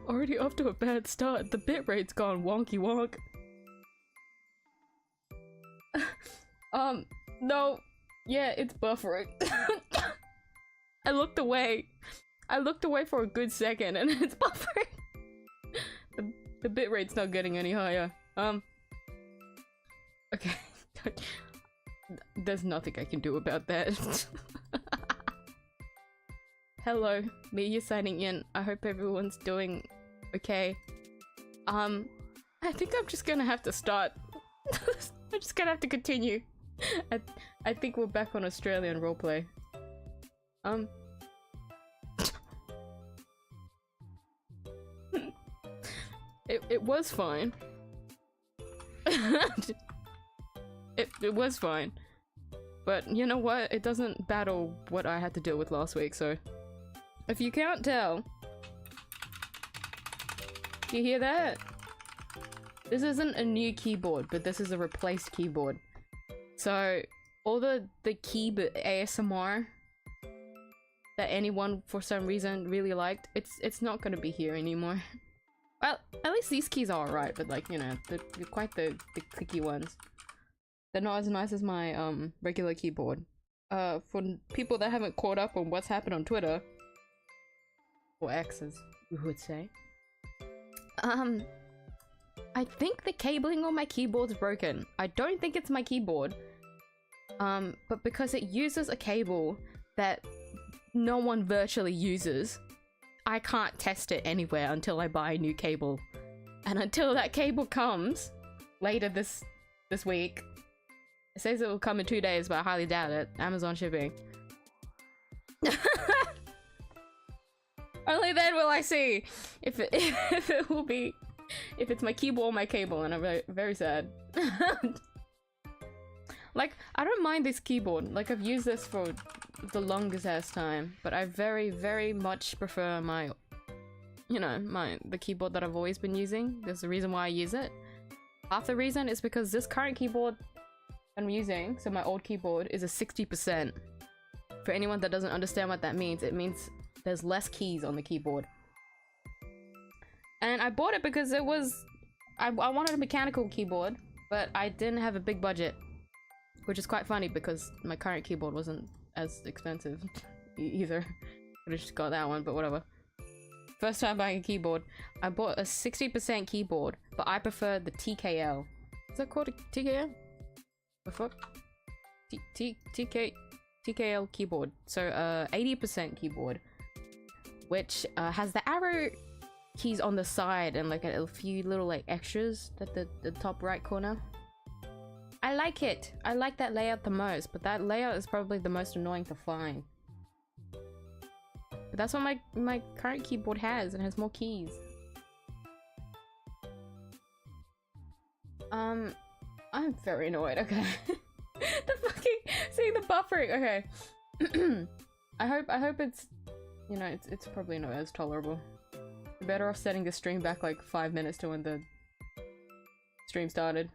Already off to a bad start. The bitrate's gone wonky wonk. No. Yeah, it's buffering. I looked away. I looked away for a good second and it's buffering. The bitrate's not getting any higher. Okay. There's nothing I can do about that. Hello, me signing in. I hope everyone's doing okay. I think I'm just gonna have to start. I'm just gonna have to continue. I think we're back on Australian roleplay. It was fine. It was fine. But you know what? It doesn't battle what I had to deal with last week, so... If you can't tell... You hear that? This isn't a new keyboard, but this is a replaced keyboard. So, all the keyboard ASMR that anyone for some reason really liked, it's not gonna be here anymore. Well, at least these keys are alright, but like, you know, they're quite the clicky ones. They're not as nice as my regular keyboard. For people that haven't caught up on what's happened on Twitter, or X as we would say, I think the cabling on my keyboard's broken. I don't think it's my keyboard, but because it uses a cable that no one virtually uses, I can't test it anywhere until I buy a new cable. And until that cable comes later this week, it says it will come in 2 days, but I highly doubt it. Amazon shipping. Only then will I see if it will be, if it's my keyboard or my cable, and I'm very, very sad. Like, I don't mind this keyboard. Like, I've used this for the longest ass time, but I very, very much prefer my, you know, the keyboard that I've always been using. There's a reason why I use it. Half the reason is because this current keyboard I'm using, so my old keyboard, is a 60%. For anyone that doesn't understand what that means, it means there's less keys on the keyboard. And I bought it because it was... I wanted a mechanical keyboard, but I didn't have a big budget. Which is quite funny because my current keyboard wasn't as expensive either. I just got that one, but whatever. First time buying a keyboard. I bought a 60% keyboard, but I prefer the TKL. Is that called a TKL? The fuck? TKL keyboard. So 80% keyboard, which has the arrow keys on the side and like a few little like extras at the top right corner. I like it. I like that layout the most, but that layout is probably the most annoying to find. But that's what my current keyboard has, and has more keys. I'm very annoyed. Okay. The fucking seeing the buffering. Okay. I hope it's, you know, it's probably not as tolerable. You're better off setting the stream back like 5 minutes to when the stream started.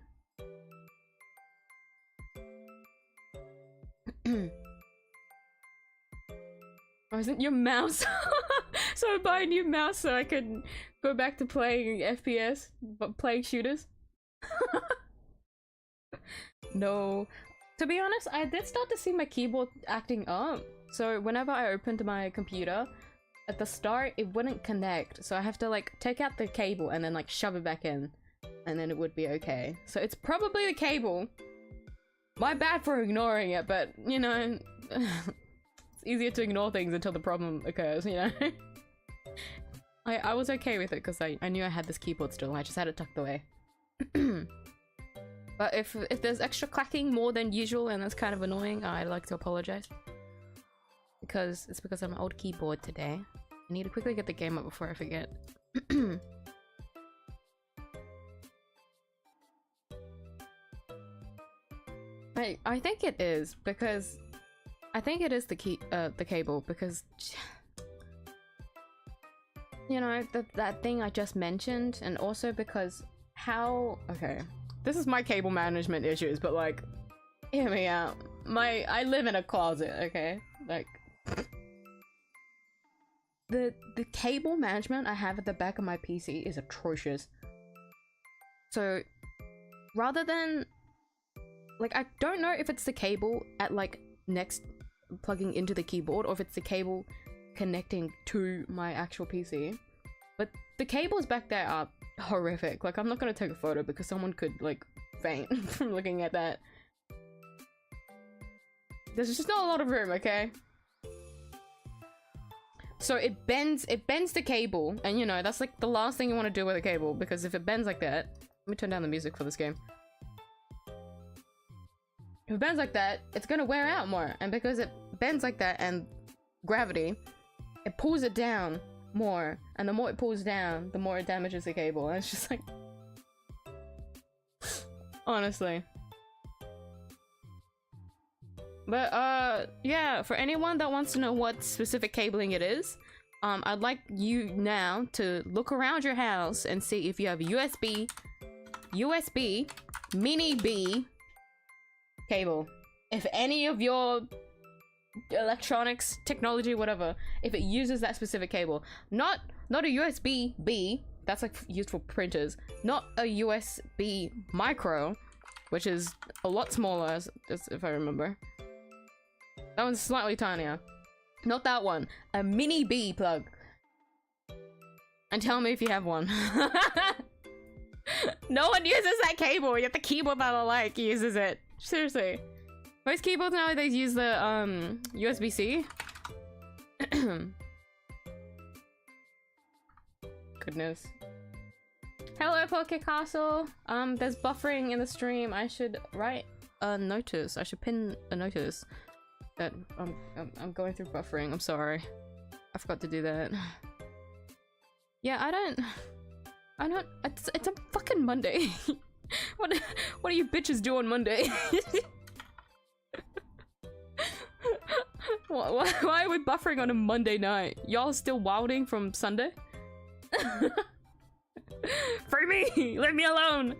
Oh, isn't your mouse? So buy a new mouse so I could go back to playing FPS, but playing shooters. No. To be honest, I did start to see my keyboard acting up. So whenever I opened my computer, at the start it wouldn't connect. So I have to like take out the cable and then like shove it back in. And then it would be okay. So it's probably the cable. My bad for ignoring it, but you know, it's easier to ignore things until the problem occurs, you know? I was okay with it because I knew I had this keyboard still. I just had it tucked away. But if there's extra clacking more than usual and that's kind of annoying, I'd like to apologize. Because it's because of my old keyboard today. I need to quickly get the game up before I forget. I think it is because I think it is the cable because you know that thing I just mentioned, and also because okay, this is my cable management issues, but like hear me out. I live in a closet, okay? Like the cable management I have at the back of my PC is atrocious. So rather than like, I don't know if it's the cable at like next plugging into the keyboard or if it's the cable connecting to my actual PC, but the cables back there are horrific. Like, I'm not gonna take a photo because someone could like faint from looking at that. There's just not a lot of room, okay? So it bends the cable, and you know that's like the last thing you want to do with a cable, because if it bends like that, let me turn down the music for this game. If it bends like that, it's gonna wear out more, and because it bends like that and gravity, it pulls it down more, and the more it pulls down, the more it damages the cable, and it's just like... honestly. But, yeah, for anyone that wants to know what specific cabling it is, I'd like you now to look around your house and see if you have USB, mini B, cable. If any of your electronics, technology, whatever, if it uses that specific cable, not a USB B, that's like used for printers, not a USB micro, which is a lot smaller, as if I remember. That one's slightly tinier. Not that one. A mini B plug. And tell me if you have one. No one uses that cable, yet the keyboard that I like uses it. Seriously. Most keyboards nowadays use the USB-C. Goodness. Hello, Poke Castle. There's buffering in the stream. I should write a notice. I should pin a notice that I'm going through buffering. I'm sorry. I forgot to do that. Yeah, I don't it's a fucking Monday. What do you bitches do on Monday? Why are we buffering on a Monday night? Y'all still wilding from Sunday? Free me! Leave me alone!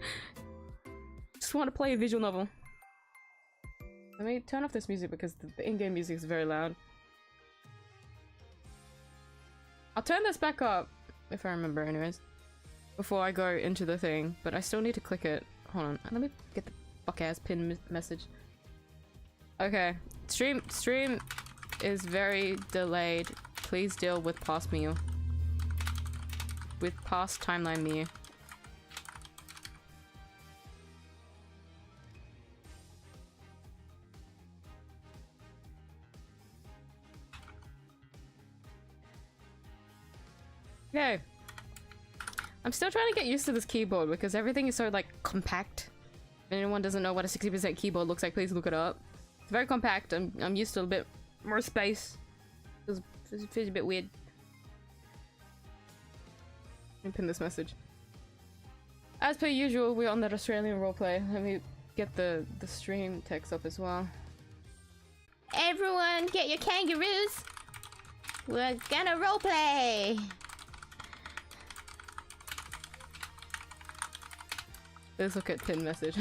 Just want to play a visual novel. Let me turn off this music because the in-game music is very loud. I'll turn this back up, if I remember anyways, before I go into the thing, but I still need to click it. Hold on, let me get the fuck-ass pin message. Okay, stream is very delayed. Please deal with past meal. With past timeline me. Okay. I'm still trying to get used to this keyboard because everything is so like compact. If anyone doesn't know what a 60% keyboard looks like, please look it up. It's very compact. I'm used to a bit more space. It feels a bit weird. Let me pin this message. As per usual, we're on that Australian roleplay. Let me get the stream text up as well. Everyone, get your kangaroos! We're gonna roleplay! Let's look at pin message.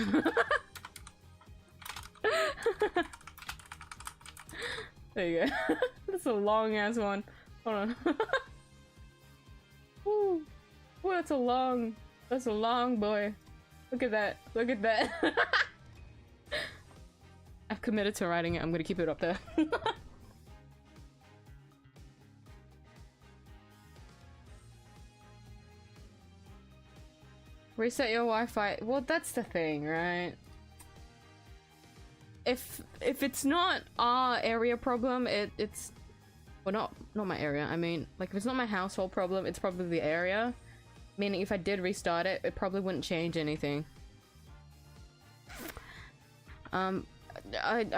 There you go. That's a long ass one. Hold on. that's a long boy. Look at that. Look at that. I've committed to writing it. I'm gonna keep it up there. Reset your Wi-Fi. Well, that's the thing, right? If it's not our area problem, it's well, not my area. I mean, like, if it's not my household problem, it's probably the area. Meaning, if I did restart it, it probably wouldn't change anything. I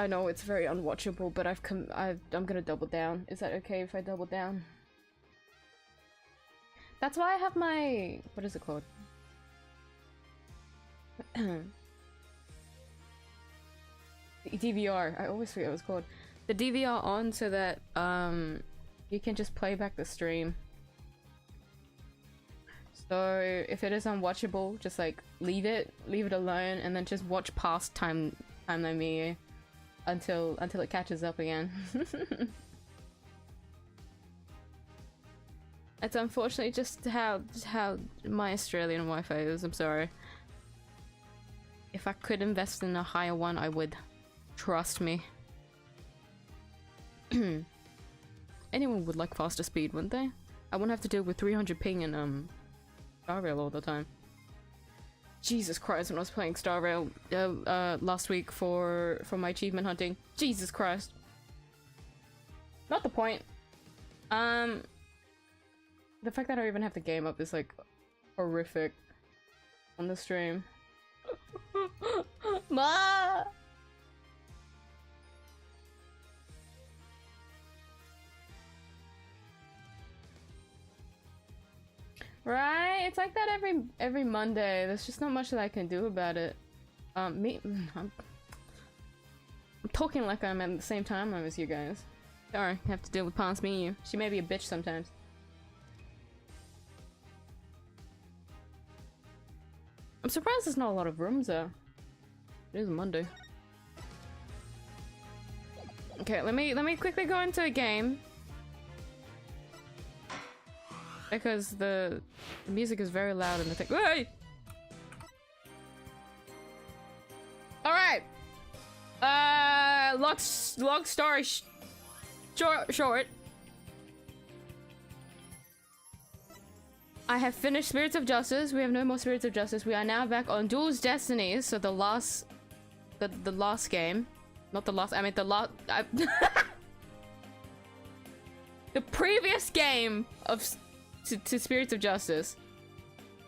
know it's very unwatchable, but I'm gonna double down. Is that okay if I double down? That's why I have my, what is it called? The DVR. I always forget what it's called. The DVR on so that you can just play back the stream. So if it is unwatchable, just like leave it alone, and then just watch past timeline me until it catches up again. It's unfortunately just how my Australian Wi-Fi is. I'm sorry. If I could invest in a higher one, I would. Trust me. Anyone would like faster speed, wouldn't they? I wouldn't have to deal with 300 ping and Star Rail all the time. Jesus Christ, when I was playing Star Rail last week for my achievement hunting. Jesus Christ. Not the point. The fact that I even have the game up is like horrific on the stream. Ma! Right? It's like that every Monday. There's just not much that I can do about it. I'm talking like I'm at the same timeline as you guys. Sorry, I have to deal with Pants Me and you. She may be a bitch sometimes. I'm surprised there's not a lot of rooms though. It is Monday. Okay, let me quickly go into a game. Because the music is very loud in the thing. Hey! Alright! Long story short. I have finished Spirits of Justice. We have no more Spirits of Justice. We are now back on Duel's Destinies. So the last game. Not the last, I mean the last... the previous game of... To Spirits of Justice.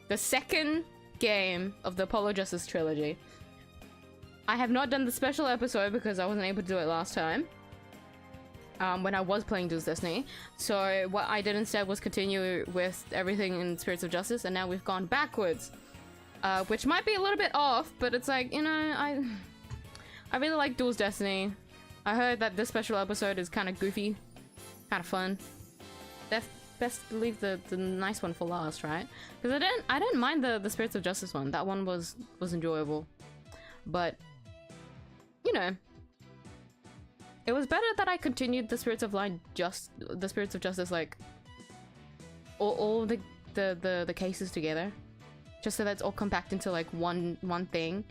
The second game of the Apollo Justice trilogy. I have not done the special episode because I wasn't able to do it last time. When I was playing Duel's Destiny. So what I did instead was continue with everything in Spirits of Justice, and now we've gone backwards. Which might be a little bit off, but it's like, you know, I really like Duel's Destiny. I heard that this special episode is kind of goofy. Kind of fun. Best to leave the nice one for last, right? Because I didn't mind the Spirits of Justice one. That one was enjoyable. But you know, it was better that I continued the Spirits of Justice, like all the cases together. Just so that's all compact into like one thing.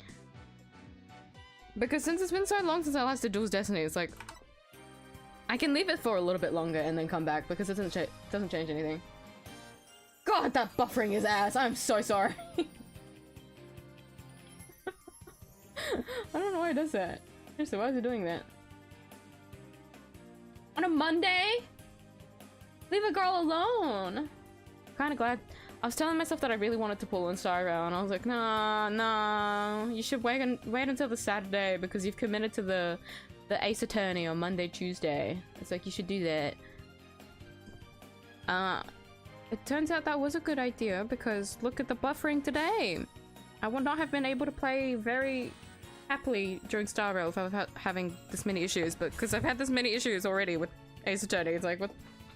Because since it's been so long since I last did Duel's Destiny, it's like I can leave it for a little bit longer and then come back because it doesn't change anything. God, that buffering is ass. I'm so sorry. I don't know why it does that. Seriously, why is it doing that? On a Monday? Leave a girl alone. Kind of glad. I was telling myself that I really wanted to pull in Star Rail, and I was like, nah. You should wait until the Saturday because you've committed to the Ace Attorney on Monday, Tuesday. It's like, you should do that. It turns out that was a good idea because look at the buffering today. I would not have been able to play very happily during Star Rail if I was having this many issues, but because I've had this many issues already with Ace Attorney, it's like,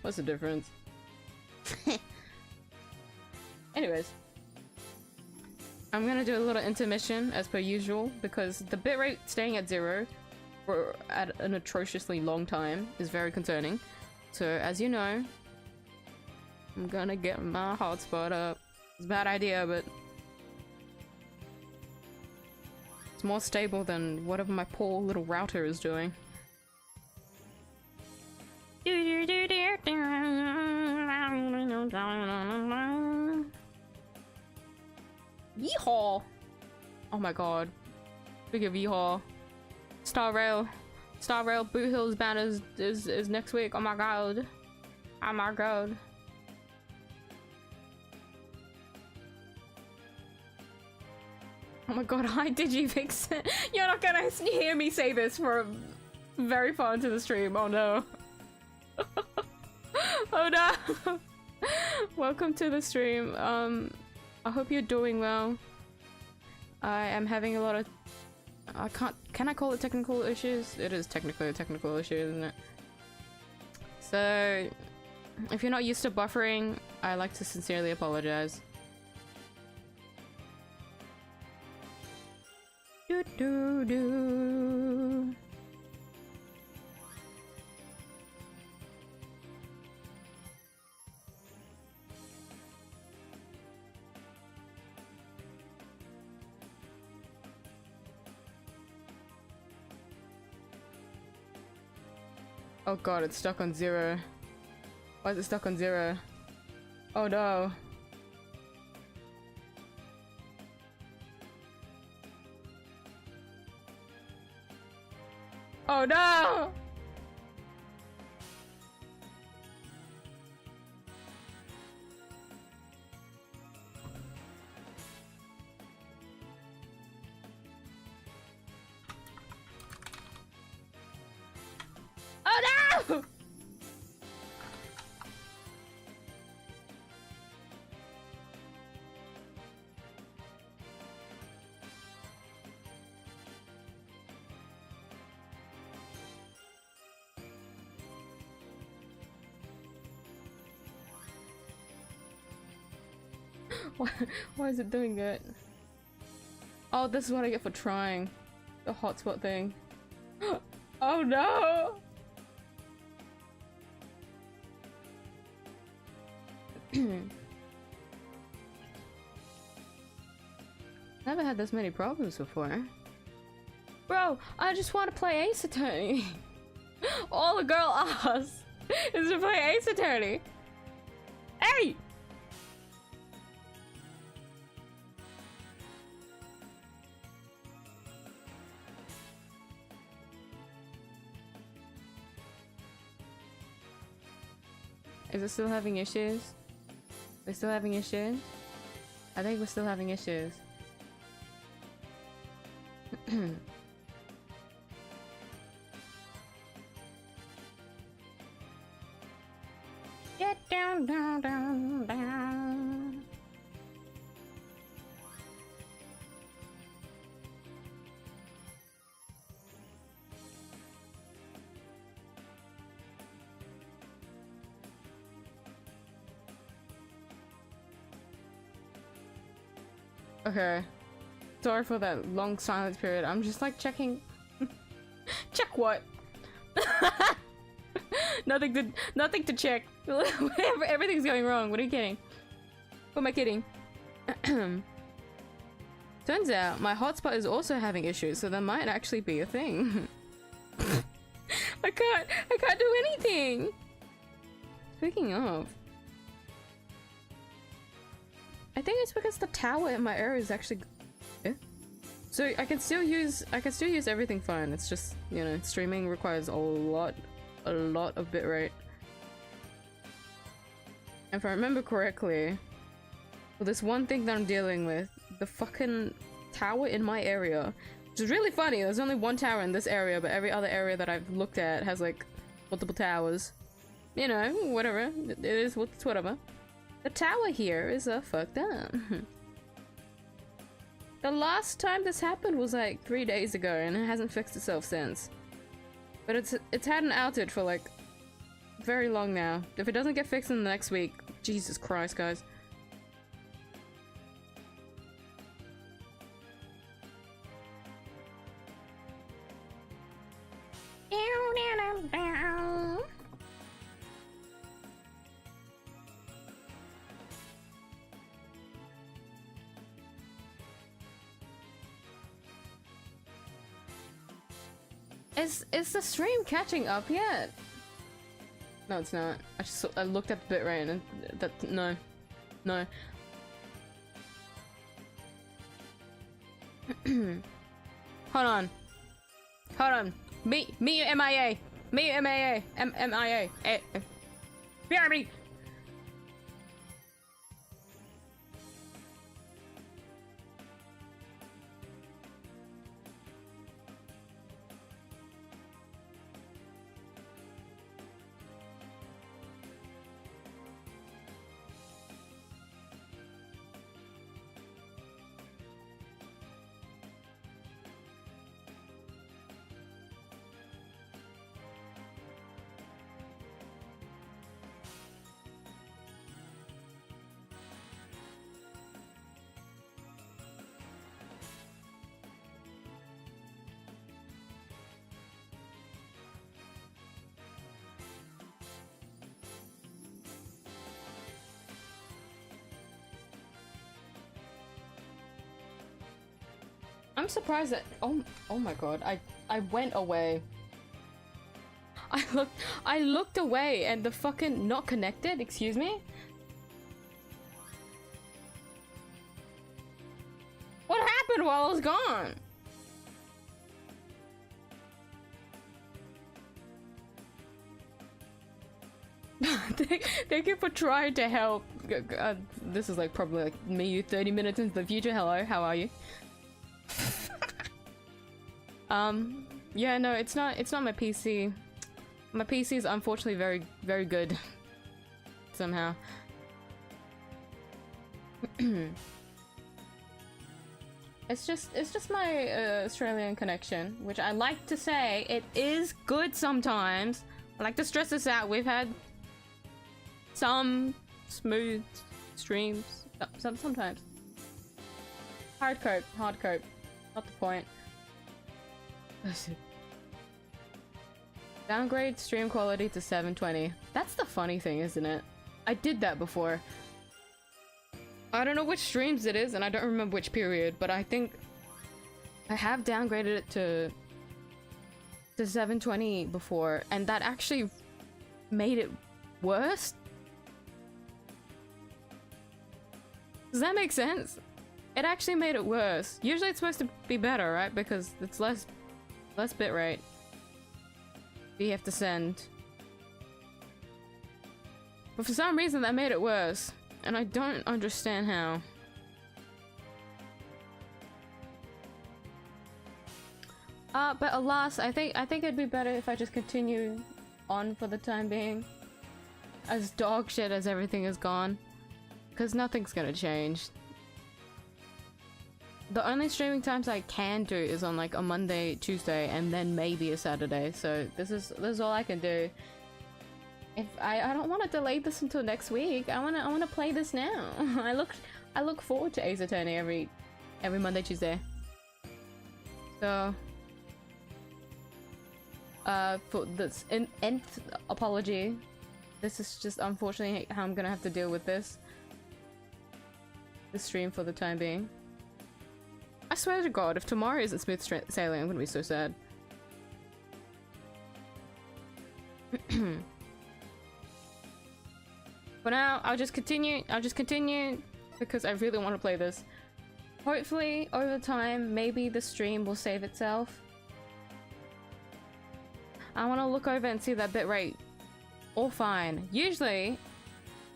what's the difference? Anyways. I'm gonna do a little intermission as per usual because the bitrate staying at 0 for at an atrociously long time is very concerning. So as you know, I'm gonna get my hotspot up. It's a bad idea, but it's more stable than whatever my poor little router is doing. Yeehaw! Oh my god. Big of yeehaw. Star Rail Boot Hills banners is next week. Oh my god. Oh my god. Oh my god, hi Digifix. You're not gonna hear me say this for very far into the stream. Oh no. Oh no. Welcome to the stream. I hope you're doing well. I am having a lot of... Can I call it technical issues? It is technically a technical issue, isn't it? So, if you're not used to buffering, I like to sincerely apologize. Do do do. Oh god, it's stuck on 0. Why is it stuck on 0? Oh no. Oh no! Oh no! Why is it doing that? Oh, this is what I get for trying the hotspot thing. Oh no! Never had this many problems before. Bro, I just want to play Ace Attorney. All a girl asks is to play Ace Attorney. Hey! Is it still having issues? We're still having issues? I think we're still having issues. Get down, down, down, down. Okay. Sorry for that long silence period. I'm just like checking. Check what? nothing to check. Everything's going wrong. What are you kidding? What am I kidding? Turns out my hotspot is also having issues, so that might actually be a thing. I can't do anything. Speaking of, I think it's because the tower in my area is actually. Yeah. So I can still use everything fine. It's just, you know, streaming requires a lot of bitrate. And if I remember correctly, well, this one thing that I'm dealing with, the fucking tower in my area, which is really funny. There's only one tower in this area, but every other area that I've looked at has like multiple towers. You know, whatever. It is whatever. The tower here is fucked up. The last time this happened was like 3 days ago, and it hasn't fixed itself since. But it's had an outage for like very long now. If it doesn't get fixed in the next week, Jesus Christ, guys. Is the stream catching up yet? No, it's not. I looked at the bitrate and no. Hold on. Me MIA. MIA. MIA. BRB. I'm surprised that oh my god, I went away. I looked away and the fucking not connected, excuse me? What happened while I was gone? Thank you for trying to help. This is like probably like me 30 minutes into the future. Hello, how are you? Yeah, no, it's not my PC. My PC is unfortunately very good. Somehow. It's just my Australian connection, which I like to say it is good sometimes. I like to stress this out. We've had some smooth streams, sometimes. Hard cope, not the point. Downgrade stream quality to 720. That's the funny thing, isn't it? I did that before. I don't know which streams it is, and I don't remember which period, but I think I have downgraded it to 720 before, and that actually made it worse. Does that make sense? It actually made it worse. Usually it's supposed to be better, right? Because it's less bitrate you have to send. But for some reason that made it worse, and I don't understand how. But alas, I think it'd be better if I just continue on for the time being. As dog shit as everything is gone. Because nothing's gonna change. The only streaming times I can do is on like a Monday, Tuesday, and then maybe a Saturday. So this is all I can do. If I don't want to delay this until next week. I wanna play this now. I look forward to Ace Attorney every Monday, Tuesday. So for this nth apology, this is just unfortunately how I'm gonna have to deal with this stream for the time being. I swear to God, if tomorrow isn't smooth sailing, I'm gonna be so sad. For now, I'll just continue because I really want to play this. Hopefully, over time, maybe the stream will save itself. I want to look over and see that bitrate all fine. Usually,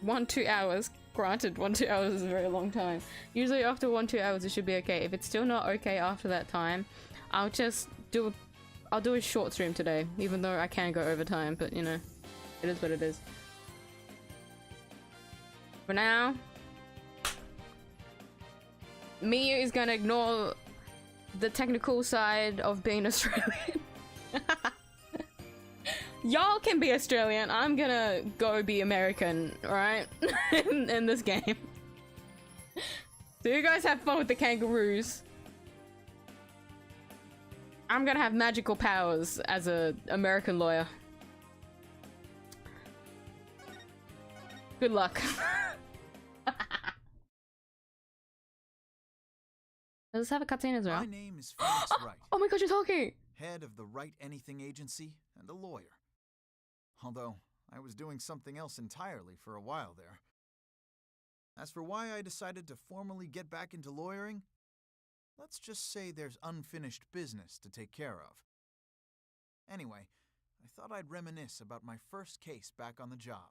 1-2 hours. Granted, 1-2 hours is a very long time. Usually after 1-2 hours it should be okay. If it's still not okay after that time, I'll do a short stream today, even though I can go over time, but you know, it is what it is. For now, Miyu is gonna ignore the technical side of being Australian. Y'all can be Australian, I'm gonna go be American, alright? in this game. So you guys have fun with the kangaroos. I'm gonna have magical powers as a American lawyer. Good luck. Does this have a cutscene as well? My name is Phoenix Wright. Oh my god, you're talking! head of the Write Anything agency, and a lawyer. Although, I was doing something else entirely for a while there. As for why I decided to formally get back into lawyering, let's just say there's unfinished business to take care of. Anyway, I thought I'd reminisce about my first case back on the job.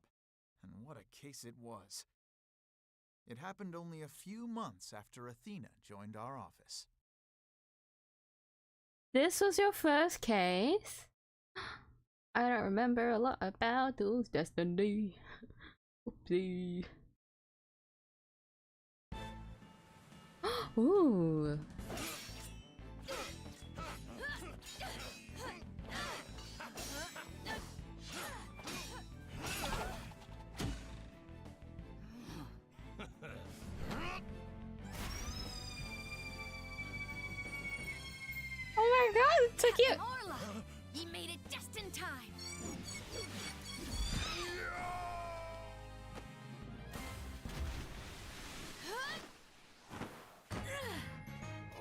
And what a case it was. It happened only a few months after Athena joined our office. This was your first case? I don't remember a lot about those Destiny. Oopsie. Ooh. Oh my god, it's so cute! Orla, he made it just in time.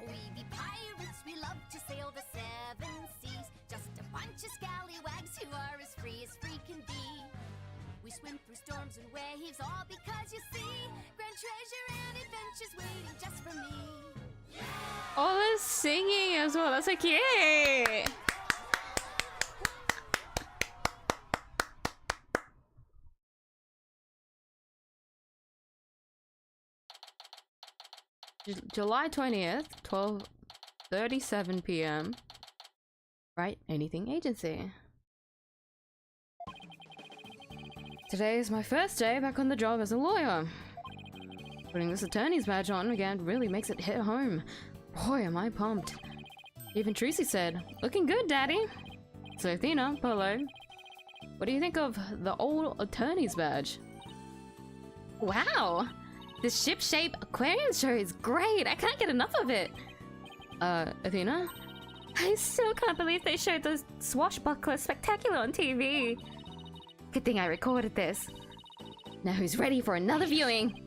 We be pirates, we love to sail the seven seas. Just a bunch of scallywags who are as free can be. We swim through storms and waves, all because you see grand treasure and adventures waiting just for me. Oh, they're singing as well. That's so cute. July 20th, 12:37 p.m. Write Anything Agency. Today is my first day back on the job as a lawyer. Putting this attorney's badge on again really makes it hit home. Boy, am I pumped. Even Trucy said, "Looking good, Daddy." So Athena, Polo, what do you think of the old attorney's badge? Wow! This ship-shape aquarium show is great! I can't get enough of it! Athena? I still can't believe they showed the swashbuckler spectacular on TV. Good thing I recorded this. Now who's ready for another viewing?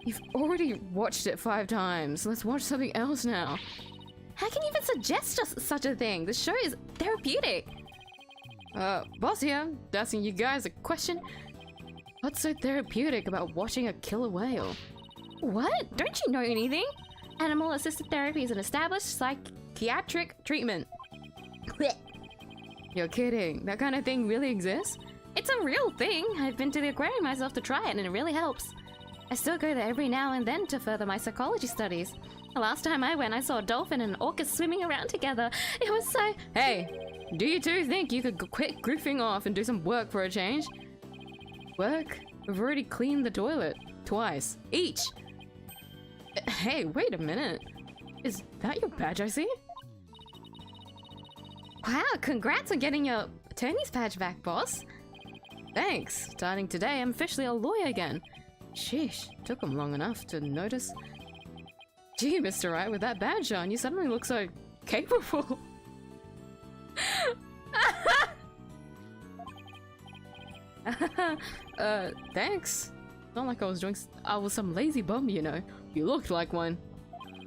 You've already watched it 5 times. Let's watch something else now. How can you even suggest such a thing? The show is therapeutic. Boss here, asking you guys a question. What's so therapeutic about watching a killer whale? What? Don't you know anything? Animal-assisted therapy is an established psychiatric treatment. You're kidding. That kind of thing really exists? It's a real thing. I've been to the aquarium myself to try it and it really helps. I still go there every now and then to further my psychology studies. The last time I went, I saw a dolphin and an orca swimming around together. It was so... Hey, do you two think you could quit goofing off and do some work for a change? Work? We've already cleaned the toilet. Twice. Each. Hey, wait a minute. Is that your badge I see? Wow, congrats on getting your attorney's badge back, boss. Thanks. Starting today, I'm officially a lawyer again. Sheesh, took him long enough to notice. Gee, Mr. Wright, with that badge on, you suddenly look so capable. Thanks. Not like I was some lazy bum, you know. You looked like one.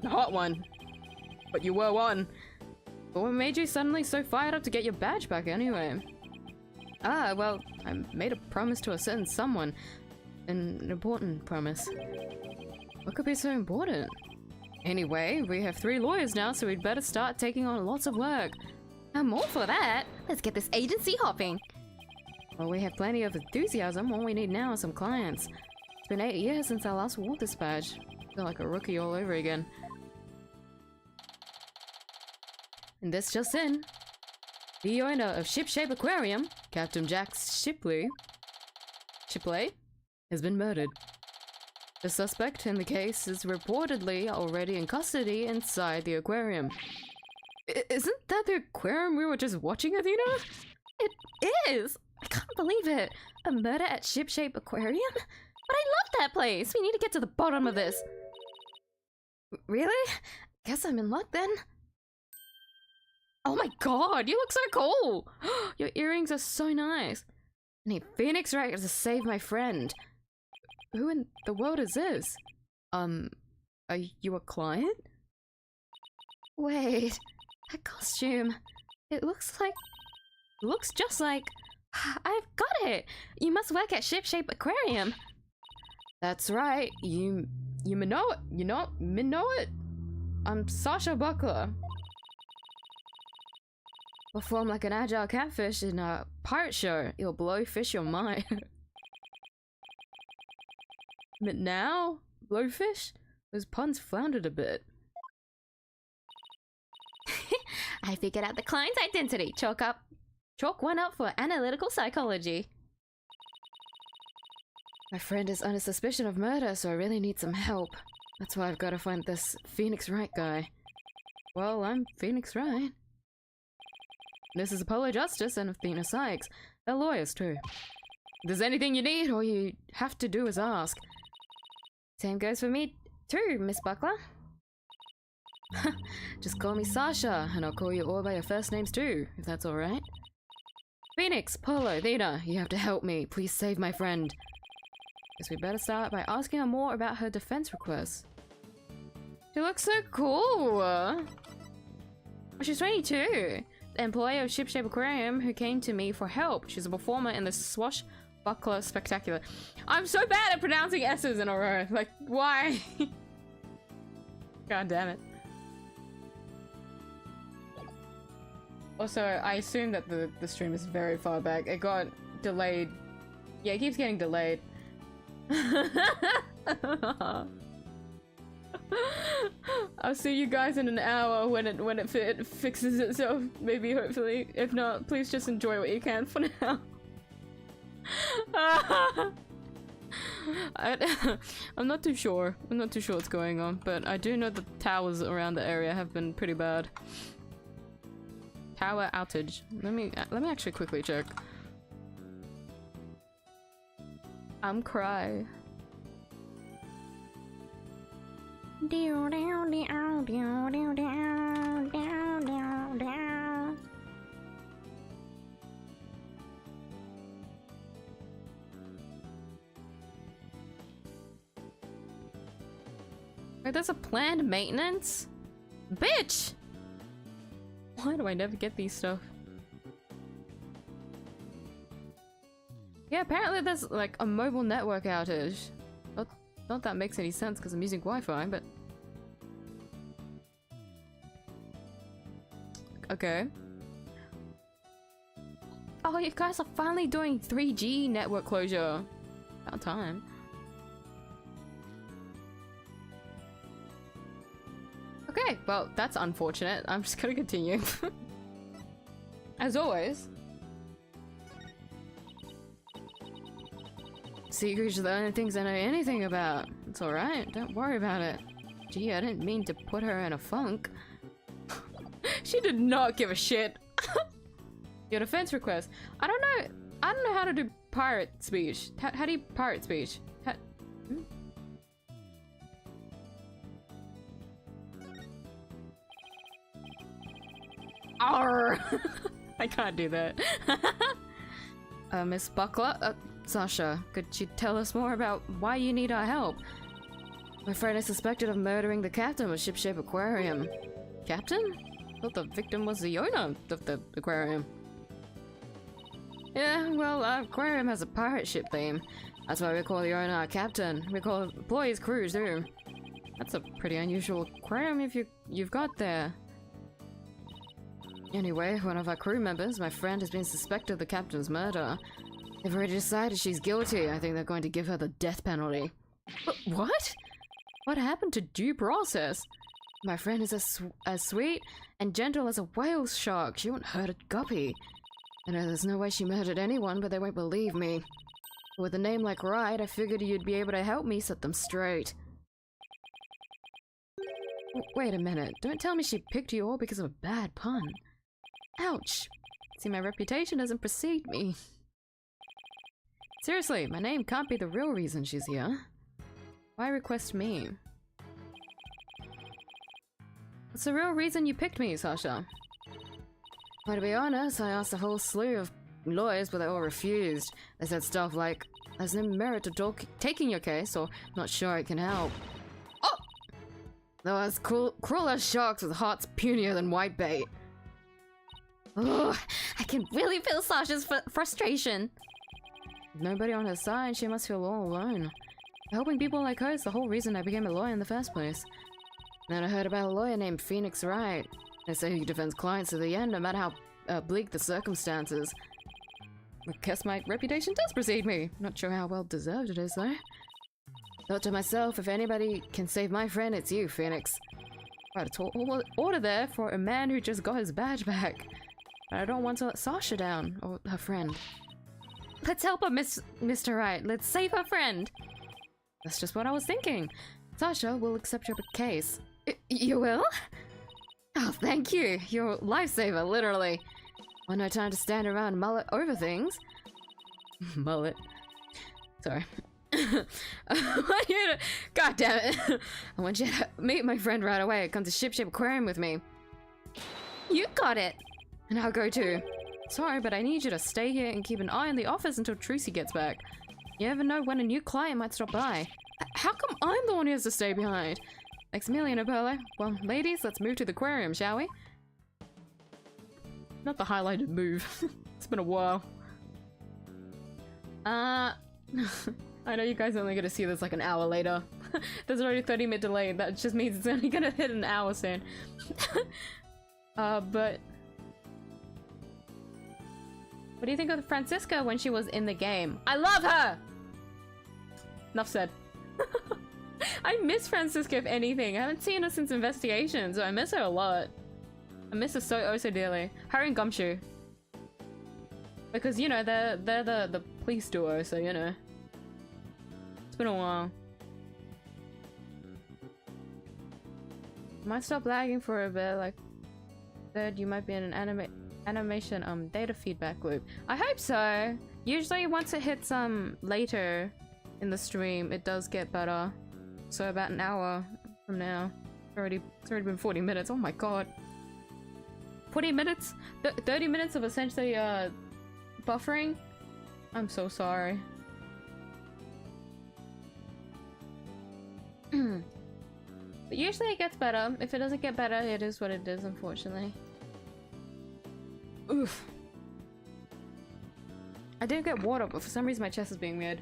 A hot one. But you were one. But what made you suddenly so fired up to get your badge back anyway? Ah, well, I made a promise to a certain someone. An important promise. What could be so important? Anyway, we have 3 lawyers now, so we'd better start taking on lots of work. I'm all for that. Let's get this agency hopping. Well, we have plenty of enthusiasm. All we need now are some clients. It's been 8 years since I last wore this badge. I feel like a rookie all over again. And this just in. The owner of Ship-Shape Aquarium, Captain Jack Shipley, has been murdered. The suspect in the case is reportedly already in custody inside the aquarium. Isn't that the aquarium we were just watching, Athena? It is! I can't believe it! A murder at Ship-Shape Aquarium? But I love that place! We need to get to the bottom of this! Really? Guess I'm in luck then. Oh my god, you look so cool! Your earrings are so nice. I need Phoenix Wright to save my friend. Who in the world is this? Are you a client? Wait, that costume. It looks like... Looks just like... I've got it! You must work at Shipshape Aquarium. That's right. You may know it. You know it. I'm Sasha Buckler. Perform like an agile catfish in a pirate show. You'll blowfish your mind. But now? Blowfish? Those puns floundered a bit. I figured out the client's identity. Chalk one up for analytical psychology. My friend is under suspicion of murder, so I really need some help. That's why I've got to find this Phoenix Wright guy. Well, I'm Phoenix Wright. This is Apollo Justice and Athena Sykes. They're lawyers too. If there's anything you need, all you have to do is ask. Same goes for me too, Miss Buckler. Just call me Sasha, and I'll call you all by your first names too, if that's alright. Phoenix, Apollo, Athena, you have to help me. Please save my friend. Guess we better start by asking her more about her defense requests. She looks so cool! Oh, she's 22! The employee of Shipshape Aquarium who came to me for help. She's a performer in the Swashbuckler Spectacular. I'm so bad at pronouncing S's in a row. Like, why? God damn it. Also, I assume that the stream is very far back. It got delayed. Yeah, it keeps getting delayed. I'll see you guys in an hour when it fixes itself. Maybe, hopefully. If not, please just enjoy what you can for now. I'm not too sure. I'm not too sure what's going on, but I do know the towers around the area have been pretty bad. Tower outage. Let me actually quickly check. I'm cry. Wait, there's a planned maintenance? Bitch! Why do I never get these stuff? Yeah, apparently there's like a mobile network outage. Not that makes any sense because I'm using Wi-Fi, but... Okay. Oh, you guys are finally doing 3G network closure. About time. Okay, well, that's unfortunate. I'm just gonna continue. As always. Secrets are the only things I know anything about. It's alright, don't worry about it. Gee, I didn't mean to put her in a funk. She did not give a shit. Your defense request. I don't know how to do pirate speech. How do you pirate speech? Arr! I can't do that. Miss Buckler? Sasha, could you tell us more about why you need our help? My friend is suspected of murdering the captain of Shipshape Aquarium. Captain? I thought the victim was the owner of the aquarium. Yeah, well, our aquarium has a pirate ship theme. That's why we call the owner our captain. We call employees crews too. That's a pretty unusual aquarium if you've got there. Anyway, one of our crew members, my friend, has been suspected of the captain's murder. They've already decided she's guilty. I think they're going to give her the death penalty. What? What happened to due process? My friend is as sweet and gentle as a whale shark. She won't hurt a guppy. I know there's no way she murdered anyone, but they won't believe me. With a name like Wright, I figured you'd be able to help me set them straight. Wait a minute. Don't tell me she picked you all because of a bad pun. Ouch. See, my reputation doesn't precede me. Seriously, my name can't be the real reason she's here. Why request me? What's the real reason you picked me, Sasha? Well, to be honest, I asked a whole slew of lawyers, but they all refused. They said stuff like, there's no merit to taking your case, or not sure it can help. Oh! Though as cruel as sharks with hearts punier than whitebait. Ugh, I can really feel Sasha's frustration. With nobody on her side, she must feel all alone. Helping people like her is the whole reason I became a lawyer in the first place. Then I heard about a lawyer named Phoenix Wright. They say he defends clients to the end, no matter how bleak the circumstances. I guess my reputation does precede me. Not sure how well deserved it is, though. Thought to myself, if anybody can save my friend, it's you, Phoenix. Quite a tall order there for a man who just got his badge back. But I don't want to let Sasha down, or her friend. Let's help her, Mr. Wright. Let's save her friend. That's just what I was thinking. Sasha will accept your case. You will? Oh, thank you. You're a lifesaver, literally. Well, no time to stand around and mullet over things. Mullet. Sorry. I want you to... God damn it. I want you to meet my friend right away. Come to Ship Shape Aquarium with me. You got it. And I'll go too. Sorry, but I need you to stay here and keep an eye on the office until Trucy gets back. You never know when a new client might stop by. How come I'm the one who has to stay behind? Thanks a million, Apollo. Well, ladies, let's move to the aquarium, shall we? Not the highlighted move. It's been a while. I know you guys are only gonna see this like an hour later. There's already a 30-minute delay. That just means it's only gonna hit an hour soon. But... What do you think of Francisca when she was in the game? I love her! Enough said. I miss Francisca if anything. I haven't seen her since Investigation, so I miss her a lot. I miss her so dearly. Her and Gumshoe. Because, you know, they're the police duo, so you know. It's been a while. Might stop lagging for a bit, like said, you might be in an animation data feedback loop. I hope so. Usually once it hits later in the stream, it does get better. So about an hour from now. It's already been 40 minutes. Oh my god. 40 minutes? 30 minutes of essentially buffering? I'm so sorry. But usually it gets better. If it doesn't get better, it is what it is, unfortunately. Oof. I did get water, but for some reason my chest is being weird.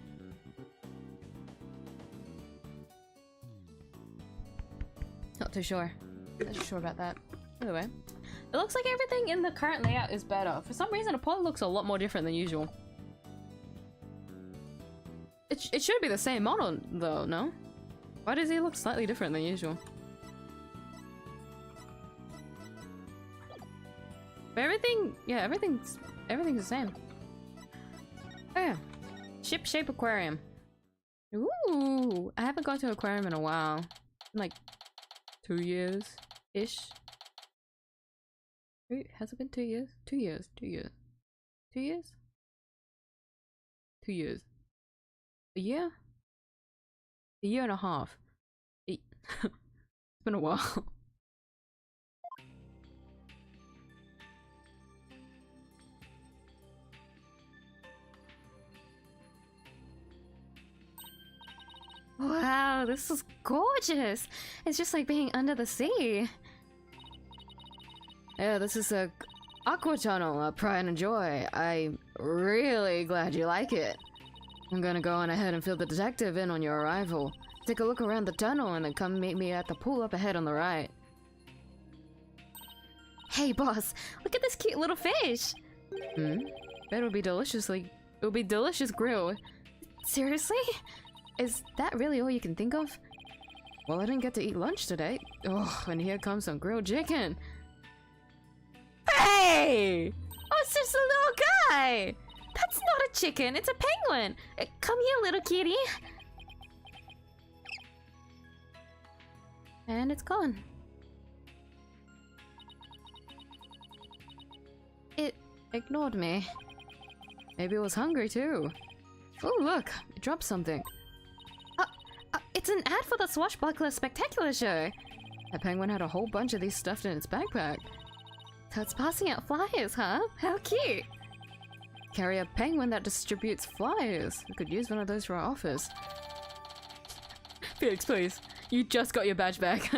Not too sure. Not too sure about that. Anyway. It looks like everything in the current layout is better. For some reason, Apollo looks a lot more different than usual. It should be the same model, though, no? Why does he look slightly different than usual? But everything, yeah, everything's the same. Oh yeah. Ship Shape Aquarium. Ooh, I haven't gone to an aquarium in a while. Like 2 years-ish. Wait, has it been 2 years? 2 years, 2 years. 2 years? 2 years. A year? A year and a half. It's been a while. Wow, this is gorgeous! It's just like being under the sea. Yeah, this is a aqua tunnel, pride and joy. I'm really glad you like it. I'm gonna go on ahead and fill the detective in on your arrival. Take a look around the tunnel and then come meet me at the pool up ahead on the right. Hey boss, look at this cute little fish! Bet it'll be delicious grilled. Seriously? Is that really all you can think of? Well, I didn't get to eat lunch today. Oh, and here comes some grilled chicken. Hey! Oh, it's just a little guy! That's not a chicken, it's a penguin! Come here, little kitty! And it's gone. It ignored me. Maybe it was hungry too. Oh, look! It dropped something. It's an ad for the Swashbuckler Spectacular Show! The penguin had a whole bunch of these stuffed in its backpack. So it's passing out flyers, huh? How cute! Carry a penguin that distributes flyers. We could use one of those for our office. Felix, please. You just got your badge back.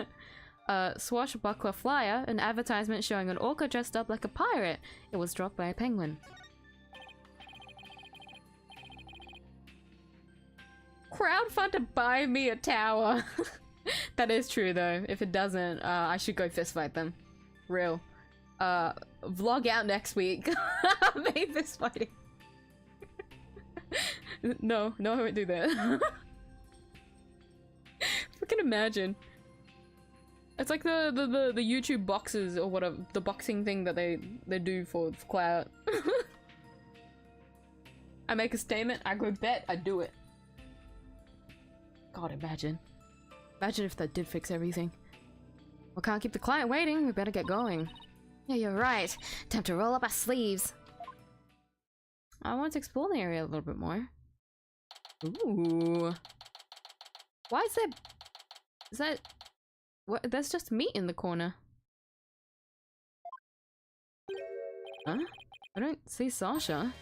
a swashbuckler flyer, an advertisement showing an orca dressed up like a pirate. It was dropped by a penguin. Crowdfund to buy me a tower. That is true though. If it doesn't, I should go fist fight them. Real. Vlog out next week. Me fist fighting. No, I won't do that. Fucking imagine. It's like the YouTube boxes or whatever, the boxing thing that they do for clout. I make a statement, I go bet, I do it. God, imagine. Imagine if that did fix everything. We can't keep the client waiting, we better get going. Yeah, you're right. Time to roll up our sleeves. I want to explore the area a little bit more. Ooh. Why is there... Is that... What? There's just meat in the corner. Huh? I don't see Sasha.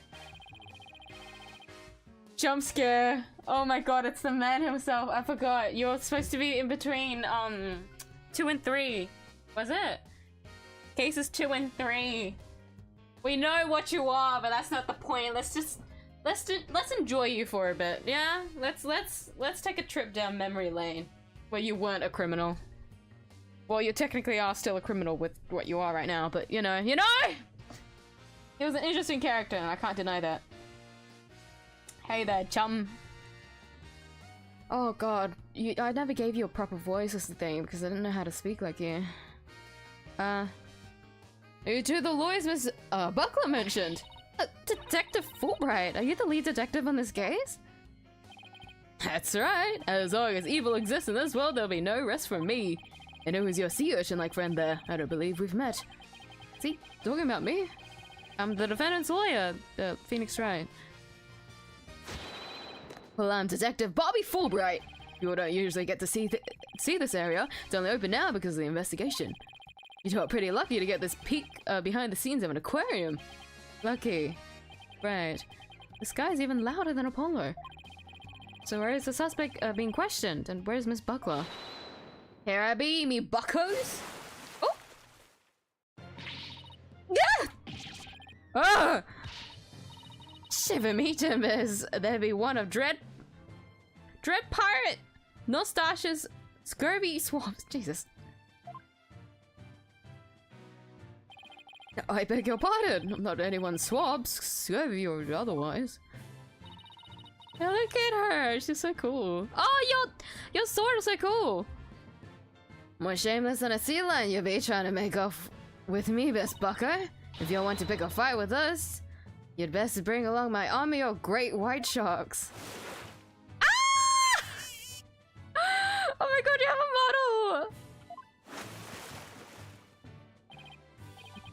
Jump scare! Oh my god, it's the man himself. I forgot. You're supposed to be in between, 2 and 3. Was it? Cases 2 and 3. We know what you are, but that's not the point. Let's enjoy you for a bit, yeah? Let's take a trip down memory lane where you weren't a criminal. Well, you technically are still a criminal with what you are right now, but you know! He was an interesting character, and I can't deny that. Hey there, chum. Oh god, I never gave you a proper voice as the thing, because I didn't know how to speak like you. You two the lawyers Miss Buckler mentioned. Detective Fulbright, are you the lead detective on this case? That's right. As long as evil exists in this world, there'll be no rest from me. And who is your sea urchin-like friend there? I don't believe we've met. See, talking about me? I'm the defendant's lawyer, Phoenix Wright. Well, I'm Detective Bobby Fulbright. You don't usually get to see this area. It's only open now because of the investigation. You two are pretty lucky to get this peek behind the scenes of an aquarium. Lucky. Right. This guy's even louder than Apollo. So where is the suspect being questioned? And where's Miss Buckler? Here I be, me buckos! Oh! Yeah! Ah! Shiver me timbers! There be one of dread pirate! Nostashes, scurvy swamps. Jesus. I beg your pardon. I'm not anyone's swabs, scurvy or otherwise. Yeah, look at her. She's so cool. Oh, your sword is so cool. More shameless than a sea lion you be trying to make off with me, best bucker. If you want to pick a fight with us, you'd best bring along my army of great white sharks. Ah! Oh my god, you have a model!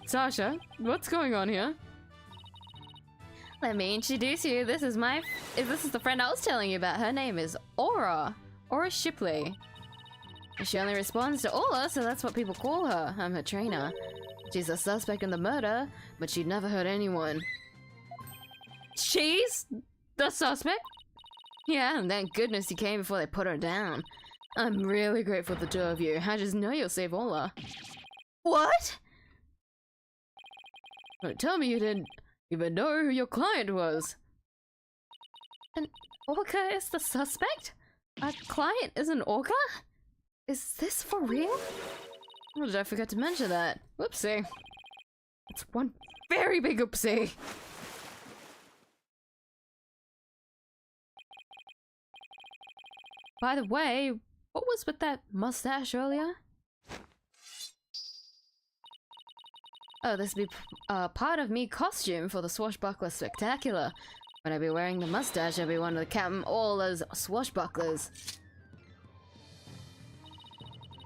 Sasha, what's going on here? Let me introduce you. This is the friend I was telling you about. Her name is Aura Shipley. She only responds to Aura, so that's what people call her. I'm her trainer. She's a suspect in the murder, but she'd never hurt anyone. She's the suspect? Yeah, and thank goodness you came before they put her down. I'm really grateful for the two of you. I just know you'll save Aura. What? Don't tell me you didn't even know who your client was. An orca is the suspect? Our client is an orca? Is this for real? Oh, did I forget to mention that? Whoopsie. It's one very big oopsie. By the way, what was with that mustache earlier? Oh, this will be part of me costume for the Swashbuckler Spectacular. When I be wearing the mustache, I'll be one of the Captain Ola's swashbucklers.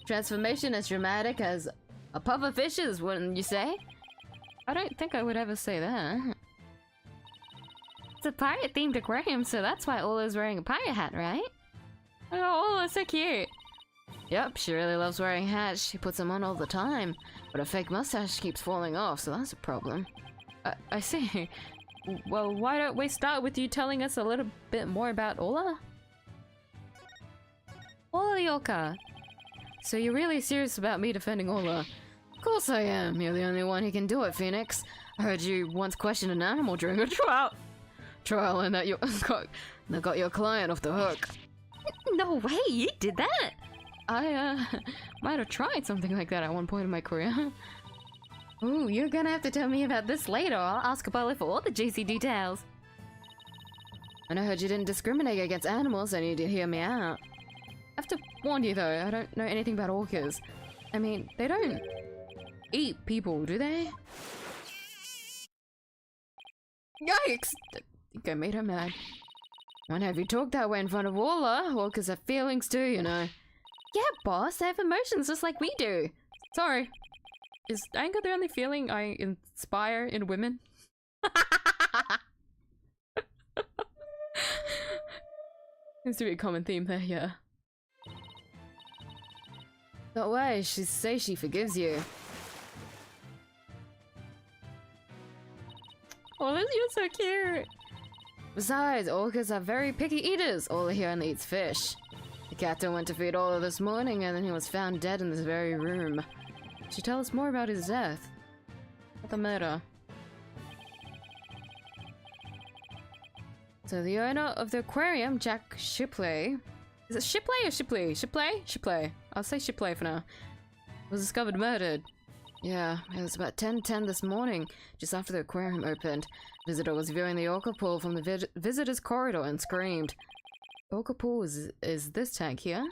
Transformation as dramatic as a puff of fishes, wouldn't you say? I don't think I would ever say that. It's a pirate-themed aquarium, so that's why Ola's wearing a pirate hat, right? Oh, Ola's so cute! Yep, she really loves wearing hats. She puts them on all the time. But her fake mustache keeps falling off, so that's a problem. I see. Well, why don't we start with you telling us a little bit more about Ola? Ola the Orca. So you're really serious about me defending Ola? Of course I am. You're the only one who can do it, Phoenix. I heard you once question an animal during a trial and that you got your client off the hook. No way, you did that? I might have tried something like that at one point in my career. Ooh, you're gonna have to tell me about this later. I'll ask Polly for all the juicy details. And I heard you didn't discriminate against animals, so you need to hear me out. I have to warn you though, I don't know anything about orcas. I mean, they don't eat people, do they? Yikes! I think I made her mad. When have you talked that way in front of Ola? Orcas have feelings too, you know. Yeah, boss, they have emotions just like we do. Sorry. Is anger the only feeling I inspire in women? Seems to be a common theme there, yeah. Don't worry, she says she forgives you. Oh, you're so cute! Besides, orcas are very picky eaters. Ola here only eats fish. The captain went to feed Ola this morning and then he was found dead in this very room. Should tell us more about his death. About the murder. So the owner of the aquarium, Jack Shipley... Is it Shipley or Shipley? Shipley? Shipley. I'll say Shipley for now. Was discovered murdered. Yeah, it was about 10:10 this morning, just after the aquarium opened. Visitor was viewing the orca pool from the visitor's corridor and screamed. Orca pool is this tank here?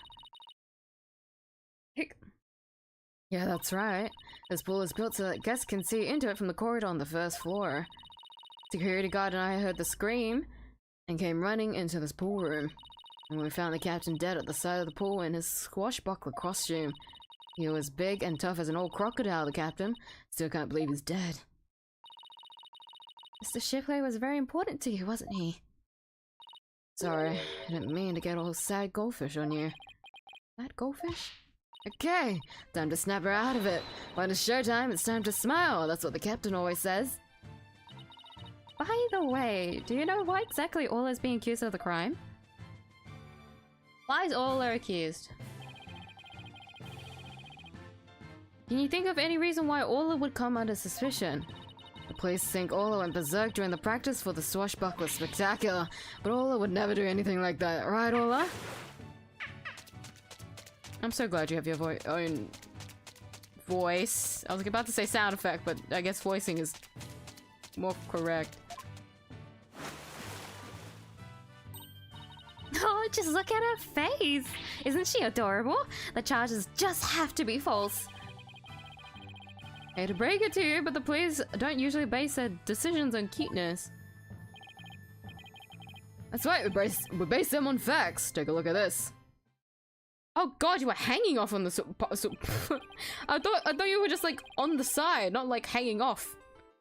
Yeah, that's right. This pool is built so that guests can see into it from the corridor on the first floor. Security guard and I heard the scream and came running into this pool room. And we found the captain dead at the side of the pool in his swashbuckler costume. He was big and tough as an old crocodile, the captain. Still can't believe he's dead. Mr. Shipley was very important to you, wasn't he? Sorry, I didn't mean to get all sad goldfish on you. Sad goldfish? Okay, time to snap her out of it. When it's showtime, it's time to smile. That's what the captain always says. By the way, do you know why exactly Ola is being accused of the crime? Why is Ola accused? Can you think of any reason why Ola would come under suspicion? The police think Ola went berserk during the practice for the swashbuckler spectacular, but Ola would never do anything like that, right Ola? I'm so glad you have your own voice. I was about to say sound effect, but I guess voicing is more correct. Oh, just look at her face! Isn't she adorable? The charges just have to be false. Hate to break it to you, but the police don't usually base their decisions on cuteness. That's right, we base them on facts. Take a look at this. Oh god, you were hanging off on the I thought you were just like on the side, not like hanging off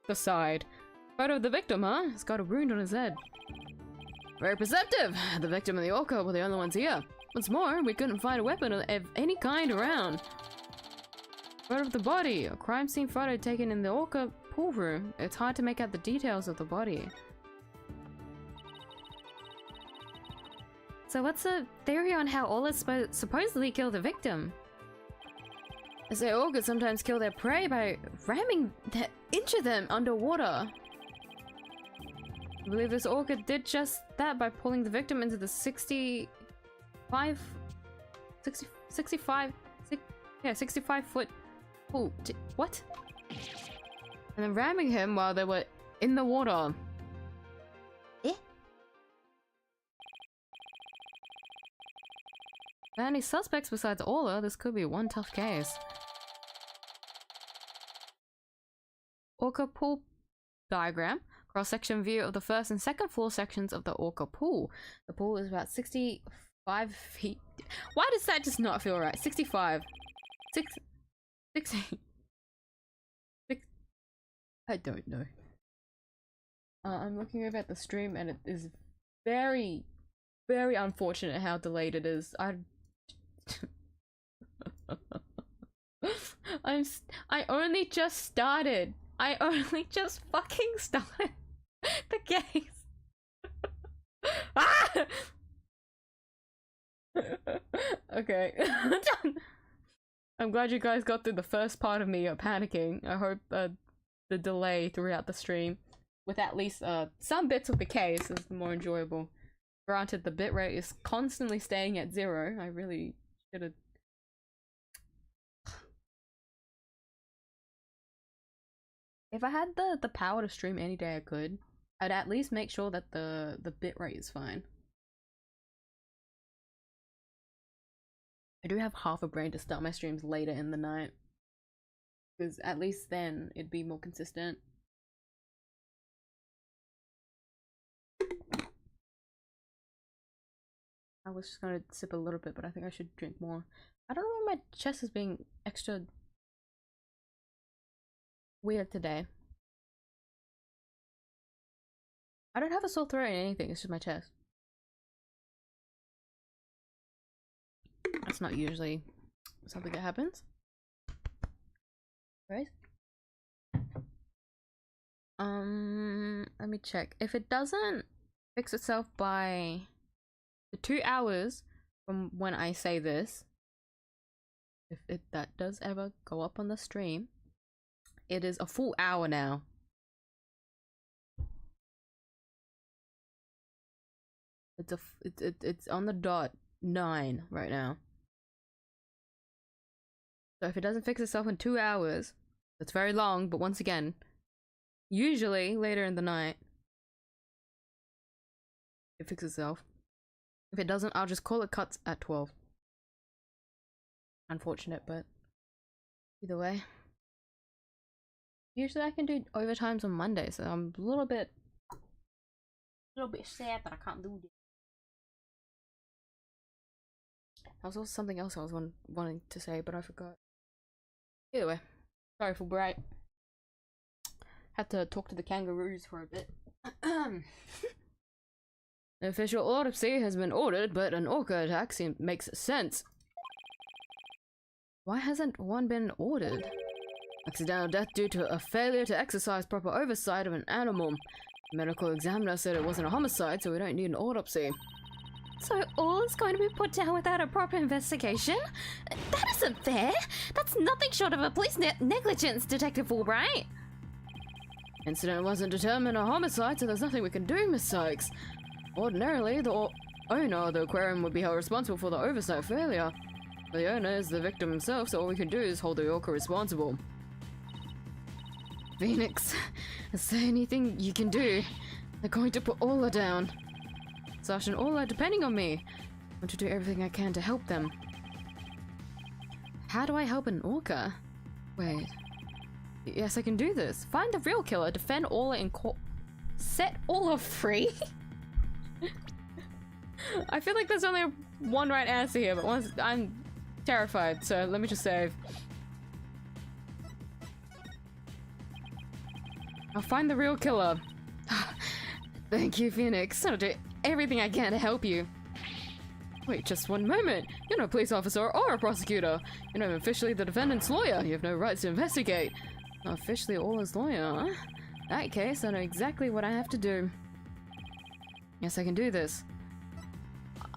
the side. Photo of the victim, huh? He's got a wound on his head. Very perceptive. The victim and the orca were the only ones here. What's more, we couldn't find a weapon of any kind around. Photo of the body. A crime scene photo taken in the orca pool room. It's hard to make out the details of the body. So what's the theory on how Ola supposedly killed the victim? They say orcas sometimes kill their prey by ramming into them underwater. I believe this orca did just that by pulling the victim into the 65 foot pool. What? And then ramming him while they were in the water. Eh? Any suspects besides Ola? This could be one tough case. Orca pool diagram. Cross-section view of the first and second floor sections of the orca pool. The pool is about 65 feet. Why does that just not feel right? 65. 60. I don't know. I'm looking over at the stream and it is very, very unfortunate how delayed it is. I only just started. I only just fucking started the case. Ah! Okay. I'm glad you guys got through the first part of me panicking. I hope the delay throughout the stream, with at least some bits of the case, is more enjoyable. Granted, the bitrate is constantly staying at 0. I really should have. If I had the power to stream any day I could, I'd at least make sure that the bitrate is fine. I do have half a brain to start my streams later in the night, because at least then it'd be more consistent. I was just gonna sip a little bit, but I think I should drink more. I don't know why my chest is being extra weird today. I don't have a sore throat or anything, it's just my chest. That's not usually something that happens. Right? Let me check. If it doesn't fix itself by the 2 hours from when I say this, if that does ever go up on the stream, it is a full hour now. It's on the dot 9 right now. So if it doesn't fix itself in 2 hours, that's very long, but once again, usually later in the night, it fixes itself. If it doesn't, I'll just call it cuts at 12. Unfortunate, but either way. Usually I can do overtimes on Monday, so I'm a little bit sad that I can't do this. There was also something else I was wanting to say, but I forgot. Either way, sorry for Bright. Had to talk to the kangaroos for a bit. An official autopsy has been ordered, but an orca attack makes sense. Why hasn't one been ordered? Accidental death due to a failure to exercise proper oversight of an animal. The medical examiner said it wasn't a homicide, so we don't need an autopsy. So all is going to be put down without a proper investigation? That isn't fair! That's nothing short of a police negligence, Detective Fulbright! Incident wasn't determined a homicide, so there's nothing we can do, Miss Sykes. Ordinarily, the owner of the aquarium would be held responsible for the oversight failure. But the owner is the victim himself, so all we can do is hold the orca responsible. Phoenix, is there anything you can do? They're going to put Orla down. Sasha and Orla are depending on me. I want to do everything I can to help them. How do I help an orca? Wait. Yes, I can do this. Find the real killer, defend Orla in court. Set Orla free? I feel like there's only one right answer here, but once I'm terrified, so let me just save. I'll find the real killer. Thank you, Phoenix. I'll do everything I can to help you. Wait, just one moment. You're no police officer or a prosecutor. You're not officially the defendant's lawyer. You have no rights to investigate. Not officially Orla's lawyer, huh? In that case, I know exactly what I have to do. Yes, I can do this.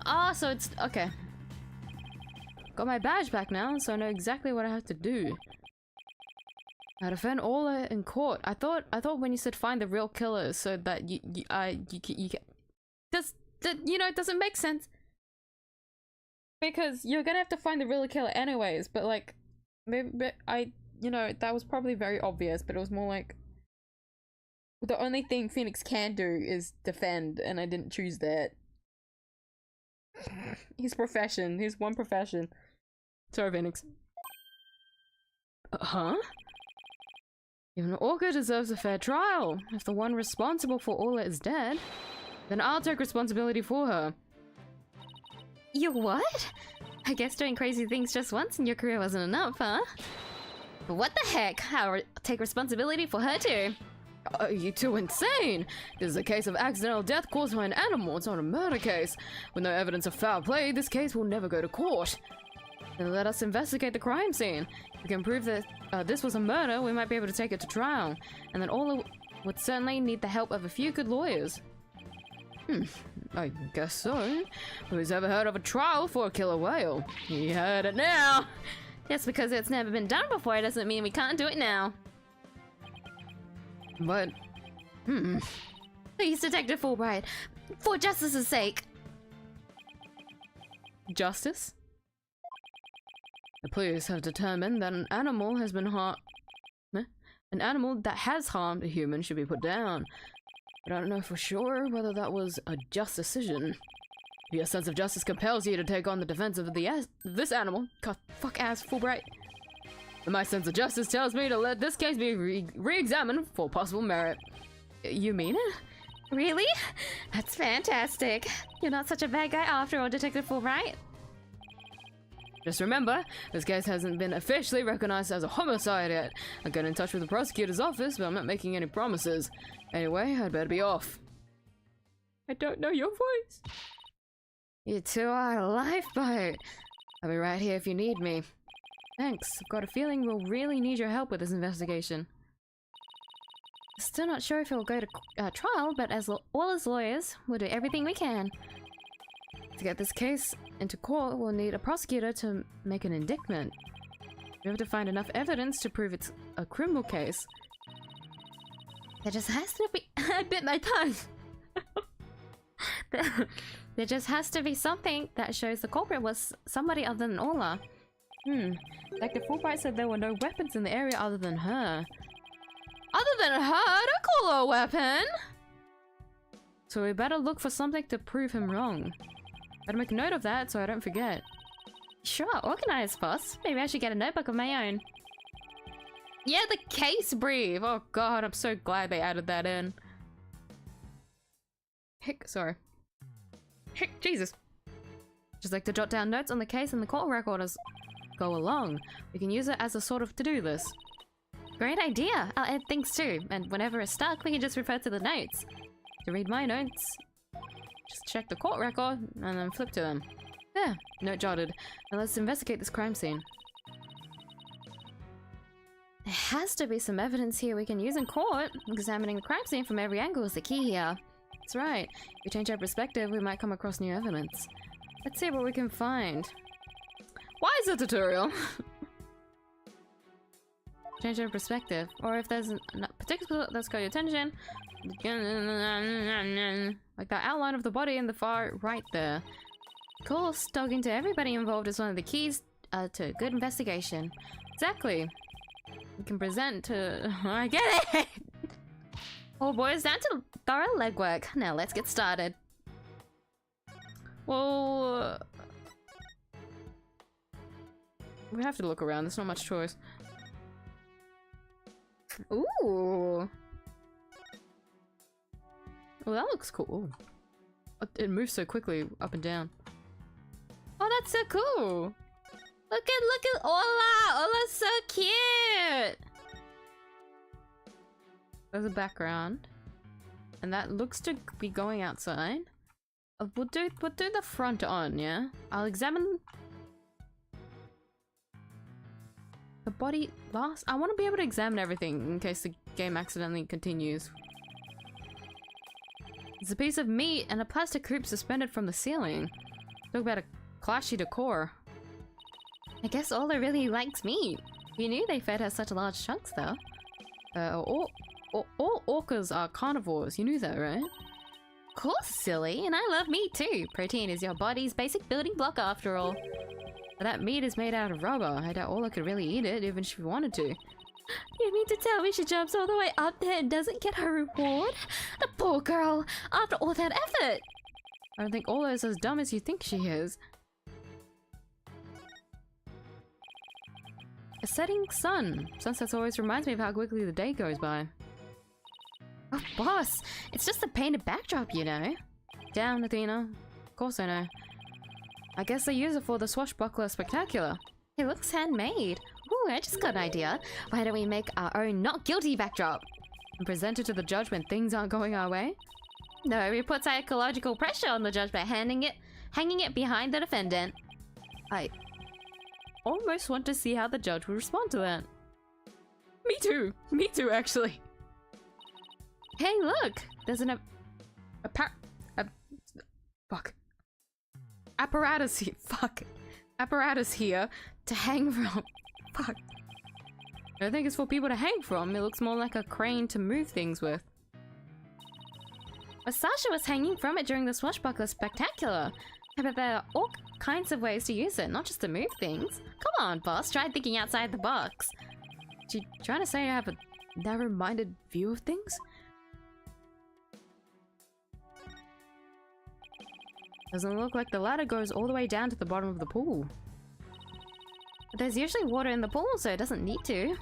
Ah, so it's... okay. Got my badge back now, so I know exactly what I have to do. I defend Orla in court. I thought when you said find the real killer, so that you can... you know, it doesn't make sense. Because you're gonna have to find the real killer anyways, but like... maybe you know, that was probably very obvious, but it was more like... the only thing Phoenix can do is defend, and I didn't choose that. His profession. His one profession. Sorry, Phoenix. Huh? Even Orca deserves a fair trial. If the one responsible for Orla is dead, then I'll take responsibility for her. You what? I guess doing crazy things just once in your career wasn't enough, huh? But what the heck? I'll take responsibility for her too. Are you too insane? This is a case of accidental death caused by an animal. It's not a murder case. With no evidence of foul play, this case will never go to court. Then let us investigate the crime scene. If we can prove that this was a murder, we might be able to take it to trial. And then Orla would certainly need the help of a few good lawyers. I guess so. Who's ever heard of a trial for a killer whale? You heard it now. Just because it's never been done before doesn't mean we can't do it now. But, Please, Detective Fulbright, for justice's sake. justice? The police have determined that an animal has been an animal that has harmed a human should be put down. But I don't know for sure whether that was a just decision. If your sense of justice compels you to take on the defense of this animal, fuck ass Fulbright. But my sense of justice tells me to let this case be re-examined for possible merit. You mean it? Really? That's fantastic. You're not such a bad guy after all, Detective Fulbright. Just remember, this case hasn't been officially recognized as a homicide yet. I'll get in touch with the prosecutor's office, but I'm not making any promises. Anyway, I'd better be off. I don't know your voice. You two are a lifeboat. I'll be right here if you need me. Thanks. I've got a feeling we'll really need your help with this investigation. Still not sure if he'll go to trial, but as all as lawyers, we'll do everything we can. To get this case into court, we'll need a prosecutor to make an indictment. We have to find enough evidence to prove it's a criminal case. There just has to be... I bit my tongue! There just has to be something that shows the culprit was somebody other than Ola. Detective Fulbright said there were no weapons in the area other than her. Other than her? Don't call her a weapon! So we better look for something to prove him wrong. Better make a note of that so I don't forget. Sure, organized, boss. Maybe I should get a notebook of my own. Yeah, the case brief! Oh god, I'm so glad they added that in. Sorry. Jesus. Just like to jot down notes on the case and the court record as go along. We can use it as a sort of to-do list. Great idea! I'll add things too, and whenever it's stuck, we can just refer to the notes. To read my notes, just check the court record and then flip to them. There, note jotted. Now let's investigate this crime scene. There has to be some evidence here we can use in court. Examining the crime scene from every angle is the key here. That's right. If we change our perspective, we might come across new evidence. Let's see what we can find. Why is it tutorial? Change our perspective. Or if there's a particular that's got your attention. Like that outline of the body in the far right there. Of course, talking to everybody involved is one of the keys to a good investigation. Exactly. We can present to... I get it! All boys down to thorough legwork. Now let's get started. Well... we have to look around, there's not much choice. Ooh! Well, that looks cool. It moves so quickly, up and down. Oh, that's so cool! Look at Ola! Ola's so cute! There's a background. And that looks to be going outside. We'll do the front on, yeah? I'll examine the body last. I want to be able to examine everything in case the game accidentally continues. There's a piece of meat and a plastic hoop suspended from the ceiling. Talk about a clashy decor. I guess Ola really likes meat. You knew they fed her such large chunks though. All orcas are carnivores, you knew that, right? Of course, silly, and I love meat too. Protein is your body's basic building block after all. But that meat is made out of rubber. I doubt Ola could really eat it, even if she wanted to. You mean to tell me she jumps all the way up there and doesn't get her reward? The poor girl, after all that effort! I don't think Ola is as dumb as you think she is. A setting sun. Sunsets always reminds me of how quickly the day goes by. Oh, boss! It's just a painted backdrop, you know. Down, Athena. Of course I know. I guess they use it for the swashbuckler spectacular. It looks handmade. Ooh, I just got an idea. Why don't we make our own not guilty backdrop? And present it to the judge when things aren't going our way? No, we put psychological pressure on the judge by hanging it behind the defendant. I almost want to see how the judge would respond to that. Me too! Me too, actually! Hey, look! There's an fuck. Apparatus here. Fuck. apparatus here to hang from. Fuck. I don't think it's for people to hang from. It looks more like a crane to move things with. Well, Sasha was hanging from it during the Swashbuckler Spectacular. I bet there are all kinds of ways to use it, not just to move things. Come on, boss, try thinking outside the box. You trying to say I have a narrow-minded view of things? Doesn't look like the ladder goes all the way down to the bottom of the pool. But there's usually water in the pool, so it doesn't need to.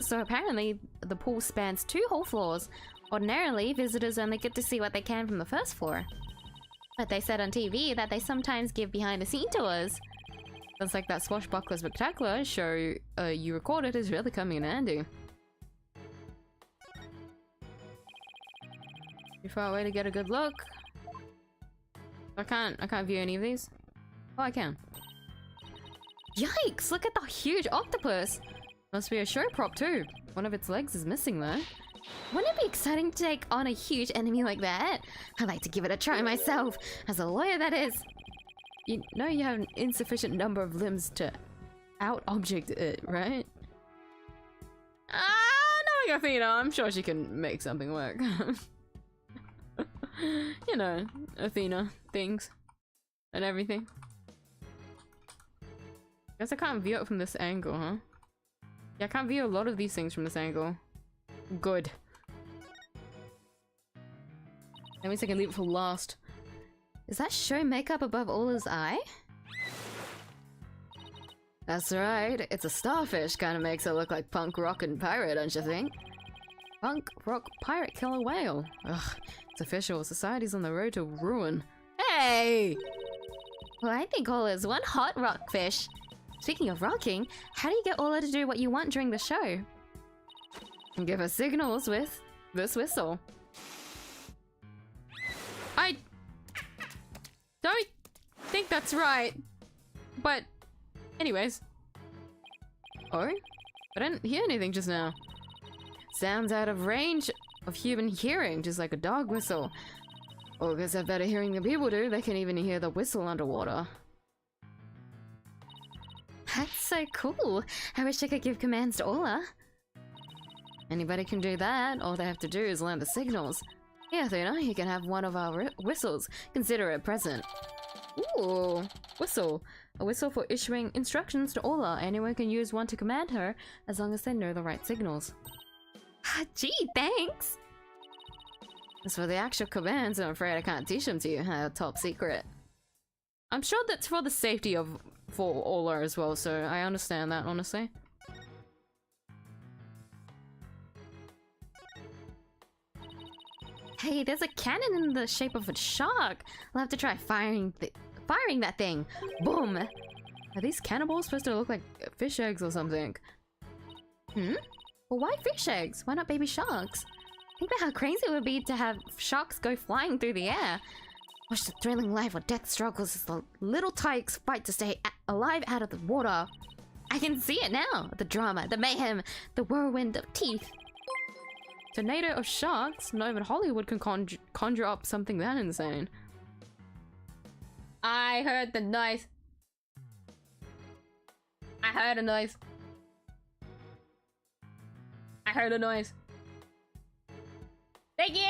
So apparently, the pool spans 2 whole floors. Ordinarily, visitors only get to see what they can from the first floor. But they said on TV that they sometimes give behind-the-scene tours. Sounds like that Swashbuckler Spectacular show you recorded is really coming in handy. Too far away to get a good look. I can't view any of these. Oh, I can. Yikes! Look at the huge octopus! Must be a show prop too. One of its legs is missing though. Wouldn't it be exciting to take on a huge enemy like that? I'd like to give it a try myself, as a lawyer that is. You know you have an insufficient number of limbs to out-object it, right? Knowing Athena, I'm sure she can make something work. You know, Athena, things, and everything. Guess I can't view it from this angle, huh? Yeah, I can't view a lot of these things from this angle. Good. That means I can leave it for last. Is that show makeup above Ola's eye? That's right, it's a starfish, kinda makes it look like punk rock and pirate, don't you think? Punk rock pirate killer whale. Ugh, it's official, society's on the road to ruin. Hey! Well, I think Ola's one hot rockfish. Speaking of rocking, how do you get Ola to do what you want during the show? And give her signals with this whistle. I don't think that's right. But anyways. Oh? I didn't hear anything just now. Sounds out of range of human hearing, just like a dog whistle. Or guess have better hearing than people do. They can even hear the whistle underwater. That's so cool. I wish I could give commands to Ola. Anybody can do that. All they have to do is learn the signals. Here, Athena, you can have one of our whistles. Consider it a present. Ooh, whistle. A whistle for issuing instructions to Ola. Anyone can use one to command her, as long as they know the right signals. Gee, thanks! As for the actual commands, I'm afraid I can't teach them to you. Top secret. I'm sure that's for the safety of for Ola as well, so I understand that, honestly. Hey, there's a cannon in the shape of a shark. I'll have to try firing that thing. Boom! Are these cannonballs supposed to look like fish eggs or something? Hmm? Well, why fish eggs? Why not baby sharks? Think about how crazy it would be to have sharks go flying through the air. Watch the thrilling life or death struggles as the little tykes fight to stay alive out of the water. I can see it now. The drama, the mayhem, the whirlwind of teeth. Tornado of sharks? Not even Hollywood can conjure up something that insane. I heard the noise. I heard a noise. I heard a noise. Thank you!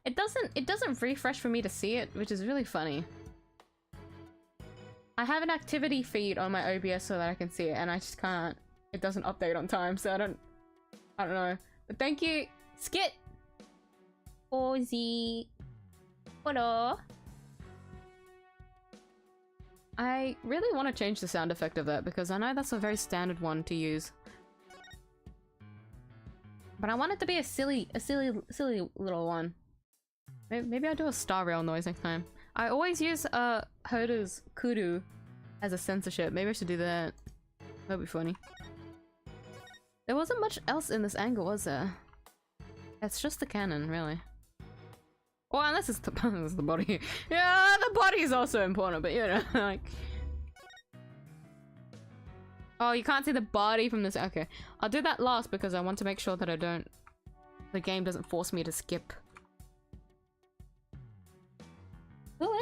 It doesn't refresh for me to see it, which is really funny. I have an activity feed on my OBS so that I can see it, and I just can't. It doesn't update on time, so I don't know. But thank you, Skit. Ozzy. Hello. I really want to change the sound effect of that because I know that's a very standard one to use. But I want it to be a silly little one. Maybe I'll do a star rail noise next time. I always use Hoda's kudu as a censorship. Maybe I should do that. That'd be funny. There wasn't much else in this angle, was there? It's just the cannon, really. Well, unless it's the, it's the body. Yeah, the body is also important, but you know, like... Oh, you can't see the body from this. Okay, I'll do that last because I want to make sure that I don't... The game doesn't force me to skip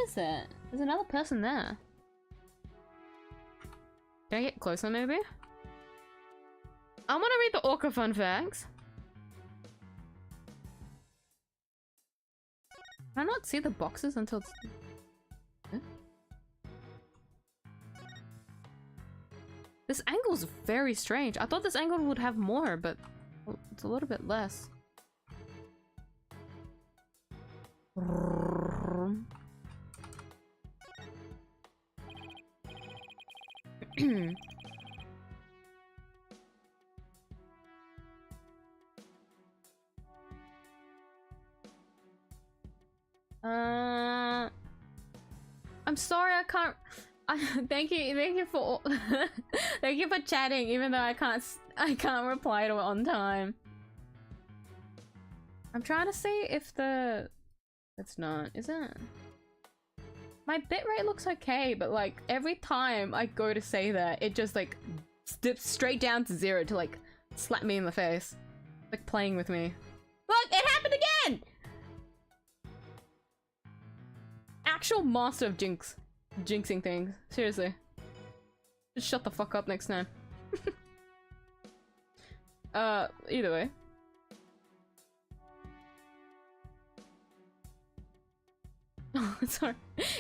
is it? There's another person there. Can I get closer, maybe? I want to read the orca fun facts. Can I not see the boxes until it's... Huh? This angle's very strange. I thought this angle would have more, but it's a little bit less. I'm sorry, I can't. Thank you for thank you for chatting, even though I can't reply to it on time. I'm trying to see if the... It's not, is it? My bitrate looks okay, but like every time I go to say that, it just like dips straight down to 0 to like slap me in the face. Like playing with me. Look, it happened again! Actual master of jinxing things. Seriously. Just shut the fuck up next time. Either way. Sorry.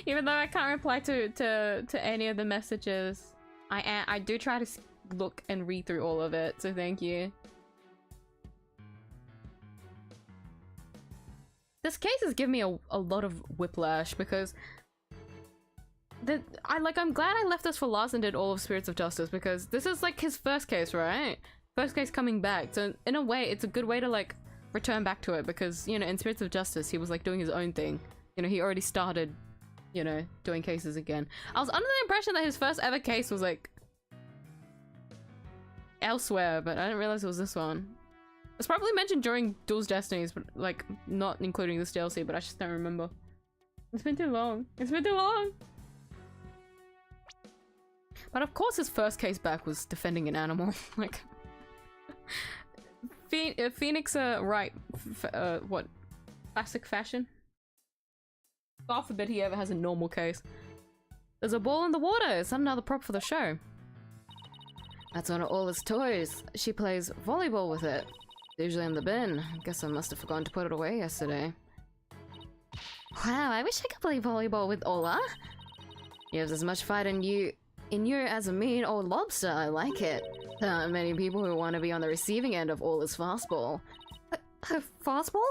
Even though I can't reply to any of the messages, I do try to look and read through all of it, so thank you. This case has given me a lot of whiplash because I'm glad I left this for last and did all of Spirits of Justice, because this is like his first case, right? First case coming back, so in a way it's a good way to like return back to it, because, you know, in Spirits of Justice he was like doing his own thing. You know, he already started, you know, doing cases again. I was under the impression that his first ever case was like elsewhere, but I didn't realize it was this one. It's probably mentioned during Duel's Destinies, but like not including this DLC, but I just don't remember. It's been too long. It's been too long! But of course his first case back was defending an animal. Like... Phoenix, right, what? Classic fashion? God forbid he ever has a normal case. There's a ball in the water! Is that another prop for the show? That's one of Ola's toys. She plays volleyball with it. Usually in the bin. Guess I must have forgotten to put it away yesterday. Wow, I wish I could play volleyball with Ola. You have as much fight in you as a mean old lobster. I like it. There aren't many people who want to be on the receiving end of Ola's fastball. Her fastball?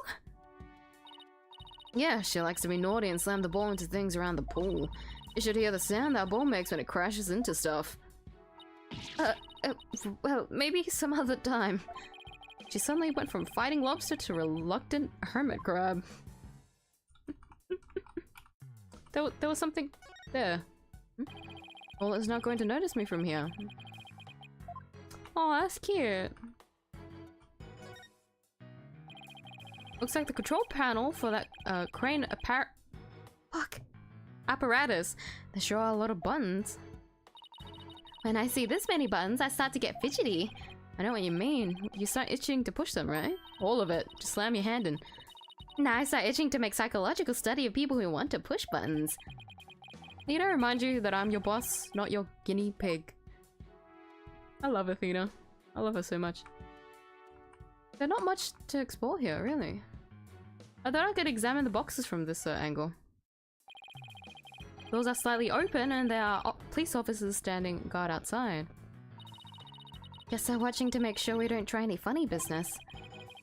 Yeah, she likes to be naughty and slam the ball into things around the pool. You should hear the sound that ball makes when it crashes into stuff. Well, maybe some other time. She suddenly went from fighting lobster to reluctant hermit crab. There was something there. Ola's not going to notice me from here. Oh, that's cute. Looks like the control panel for that crane apparatus. There sure are a lot of buttons. When I see this many buttons, I start to get fidgety. I know what you mean. You start itching to push them, right? All of it. Just slam your hand in. Now I start itching to make psychological study of people who want to push buttons. Need I remind you that I'm your boss, not your guinea pig. I love Athena. I love her so much. There's not much to explore here, really. I thought I could examine the boxes from this angle. Doors are slightly open and there are police officers standing guard outside. Guess they're watching to make sure we don't try any funny business.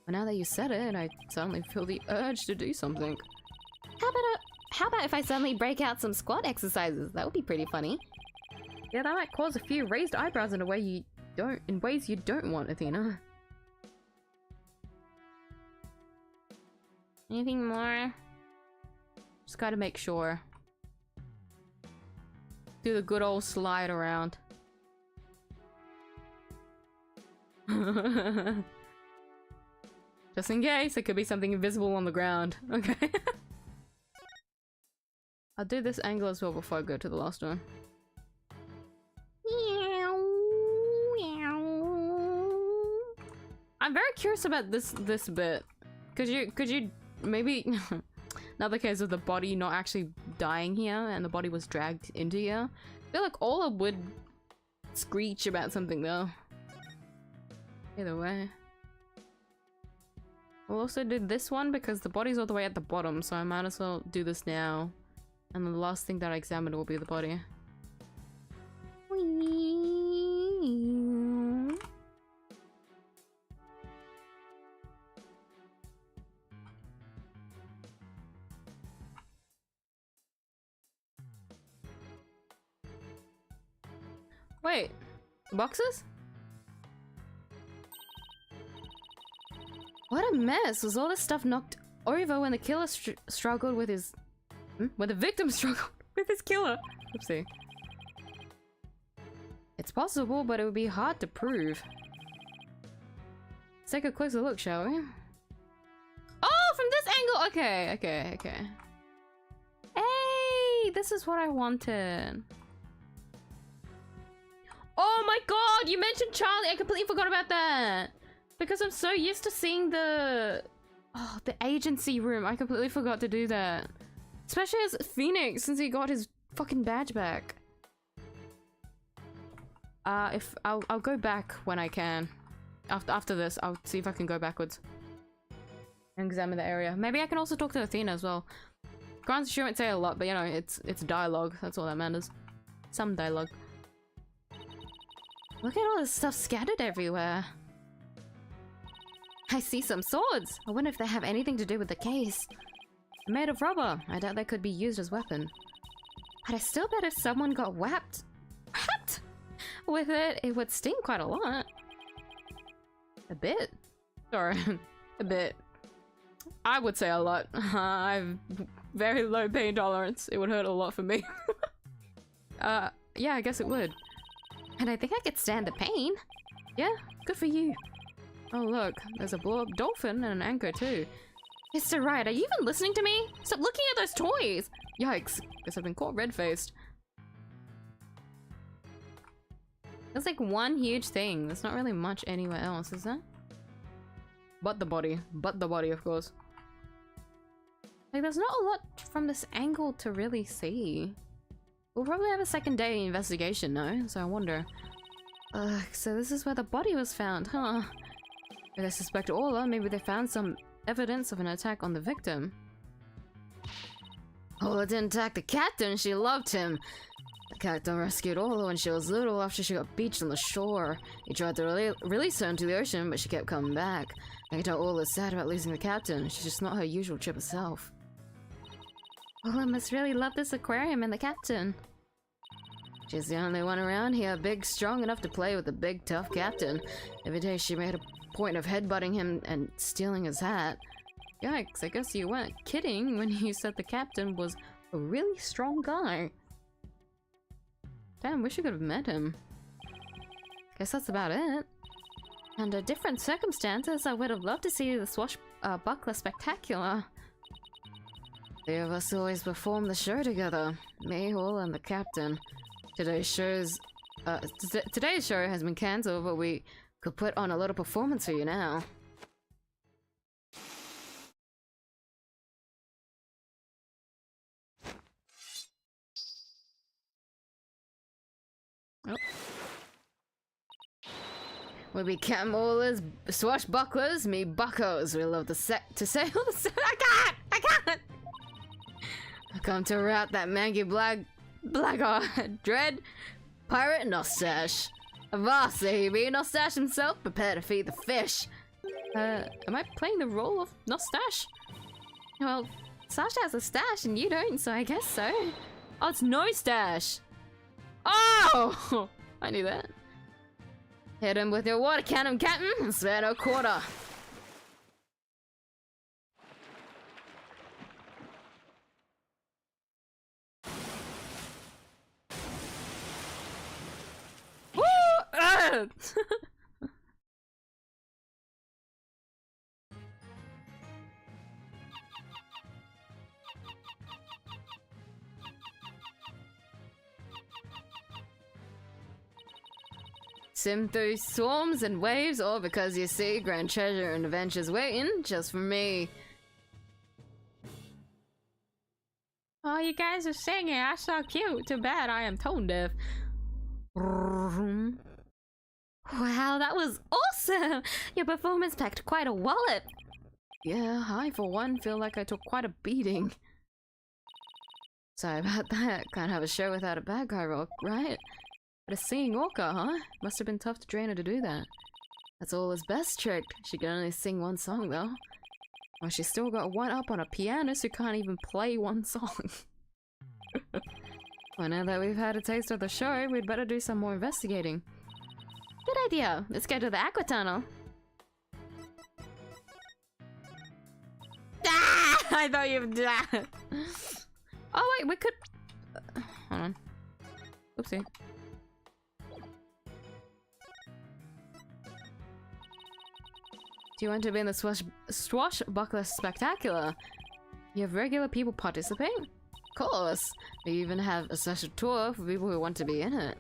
But now that you said it, I suddenly feel the urge to do something. How about if I suddenly break out some squat exercises? That would be pretty funny. Yeah, that might cause a few raised eyebrows in ways you don't want, Athena. Anything more? Just gotta make sure. Do the good old slide around. Just in case, it could be something invisible on the ground. Okay. I'll do this angle as well before I go to the last one. I'm very curious about this bit. Could you maybe another case of the body not actually dying here and the body was dragged into here. I feel like Ola would screech about something though. Either way. We'll also do this one because the body's all the way at the bottom, so I might as well do this now. And the last thing that I examine will be the body. Wait, boxes? What a mess! Was all this stuff knocked over when the killer struggled with his... When the victim struggled with his killer? Oopsie. It's possible, but it would be hard to prove. Let's take a closer look, shall we? Oh, from this angle! Okay. Hey! This is what I wanted. Oh my god! You mentioned Charlie! I completely forgot about that! Because I'm so used to seeing the agency room. I completely forgot to do that. Especially as Phoenix, since he got his fucking badge back. I'll go back when I can. After this, I'll see if I can go backwards and examine the area. Maybe I can also talk to Athena as well. Granted, she won't say a lot, but you know, it's dialogue. That's all that matters. Some dialogue. Look at all this stuff scattered everywhere. I see some swords. I wonder if they have anything to do with the case. Made of rubber. I doubt they could be used as weapon. But I still bet if someone got whacked with it, it would sting quite a lot. A bit. Sorry, a bit. I would say a lot. I've very low pain tolerance. It would hurt a lot for me. Yeah, I guess it would. And I think I could stand the pain. Yeah, good for you. Oh look, there's a blow-up dolphin and an anchor too. Mr. Wright, are you even listening to me? Stop looking at those toys! Yikes, guess I've been caught red-faced. There's like one huge thing. There's not really much anywhere else, is there? But the body. But the body, of course. Like, there's not a lot from this angle to really see. We'll probably have a second day investigation, no? So I wonder. So this is where the body was found, huh? If they suspect Orla, maybe they found some evidence of an attack on the victim. Orla didn't attack the captain, she loved him. The captain rescued Orla when she was little after she got beached on the shore. He tried to release her into the ocean, but she kept coming back. I can tell Orla's sad about losing the captain. She's just not her usual chipper self. Orla must really love this aquarium and the captain. She's the only one around here, big, strong enough to play with the big, tough captain. Every day she made a point of headbutting him and stealing his hat. Yikes, I guess you weren't kidding when you said the captain was a really strong guy. Damn, wish you could have met him. Guess that's about it. Under different circumstances, I would have loved to see the Swashbuckler Spectacular. Three of us always perform the show together. Me, Hall, and the captain. Today's show has been cancelled, but we could put on a little performance for you now. Oh. We become all as swashbucklers, me buckos. We love to sail the I can't! I come to rout that mangy blackguard, Dread, Pirate Nostache. Avast, there he be, Nostache himself, prepare to feed the fish. Am I playing the role of Nostache? Well, Sasha has a stash and you don't, so I guess so. Oh, it's no stash. Oh! I knew that. Hit him with your water cannon, Captain, and spare no quarter. Woo! Sim through swarms and waves, all because you see grand treasure and adventures waiting just for me. Oh you guys are singing. That's so cute. Too bad I am tone deaf. Wow, that was awesome! Your performance packed quite a wallop. Yeah, I for one feel like I took quite a beating. Sorry about that. Can't have a show without a bad guy rock, right? But a singing orca, huh? Must have been tough to train her to do that. That's all his best trick. She can only sing one song though. Well, she's still got one up on a pianist who can't even play one song. Well, now that we've had a taste of the show, we'd better do some more investigating. Good idea. Let's go to the aqua tunnel. Ah! I thought you'd die. Oh wait, we could... hold on. Oopsie. Do you want to be in the Swashbuckler Spectacular? You have regular people participate? Of course! We even have a special tour for people who want to be in it.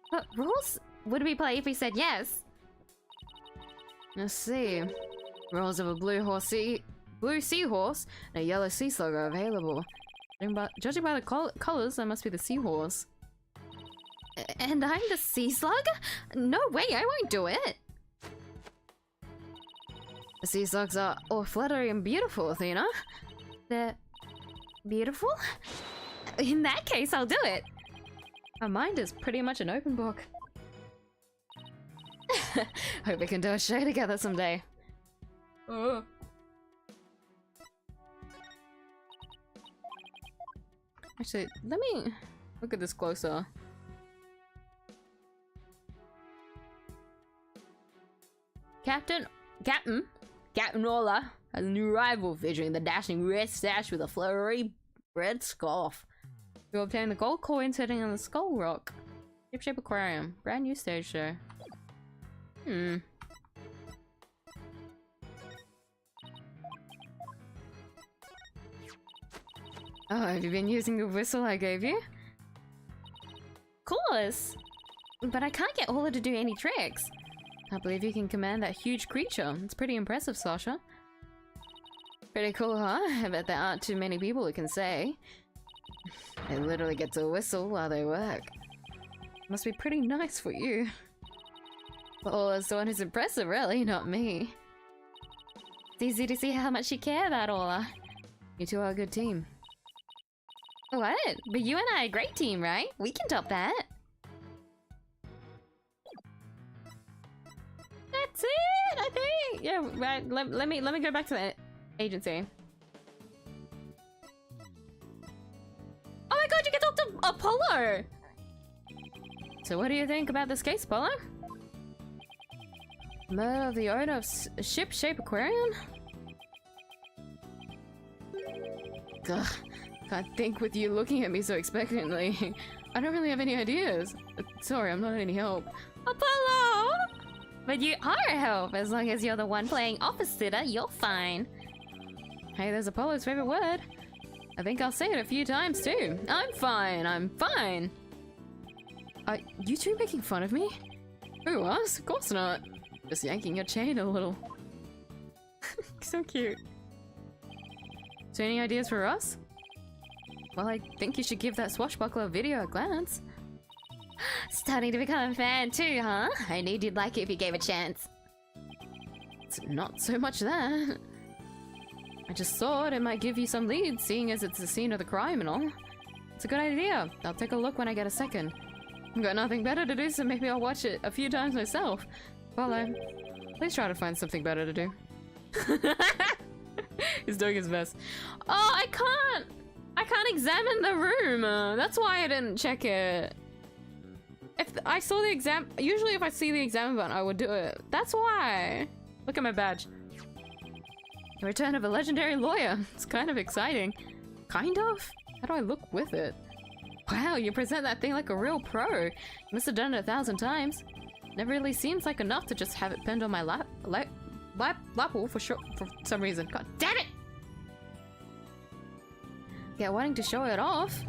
What rules would we play if we said yes? Let's see. Rules of a blue seahorse and a yellow sea slug are available. Judging by the colors, that must be the seahorse. And I'm the sea slug? No way, I won't do it! The sea slugs are all fluttery and beautiful, Athena. They're beautiful? In that case, I'll do it! Our mind is pretty much an open book. Hope we can do a show together someday. Actually, let me look at this closer. Captain Ola has a new rival featuring the dashing red sash with a fluttery red scarf. You obtain the gold coin sitting on the Skull Rock. Ship Aquarium. Brand new stage show. Oh, have you been using the whistle I gave you? Of course! But I can't get Ola to do any tricks. Can't believe you can command that huge creature. It's pretty impressive, Sasha. Pretty cool, huh? I bet there aren't too many people who can say. They literally get to whistle while they work. Must be pretty nice for you. But Ola's the one who's impressive, really, not me. It's easy to see how much you care about Ola. You two are a good team. What? But you and I are a great team, right? We can top that. That's it, I think. Yeah, right. Let me go back to the agency. Oh my god, you can talk to Apollo! So what do you think about this case, Apollo? Murder of the owner of Ship-Shape Aquarium? Ugh, can't think with you looking at me so expectantly. I don't really have any ideas. Sorry, I'm not any help. Apollo! But you are a help. As long as you're the one playing office sitter, you're fine. Hey, there's Apollo's favorite word. I think I'll say it a few times too. I'm fine, I'm fine. Are you two making fun of me? Who, us? Of course not. Just yanking your chain a little. So cute. So any ideas for us? Well, I think you should give that Swashbuckler video a glance. Starting to become a fan too, huh? I knew you'd like it if you gave a chance. It's not so much that. I just thought it might give you some leads, seeing as it's the scene of the crime and all. It's a good idea. I'll take a look when I get a second. I've got nothing better to do, so maybe I'll watch it a few times myself. Well, please try to find something better to do. He's doing his best. Oh, I can't examine the room. That's why I didn't check it. If I saw the usually if I see the examine button, I would do it. That's why. Look at my badge. The return of a legendary lawyer. It's kind of exciting. Kind of? How do I look with it? Wow, you present that thing like a real pro. You must have done it 1,000 times. Never really seems like enough to just have it pinned on my lapel for some reason. God damn it! Yeah, wanting to show it off.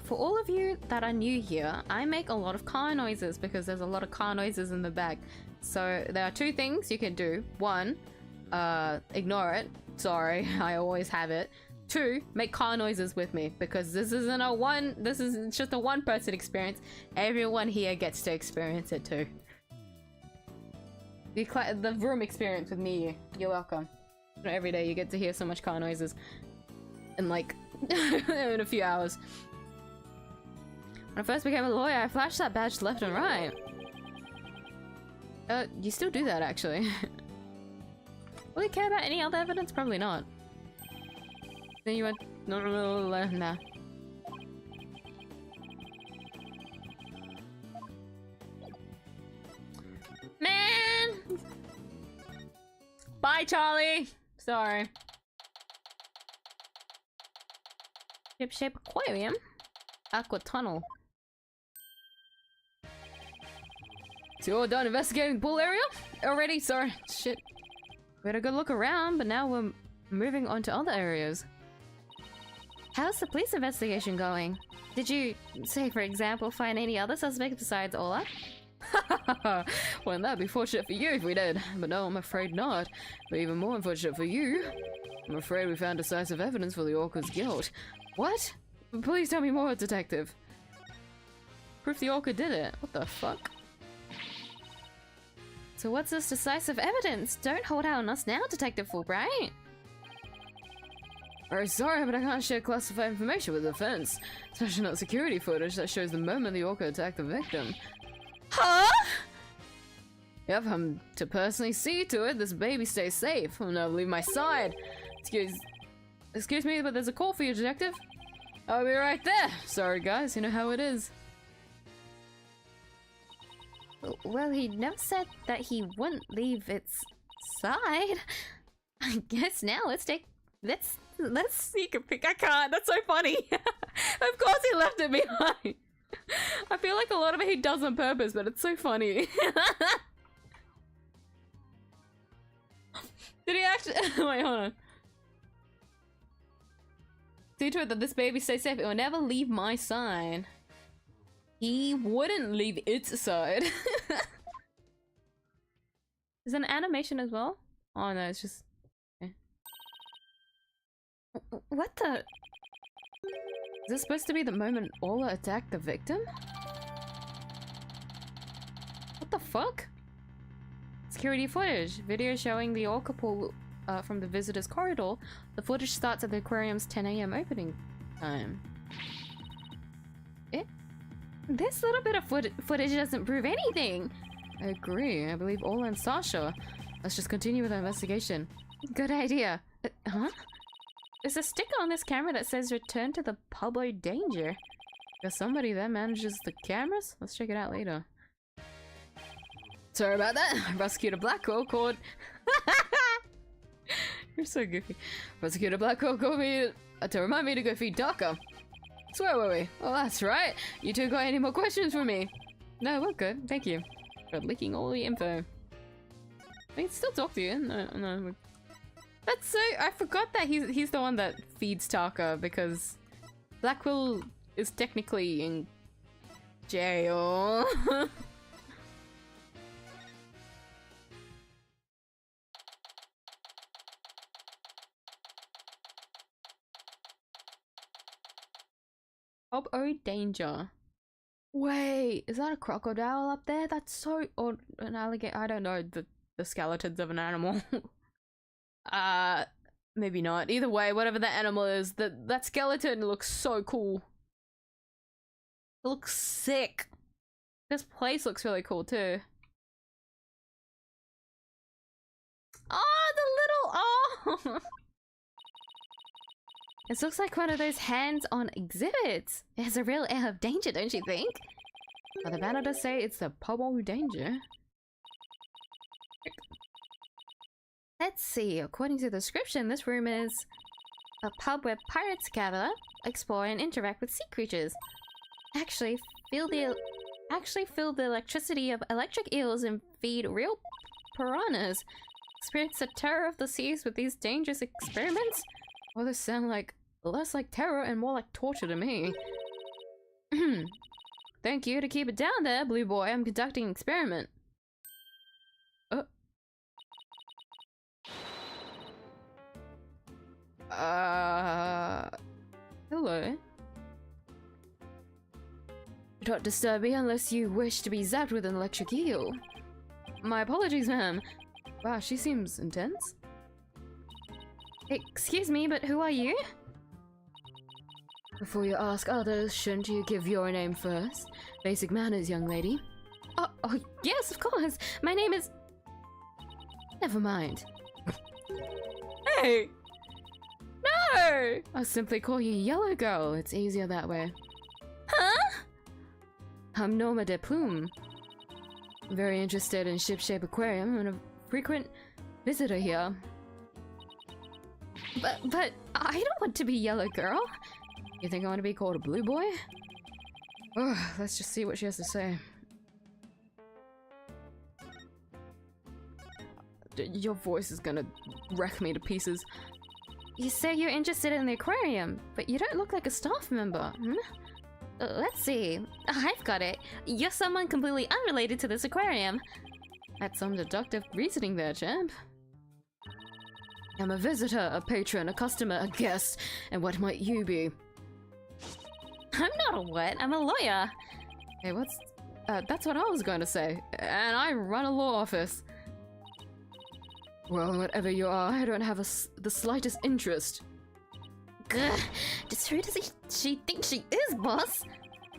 For all of you that are new here, I make a lot of car noises because there's a lot of car noises in the bag. So there are two things you can do. One, ignore it. Sorry, I always have it. 2, make car noises with me, because this isn't this is just a one person experience. Everyone here gets to experience it too. The room experience with me, you're welcome. Every day you get to hear so much car noises in like in a few hours. When I first became a lawyer, I flashed that badge left and right. You still do that actually. Will you care about any other evidence? Probably not. Then you went nah. Man! Bye, Charlie! Sorry. Ship-shape aquarium? Aqua tunnel. So you're all done investigating the pool area? Already? Sorry. Shit. We had a good look around, but now we're moving on to other areas. How's the police investigation going? Did you, say for example, find any other suspects besides Ola? Wouldn't that be fortunate for you if we did? But no, I'm afraid not. But even more unfortunate for you, I'm afraid we found decisive evidence for the Orca's guilt. What? Please tell me more, detective. Proof the Orca did it. What the fuck? So what's this decisive evidence? Don't hold out on us now, Detective Fulbright. Very sorry, but I can't share classified information with the defense. Especially not security footage that shows the moment the Orca attacked the victim. Huh? Yep, I'm to personally see to it this baby stays safe. I'll never leave my side. Excuse me, but there's a call for you, detective. I'll be right there. Sorry, guys, you know how it is. Well, he never said that he wouldn't leave its side. I guess now let's sneak a pic. I can't. That's so funny. Of course he left it behind. I feel like a lot of it he does on purpose, but it's so funny. Did he actually? Wait, hold on. See to it that this baby stays safe. It will never leave my side. He wouldn't leave its side. Is it an animation as well? Oh no, it's just... Okay. What the... Is this supposed to be the moment Ola attacked the victim? What the fuck? Security footage. Video showing the orca pool from the visitor's corridor. The footage starts at the aquarium's 10 AM opening time. This little bit of footage doesn't prove anything. I agree. I believe Ola and Sasha. Let's just continue with our investigation. Good idea. Huh? There's a sticker on this camera that says return to the Pablo Danger. There's somebody that manages the cameras? Let's check it out later. Sorry about that. Prosecutor Blackwell called... You're so goofy. Prosecutor Blackwell called me to remind me to go feed Darker. So where were we? Oh, that's right. You two got any more questions for me? No, we're good. Thank you for leaking all the info. I can still talk to you. No. That's so... I forgot that he's the one that feeds Taka because Blackwell is technically in jail. Pablo Danger. Wait, is that a crocodile up there? That's so... Or an alligator? I don't know the skeletons of an animal. Maybe not. Either way, whatever that animal is, that skeleton looks so cool. It looks sick. This place looks really cool too. Oh, the little... Oh! This looks like one of those hands-on exhibits. It has a real air of danger, don't you think? But the banner does say it's the Pablo Danger. Let's see, according to the description, this room is a pub where pirates gather, explore, and interact with sea creatures. Actually feel the electricity of electric eels and feed real piranhas. Experience the terror of the seas with these dangerous experiments? Well, this sound like less like terror and more like torture to me. Thank you. To keep it down there, Blue Boy. I'm conducting an experiment. Hello. Do not disturb me unless you wish to be zapped with an electric eel. My apologies, ma'am. Wow, she seems intense. Excuse me, but who are you? Before you ask others, shouldn't you give your name first? Basic manners, young lady. Oh, yes, of course. My name is... Never mind. Hey! No! I'll simply call you Yellow Girl. It's easier that way. Huh? I'm Norma de Plume. Very interested in Ship-Shape Aquarium and a frequent visitor here. But I don't want to be Yellow Girl. You think I want to be called a Blue Boy? Ugh, let's just see what she has to say. Your voice is gonna wreck me to pieces. You say you're interested in the aquarium, but you don't look like a staff member, hmm? Let's see. I've got it. You're someone completely unrelated to this aquarium. That's some deductive reasoning there, champ. I'm a visitor, a patron, a customer, a guest, and what might you be? I'm not a what, I'm a lawyer. Hey, that's what I was going to say. And I run a law office. Well, whatever you are, I don't have the slightest interest. Gah, just who does she think she is, boss?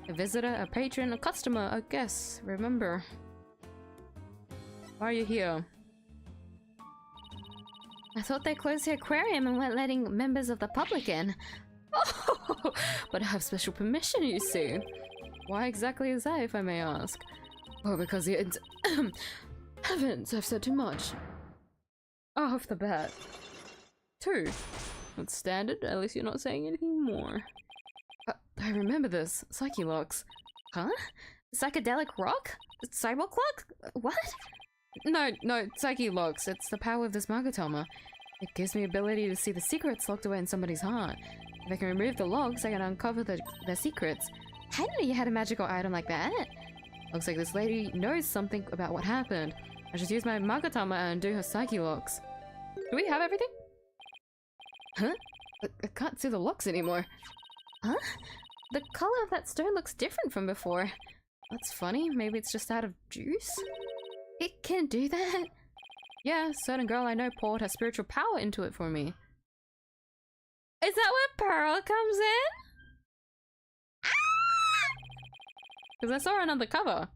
A visitor, a patron, a customer, a guest. Remember. Why are you here? I thought they closed the aquarium and weren't letting members of the public in. Oh, but I have special permission, you see. Why exactly is that, if I may ask? Oh, because the heavens, I've said too much. Off the bat. 2. That's standard, at least you're not saying anything more. I remember this. Psyche locks. Huh? Psychedelic rock? Cyborg clock? What? No, Psyche locks. It's the power of this Magatama. It gives me ability to see the secrets locked away in somebody's heart. If I can remove the locks, I can uncover their secrets. I didn't know you had a magical item like that. Looks like this lady knows something about what happened. I should use my Magatama and do her Psyche locks. Do we have everything? Huh? I can't see the locks anymore. Huh? The color of that stone looks different from before. That's funny. Maybe it's just out of juice? It can do that? Yeah, certain girl I know poured her spiritual power into it for me. Is that where Pearl comes in? Because I saw her on the cover.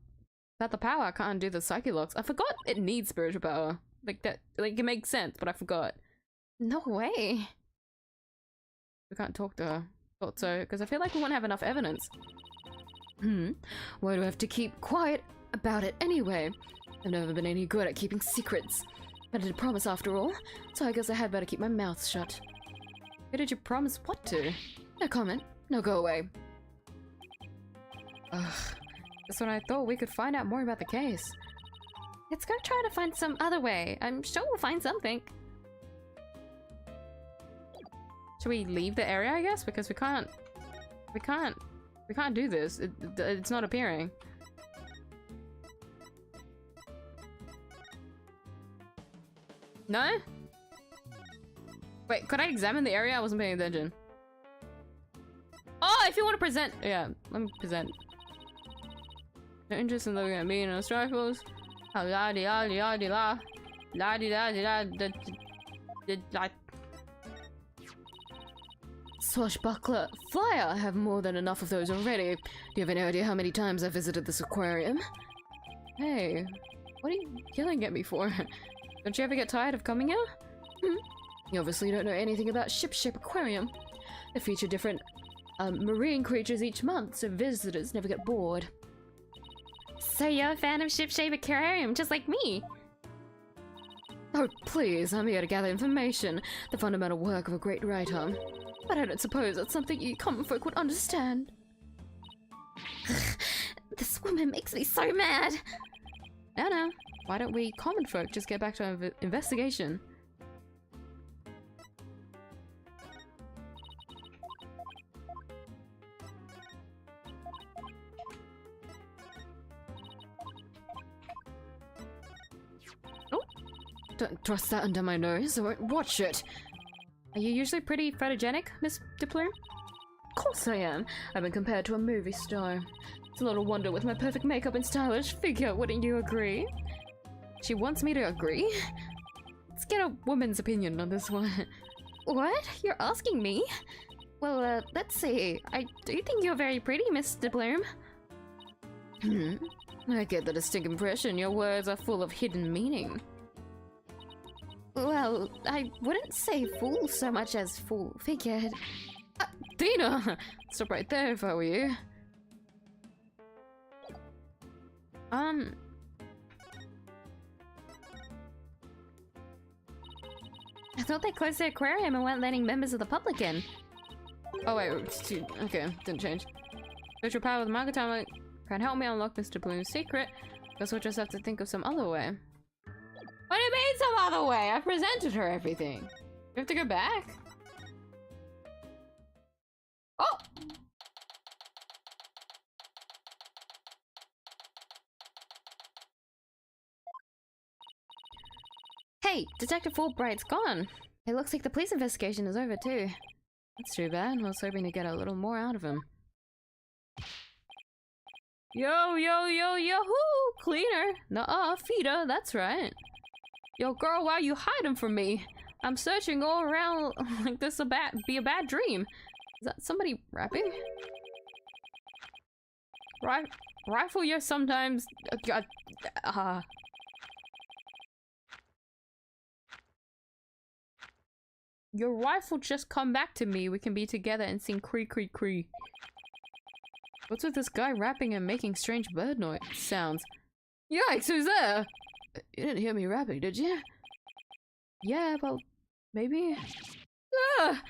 Without the power, I can't do the Psyche locks. I forgot it needs spiritual power. Like that, like it makes sense, but I forgot. No way. We can't talk to her. Thought so, because I feel like we won't have enough evidence. Why do I have to keep quiet about it anyway? I've never been any good at keeping secrets. But I did promise after all, so I guess I had better keep my mouth shut. Who did you promise what to? No comment. No, go away. Ugh. That's when I thought we could find out more about the case. Let's go try to find some other way. I'm sure we'll find something. Should we leave the area, I guess? Because we can't do this. It's not appearing. No? Wait, could I examine the area? I wasn't paying attention. Oh, if you want to present. Yeah, let me present. No interest in looking at me and those rifles. La di la di la di la. La di la di la. Swashbuckler flyer. I have more than enough of those already. Do you have any idea how many times I visited this aquarium? Hey, what are you yelling at me for? Don't you ever get tired of coming here? You obviously don't know anything about Ship-Shape Aquarium. They feature different marine creatures each month, so visitors never get bored. So you're a fan of Ship-Shape Aquarium, just like me? Oh, please, I'm here to gather information, the fundamental work of a great writer. But I don't suppose that's something you common folk would understand. This woman makes me so mad! No. Why don't we common folk just get back to our investigation? Oh! Don't thrust that under my nose, I won't watch it! Are you usually pretty photogenic, Miss Diplume? Of course I am. I've been compared to a movie star. It's a little wonder with my perfect makeup and stylish figure, wouldn't you agree? She wants me to agree? Let's get a woman's opinion on this one. What? You're asking me? Well, let's see. I do think you're very pretty, Miss Diplume. I get the distinct impression your words are full of hidden meaning. Well, I wouldn't say full so much as full-figured. Dina! Stop right there if I were you. I thought they closed the aquarium and weren't letting members of the public in. Oh wait, okay, didn't change. Virtual power with the manga timer can help me unlock Mr. Bloom's secret. Guess we'll just have to think of some other way. What do you mean some other way? I presented her everything. We have to go back? Oh! Hey, Detective Fulbright's gone. It looks like the police investigation is over too. That's too bad. I was hoping to get a little more out of him. Yo, yo, yo, yahoo! Cleaner! Nuh-uh, feeder, that's right. Yo, girl, why you hiding from me? I'm searching all around like this be a bad dream. Is that somebody rapping? Rifle you sometimes... Your wife will just come back to me. We can be together and sing cree cree cree. What's with this guy rapping and making strange bird noise sounds? Yikes, who's there? You didn't hear me rapping, did you? Yeah, but maybe... Ah!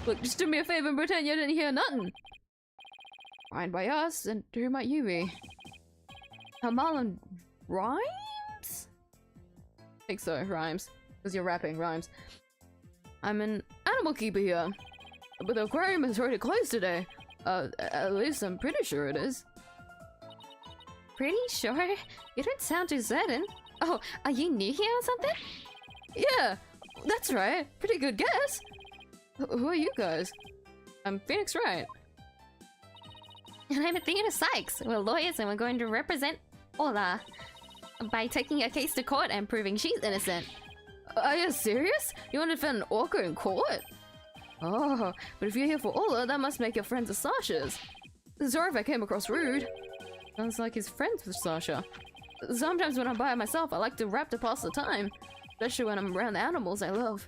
Look, just do me a favor and pretend you didn't hear nothing. Fine by us, and who might you be? Marlon Rhymes? I think so, Rhymes. Because you're rapping, Rhymes. I'm an animal keeper here. But the aquarium is already closed today. At least I'm pretty sure it is. Pretty sure? You don't sound too certain. Oh, are you new here or something? Yeah, that's right. Pretty good guess. Who are you guys? I'm Phoenix Wright. And I'm Athena Sykes. We're lawyers and we're going to represent Ola by taking her case to court and proving she's innocent. Are you serious? You want to defend an orca in court? Oh, but if you're here for Ola, that must make your friends of Sasha's. Sorry if I came across rude. Sounds like he's friends with Sasha. Sometimes when I'm by myself, I like to rap to pass the time. Especially when I'm around the animals I love.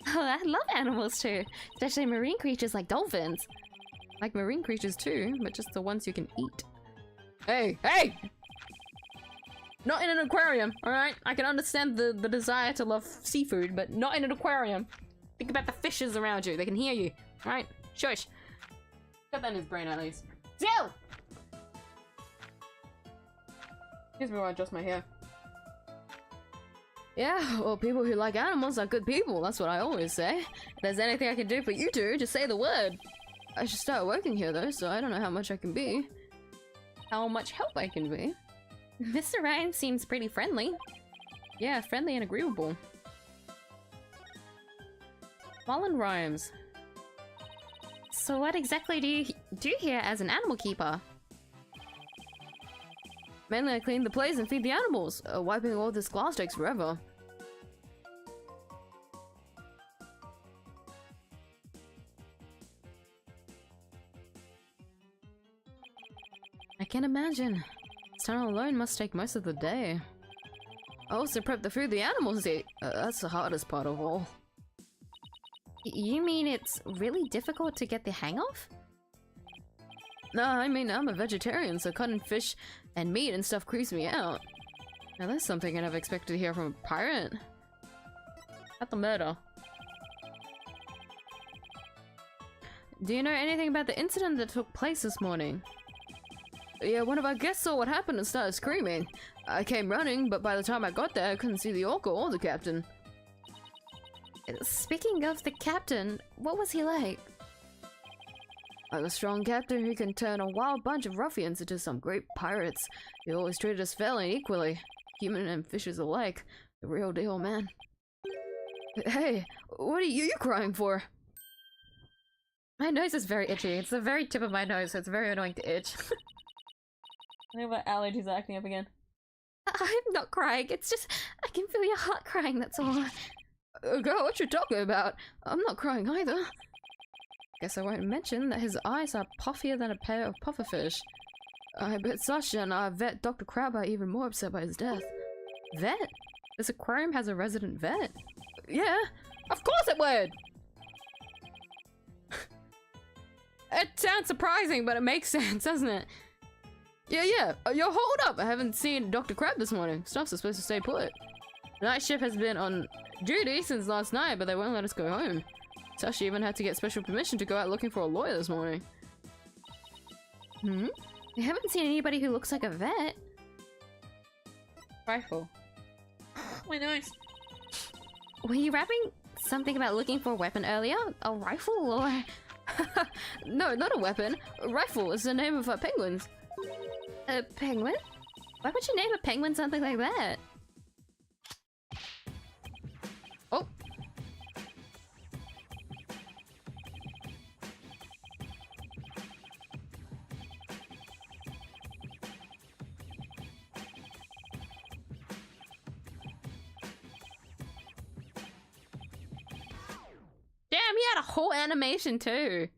Oh, I love animals too. Especially marine creatures like dolphins. Like marine creatures too, but just the ones you can eat. Hey, hey! Not in an aquarium, alright? I can understand the desire to love seafood, but not in an aquarium. Think about the fishes around you. They can hear you. Alright? Shush. Got that in his brain at least. Still! Excuse me while I adjust my hair. Yeah, well, people who like animals are good people. That's what I always say. If there's anything I can do for you two, just say the word. I should start working here though, so I don't know how much I can be. How much help I can be. Mr. Ryan seems pretty friendly. Yeah, friendly and agreeable. Marlon Rhymes. So what exactly do you do here as an animal keeper? Mainly I clean the place and feed the animals. Wiping all this glass takes forever. I can imagine. Standing alone must take most of the day. I also prep the food the animals eat. That's the hardest part of all. You mean it's really difficult to get the hang of? No, I mean I'm a vegetarian, so cutting fish and meat and stuff creeps me out. Now that's something I never expected to hear from a pirate. At the murder. Do you know anything about the incident that took place this morning? Yeah, one of our guests saw what happened and started screaming. I came running, but by the time I got there, I couldn't see the orca or the captain. Speaking of the captain, what was he like? Like a strong captain who can turn a wild bunch of ruffians into some great pirates. He always treated us fairly and equally. Human and fishes alike. The real deal, man. Hey, what are you crying for? My nose is very itchy. It's the very tip of my nose, so it's very annoying to itch. I think my allergies are acting up again. I'm not crying. It's just I can feel your heart crying. That's all. Girl, what you talking about? I'm not crying either. Guess I won't mention that his eyes are puffier than a pair of pufferfish. I bet Sasha and our vet, Dr. Crab, are even more upset by his death. Vet? This aquarium has a resident vet? Yeah, of course it would! It sounds surprising, but it makes sense, doesn't it? Yeah, yo, hold up! I haven't seen Dr. Crab this morning. Stuff's supposed to stay put. Night shift has been on duty since last night, but they won't let us go home. Sasha even had to get special permission to go out looking for a lawyer this morning. Hmm? I haven't seen anybody who looks like a vet. Rifle. My nose. Were you rapping something about looking for a weapon earlier? A rifle or... No, not a weapon. A rifle is the name of our penguins. A penguin? Why would you name a penguin something like that? Oh. Damn, he had a whole animation too.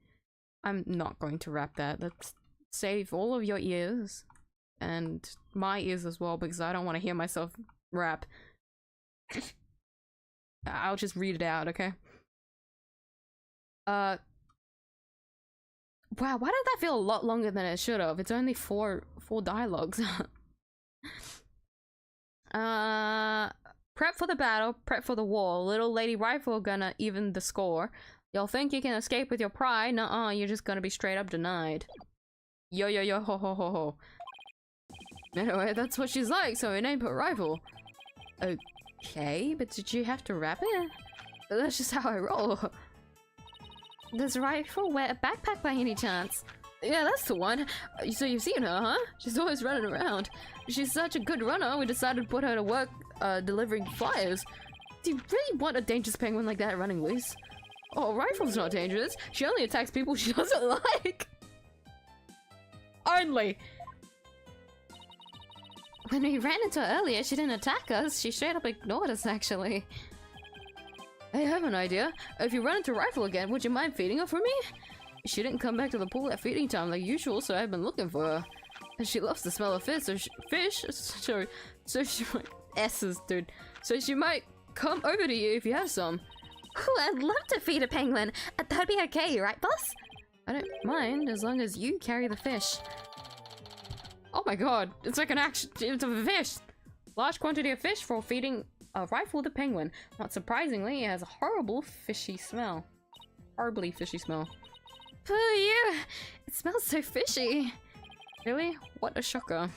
I'm not going to wrap that. Let's save all of your ears. And my ears as well, because I don't want to hear myself rap. I'll just read it out, okay? Wow, why did that feel a lot longer than it should have? It's only four dialogues. Prep for the battle, prep for the war. Little Lady Rifle gonna even the score. Y'all think you can escape with your pride? Nuh-uh, you're just gonna be straight up denied. Yo, ho, ho, ho, ho. Anyway, that's what she's like, so her name put Rifle. Okay, but did you have to rap it? That's just how I roll. Does Rifle wear a backpack by any chance? Yeah, that's the one. So you've seen her, huh? She's always running around. She's such a good runner, we decided to put her to work delivering flyers. Do you really want a dangerous penguin like that running loose? Oh, Rifle's not dangerous. She only attacks people she doesn't like. Only. When we ran into her earlier, she didn't attack us. She straight up ignored us, actually. I have an idea. If you run into Rifle again, would you mind feeding her for me? She didn't come back to the pool at feeding time like usual, so I've been looking for her. And she loves the smell of fish, so she might... S's, dude. So she might come over to you if you have some. Ooh, I'd love to feed a penguin. That'd be okay, right, boss? I don't mind, as long as you carry the fish. Oh my god, it's like an action. It's a fish. Large quantity of fish for feeding a Rifle the penguin. Not surprisingly, it has a horrible fishy smell. Horribly fishy smell. Pooh, you! It smells so fishy. Really? What a shocker.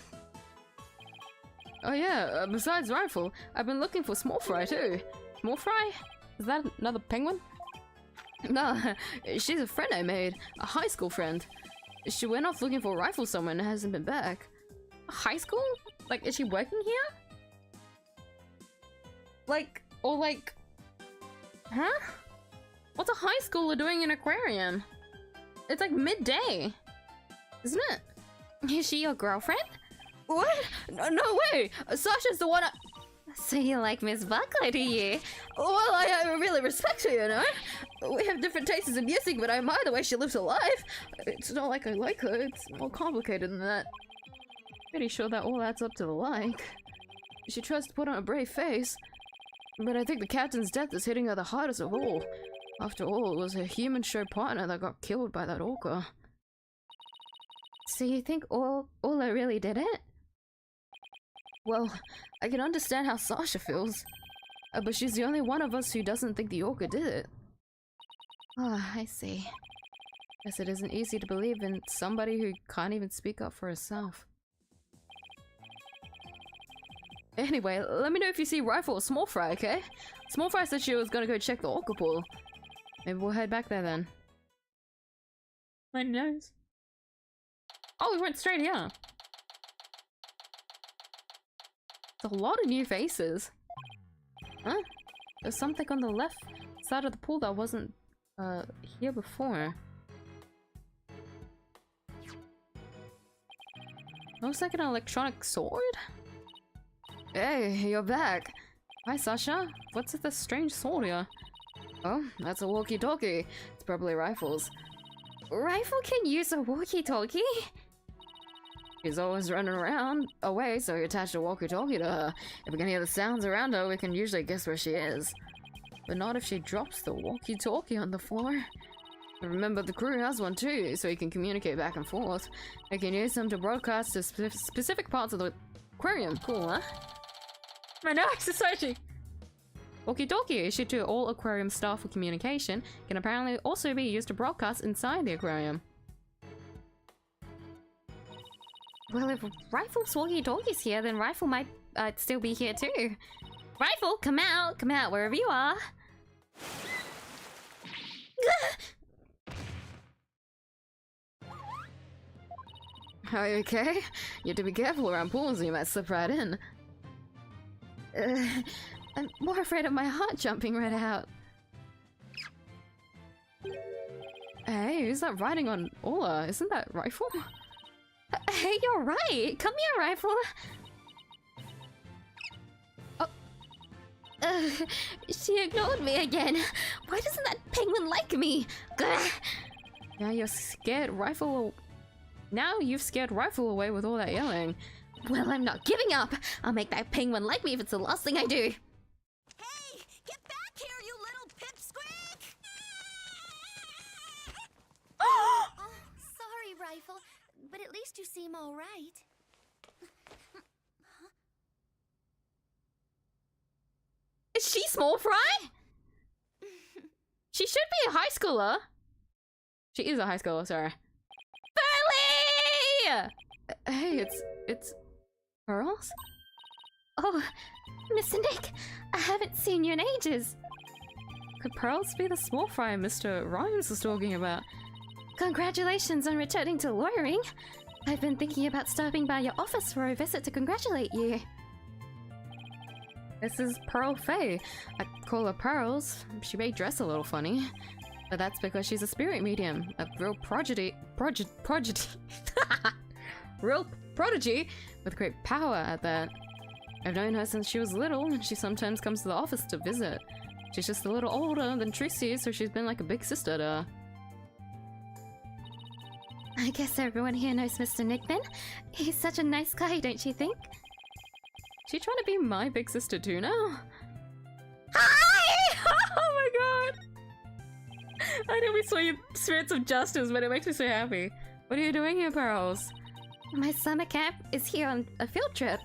Oh yeah, besides Rifle, I've been looking for Small Fry too. Small Fry? Is that another penguin? No, she's a friend I made. A high school friend. She went off looking for Rifle somewhere and hasn't been back. High school? Like, is she working here? Like, or like... Huh? What's a high schooler doing in an aquarium? It's like midday. Isn't it? Is she your girlfriend? What? No way! Sasha's the one So you like Miss Buckley, do you? Well, I really respect her, you know? We have different tastes in music, but I admire the way she lives her life. It's not like I like her, it's more complicated than that. Pretty sure that all adds up to the like. She tries to put on a brave face, but I think the captain's death is hitting her the hardest of all. After all, it was her human show partner that got killed by that orca. So you think Ola really did it? Well, I can understand how Sasha feels, but she's the only one of us who doesn't think the orca did it. Ah, I see. Guess it isn't easy to believe in somebody who can't even speak up for herself. Anyway, let me know if you see Rifle or Small Fry, okay? Small Fry said she was gonna go check the orca pool. Maybe we'll head back there then. My nose. Oh, we went straight here. It's a lot of new faces. Huh? there's something on the left side of the pool that wasn't here before. Looks like an electronic sword? Hey, you're back! Hi, Sasha. What's with this strange sword here? Oh, that's a walkie-talkie. It's probably Rifle's. Rifle can use a walkie-talkie? She's always running around away, so we attached a walkie-talkie to her. If we can hear the sounds around her, we can usually guess where she is. But not if she drops the walkie-talkie on the floor. Remember, the crew has one too, so you can communicate back and forth. They can use them to broadcast to specific parts of the aquarium. Cool, huh? My nose is itchy! Walkie-talkie, issued to all aquarium staff for communication, can apparently also be used to broadcast inside the aquarium. Well, if Rifle's walkie-talkie's here, then Rifle might still be here too. Rifle, come out, wherever you are. Are you okay? You have to be careful around pools or you might slip right in. I'm more afraid of my heart jumping right out. Hey, who's that riding on Ola? Isn't that Rifle? Hey, you're right! Come here, Rifle! Oh. She ignored me again. Why doesn't that penguin like me? Gah. Now you're scared Rifle... Now you've scared Rifle away with all that yelling. Well, I'm not giving up! I'll make that penguin like me if it's the last thing I do! Hey! Get back here, you little pipsqueak! Oh, sorry, Rifle, but at least you seem all right. Is she small fry? She should be a high schooler. She is a high schooler, sorry. Burley! Hey, it's Pearls? Oh, Mr. Nick, I haven't seen you in ages. Could Pearls be the small fry Mr. Rhymes was talking about? Congratulations on returning to lawyering. I've been thinking about stopping by your office for a visit to congratulate you. This is Pearl Faye. I call her Pearls. She may dress a little funny, but that's because she's a spirit medium, a real prodigy real prodigy with great power at that. I've known her since she was little, and she sometimes comes to the office to visit. She's just a little older than Trixie, so she's been like a big sister to her. I guess everyone here knows Mr. Nick then. He's such a nice guy, don't you think? She trying to be my big sister too now? Hi! Oh my god! I know we saw you spirits of justice, but it makes me so happy. What are you doing here, Pearls? My summer camp is here on a field trip.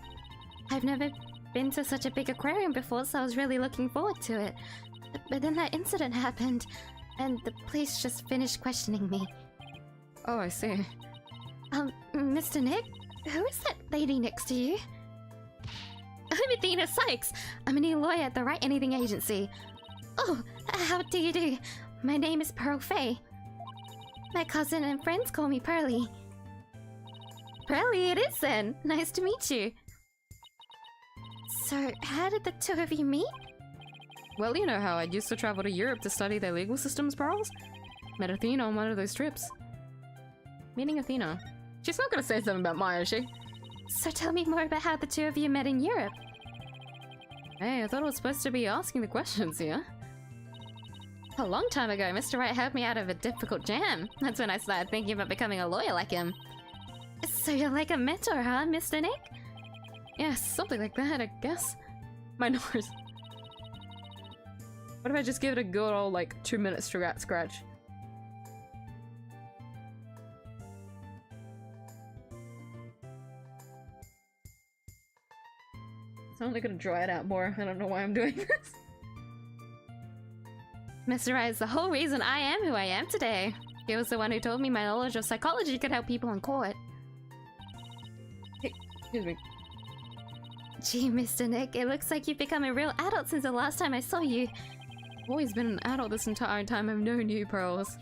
I've never been to such a big aquarium before, so I was really looking forward to it. But then that incident happened, and the police just finished questioning me. Oh, I see. Mr. Nick? Who is that lady next to you? I'm Athena Sykes. I'm a new lawyer at the Write Anything agency. Oh, how do you do? My name is Pearl Faye. My cousin and friends call me Pearly. Pearly it is then. Nice to meet you. So, how did the two of you meet? Well, you know how I used to travel to Europe to study their legal systems, Pearls? Met Athena on one of those trips. Meeting Athena. She's not gonna say something about Maya, is she? So tell me more about how the two of you met in Europe. Hey, I thought I was supposed to be asking the questions here. A long time ago, Mr. Wright helped me out of a difficult jam. That's when I started thinking about becoming a lawyer like him. So you're like a mentor, huh, Mr. Nick? Yeah, something like that, I guess. My nose. What if I just give it a good old, like, 2-minute scratch? It's only gonna dry it out more. I don't know why I'm doing this. Mr. Wright is the whole reason I am who I am today. He was the one who told me my knowledge of psychology could help people in court. Hey, excuse me. Gee, Mr. Nick, it looks like you've become a real adult since the last time I saw you. I've always been an adult this entire time I've known you, Pearls.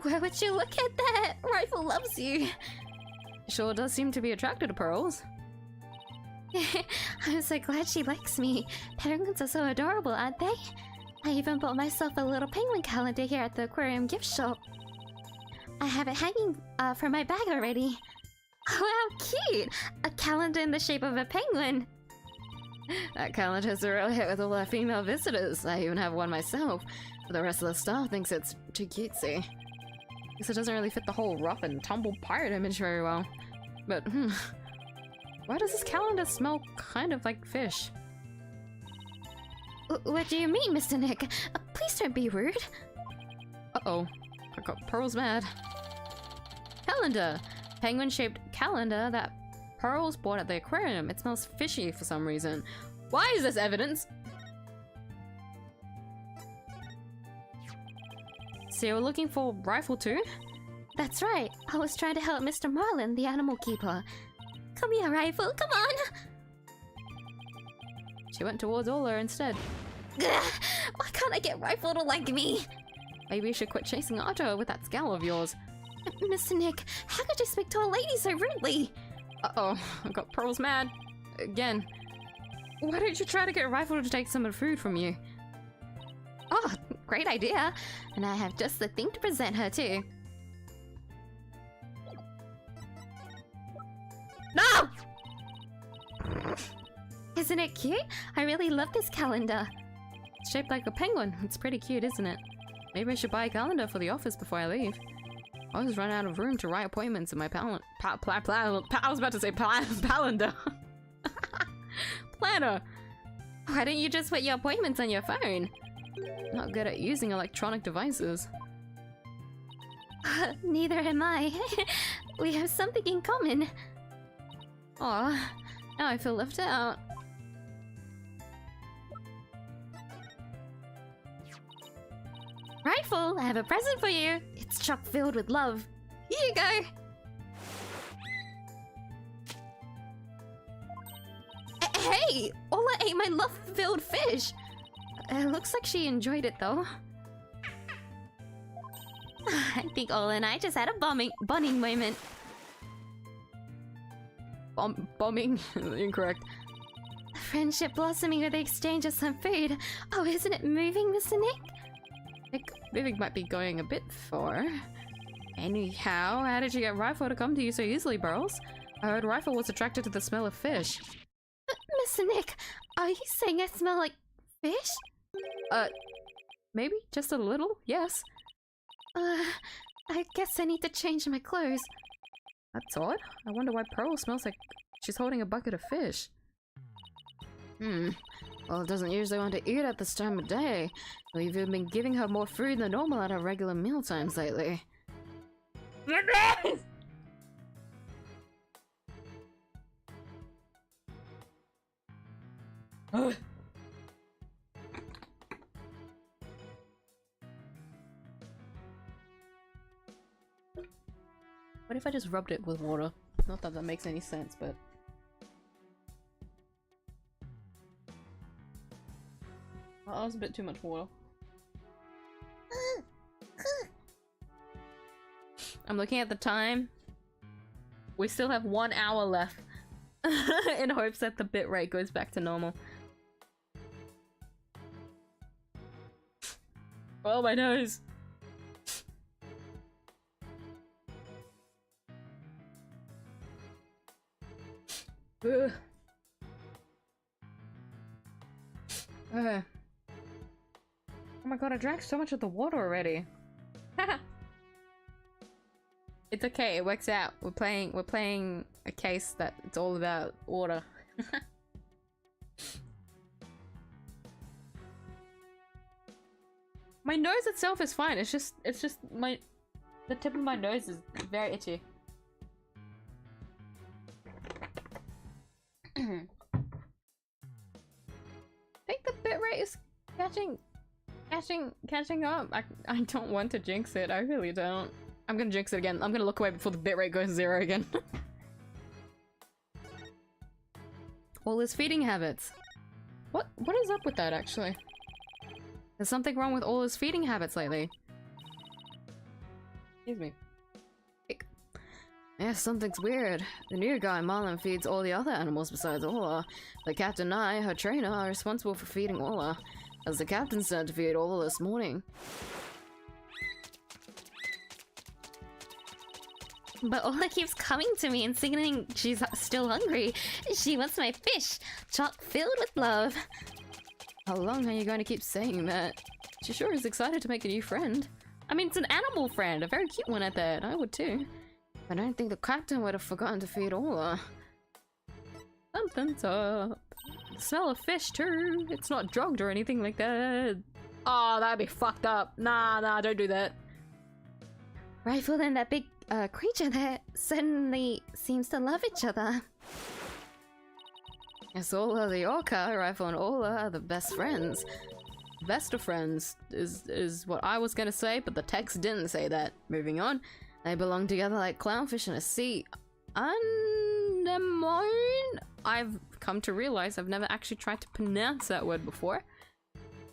Where would you look at that? Rifle loves you. Sure does seem to be attracted to Pearls. I'm so glad she likes me. Penguins are so adorable, aren't they? I even bought myself a little penguin calendar here at the aquarium gift shop. I have it hanging from my bag already. Oh, how cute! A calendar in the shape of a penguin. That calendar's a real hit with all our female visitors. I even have one myself, but the rest of the staff thinks it's too cutesy. Guess it doesn't really fit the whole rough and tumble pirate image very well. But, why does this calendar smell kind of like fish? What do you mean, Mr. Nick? Please don't be rude. Uh-oh. I got Pearl's mad. Calendar! Penguin-shaped calendar that Pearl's bought at the aquarium. It smells fishy for some reason. Why is this evidence? So you're looking for Rifle too? That's right. I was trying to help Mr. Marlin, the animal keeper. Come here, Rifle. Come on! She went towards Ola instead. Gah! Why can't I get Rifle to like me? Maybe you should quit chasing after her with that scowl of yours. Mr. Nick, how could you speak to a lady so rudely? Uh-oh, I got Pearl's mad. Again. Why don't you try to get Rifle to take some of the food from you? Oh, great idea. And I have just the thing to present her too. No! Isn't it cute? I really love this calendar. It's shaped like a penguin. It's pretty cute, isn't it? Maybe I should buy a calendar for the office before I leave. I always run out of room to write appointments in my I was about to say calendar. Planner. Why don't you just put your appointments on your phone? Not good at using electronic devices. Neither am I. We have something in common. Aw, now I feel left out. Rifle, I have a present for you. It's chock filled with love. Here you go. Hey! Ola ate my love-filled fish. Looks like she enjoyed it though. I think Ola and I just had a bonding moment. Bombing? Incorrect. Friendship blossoming with the exchange of some food. Oh, isn't it moving, Mr. Nick? Moving might be going a bit far. Anyhow, how did you get Rifle to come to you so easily, Burls? I heard Rifle was attracted to the smell of fish. Mr. Nick, are you saying I smell like fish? Maybe? Just a little? Yes. I guess I need to change my clothes. That's odd. I wonder why Pearl smells like she's holding a bucket of fish. Well, it doesn't usually want to eat at this time of day. We've even been giving her more food than normal at our regular meal times lately. What if I just rubbed it with water? Not that that makes any sense, but... Oh, that was a bit too much water. I'm looking at the time. We still have 1 hour left. In hopes that the bitrate goes back to normal. Oh, my nose! Ugh. Oh my god, I drank so much of the water already. It's okay, it works out. We're playing a case that it's all about water. My nose itself is fine. It's just the tip of my nose is very itchy. I think the bitrate is catching up. I don't want to jinx it. I really don't. I'm gonna jinx it again. I'm gonna look away before the bitrate goes 0 again. All his feeding habits. What is up with that actually? There's something wrong with all his feeding habits lately. Excuse me. Yeah, something's weird. The new guy, Marlin, feeds all the other animals besides Orla. The captain and I, her trainer, are responsible for feeding Orla, as the captain said to feed Orla this morning. But Ola keeps coming to me and signaling she's still hungry. She wants my fish, chock filled with love. How long are you going to keep saying that? She sure is excited to make a new friend. I mean, it's an animal friend, a very cute one at that. I would too. I don't think the captain would have forgotten to feed Orla. Something's up. The smell of fish too. It's not drugged or anything like that. Oh, that'd be fucked up. Nah, don't do that. Rifle and that big creature there suddenly seems to love each other. Yes, Orla the orca, Rifle and Orla are the best friends. Best of friends is what I was gonna say, but the text didn't say that. Moving on. They belong together like clownfish in a sea anemone? I've come to realize I've never actually tried to pronounce that word before.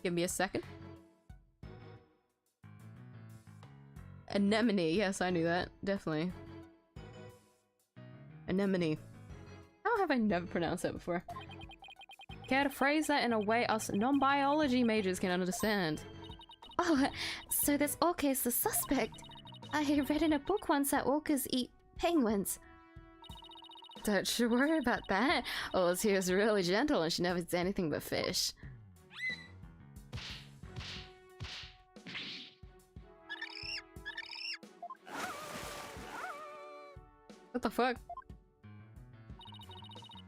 Give me a second. Anemone, yes, I knew that. Definitely. Anemone. How have I never pronounced that before? Care to phrase that in a way us non-biology majors can understand? Oh, so this orca is the suspect. I read in a book once that orcas eat penguins. Don't you worry about that. Orla's here is really gentle and she never eats anything but fish. What the fuck?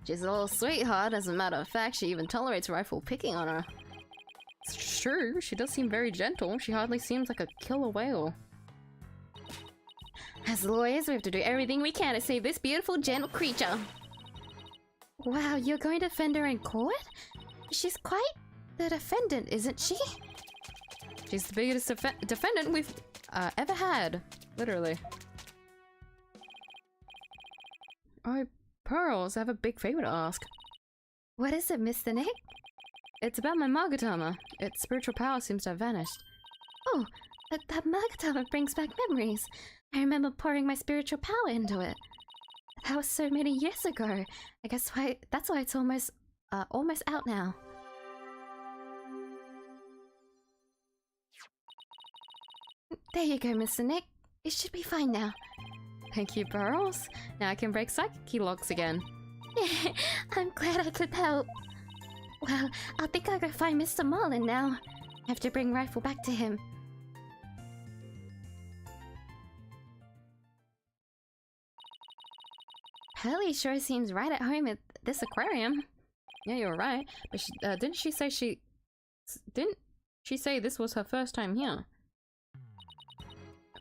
She's a little sweetheart. As a matter of fact, she even tolerates Rifle picking on her. It's true, she does seem very gentle. She hardly seems like a killer whale. As lawyers, we have to do everything we can to save this beautiful, gentle creature. Wow, you're going to defend her in court? She's quite the defendant, isn't she? She's the biggest defendant we've ever had. Literally. Oh, Pearls, I have a big favor to ask. What is it, Mr. Nick? It's about my Magatama. Its spiritual power seems to have vanished. Oh, that Magatama brings back memories. I remember pouring my spiritual power into it. That was so many years ago. I guess that's why it's almost out now. There you go, Mr. Nick. It should be fine now. Thank you, Pearls. Now I can break psychic key locks again. I'm glad I could help. Well, I think I'll go find Mr. Marlin now. I have to bring Rifle back to him. Pearly sure seems right at home at this aquarium. Yeah, you're right. But she, didn't she say this was her first time here?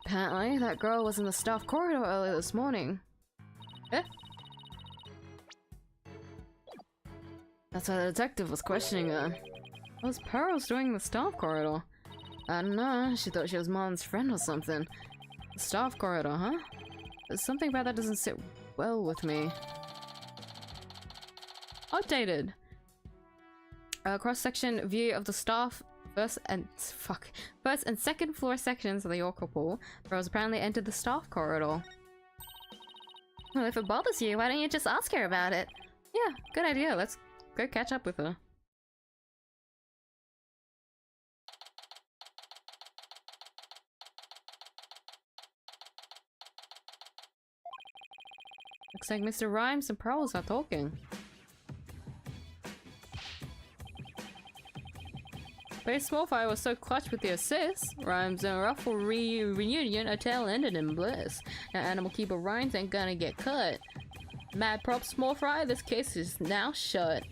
Apparently, that girl was in the staff corridor earlier this morning. Eh? That's why the detective was questioning her. What was Pearls doing in the staff corridor? I don't know, she thought she was Marlin's friend or something. The staff corridor, huh? There's something about that doesn't sit well with me. Updated. Cross-section view of the staff first and second floor sections of the Orca pool. Pearls apparently entered the staff corridor. Well, if it bothers you, why don't you just ask her about it? Yeah, good idea. Let's go catch up with her. Looks like Mr. Rhymes and Pearls are talking. Base Smallfire was so clutch with the assists. Rhymes and Ruffle reunion, a tale ended in bliss. Now Animal Keeper Rhymes ain't gonna get cut. Mad props Smallfire, this case is now shut.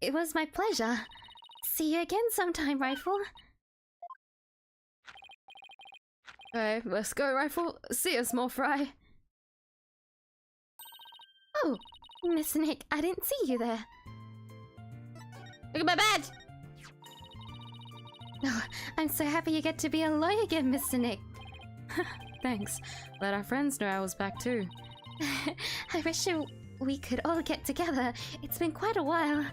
It was my pleasure. See you again sometime, Rifle. Okay, let's go, Rifle. See ya, Small Fry. Oh, Miss Nick, I didn't see you there. Look at my badge! Oh, I'm so happy you get to be a lawyer again, Mr. Nick. Thanks. Let our friends know I was back too. I wish we could all get together. It's been quite a while.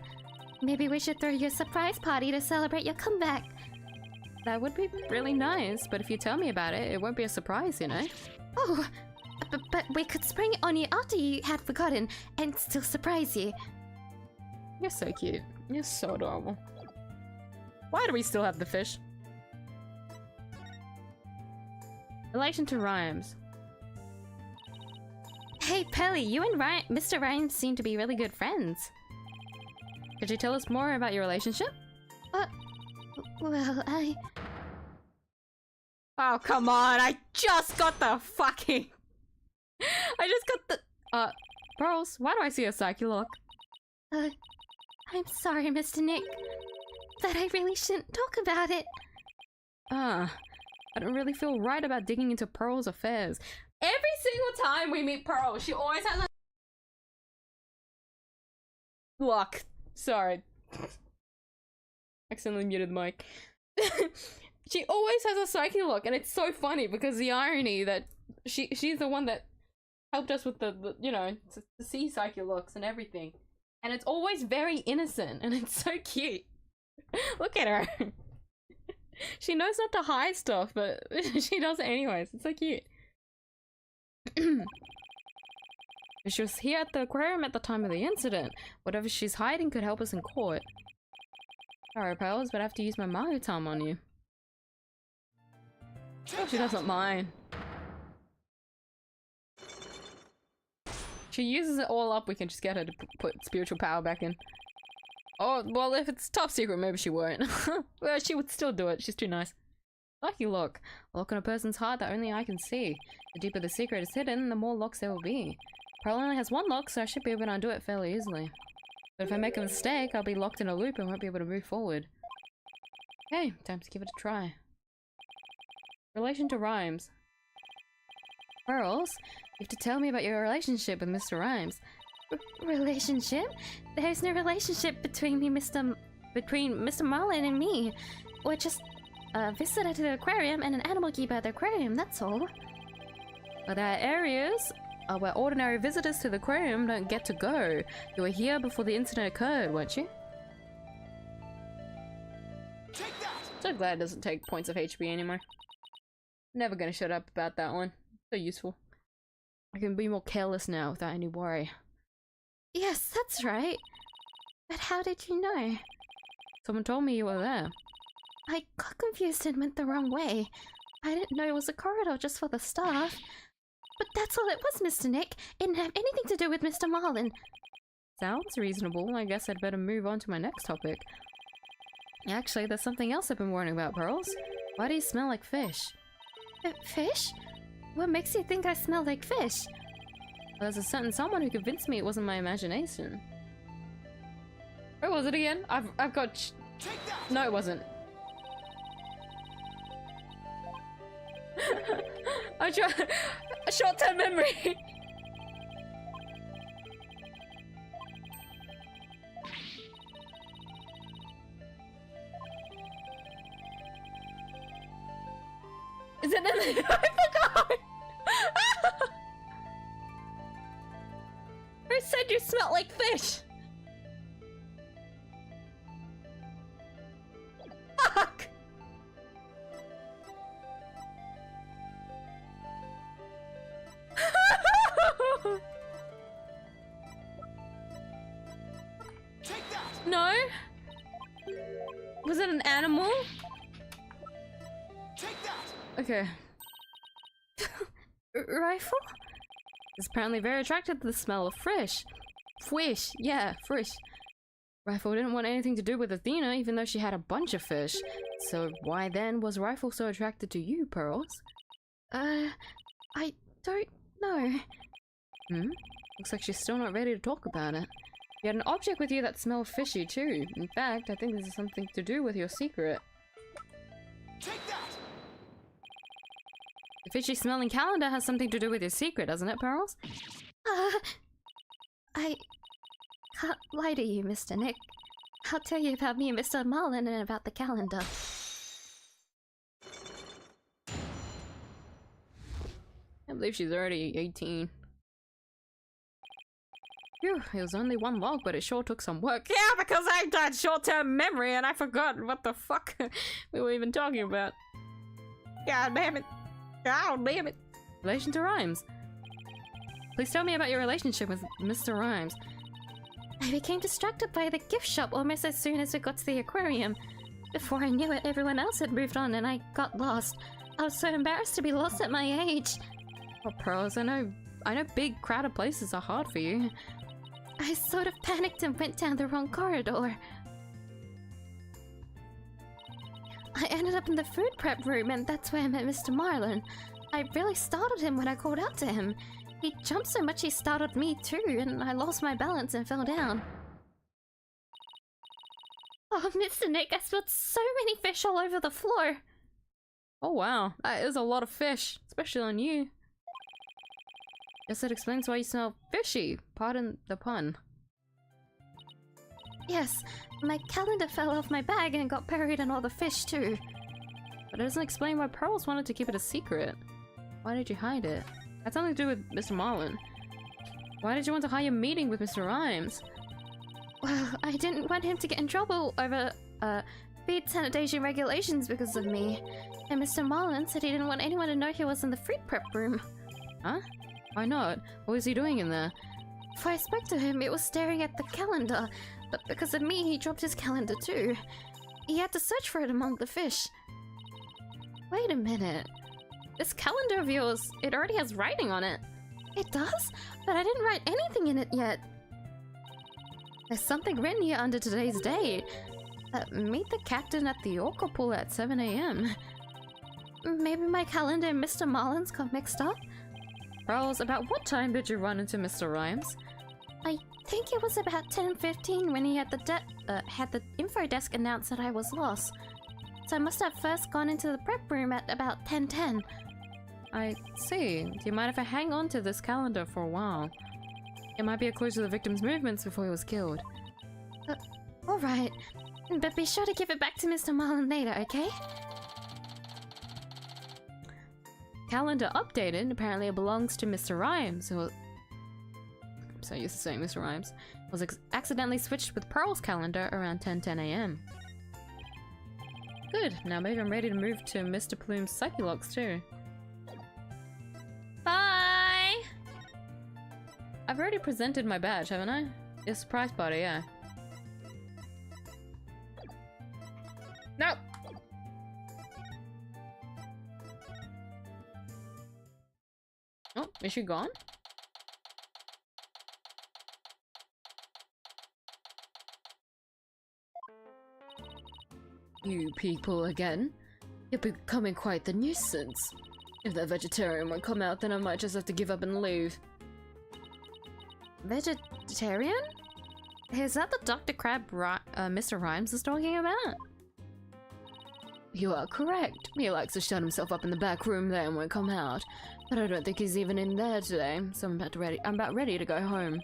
Maybe we should throw you a surprise party to celebrate your comeback. That would be really nice, but if you tell me about it, it won't be a surprise, you know? Oh, but we could spring it on you after you had forgotten and still surprise you. You're so cute. You're so adorable. Why do we still have the fish? Relation to rhymes. Hey, Pelly, you and Mr. Rhymes seem to be really good friends. Could you tell us more about your relationship? Well, Oh, come on! I just got the fucking... I just got the... Pearls, why do I see a psyche lock? I'm sorry, Mr. Nick, but I really shouldn't talk about it. I don't really feel right about digging into Pearl's affairs. Every single time we meet Pearl, she always has a... Look, sorry. Accidentally muted the mic. She always has a psyche look, and it's so funny because the irony that she's the one that helped us with the you know, to see psyche looks and everything. And it's always very innocent, and it's so cute. Look at her. She knows not to hide stuff, but she does it anyways. It's so cute. She was here at the aquarium at the time of the incident. Whatever she's hiding could help us in court. Sorry, pals, but I have to use my Mario time on you. Oh, she doesn't mind. She uses it all up, we can just get her to put spiritual power back in. Oh, well, if it's top secret, maybe she won't. Well, she would still do it. She's too nice. Lucky look. A look in a person's heart that only I can see. The deeper the secret is hidden, the more locks there will be. Pearl only has one lock, so I should be able to undo it fairly easily. But if I make a mistake, I'll be locked in a loop and won't be able to move forward. Okay, time to give it a try. Relation to rhymes. Pearls, you have to tell me about your relationship with Mr. Rhymes. Relationship? There's no relationship between Mr. Marlin and me. We're just a visitor to the aquarium and an animal keeper at the aquarium, that's all. But there are areas where ordinary visitors to the aquarium don't get to go. You were here before the incident occurred, weren't you? So glad it doesn't take points of HP anymore. Never gonna shut up about that one. So useful. I can be more careless now without any worry. Yes, that's right. But how did you know? Someone told me you were there. I got confused and went the wrong way. I didn't know it was a corridor just for the staff. But that's all it was, Mr. Nick. It didn't have anything to do with Mr. Marlin. Sounds reasonable. I guess I'd better move on to my next topic. Actually, there's something else I've been worrying about, Pearls. Why do you smell like fish? Fish? What makes you think I smell like fish? There's a certain someone who convinced me it wasn't my imagination. Where was it again? I've got no, it wasn't. I try a short-term memory. Is it in the I forgot. Who said you smelled like fish? Fuck! No? Was it an animal? Okay. Rifle? Is apparently very attracted to the smell of fish. Fish, yeah, fish. Rifle didn't want anything to do with Athena, even though she had a bunch of fish. So why then was Rifle so attracted to you, Pearls? I don't know. Looks like she's still not ready to talk about it. You had an object with you that smelled fishy too. In fact, I think this is something to do with your secret. Take that! The fishy smelling calendar has something to do with your secret, doesn't it, Pearls? I can't lie to you, Mr. Nick. I'll tell you about me and Mr. Marlin and about the calendar. I can't believe she's already 18. Phew, it was only one log, but it sure took some work. Yeah, because I had short-term memory and I forgot what the fuck we were even talking about. God damn it. God damn it. Relation to Rhymes. Please tell me about your relationship with Mr. Rhymes. I became distracted by the gift shop almost as soon as we got to the aquarium. Before I knew it, everyone else had moved on and I got lost. I was so embarrassed to be lost at my age. Oh, Pearls, I know big crowded places are hard for you. I sort of panicked and went down the wrong corridor. I ended up in the food prep room and that's where I met Mr. Marlin. I really startled him when I called out to him. He jumped so much he startled me too, and I lost my balance and fell down. Oh, Mr. Nick, I spilled so many fish all over the floor. Oh wow, that is a lot of fish, especially on you. Guess that explains why you smell fishy. Pardon the pun. Yes, my calendar fell off my bag and got buried in all the fish too. But it doesn't explain why Pearls wanted to keep it a secret. Why did you hide it? Had something to do with Mr. Marlin. Why did you want to hide your meeting with Mr. Rhymes? Well, I didn't want him to get in trouble over, feed sanitation regulations because of me. And Mr. Marlin said he didn't want anyone to know he was in the fruit prep room. Huh? Why not? What was he doing in there? Before I spoke to him, it was staring at the calendar, but because of me, he dropped his calendar too. He had to search for it among the fish. Wait a minute. This calendar of yours, it already has writing on it. It does? But I didn't write anything in it yet. There's something written here under today's date. Meet the captain at the orca pool at 7 AM. Maybe my calendar and Mr. Marlin's got mixed up? Pearls, about what time did you run into Mr. Rhymes? I think it was about 10:15 when he had the info desk announce that I was lost. So I must have first gone into the prep room at about 10:10. I see. Do you mind if I hang on to this calendar for a while? It might be a clue to the victim's movements before he was killed. Alright. But be sure to give it back to Mr. Marlin later, okay? Calendar updated. Apparently it belongs to Mr. Rhymes, who... I'm so used to saying Mr. Rhymes. Was accidentally switched with Pearl's calendar around 10:10 AM. Good. Now maybe I'm ready to move to Mr. Plume's Psyche Locks too. Bye! I've already presented my badge, haven't I? Your surprise party, yeah. No! Oh, is she gone? You people again? You're becoming quite the nuisance. If that vegetarian won't come out, then I might just have to give up and leave. Vegetarian? Is that the Dr. Crab Mr. Rhymes is talking about? You are correct. He likes to shut himself up in the back room there and won't come out. But I don't think he's even in there today, so I'm about ready to go home.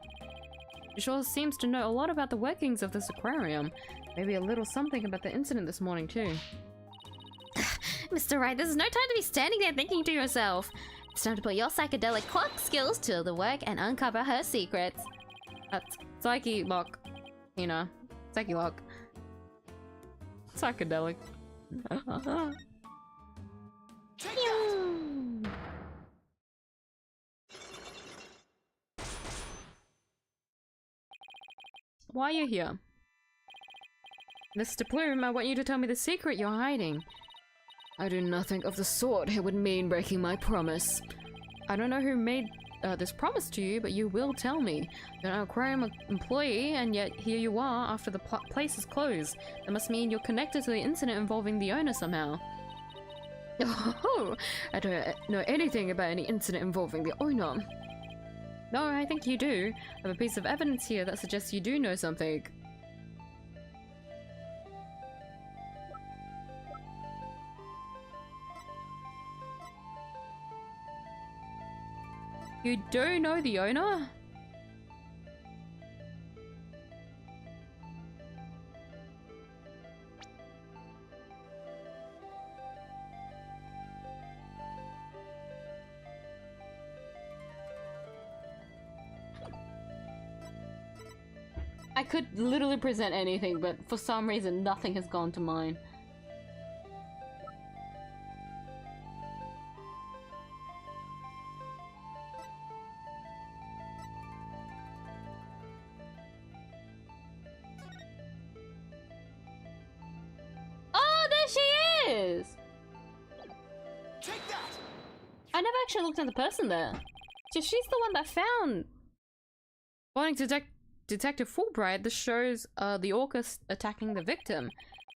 He sure seems to know a lot about the workings of this aquarium. Maybe a little something about the incident this morning too. Mr. Wright, this is no time to be standing there thinking to yourself. It's time to put your psychedelic clock skills to the work and uncover her secrets. That's Psyche Lock. You know, Psyche Lock. Psychedelic. Why are you here? Mr. Plume, I want you to tell me the secret you're hiding. I do nothing of the sort. It would mean breaking my promise. I don't know who made this promise to you, but you will tell me. You're an aquarium employee, and yet here you are after the place is closed. That must mean you're connected to the incident involving the owner somehow. Oh, I don't know anything about any incident involving the owner. No, I think you do. I have a piece of evidence here that suggests you do know something. You do know the owner? I could literally present anything, but for some reason nothing has gone to mind. Oh, there she is! Take that! I never actually looked at the person there. So she's the one that found. According to Detective Fulbright, this shows the orca attacking the victim.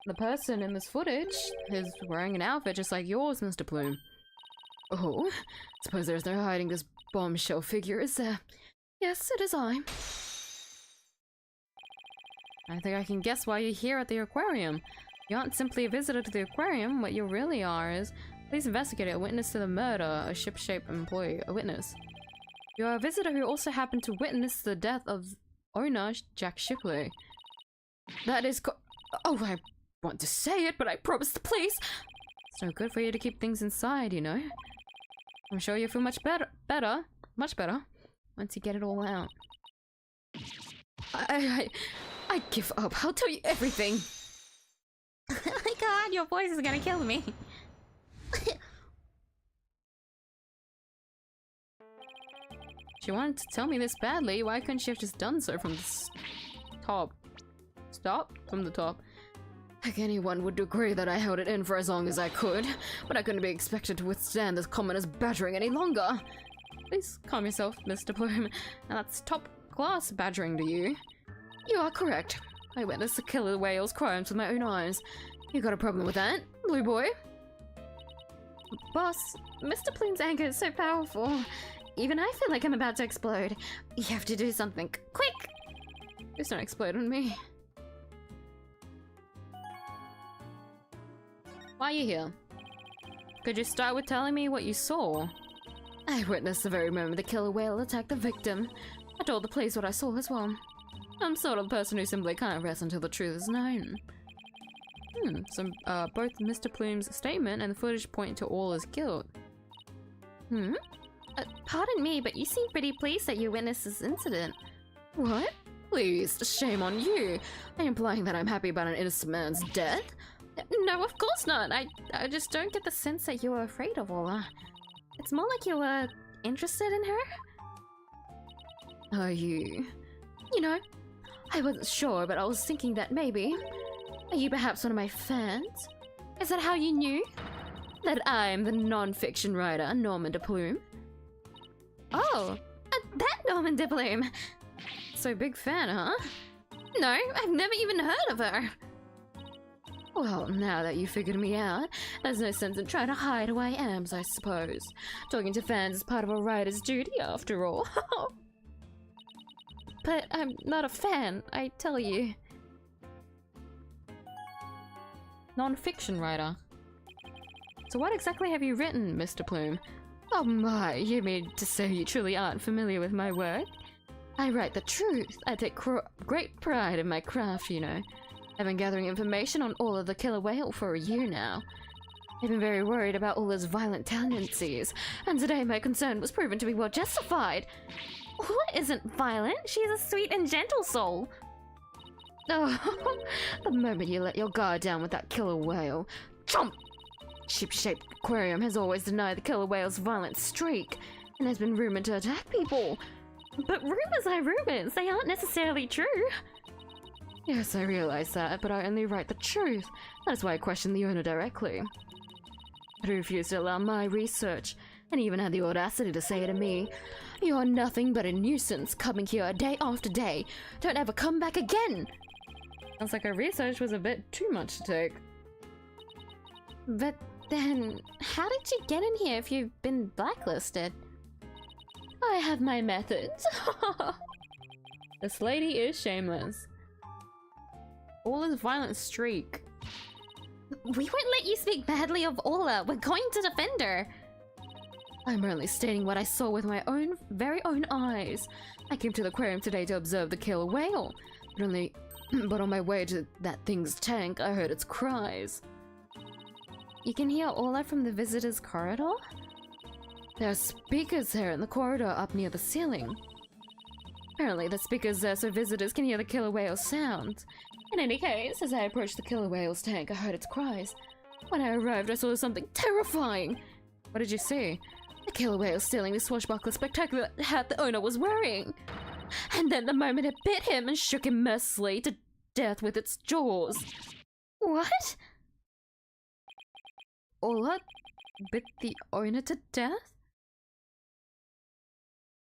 The person in this footage is wearing an outfit just like yours, Mr. Plume. Oh, suppose there's no hiding this bombshell figure, is there? Yes, it is I. I think I can guess why you're here at the aquarium. You aren't simply a visitor to the aquarium. What you really are is police investigator, a witness to the murder, a ship-shape employee, a witness. You are a visitor who also happened to witness the death of owner Jack Shipley. That is oh, I want to say it, but I promised the police. It's no good for you to keep things inside, you know. I'm sure you'll feel much better, much better, once you get it all out. I give up. I'll tell you everything. Oh my god, your voice is gonna kill me. She wanted to tell me this badly. Why couldn't she have just done so from the top? Stop from the top. Like anyone would agree that I held it in for as long as I could, but I couldn't be expected to withstand this commoner's battering any longer. Please calm yourself, Mr. Plume. Now that's top-class badgering to you. You are correct. I witnessed the killer whale's crimes with my own eyes. You got a problem with that, Blue Boy? Boss, Mr. Plume's anger is so powerful. Even I feel like I'm about to explode. You have to do something. Quick! Please don't explode on me. Why are you here? Could you start with telling me what you saw? I witnessed the very moment the killer whale attacked the victim. I told the police what I saw as well. I'm sort of the person who simply can't rest until the truth is known. So both Mr. Plume's statement and the footage point to all his guilt. Pardon me, but you seem pretty pleased that you witnessed this incident. What? Please, shame on you. Are you implying that I'm happy about an innocent man's death? No, of course not. I just don't get the sense that you were afraid of Ola. It's more like you were interested in her. Are you? You know, I wasn't sure, but I was thinking that maybe. Are you perhaps one of my fans? Is that how you knew? That I'm the non-fiction writer, Norman de Plume? Oh, that Norman de Plume. So big fan, huh? No, I've never even heard of her. Well, now that you figured me out, there's no sense in trying to hide who I am, I suppose. Talking to fans is part of a writer's duty, after all. But I'm not a fan, I tell you. Non-fiction writer. So what exactly have you written, Mr. Plume? Oh my, you mean to say you truly aren't familiar with my work? I write the truth. I take great pride in my craft, you know. I've been gathering information on all of the killer whale for a year now. I've been very worried about all his violent tendencies, and today my concern was proven to be well justified. What isn't violent? She's a sweet and gentle soul. Oh, the moment you let your guard down with that killer whale. Chomp! Ship-shaped aquarium has always denied the killer whale's violent streak, and has been rumored to attack people. But rumors are rumors, they aren't necessarily true. Yes, I realize that, but I only write the truth. That is why I questioned the owner directly. But he refused to allow my research, and even had the audacity to say to me, "You are nothing but a nuisance, coming here day after day. Don't ever come back again!" Sounds like her research was a bit too much to take. But then, how did you get in here if you've been blacklisted? I have my methods. This lady is shameless. All his violent streak. We won't let you speak badly of Ola. We're going to defend her. I'm only stating what I saw with my very own eyes. I came to the aquarium today to observe the killer whale. But on my way to that thing's tank, I heard its cries. You can hear Ola from the visitor's corridor? There are speakers here in the corridor up near the ceiling. Apparently that's because so visitors can hear the killer whale's sound. In any case, as I approached the killer whale's tank, I heard its cries. When I arrived, I saw something terrifying. What did you see? The killer whale stealing the swashbuckler spectacular hat the owner was wearing. And then the moment it bit him and shook him mercilessly to death with its jaws. What? Ola bit the owner to death?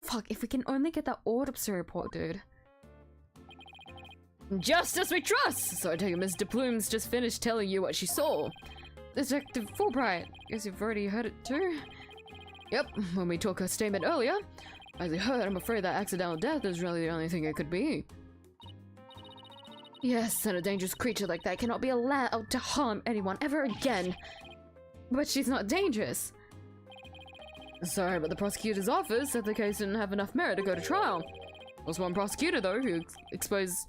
Fuck, if we can only get that autopsy report, dude. Just as we trust! So I take it Mr. Plume's just finished telling you what she saw. Detective Fulbright, guess you've already heard it too? Yep, when we took her statement earlier. As you heard, I'm afraid that accidental death is really the only thing it could be. Yes, and a dangerous creature like that cannot be allowed to harm anyone ever again. But she's not dangerous. Sorry, but the prosecutor's office said the case didn't have enough merit to go to trial. There was one prosecutor, though, who expressed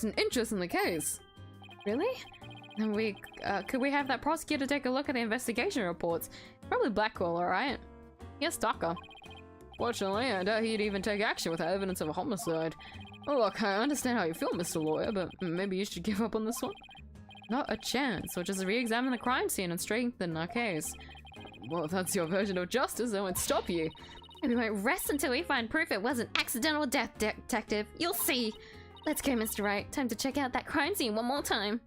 an interest in the case. Really? And could we have that prosecutor take a look at the investigation reports? Probably Blackwell, right? Yes, Stalker. Fortunately, I doubt he'd even take action without evidence of a homicide. Oh, look, I understand how you feel, Mr. Lawyer, but maybe you should give up on this one? Not a chance, or just re-examine the crime scene and strengthen our case. Well, if that's your version of justice, I won't stop you. We won't rest until we find proof it was an accidental death, detective. You'll see. Let's go, Mr. Wright. Time to check out that crime scene one more time.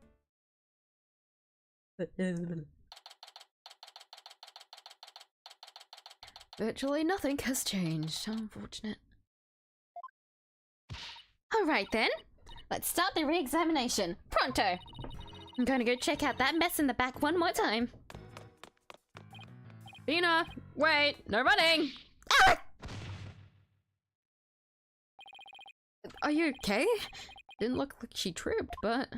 Virtually nothing has changed. How unfortunate. Alright then. Let's start the re-examination. Pronto! I'm gonna go check out that mess in the back one more time. Dina! Wait! No running! Ah! Are you okay? Didn't look like she tripped, but...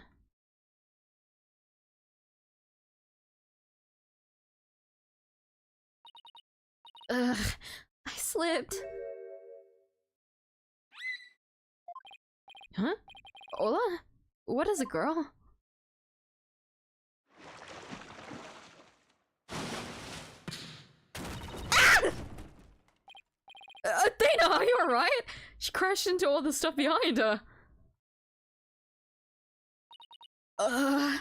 Ugh, I slipped. Huh? Ola? What is it, girl? Dana, are you alright? She crashed into all the stuff behind her. I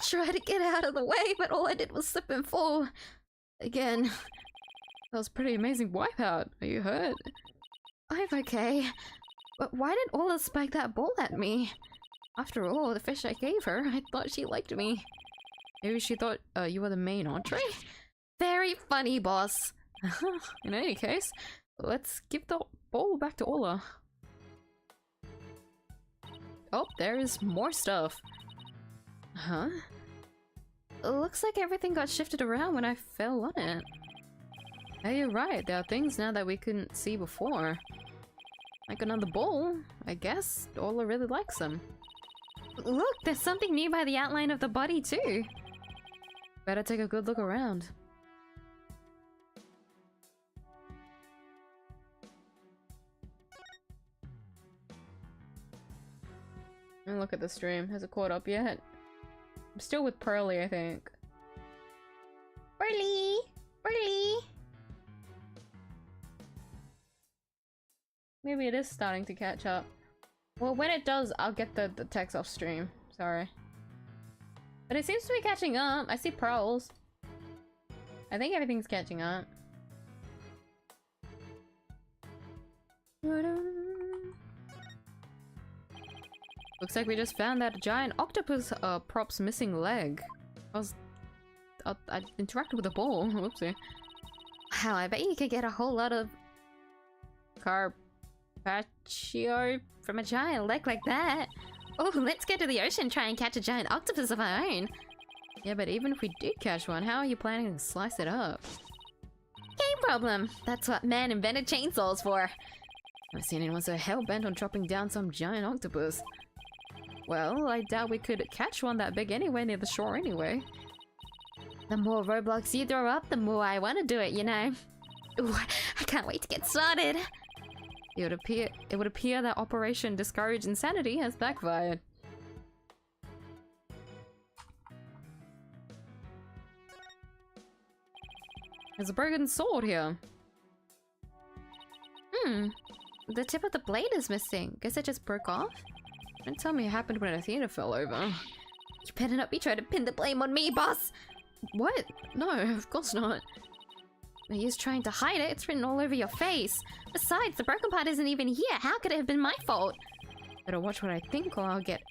tried to get out of the way, but all I did was slip and fall. Again. That was a pretty amazing wipeout. Are you hurt? I'm okay. But why did Ola spike that ball at me? After all, the fish I gave her, I thought she liked me. Maybe she thought you were the main entree? Very funny, boss. In any case, let's give the ball back to Ola. Oh, there is more stuff. Huh? It looks like everything got shifted around when I fell on it. Yeah, you're right. There are things now that we couldn't see before. Like another ball, I guess. Ola really likes them. Look, there's something new by the outline of the body too. Better take a good look around. And look at the stream. Has it caught up yet? I'm still with Pearly, I think. Pearly! Pearly! Maybe it is starting to catch up. Well, when it does, I'll get the text off stream. Sorry. But it seems to be catching up. I see pearls. I think everything's catching up. Looks like we just found that giant octopus prop's missing leg. I interacted with the ball. Whoopsie. Wow, I bet you could get a whole lot of carpaccio from a giant leg like that. Oh, let's go to the ocean and try and catch a giant octopus of our own. Yeah, but even if we did catch one, how are you planning to slice it up? Game problem. That's what man invented chainsaws for. I've seen anyone so hell-bent on chopping down some giant octopus. Well, I doubt we could catch one that big anywhere near the shore anyway. The more roadblocks you throw up, the more I want to do it, you know. Ooh, I can't wait to get started. It would appear that Operation Discourage Insanity has backfired. There's a broken sword here. The tip of the blade is missing. Guess it just broke off? Don't tell me it happened when Athena fell over. You better not be trying to pin the blame on me, boss! What? No, of course not. He is trying to hide it. It's written all over your face. Besides, the broken part isn't even here. How could it have been my fault? Better watch what I think or I'll get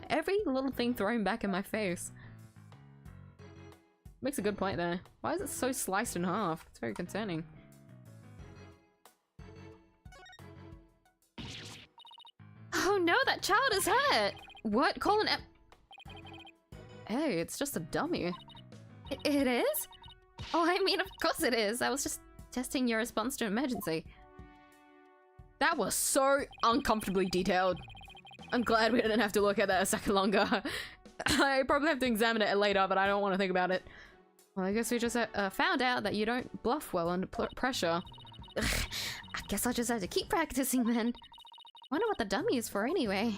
every little thing thrown back in my face. Makes a good point there. Why is it so sliced in half? It's very concerning. Oh no, that child is hurt! What? Colin? Hey, it's just a dummy. It is? Oh, I mean, of course it is. I was just testing your response to emergency. That was so uncomfortably detailed. I'm glad we didn't have to look at that a second longer. I probably have to examine it later, but I don't want to think about it. Well, I guess we just found out that you don't bluff well under pressure. Ugh, I guess I'll just have to keep practicing then. Wonder what the dummy is for anyway.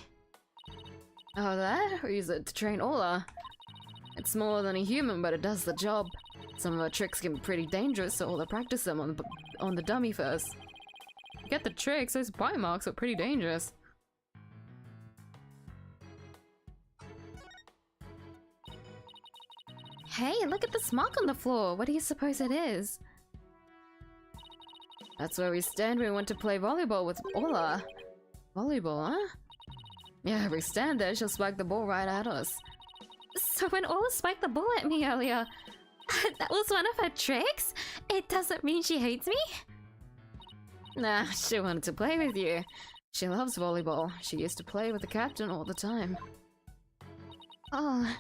Oh, that? Or use it to train Ola. It's smaller than a human, but it does the job. Some of her tricks can be pretty dangerous, so Ola practice them on the dummy first. Get the tricks, those bite marks are pretty dangerous. Hey, look at this mark on the floor. What do you suppose it is? That's where we stand when we want to play volleyball with Ola. Volleyball, huh? Yeah, if we stand there, she'll spike the ball right at us. So when Ola spiked the ball at me earlier, that was one of her tricks? It doesn't mean she hates me? Nah, she wanted to play with you. She loves volleyball. She used to play with the captain all the time. Oh,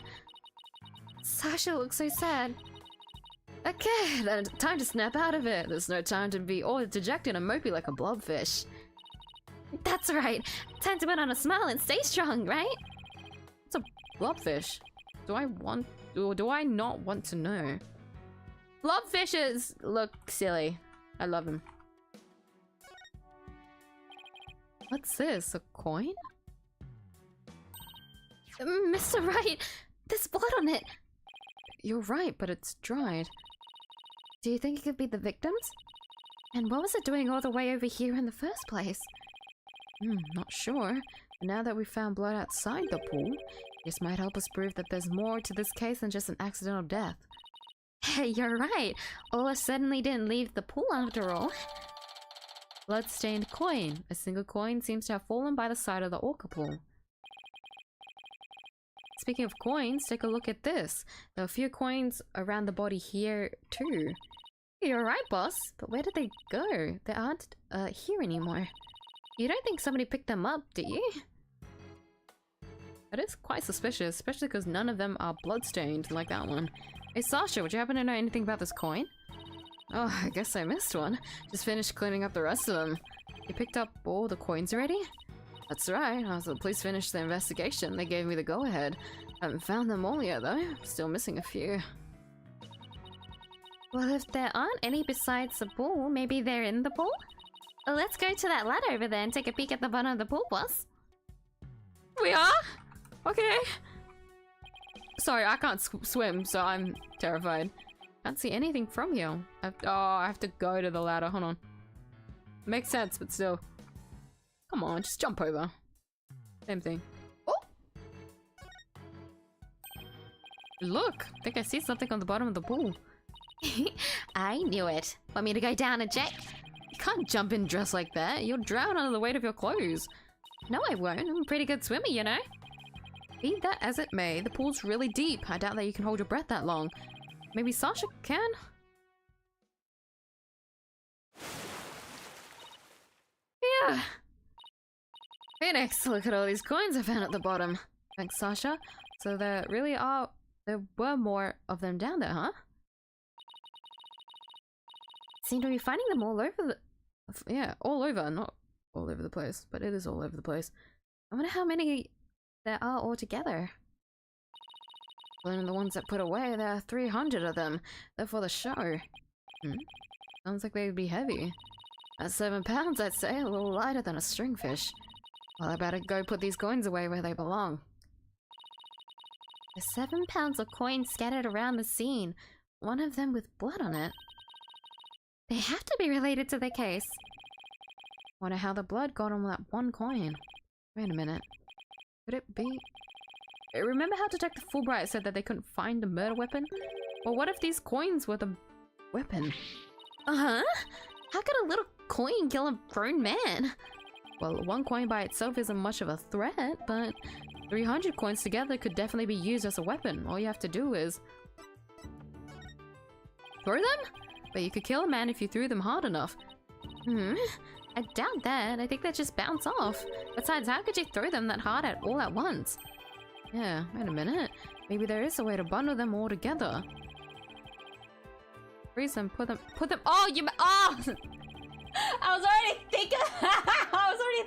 Sasha looks so sad. Okay, then time to snap out of it. There's no time to be all dejected and mopey like a blobfish. That's right. Time to put on a smile and stay strong, right? What's a blobfish? Do I want, or do I not want to know? Blobfishes look silly. I love them. What's this? A coin? Mr. Wright, there's blood on it. You're right, but it's dried. Do you think it could be the victims? And what was it doing all the way over here in the first place? Not sure. But now that we've found blood outside the pool, this might help us prove that there's more to this case than just an accidental death. Hey, you're right. Ola certainly didn't leave the pool after all. Blood-stained coin. A single coin seems to have fallen by the side of the orca pool. Speaking of coins, take a look at this. There are a few coins around the body here too. You're right, boss. But where did they go? They aren't here anymore. You don't think somebody picked them up, do you? That is quite suspicious, especially because none of them are bloodstained like that one. Hey Sasha, would you happen to know anything about this coin? Oh, I guess I missed one. Just finished cleaning up the rest of them. You picked up all the coins already? That's right. After the police finished their investigation, they gave me the go-ahead. Haven't found them all yet, though. Still missing a few. Well, if there aren't any besides the pool, maybe they're in the pool? Well, let's go to that ladder over there and take a peek at the bottom of the pool, boss. We are? Okay. Sorry, I can't swim, so I'm terrified. Can't see anything from here. I have to go to the ladder. Hold on. Makes sense, but still. Come on, just jump over. Same thing. Oh! Look! I think I see something on the bottom of the pool. I knew it. Want me to go down and check? You can't jump in dressed like that. You'll drown under the weight of your clothes. No, I won't. I'm a pretty good swimmer, you know. Be that as it may, the pool's really deep. I doubt that you can hold your breath that long. Maybe Sasha can? Yeah. Phoenix, look at all these coins I found at the bottom. Thanks, Sasha. So there were more of them down there, huh? Seem to be finding them all over the... Yeah, all over. Not all over the place, but it is all over the place. I wonder how many there are altogether. Well, in the ones that put away, there are 300 of them. They're for the show. Sounds like they'd be heavy. At 7 pounds, I'd say, a little lighter than a stringfish. Well, I better go put these coins away where they belong. There's 7 pounds of coins scattered around the scene. One of them with blood on it. They have to be related to the case. Wonder how the blood got on that one coin. Wait a minute. Could it be? Remember how Detective Fulbright said that they couldn't find the murder weapon? Well, what if these coins were the weapon? Uh-huh? How could a little coin kill a grown man? Well, one coin by itself isn't much of a threat, but 300 coins together could definitely be used as a weapon. All you have to do is throw them? But you could kill a man if you threw them hard enough. I doubt that. I think they just bounce off. Besides, how could you throw them that hard all at once? Yeah, wait a minute. Maybe there is a way to bundle them all together. Freeze them, put them. Oh, oh! I was already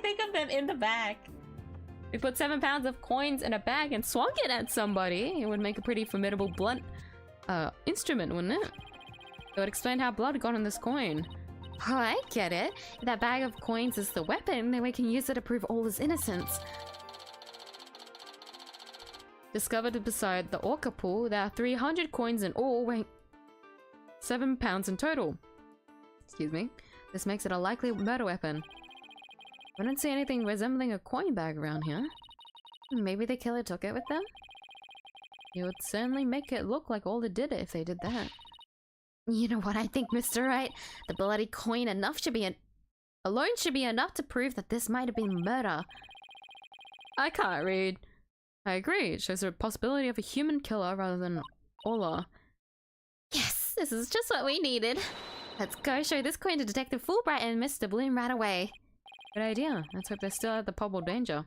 thinking of them in the bag. We put 7 pounds of coins in a bag and swung it at somebody. It would make a pretty formidable blunt instrument, wouldn't it? It would explain how blood got on this coin. Oh, I get it. If that bag of coins is the weapon, then we can use it to prove all his innocence. Discovered beside the orca pool, there are 300 coins in all, weighing 7 pounds in total. Excuse me. This makes it a likely murder weapon. I don't see anything resembling a coin bag around here. Maybe the killer took it with them? It would certainly make it look like all they did it if they did that. You know what I think, Mr. Wright? The bloody coin alone should be enough to prove that this might have been murder. I can't read. I agree. It shows the possibility of a human killer rather than Ola. Yes, this is just what we needed. Let's go show this coin to Detective Fulbright and Mr. Bloom right away. Good idea. Let's hope they're still out of the possible danger.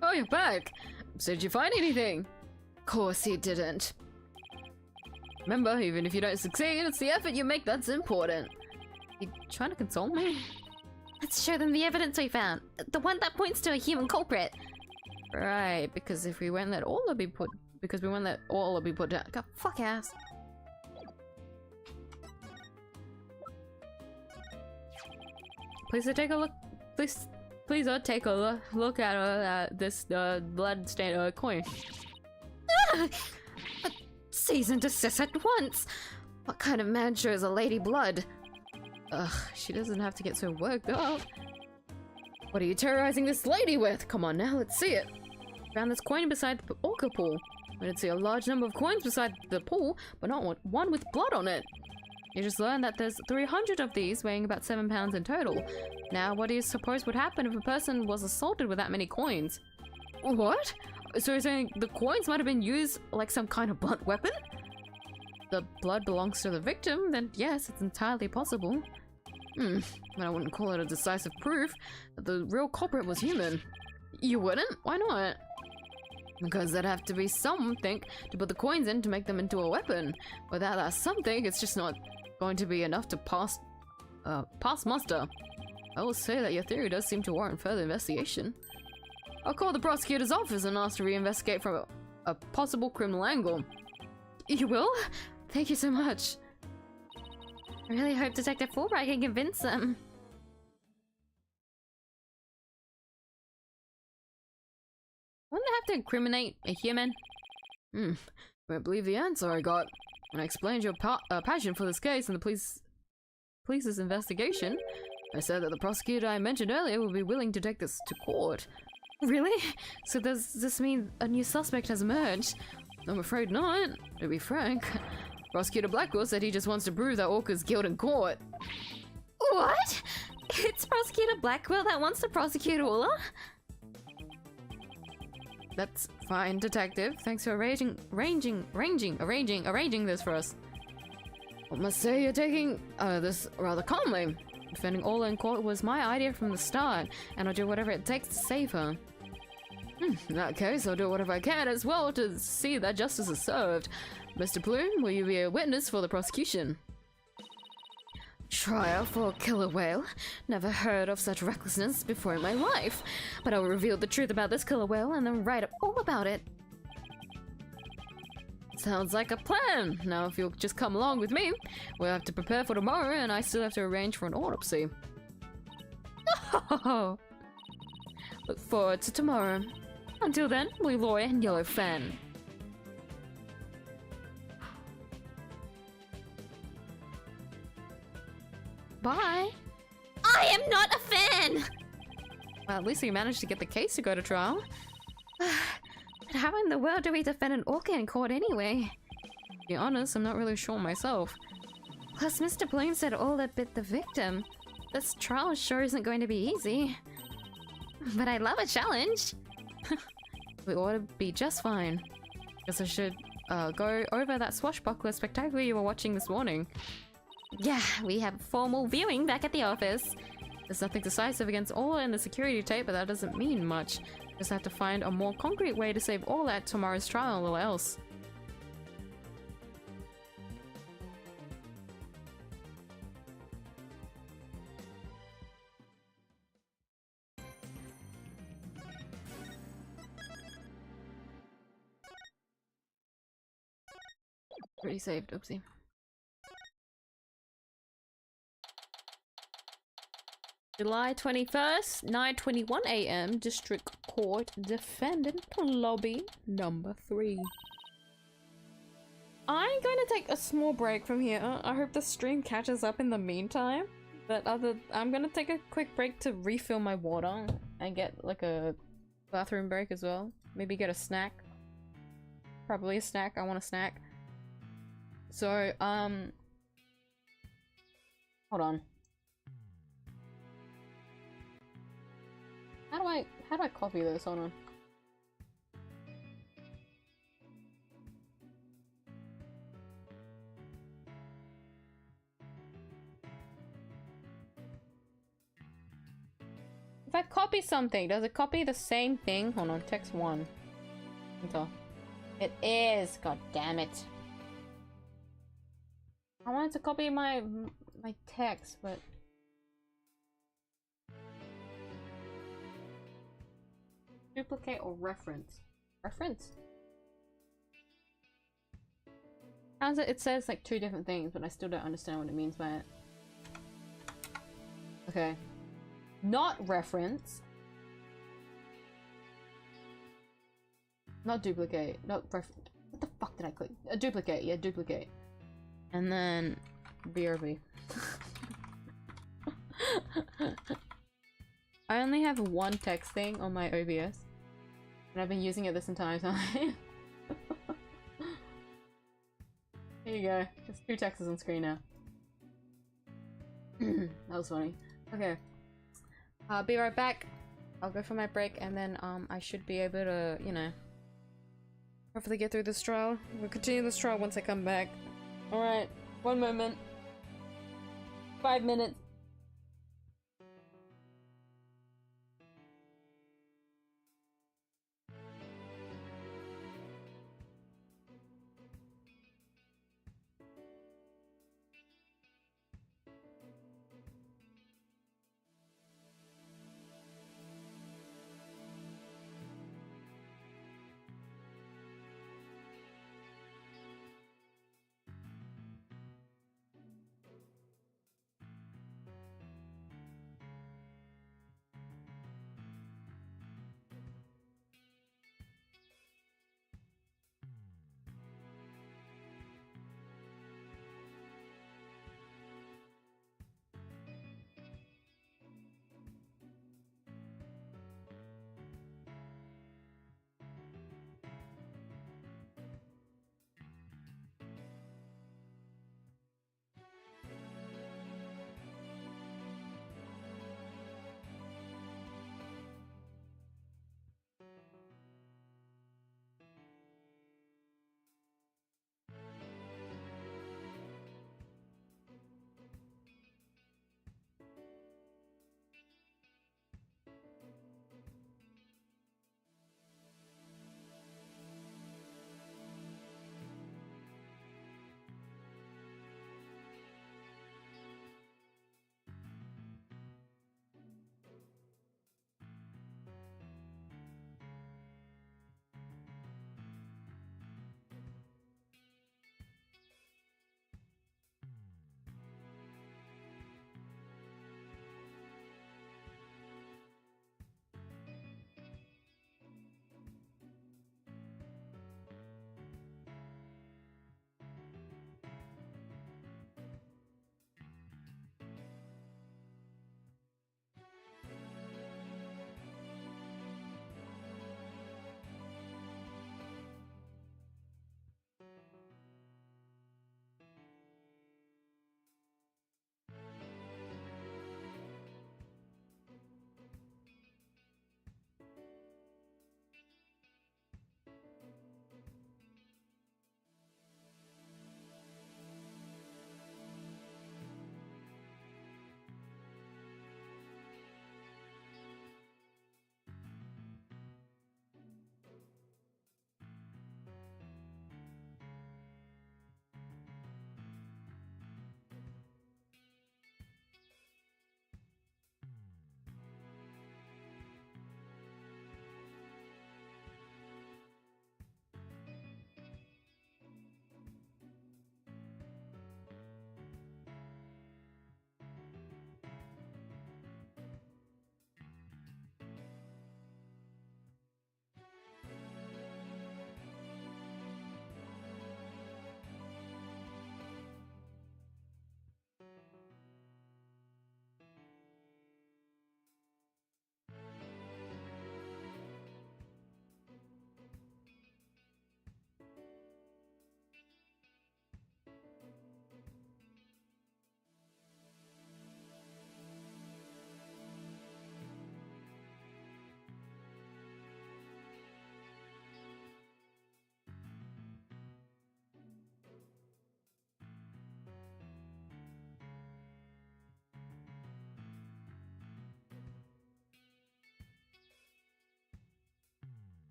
Oh, you're back! So did you find anything? Of course you didn't. Remember, even if you don't succeed, it's the effort you make that's important. You trying to console me? Let's show them the evidence we found. The one that points to a human culprit. Right, because if we won't let Ola be put... Because we won't let Ola be put down... God, fuck ass. Please take a look... Please take a look at this blood stained coin. Cease and desist at once! What kind of man shows a lady blood? Ugh, she doesn't have to get so worked up. What are you terrorizing this lady with? Come on now, let's see it. Found this coin beside the orca pool. I did see a large number of coins beside the pool, but not one with blood on it. You just learned that there's 300 of these, weighing about 7 pounds in total. Now, what do you suppose would happen if a person was assaulted with that many coins? What? So you're saying the coins might have been used like some kind of blunt weapon? The blood belongs to the victim, then yes, it's entirely possible. But I wouldn't call it a decisive proof that the real culprit was human. You wouldn't? Why not? Because there'd have to be something to put the coins in to make them into a weapon. Without that something, it's just not going to be enough to pass muster. I will say that your theory does seem to warrant further investigation. I'll call the prosecutor's office and ask to reinvestigate from a possible criminal angle. You will? Thank you so much. I really hope Detective Fulbright can convince them. Wouldn't they have to incriminate a human? Won't believe the answer I got. When I explained your passion for this case and the police's investigation, I said that the prosecutor I mentioned earlier would be willing to take this to court. Really? So does this mean a new suspect has emerged? I'm afraid not, to be frank. Prosecutor Blackwell said he just wants to prove that Orca's guilt in court. What? It's Prosecutor Blackwell that wants to prosecute Ola? That's fine, Detective. Thanks for arranging this for us. I must say you're taking this rather calmly. Defending Ola in court was my idea from the start, and I'll do whatever it takes to save her. In that case, I'll do whatever I can as well to see that justice is served. Mr. Plume, will you be a witness for the prosecution? Trial for a killer whale? Never heard of such recklessness before in my life. But I will reveal the truth about this killer whale and then write up all about it. Sounds like a plan. Now if you'll just come along with me, we'll have to prepare for tomorrow and I still have to arrange for an autopsy. Look forward to tomorrow. Until then, Leroy and Yellow Fan. Bye! I am not a fan! Well, at least you managed to get the case to go to trial. But how in the world do we defend an orca in court anyway? To be honest, I'm not really sure myself. Plus, Mr. Bloom said all that bit the victim. This trial sure isn't going to be easy. But I love a challenge. We ought to be just fine. Guess I should go over that swashbuckler spectacular you were watching this morning. Yeah, we have formal viewing back at the office. There's nothing decisive against Orla in the security tape, but that doesn't mean much. Just have to find a more concrete way to save Orla at tomorrow's trial or else. Already saved, oopsie. July 21st, 9:21 AM, District Court, Defendant Lobby number 3. I'm going to take a small break from here. I hope the stream catches up in the meantime. But I'm going to take a quick break to refill my water and get like a bathroom break as well. Maybe get a snack. Probably a snack. I want a snack. So, hold on. How do I copy this? Hold on. If I copy something, does it copy the same thing? Hold on, text 1. Enter. It is, god damn it. I wanted to copy my text, but duplicate or reference? Reference? How's it? It says like 2 different things, but I still don't understand what it means by it. Okay. Not reference. Not duplicate. Not reference. What the fuck did I click? Duplicate. Yeah, duplicate. And then BRB. I only have 1 text thing on my OBS. And I've been using it this entire time. Here you go. There's 2 texts on screen now. That was funny. Okay. I'll be right back. I'll go for my break and then I should be able to, you know, hopefully get through this trial. We'll continue this trial once I come back. Alright, 1 moment. 5 minutes.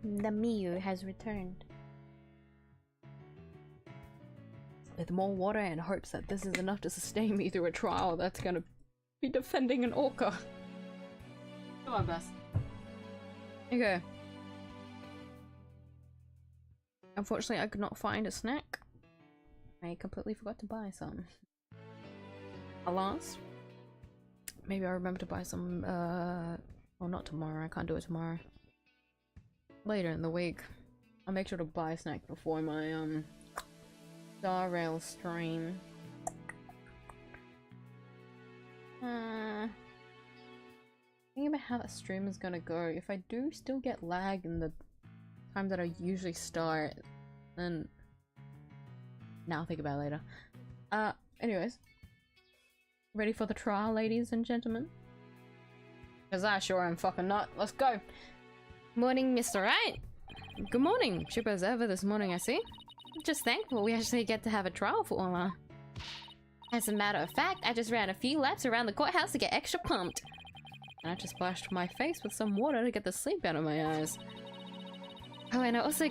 The Miyu has returned. With more water and hopes that this is enough to sustain me through a trial that's gonna be defending an orca. Do my best. Okay. Unfortunately, I could not find a snack. I completely forgot to buy some. Alas. Maybe I'll remember to buy some, well, not tomorrow. I can't do it tomorrow. Later in the week. I'll make sure to buy a snack before my, Star Rail stream. Thinking about how that stream is gonna go. If I do still get lag in the time that I usually start, then now I'll think about it later. Anyways. Ready for the trial, ladies and gentlemen? Cause I sure am fucking not. Let's go! Morning, Mr. Right. Good morning. Chipper as ever this morning, I see. Just thankful we actually get to have a trial for Ola. As a matter of fact, I just ran a few laps around the courthouse to get extra pumped. And I just splashed my face with some water to get the sleep out of my eyes. Oh, and I also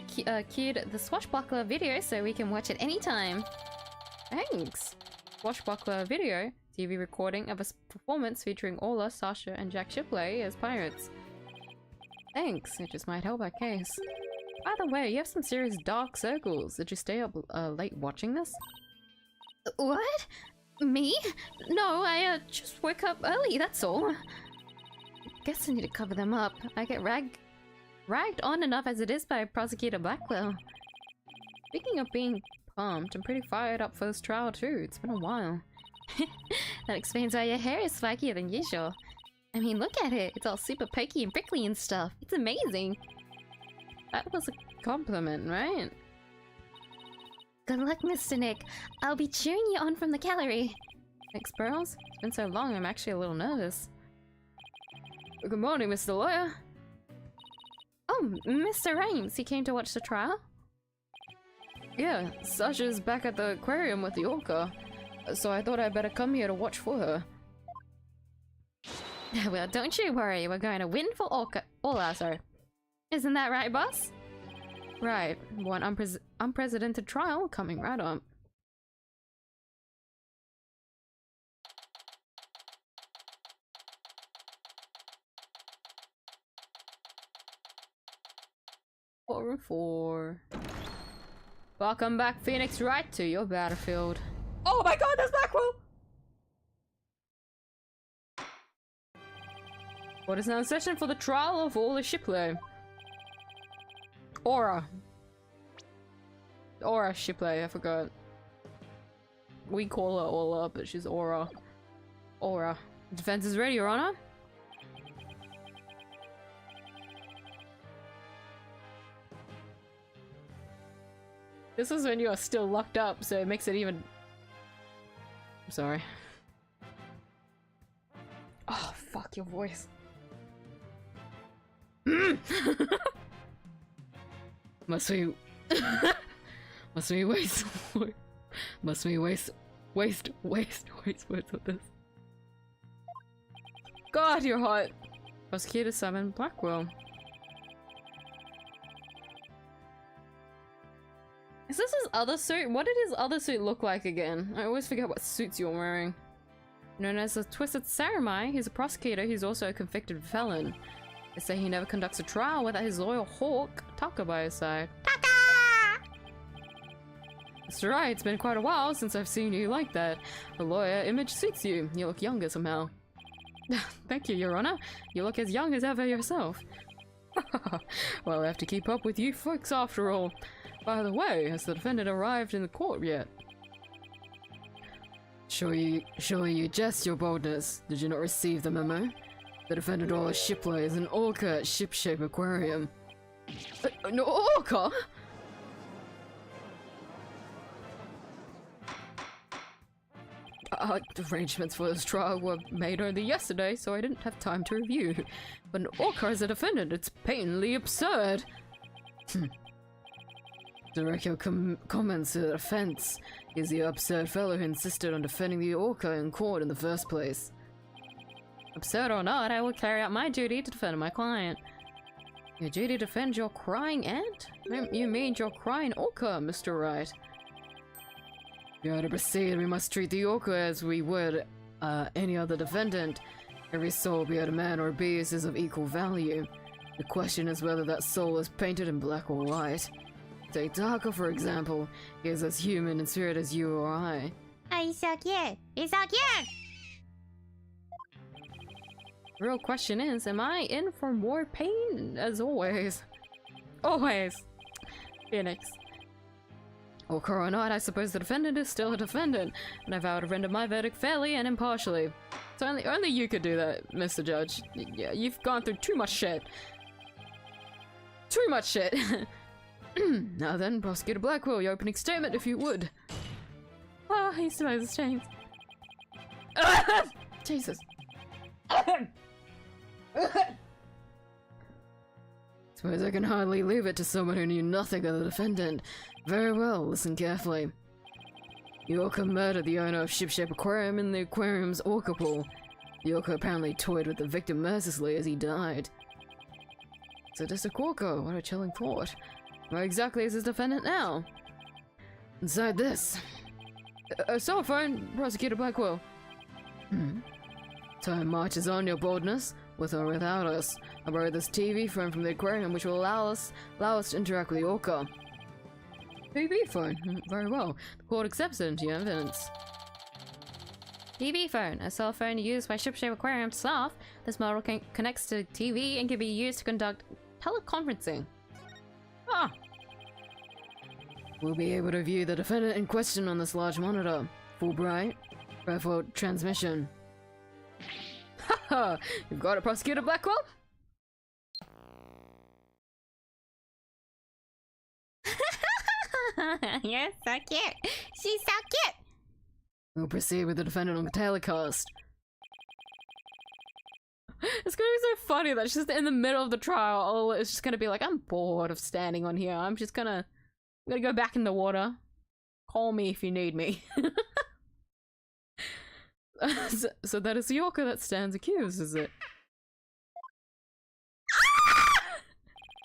queued the Swashbuckler video so we can watch it anytime. Thanks! Swashbuckler video, TV recording of a performance featuring Ola, Sasha, and Jack Shipley as pirates. Thanks, it just might help our case. By the way, you have some serious dark circles. Did you stay up late watching this? What? Me? No, I just woke up early, that's all. Guess I need to cover them up. I get ragged on enough as it is by Prosecutor Blackwell. Speaking of being pumped, I'm pretty fired up for this trial too. It's been a while. That explains why your hair is spikier than usual. I mean, look at it. It's all super pokey and prickly and stuff. It's amazing. That was a compliment, right? Good luck, Mr. Nick. I'll be cheering you on from the gallery. Thanks, Pearls. It's been so long, I'm actually a little nervous. Good morning, Mr. Lawyer. Oh, Mr. Rames, he came to watch the trial? Yeah, Sasha's back at the aquarium with the orca, so I thought I'd better come here to watch for her. Well, don't you worry, we're going to win for Ola, sorry. Isn't that right, boss? Right, one unprecedented trial coming right up. Room 4. Welcome back, Phoenix Wright, to your battlefield. Oh my god, there's Blackwell! What is now in session for the trial of Ola Shipley? Aura Shipley, I forgot. We call her Ola, but she's Aura. Defense is ready, Your Honor. This is when you are still locked up, so it makes it even... I'm sorry. Oh, fuck your voice. Must we waste words on this? God, you're hot. Prosecutor Simon Blackwell. Is this his other suit? What did his other suit look like again? I always forget what suits you're wearing. Known as the Twisted Samurai, he's a prosecutor who's also a convicted felon. They say he never conducts a trial without his loyal hawk, Taka, by his side. Taka! That's right, it's been quite a while since I've seen you like that. The lawyer image suits you. You look younger somehow. Thank you, Your Honor. You look as young as ever yourself. Well, I have to keep up with you folks after all. By the way, has the defendant arrived in the court yet? Surely you jest your boldness. Did you not receive the memo? The defendant Ola Shipley is an orca at Shipshape Aquarium. An orca? Arrangements for this trial were made only yesterday, so I didn't have time to review. But an orca as a defendant, it's patently absurd. Direct your comments to the defense. He's the absurd fellow who insisted on defending the orca in court in the first place. Absurd or not, I will carry out my duty to defend my client. Your duty to defend your crying ant? You mean your crying orca, Mr. Wright? If we are to proceed, we must treat the orca as we would any other defendant. Every soul, be it a man or a beast, is of equal value. The question is whether that soul is painted in black or white. Take Darko, for example. He is as human in spirit as you or I. Oh, he's so cute. He's so cute! The real question is, am I in for more pain? As always. Always. Phoenix. Orca or not, I suppose the defendant is still a defendant, and I vow to render my verdict fairly and impartially. So only you could do that, Mr. Judge. Yeah, you've gone through too much shit. Too much shit! Now then, Prosecutor Blackwell, your opening statement, if you would. Oh, he still has his chains. Jesus. Suppose I can hardly leave it to someone who knew nothing of the defendant. Very well, listen carefully. The orca murdered the owner of Shipshape Aquarium in the aquarium's orca pool. The orca apparently toyed with the victim mercilessly as he died. Sadistic orca, what a chilling thought. Where exactly is his defendant now? Inside this. A cell phone, Prosecutor Blackwell. Time marches on, your boldness, with or without us. I borrowed this TV phone from the aquarium, which will allow us to interact with the orca. TV phone? Very well. The court accepts it into your evidence. TV phone, a cell phone used by Shipshape Aquarium staff. This model connects to TV and can be used to conduct teleconferencing. Ah! We'll be able to view the defendant in question on this large monitor. Fulbright. Therefore, transmission. Haha! You've got it, Prosecutor Blackwell? You're so cute. She's so cute. We'll proceed with the defendant on the telecast. It's gonna be so funny that just in the middle of the trial, it's just gonna be like, I'm bored of standing on here. I'm gonna go back in the water. Call me if you need me. So that is the orca that stands accused, is it?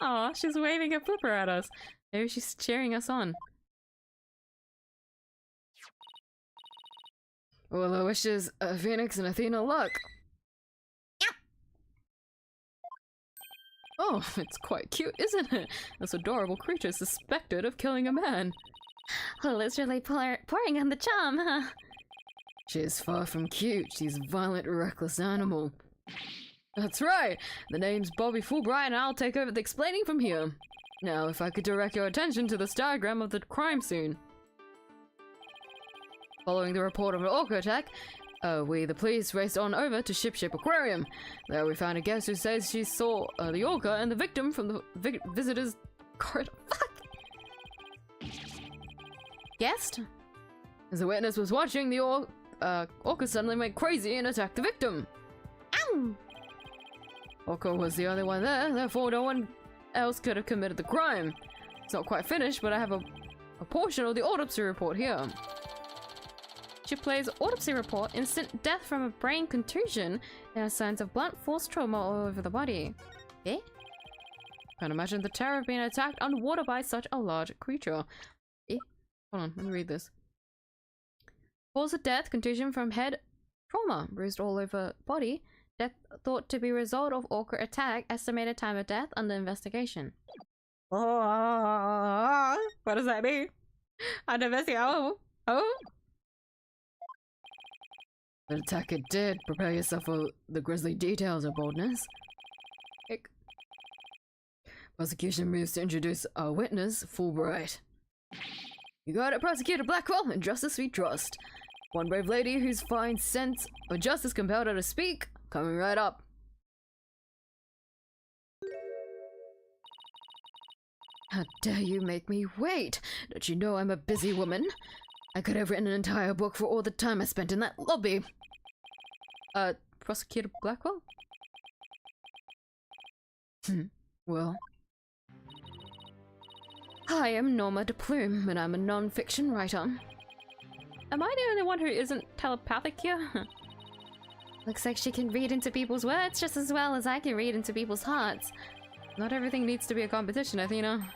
Aw, she's waving a flipper at us. Maybe she's cheering us on. Well, I wishes Phoenix and Athena luck. Oh, it's quite cute, isn't it? This adorable creature is suspected of killing a man. Well, it's really pouring on the charm, huh? She is far from cute. She's a violent, reckless animal. That's right! The name's Bobby Fulbright and I'll take over the explaining from here. Now, if I could direct your attention to this diagram of the crime scene. Following the report of an orca attack, we, the police, raced on over to Shipshape Aquarium. There we found a guest who says she saw the orca and the victim from the visitor's corridor. Fuck! Guest? As the witness was watching, the orca suddenly went crazy and attacked the victim. Ow! Orca was the only one there, therefore no one else could have committed the crime. It's not quite finished, but I have a portion of the autopsy report here. Shiplay's autopsy report: instant death from a brain contusion. There are signs of blunt force trauma all over the body. Eh? Can't imagine the terror of being attacked underwater by such a large creature. Eh? Hold on, let me read this. Cause of death: contusion from head trauma, bruised all over body. Death thought to be result of orca attack. Estimated time of death under investigation. What does that mean? Under investigation. Oh? The attacker did. Prepare yourself for the grisly details of boldness. Ick. Prosecution moves to introduce our witness, Fulbright. You got it, Prosecutor Blackwell, and justice we trust. One brave lady whose fine sense of justice compelled her to speak. Coming right up. How dare you make me wait? Don't you know I'm a busy woman? I could have written an entire book for all the time I spent in that lobby. Prosecutor Blackwell? Well. Hi, I'm Norma de Plume, and I'm a non-fiction writer. Am I the only one who isn't telepathic here? Looks like she can read into people's words just as well as I can read into people's hearts. Not everything needs to be a competition, Athena.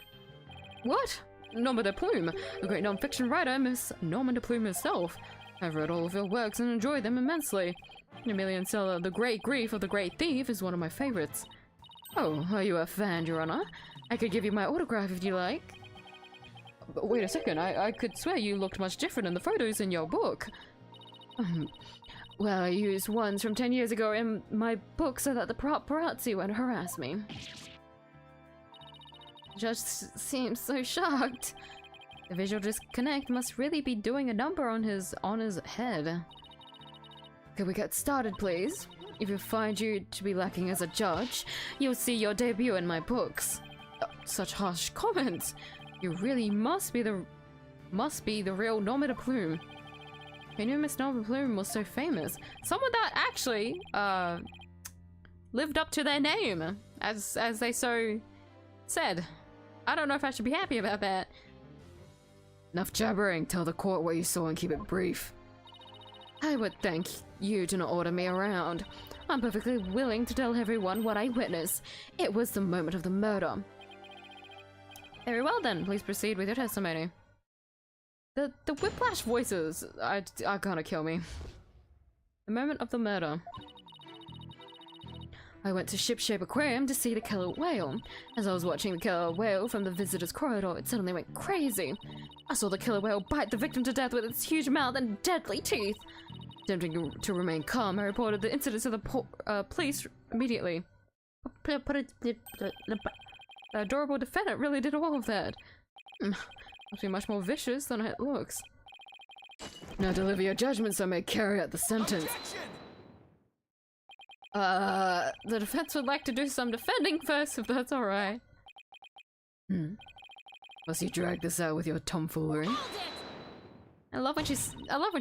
What? Norma de Plume, the great non-fiction writer, Miss Norma de Plume herself. I've read all of your works and enjoyed them immensely. Emilian Seller, The Great Grief of the Great Thief is one of my favorites. Oh, are you a fan, Your Honor? I could give you my autograph if you like. But wait a second, I could swear you looked much different in the photos in your book. Well, I used ones from 10 years ago in my book so that the paparazzi won't harass me. Just seems so shocked. The visual disconnect must really be doing a number on his head. Could we get started, please? If you find you to be lacking as a judge, you'll see your debut in my books. Such harsh comments. You really must be the real Norma de Plume. Who knew Miss Norma de Plume was so famous? Someone that actually lived up to their name, as they so said. I don't know if I should be happy about that. Enough jabbering. Tell the court what you saw and keep it brief. I would thank you to not order me around. I'm perfectly willing to tell everyone what I witnessed. It was the moment of the murder. Very well then, please proceed with your testimony. The whiplash voices are gonna kill me. The moment of the murder. I went to Shipshape Aquarium to see the killer whale. As I was watching the killer whale from the visitor's corridor, it suddenly went crazy. I saw the killer whale bite the victim to death with its huge mouth and deadly teeth. Attempting to remain calm, I reported the incident to the police immediately. The adorable defendant really did all of that. Must be much more vicious than it looks. Now deliver your judgment so I may carry out the sentence. Objection! The defense would like to do some defending first, if that's alright. Must you drag this out with your tomfoolery? I love when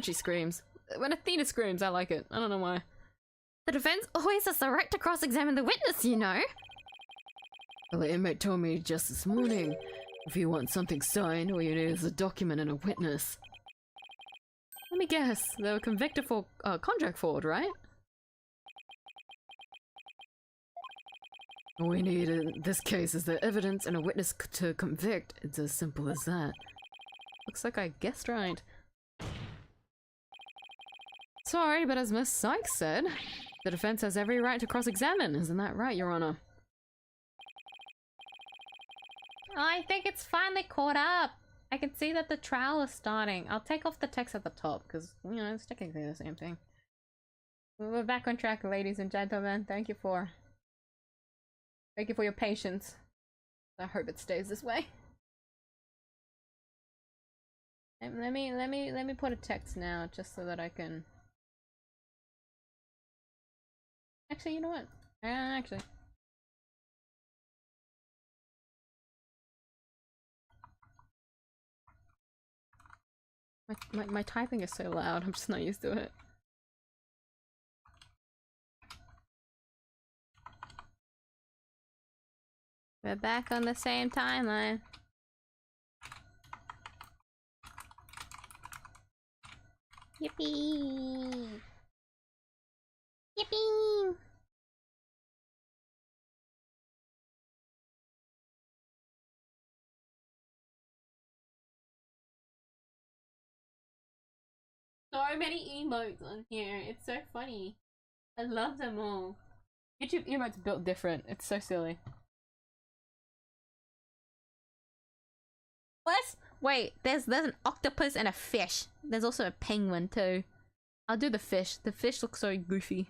she screams. When Athena screams, I like it. I don't know why. The defense always has the right to cross-examine the witness, you know. Well, the inmate told me just this morning. If you want something signed, all you need is a document and a witness. Let me guess, they were convicted for contract fraud, right? All we need in this case is the evidence and a witness to convict. It's as simple as that. Looks like I guessed right. Sorry, but as Miss Sykes said, the defense has every right to cross-examine. Isn't that right, Your Honor? I think it's finally caught up. I can see that the trial is starting. I'll take off the text at the top because, you know, it's technically the same thing. We're back on track, ladies and gentlemen. Thank you for your patience. I hope it stays this way. And let me put a text now just so that I can. Actually, you know what? Actually. My typing is so loud, I'm just not used to it. We're back on the same timeline. Yippee! Yippee! So many emotes on here. It's so funny. I love them all. YouTube emotes built different. It's so silly. What? Wait, there's an octopus and a fish. There's also a penguin too. I'll do the fish. The fish looks so goofy.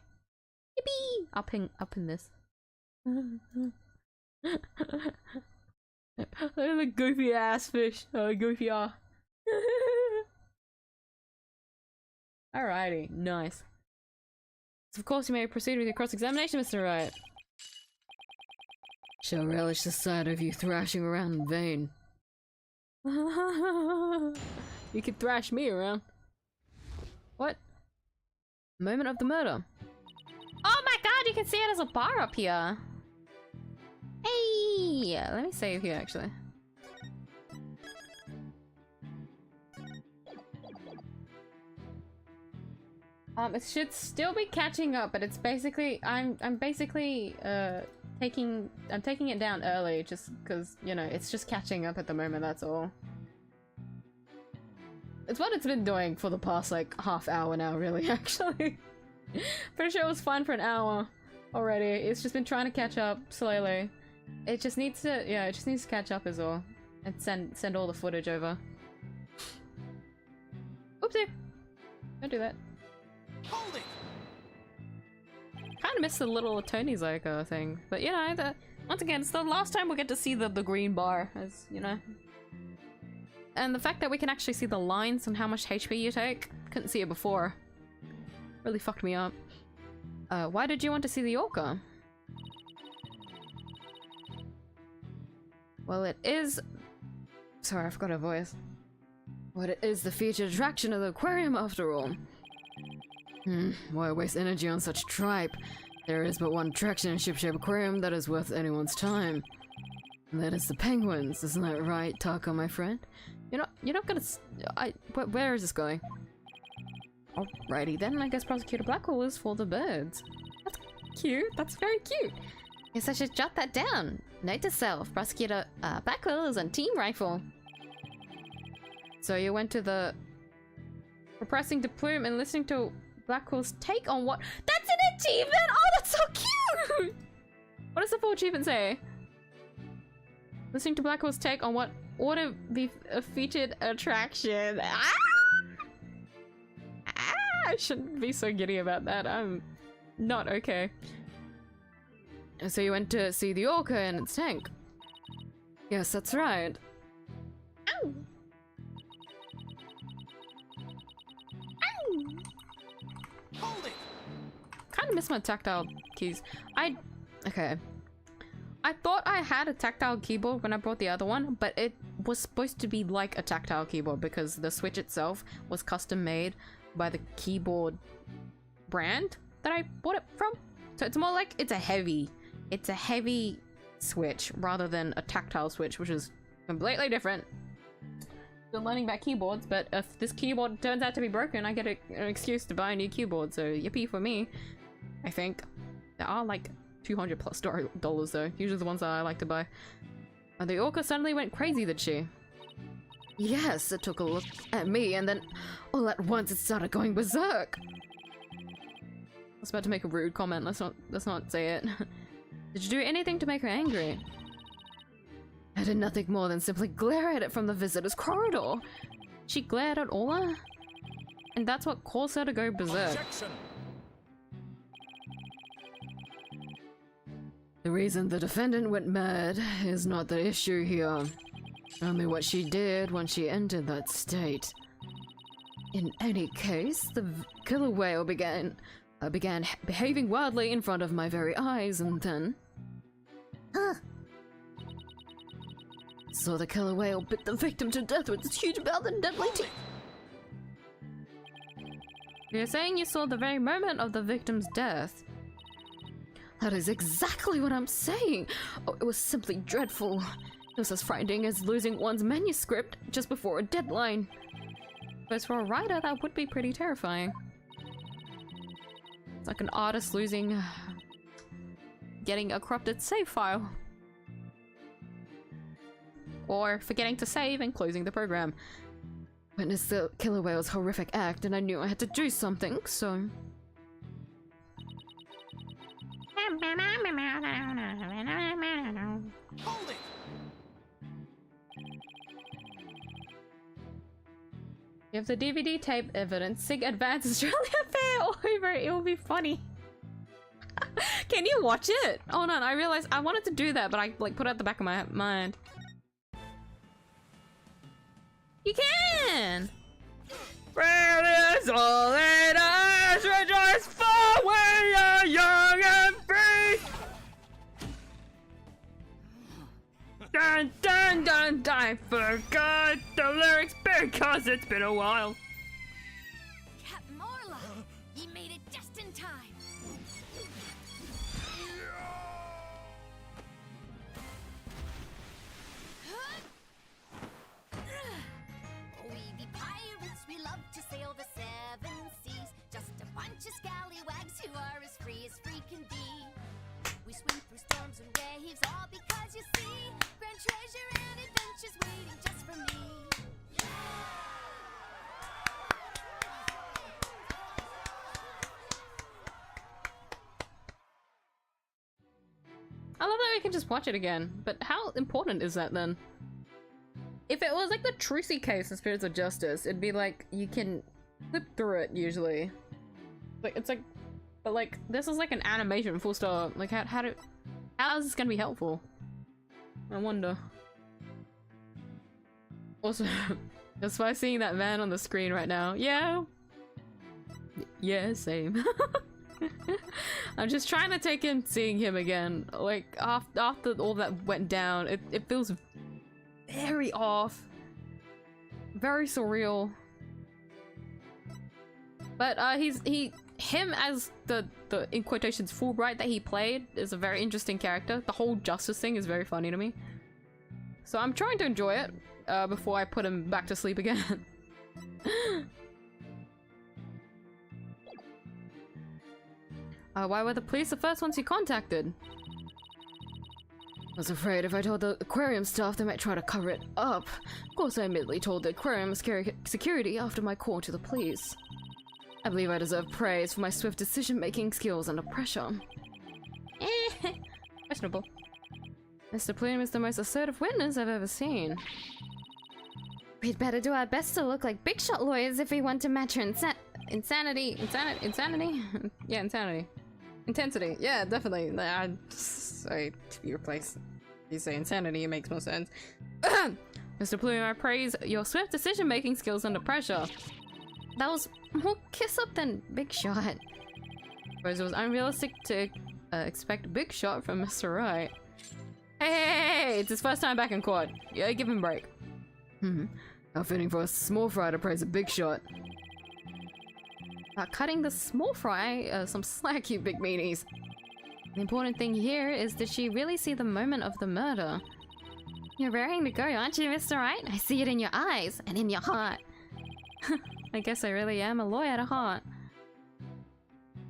Yippee! I'll pin this. Look at the goofy ass fish. Oh, goofy ah. Alrighty, nice. So of course you may proceed with your cross-examination, Mr. Wright. Shall relish the sight of you thrashing around in vain. You can thrash me around. What? Moment of the murder. Oh my god, you can see it as a bar up here. Hey! Yeah, let me save here actually. It should still be catching up, but it's basically I'm basically I'm taking it down early just because, you know, it's just catching up at the moment, that's all. It's what it's been doing for the past like half hour now, really, actually. Pretty sure it was fine for an hour already. It's just been trying to catch up slowly. It just needs to, yeah, it just needs to catch up is all. And send all the footage over. Oopsie! Don't do that. Hold it! Kind of missed the little Tony Zyka thing, but you know, once again, it's the last time we get to see the green bar, as you know. And the fact that we can actually see the lines on how much HP you take, couldn't see it before. Really fucked me up. Why did you want to see the orca? Well, it is... Sorry, I forgot her voice. Well, it is the featured attraction of the aquarium after all. Why waste energy on such tripe? There is but one attraction in Shipshape Aquarium that is worth anyone's time. And that is the penguins, isn't that right, Taka, my friend? You're not gonna where is this going? Alrighty then, I guess Prosecutor Blackwell is for the birds. That's cute, that's very cute. Guess I should jot that down. Note to self, Prosecutor Blackwell is on Team Rifle. So you went to the... Repressing the plume and listening to Blackwell's take on what... That's an achievement! Oh, that's so cute! What does the full achievement say? Listening to Blackwell's take on what ought to be a featured attraction. I shouldn't be so giddy about that. I'm not okay. So you went to see the orca and its tank. Yes, that's right. Ow! Hold it! Kind of miss my tactile keys. Okay. I thought I had a tactile keyboard when I brought the other one, but it was supposed to be like a tactile keyboard because the Switch itself was custom made by the keyboard brand that I bought it from. So it's more like it's a heavy Switch rather than a tactile Switch, which is completely different. Still learning about keyboards, but if this keyboard turns out to be broken, I get an excuse to buy a new keyboard, so yippee for me. I think. There are like $200 plus dollars though, usually the ones that I like to buy. And the orca suddenly went crazy, did she? Yes, it took a look at me and then all at once it started going berserk. I was about to make a rude comment, let's not say it. Did you do anything to make her angry? I did nothing more than simply glare at it from the visitor's corridor. She glared at Ola? And that's what caused her to go berserk. Objection. The reason the defendant went mad is not the issue here. Only what she did when she entered that state. In any case, the killer whale began behaving wildly in front of my very eyes, and then... So the killer whale bit the victim to death with its huge mouth and deadly teeth. You're saying you saw the very moment of the victim's death? That is exactly what I'm saying! Oh, it was simply dreadful. It was as frightening as losing one's manuscript just before a deadline. But for a writer, that would be pretty terrifying. It's like an artist getting a corrupted save file. Or forgetting to save and closing the program. Witnessed the killer whale's horrific act and I knew I had to do something, so... Hold it! You have the DVD tape evidence. Sig Advance Australia Fair all over it. It will be funny. Can you watch it? Oh no, I realized I wanted to do that, but I like put it at the back of my mind. You can! Prayer is all it is, rejoice for we are young and free! Dun dun dun dun, I forgot the lyrics because it's been a while. Captain Morla, ye made it just in time. We be pirates, we love to sail the seven seas. Just a bunch of scallywags who are as free can be. We swim through storms and waves, all because you see grand treasure and adventures waiting just for me. I love that we can just watch it again, but how important is that then? If it was like the Trucy case in Spirits of Justice, it'd be like you can flip through it usually. Like it's like, but like this is like an animation full stop. Like how is this gonna be helpful? I wonder. Also, just by seeing that man on the screen right now, yeah, yeah, same. I'm just trying to take in seeing him again. Like after all that went down, it feels very off, very surreal. But him as the in quotations Fulbright that he played is a very interesting character. The whole justice thing is very funny to me. So I'm trying to enjoy it before I put him back to sleep again. Why were the police the first ones you contacted? I was afraid if I told the aquarium staff they might try to cover it up. Of course I immediately told the aquarium security after my call to the police. I believe I deserve praise for my swift decision-making skills under pressure. Questionable. Mr. Plume is the most assertive witness I've ever seen. We'd better do our best to look like big shot lawyers if we want to match her Insanity? Yeah, insanity. Intensity, yeah, definitely. Sorry, to be replaced. You say insanity, it makes more sense. Mr. Plume, I praise your swift decision-making skills under pressure. That was more kiss up than big shot. Suppose it was unrealistic to expect big shot from Mr. Wright. Hey, it's his first time back in court. Yeah, give him a break. How fitting for a small fry to praise a big shot. Cutting the small fry some slack, you big meanies. The important thing here is, did she really see the moment of the murder? You're raring to go, aren't you, Mr. Wright? I see it in your eyes and in your heart. I guess I really am a lawyer at heart.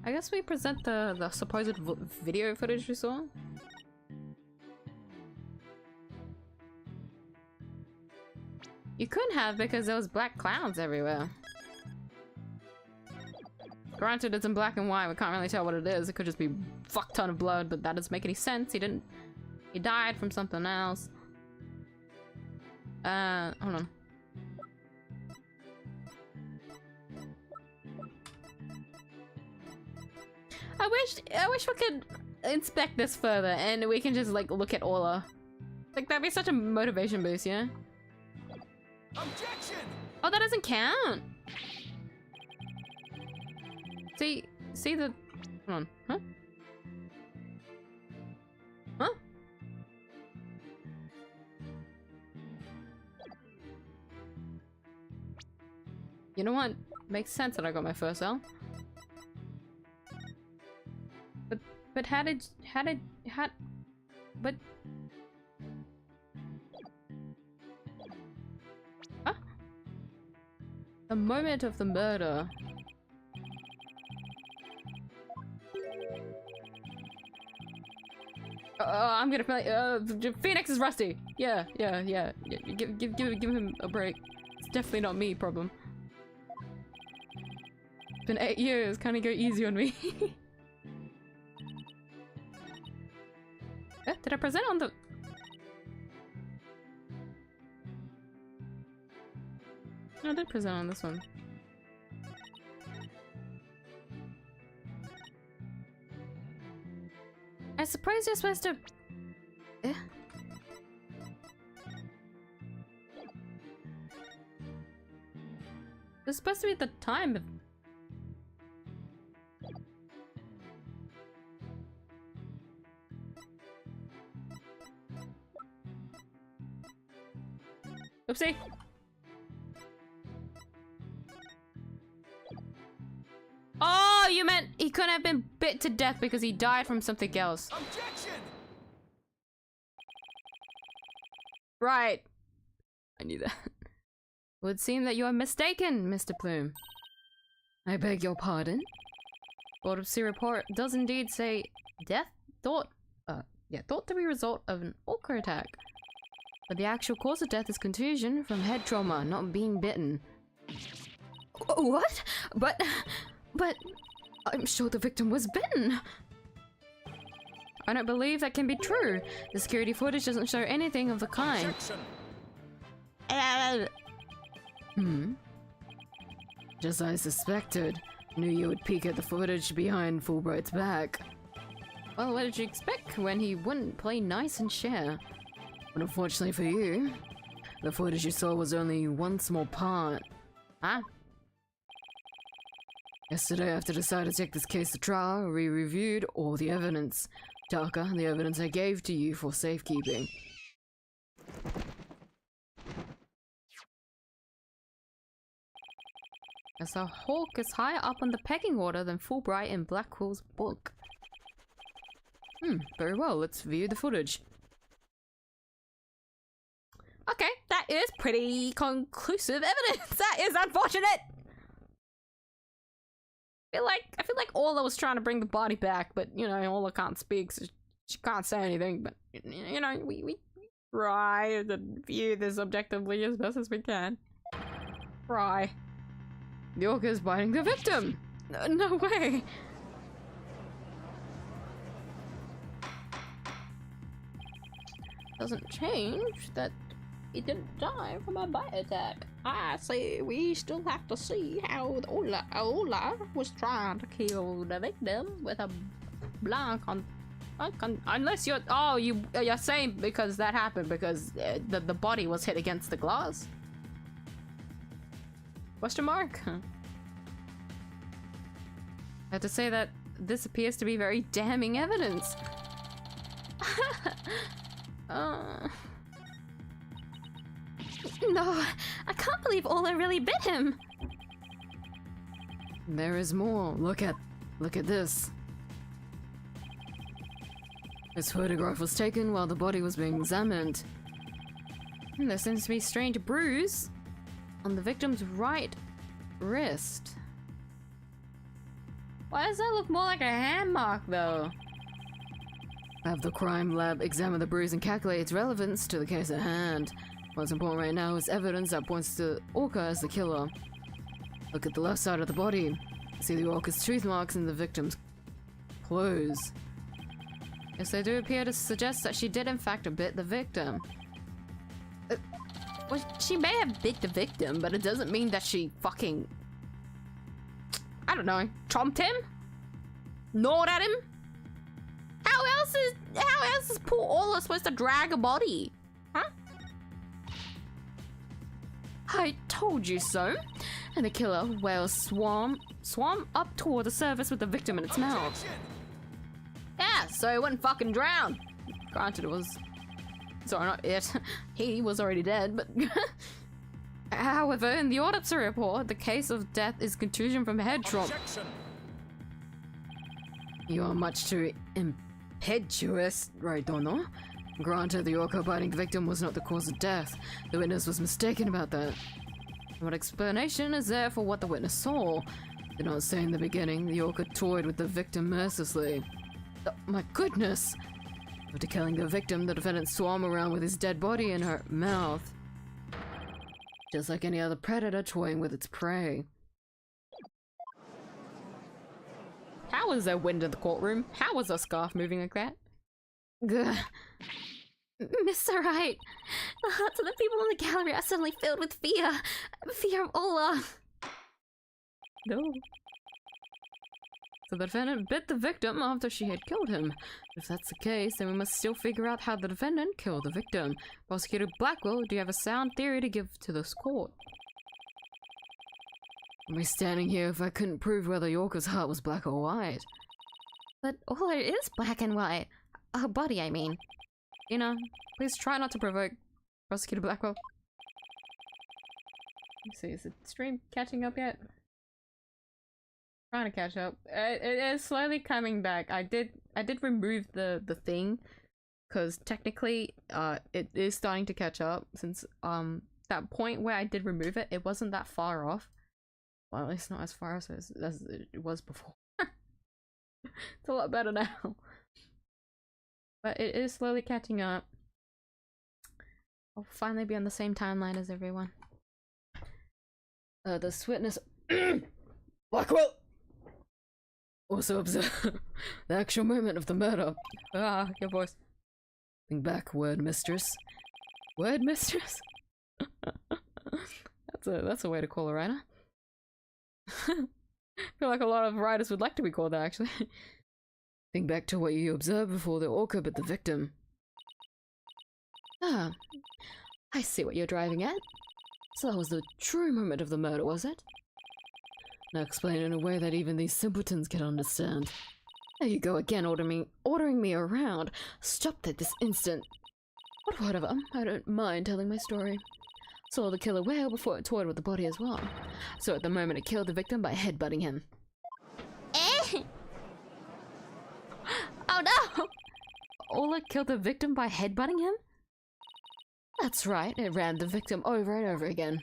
I guess we present the supposed video footage we saw. You couldn't have because there was black clouds everywhere. Granted, it's in black and white. We can't really tell what it is. It could just be a fuck ton of blood, but that doesn't make any sense. He died from something else. Hold on. I wish we could inspect this further and we can just like look at Orla. Like that'd be such a motivation boost, yeah? Objection! Oh, that doesn't count. See the... Hold on. Huh? Huh? You know what? Makes sense that I got my first L. But but... Huh? The moment of the murder. I'm gonna play. Phoenix is rusty. Yeah. Give him a break. It's definitely not me problem. It's been 8 years. Kind of go easy on me. Did I present on the? No, I did present on this one. I suppose you're supposed to... It's supposed to be at the time of... Oopsie! Oh, you meant he couldn't have been bit to death because he died from something else. Objection! Right. I knew that. It would seem that you are mistaken, Mr. Plume. I beg your pardon? Autopsy report does indeed say death thought yet thought to be a result of an orca attack. But the actual cause of death is contusion from head trauma, not being bitten. What? But I'm sure the victim was bitten. I don't believe that can be true. The security footage doesn't show anything of the kind. Just as I suspected. Knew you would peek at the footage behind Fulbright's back. Well, what did you expect when he wouldn't play nice and share? But unfortunately for you, the footage you saw was only one small part. Huh? Yesterday, after deciding to take this case to trial, we reviewed all the evidence. Taka, the evidence I gave to you for safekeeping. As a hawk is higher up on the pecking order than Fulbright in Blackwell's book. Very well, let's view the footage. Okay, that is pretty conclusive evidence. That is unfortunate. I feel like Orla was trying to bring the body back, but you know, Orla can't speak, so she can't say anything. But you know, we try to view this objectively as best as we can. Try. The orca is biting the victim. No way. Doesn't change that he didn't die from a bite attack. I say we still have to see how Ola was trying to kill the victim with a blank on. Unless you're you're saying because that happened because the body was hit against the glass. Question mark? I have to say that this appears to be very damning evidence. No, I can't believe Ola really bit him. There is more. Look at this. This photograph was taken while the body was being examined. There seems to be a strange bruise on the victim's right wrist. Why does that look more like a hand mark though? Have the crime lab examine the bruise and calculate its relevance to the case at hand. What's important right now is evidence that points to Orca as the killer. Look at the left side of the body. See the Orca's tooth marks in the victim's clothes. Yes, they do appear to suggest that she did in fact bit the victim. Well, she may have bit the victim, but it doesn't mean that she fucking... I don't know, chomped him? Gnawed at him? How else is poor Orla supposed to drag a body? Huh? I told you so. And the killer whale swam up toward the surface with the victim in its mouth. Yeah, so it wouldn't fucking drown. Granted, it was... Sorry, not it. He was already dead, but... However, in the autopsy report, the case of death is contusion from head trauma. You are much too impetuous, right, Dono? Granted, the orca biting the victim was not the cause of death. The witness was mistaken about that. What explanation is there for what the witness saw? Did not say in the beginning, the orca toyed with the victim mercilessly. Oh, my goodness! After killing the victim, the defendant swam around with his dead body in her mouth. Just like any other predator toying with its prey. How was there wind in the courtroom? How was her scarf moving like that? Gah. Mr. Wright, the hearts of the people in the gallery are suddenly filled with fear. Fear of Ola. No. So the defendant bit the victim after she had killed him. If that's the case, then we must still figure out how the defendant killed the victim. Prosecutor Blackwell, do you have a sound theory to give to this court? I'd be standing here if I couldn't prove whether Yorka's heart was black or white. But Ola is black and white. Her body, I mean. You know, please try not to provoke Prosecutor Blackwell. Let's see, is the stream catching up yet? Trying to catch up. It is slowly coming back. I did remove the thing because technically it is starting to catch up since that point where I did remove it, it wasn't that far off. Well, at least not as far as it was before. It's a lot better now. But it is slowly catching up. I'll finally be on the same timeline as everyone. This witness Blackwell also observe the actual moment of the murder. Ah, your voice. Bring back, word mistress. Word mistress? That's a way to call a writer. I feel like a lot of writers would like to be called that, actually. Think back to what you observed before the orca bit the victim. Ah, I see what you're driving at. So that was the true moment of the murder, was it? Now explain it in a way that even these simpletons can understand. There you go again, ordering me around. Stop that this instant. But whatever, I don't mind telling my story. Saw the killer whale before it toyed with the body as well. So at the moment it killed the victim by headbutting him. Eh? Oh no! Ola killed the victim by headbutting him? That's right, It rammed the victim over and over again.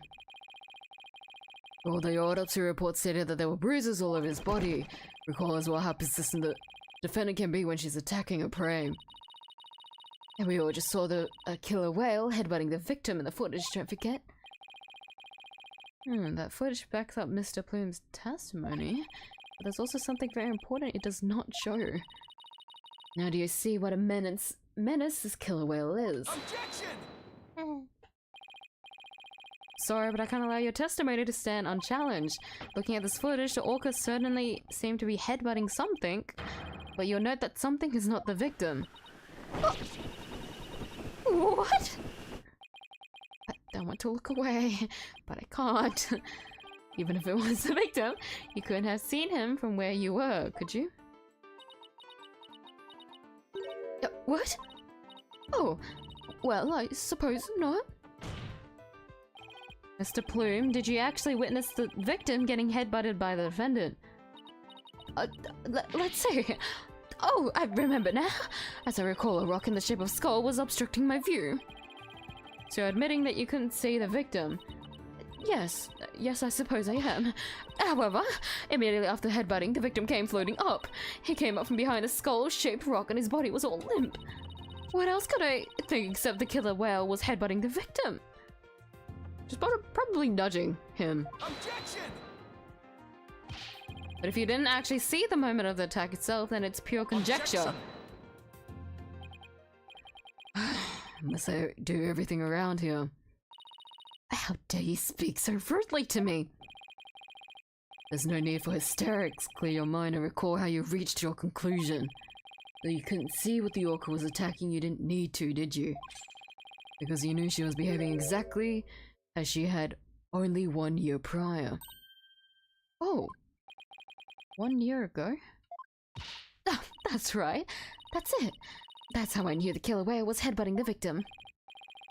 Well, the autopsy report stated that there were bruises all over his body. Recall as well how persistent the defendant can be when she's attacking her prey. And we all just saw the killer whale headbutting the victim in the footage, don't forget. That footage backs up Mr. Plume's testimony. But there's also something very important it does not show. Now do you see what a menace this killer whale is? Objection! Sorry, but I can't allow your testimony to stand unchallenged. Looking at this footage, the orca certainly seemed to be headbutting something, but you'll note that something is not the victim. what? I don't want to look away, but I can't. Even if it was the victim, you couldn't have seen him from where you were, could you? What? Oh, well, I suppose not. Mr. Plume, did you actually witness the victim getting headbutted by the defendant? Let's see. Oh, I remember now. As I recall, a rock in the shape of skull was obstructing my view. So you're admitting that you couldn't see the victim? Yes, I suppose I am. However, immediately after headbutting, the victim came floating up. He came up from behind a skull-shaped rock and his body was all limp. What else could I think except the killer whale was headbutting the victim? Just probably nudging him. Objection! But if you didn't actually see the moment of the attack itself, then it's pure conjecture. Unless I do everything around here. How dare you speak so rudely to me? There's no need for hysterics. Clear your mind and recall how you reached your conclusion. Though you couldn't see what the orca was attacking, you didn't need to, did you? Because you knew she was behaving exactly as she had only 1 year prior. Oh, 1 year ago? Oh, that's right. That's it. That's how I knew the killer whale was headbutting the victim.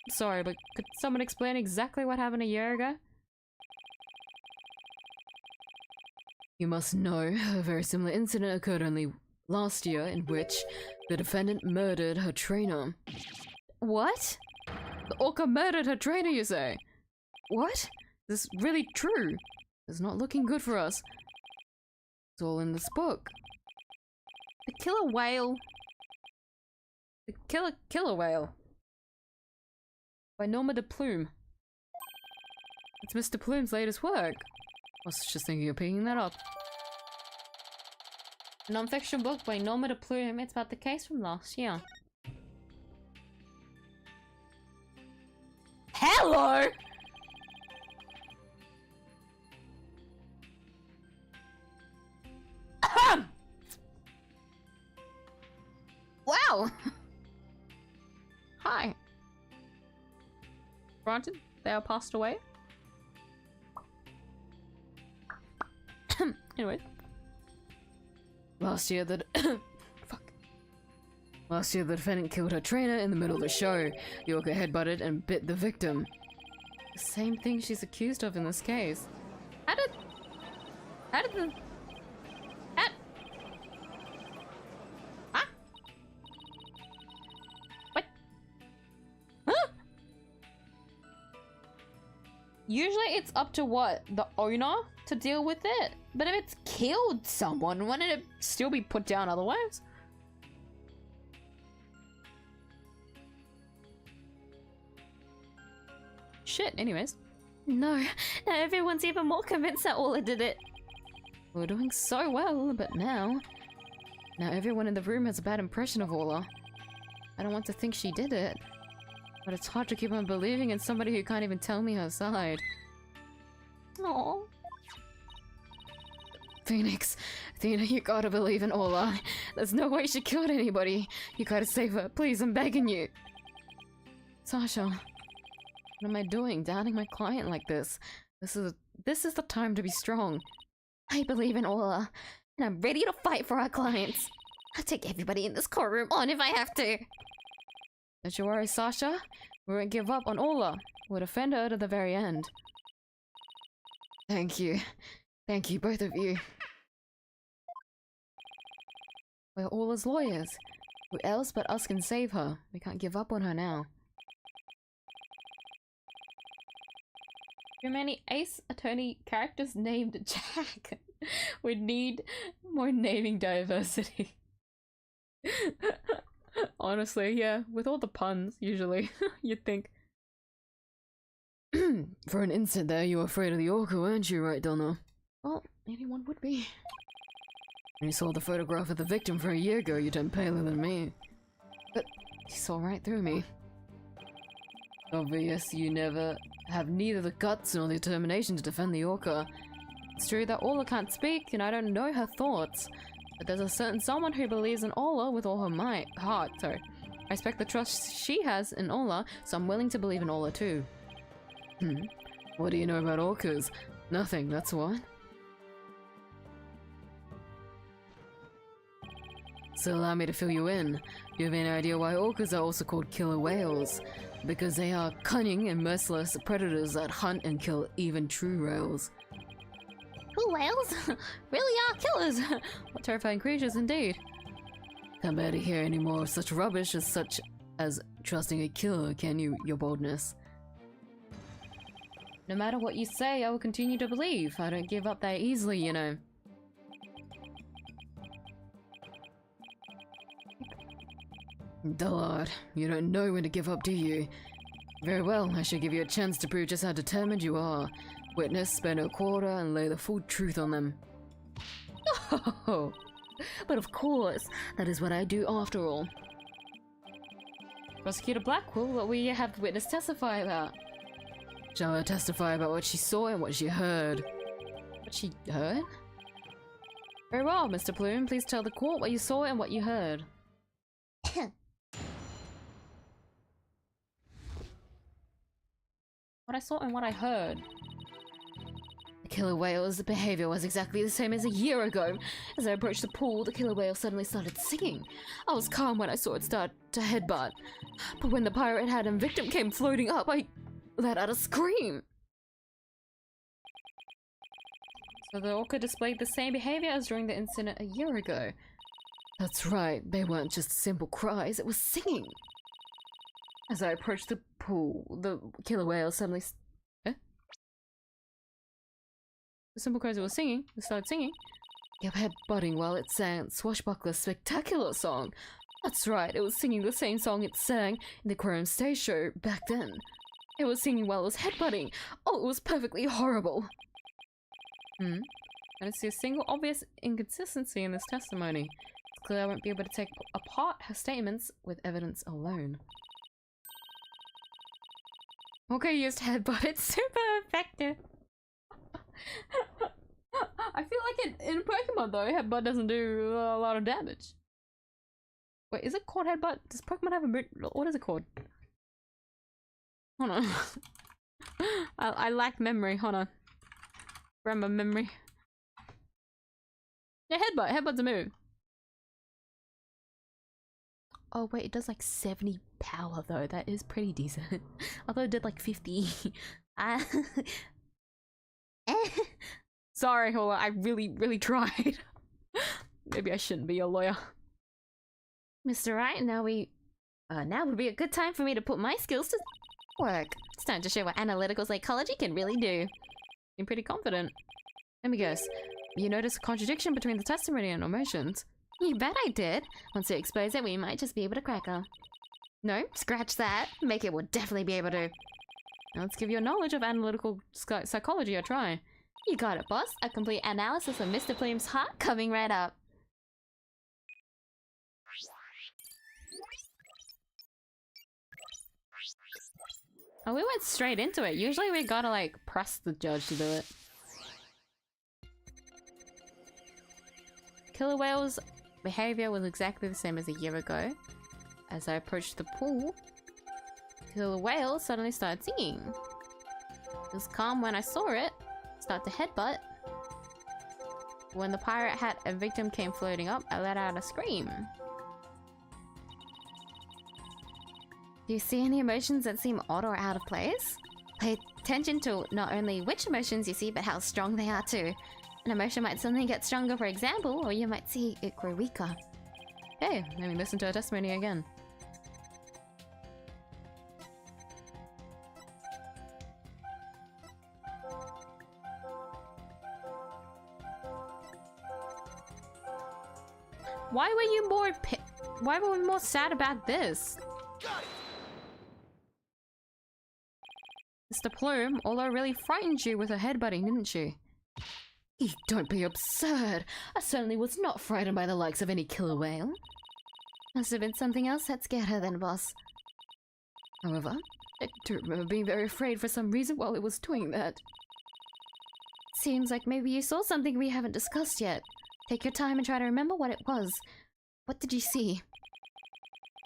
Sorry, but could someone explain exactly what happened a year ago? You must know, a very similar incident occurred only last year in which the defendant murdered her trainer. What? The orca murdered her trainer, you say? What? Is this really true? It's not looking good for us. It's all in this book. The killer whale. The killer whale. By Norma de Plume. It's Mr. Plume's latest work. I was just thinking of picking that up. A non-fiction book by Norma de Plume. It's about the case from last year. Hello! Wow! Hi. Granted, they are passed away. Anyway. Last year the defendant killed her trainer in the middle of the show. The orca headbutted and bit the victim. The same thing she's accused of in this case. How did the... Huh? What? Huh? Usually it's up to what? The owner to deal with it? But if it's killed someone, wouldn't it still be put down otherwise? shit, anyways. No, now everyone's even more convinced that Ola did it. We were doing so well, but now everyone in the room has a bad impression of Ola. I don't want to think she did it, but it's hard to keep on believing in somebody who can't even tell me her side. Aww. Phoenix, Athena, you gotta believe in Ola. There's no way she killed anybody. You gotta save her, please, I'm begging you. Sasha, what am I doing, doubting my client like this? This is the time to be strong. I believe in Ola, and I'm ready to fight for our clients. I'll take everybody in this courtroom on if I have to. Don't you worry, Sasha. We won't give up on Ola. We'll defend her to the very end. Thank you. Thank you, both of you. We're Ola's lawyers. Who else but us can save her? We can't give up on her now. Too many Ace Attorney characters named Jack. We need more naming diversity. Honestly, yeah, with all the puns, usually, you'd think. For an instant there, you were afraid of the orca, weren't you, right, Donna? Well, anyone would be. When you saw the photograph of the victim from a year ago, you turned paler than me. But you saw right through me. Obvious you have neither the guts nor the determination to defend the orca. It's true that Ola can't speak, and I don't know her thoughts. But there's a certain someone who believes in Ola with all her heart. I respect the trust she has in Ola, so I'm willing to believe in Ola too. What do you know about orcas? Nothing, that's what. So allow me to fill you in. Do you have any idea why orcas are also called killer whales? Because they are cunning and merciless predators that hunt and kill even true whales. Who whales? Really are killers. What terrifying creatures indeed. Can't bear to hear any more of such rubbish as trusting a killer, can you, your boldness? No matter what you say, I will continue to believe. I don't give up that easily, you know. Dullard, you don't know when to give up, do you? Very well, I shall give you a chance to prove just how determined you are. Witness, spare no quarter, and lay the full truth on them. Oh, but of course, that is what I do after all. Prosecutor Blackwell, what will you have the witness testify about? Shall I testify about what she saw and what she heard? What she heard? Very well, Mr. Plume, please tell the court what you saw and what you heard. What I saw and what I heard. The killer whale's behavior was exactly the same as a year ago. As I approached the pool, the killer whale suddenly started singing. I was calm when I saw it start to headbutt. But when the pirate hat and victim came floating up, I let out a scream. So the orca displayed the same behavior as during the incident a year ago. That's right, they weren't just simple cries, it was singing. As I approached the pool, the killer whale suddenly The simple cries it was singing, it started singing. Kept headbutting while it sang Swashbuckler's spectacular song. That's right, it was singing the same song it sang in the aquarium stage show back then. It was singing while it was headbutting. Oh, it was perfectly horrible. I don't see a single obvious inconsistency in this testimony. It's clear I won't be able to take apart her statements with evidence alone. Okay, used headbutt. It's super effective. I feel like in Pokemon though, headbutt doesn't do a lot of damage. Wait, is it called headbutt? Does Pokemon have a what is it called? Hold on. I lack memory. Hold on. Remember memory. Yeah, headbutt. Headbutt's a move. Oh wait, it does like 70 power though. That is pretty decent. Although it did like 50. Sorry, hold on. I really tried. Maybe I shouldn't be a lawyer. Mr. Wright, now would be a good time for me to put my skills to work. It's time to show what analytical psychology can really do. I'm pretty confident. Let me guess. You notice a contradiction between the testimony and emotions? You bet I did. Once you expose it, we might just be able to crack her. No? Scratch that. Make it will definitely be able to. Now let's give your knowledge of analytical psychology a try. You got it, boss. A complete analysis of Mr. Plume's heart coming right up. Oh, we went straight into it. Usually we gotta like press the judge to do it. Killer whale's behavior was exactly the same as a year ago. As I approached the pool, killer whale suddenly started singing. It was calm when I saw it start to headbutt. When the pirate hat and victim came floating up, I let out a scream. Do you see any emotions that seem odd or out of place? Pay attention to not only which emotions you see, but how strong they are too. An emotion might suddenly get stronger, for example, or you might see it grow weaker. Hey, let me listen to her testimony again. Why were you more why were we more sad about this? Mr. Plume, although really frightened you with her headbutting, didn't she? You don't be absurd. I certainly was not frightened by the likes of any killer whale. Must have been something else that scared her then, boss. However, I do remember being very afraid for some reason while it was doing that. Seems like maybe you saw something we haven't discussed yet. Take your time and try to remember what it was. What did you see?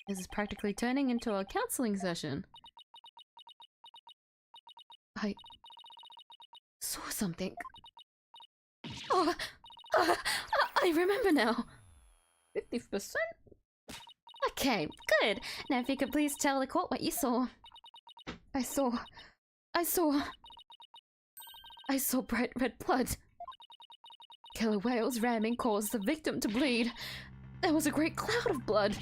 This is practically turning into a counseling session. I saw something. Oh, I remember now. 50%? Okay, good. Now if you could please tell the court what you saw. I saw bright red blood. Killer whale's ramming caused the victim to bleed. There was a great cloud of blood.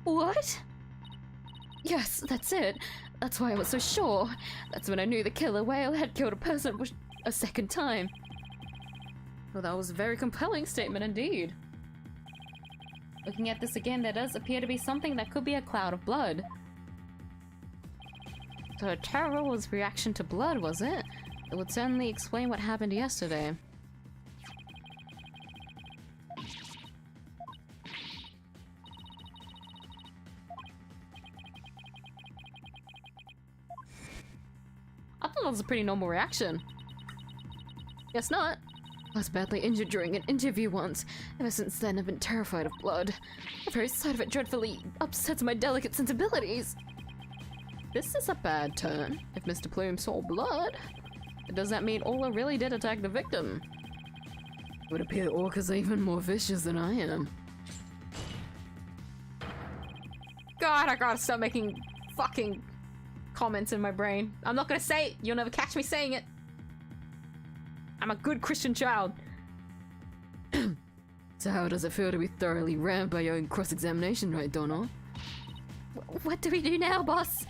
What? Yes, that's it. That's why I was so sure. That's when I knew the killer whale had killed a person a second time. Well, that was a very compelling statement indeed. Looking at this again, there does appear to be something that could be a cloud of blood. So her terror was reaction to blood, was it? It would certainly explain what happened yesterday. I thought that was a pretty normal reaction. Guess not. I was badly injured during an interview once. Ever since then, I've been terrified of blood. The very sight of it dreadfully upsets my delicate sensibilities. This is a bad turn. If Mr. Plume saw blood, does that mean Orla really did attack the victim? It would appear orcas are even more vicious than I am. God, I gotta stop making fucking comments in my brain. I'm not gonna say it. You'll never catch me saying it. I'm a good Christian child. So how does it feel to be thoroughly rammed by your own cross-examination, right, Donna? What do we do now, boss?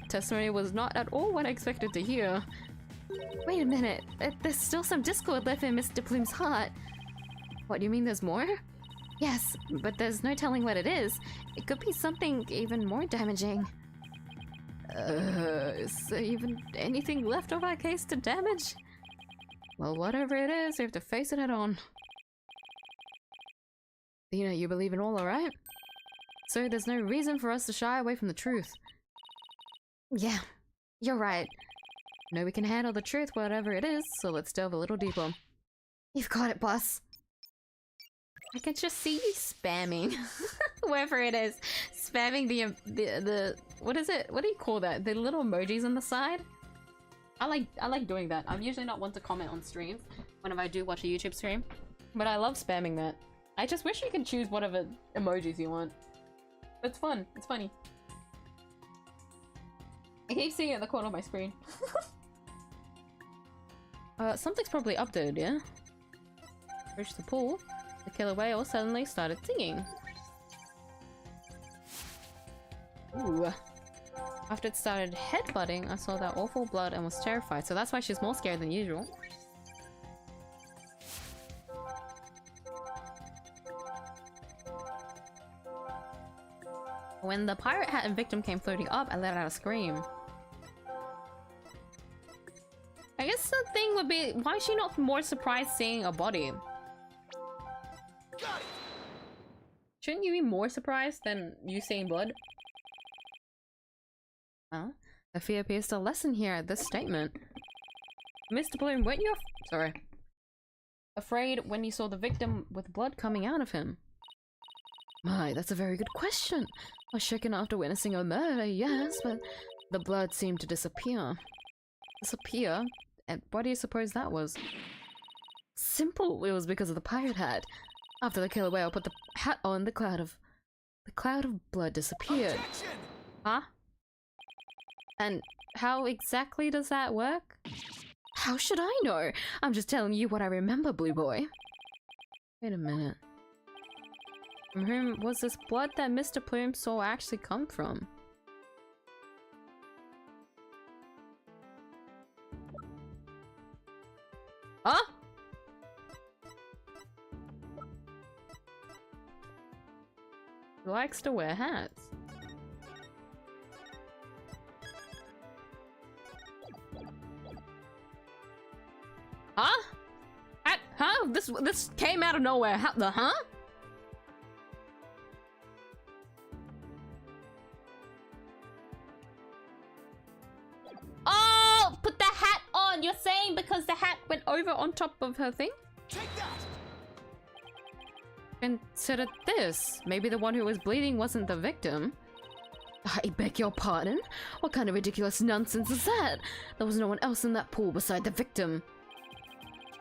Testimony was not at all what I expected to hear. Wait a minute. There's still some discord left in Mr. Plume's heart. What, do you mean there's more? Yes, but there's no telling what it is. It could be something even more damaging. Is there even anything left of our case to damage? Well, whatever it is, we have to face it head on. Athena, you believe in Orla, right? So there's no reason for us to shy away from the truth. Yeah, you're right. No, we can handle the truth, whatever it is, so let's delve a little deeper. You've got it, boss. I can just see you spamming, whoever it is, spamming the what is it? What do you call that? The little emojis on the side. I like doing that. I'm usually not one to comment on streams whenever I do watch a YouTube stream, but I love spamming that. I just wish you could choose whatever emojis you want. It's fun. It's funny. I keep seeing it in the corner of my screen. Something's probably updated, yeah? Reached the pool. The killer whale suddenly started singing. Ooh. After it started headbutting, I saw that awful blood and was terrified, so that's why she's more scared than usual. When the pirate hat and victim came floating up, I let out a scream. I guess the thing would be, why is she not more surprised seeing a body? Shouldn't you be more surprised than you seeing blood? Huh? The fear appears to lessen here at this statement. Mr. Bloom, weren't you afraid when you saw the victim with blood coming out of him? My, that's a very good question. I was shaken after witnessing a murder, yes, but the blood seemed to disappear. Disappear? And what do you suppose that was? Simple, it was because of the pirate hat. After the killer whale put the hat on, the cloud of blood disappeared. Objection! Huh? And how exactly does that work? How should I know? I'm just telling you what I remember, Blue Boy. Wait a minute. From whom was this blood that Mr. Plume saw actually come from? Huh? He likes to wear hats. Huh? Huh? This came out of nowhere. Huh? Oh, put the hat on. You're saying because the hat went over on top of her thing? Take that! Consider this. Maybe the one who was bleeding wasn't the victim. I beg your pardon? What kind of ridiculous nonsense is that? There was no one else in that pool beside the victim.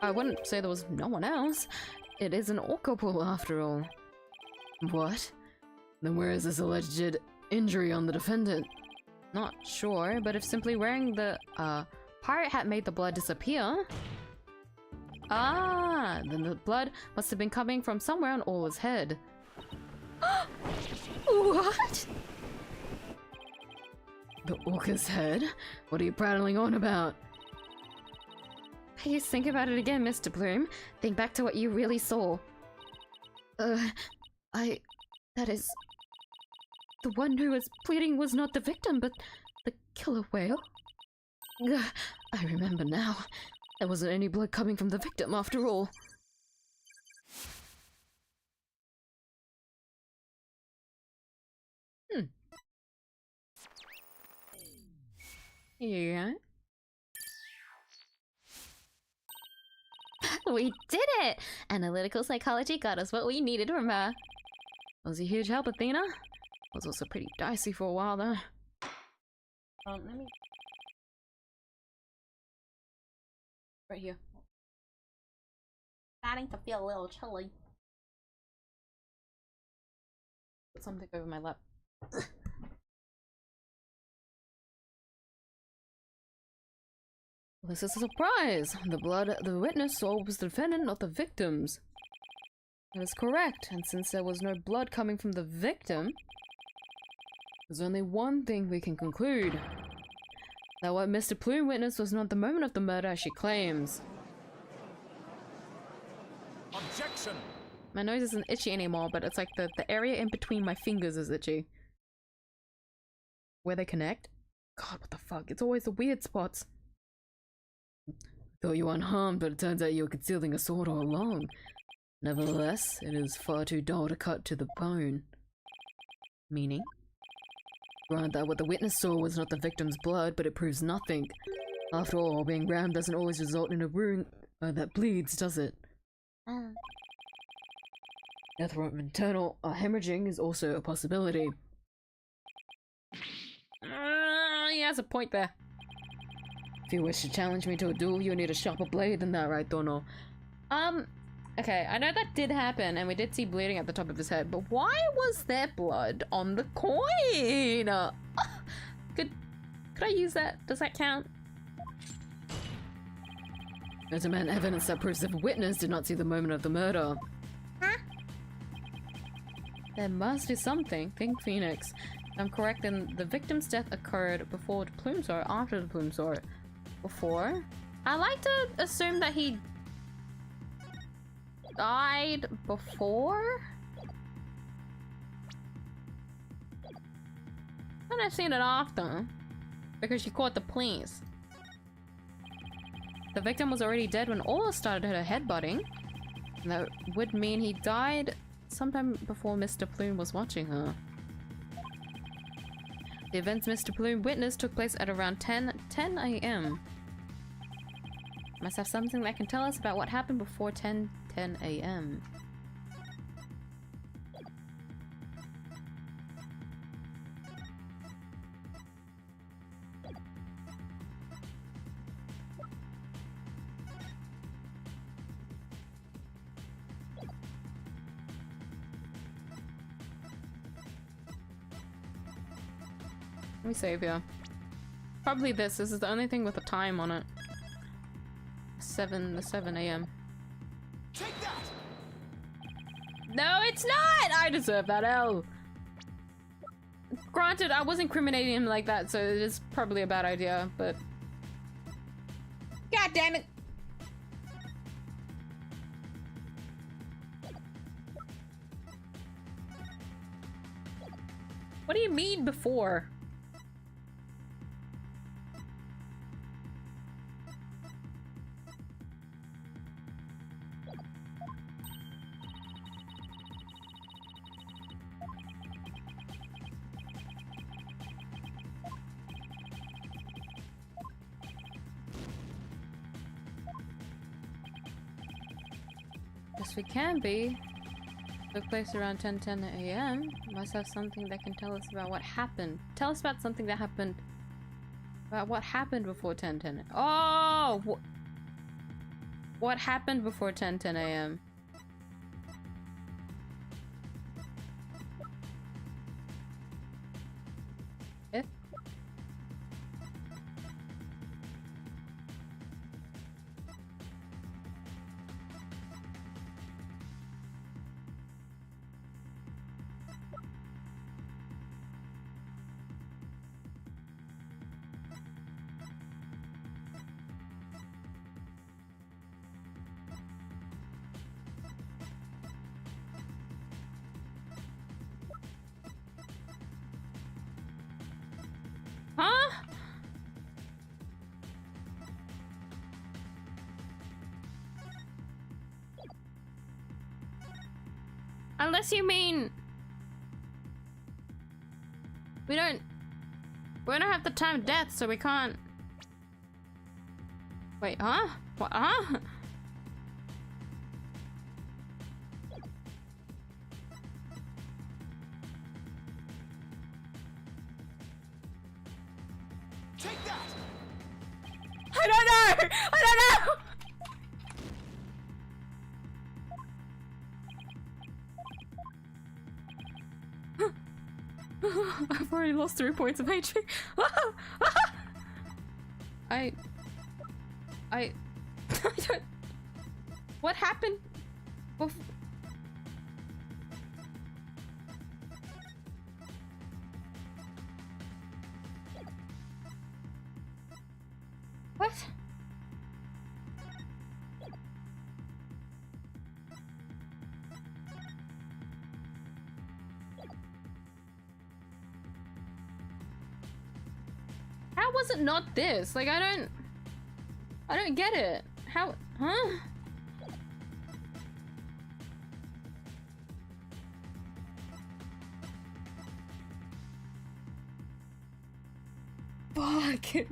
I wouldn't say there was no one else. It is an orca pool after all. What? Then where is this alleged injury on the defendant? Not sure, but if simply wearing the pirate hat made the blood disappear... Ah, then the blood must have been coming from somewhere on Orla's head. What? The orca's head? What are you prattling on about? Please think about it again, Mr. Bloom. Think back to what you really saw. That is... The one who was bleeding was not the victim, but the killer whale. I remember now. There wasn't any blood coming from the victim after all. Yeah. We did it! Analytical psychology got us what we needed from her. Was a huge help, Athena. Was also pretty dicey for a while though. Let me... Right here. Starting to feel a little chilly. Put something over my lap. This is a surprise! The blood the witness saw was the defendant, not the victim's. That is correct, and since there was no blood coming from the victim, there's only one thing we can conclude. That what Mr. Plume witnessed was not the moment of the murder as she claims. Objection! My nose isn't itchy anymore, but it's like the area in between my fingers is itchy. Where they connect? God, what the fuck? It's always the weird spots. Thought you were unharmed, but it turns out you were concealing a sword all along. Nevertheless, it is far too dull to cut to the bone. Meaning? Grant that what the witness saw was not the victim's blood, but it proves nothing. After all, being rammed doesn't always result in a wound that bleeds, does it? Death from internal hemorrhaging is also a possibility. He has a point there. If you wish to challenge me to a duel, you'll need a sharper blade than that, right, Dono? Okay, I know that did happen, and we did see bleeding at the top of his head, but why was there blood on the coin? Could I use that? Does that count? There's evidence that proves that a witness did not see the moment of the murder. Huh? There must be something. Think Phoenix. If I'm correct, then the victim's death occurred before the plume saw it, after the plume saw it. Before? I like to assume that he died before? And I've seen it after. Because she caught the police. The victim was already dead when all started her headbutting. And that would mean he died sometime before Mr. Plume was watching her. The events Mr. Plume witnessed took place at around 10 a.m. Must have something that can tell us about what happened before 10 a.m. Let me save here. Probably this. This is the only thing with a time on it. 7 a.m. Take that! No, it's not! I deserve that L. Granted, I was incriminating him like that, so it is probably a bad idea, but... God damn it! What do you mean before? Yes, we can be. Took place around 10 a.m. Must have something that can tell us about what happened. Tell us about something that happened. About what happened before 10. Oh! What happened before 10 a.m.? If? Huh? Unless you mean we don't have the time of death, so we can't. Wait, huh? What? Huh? Take that! I don't know! I don't know! I've already lost 3 points of HP. I don't... What happened? What? How was it not this? Like, I don't get it. How, huh? Fuck.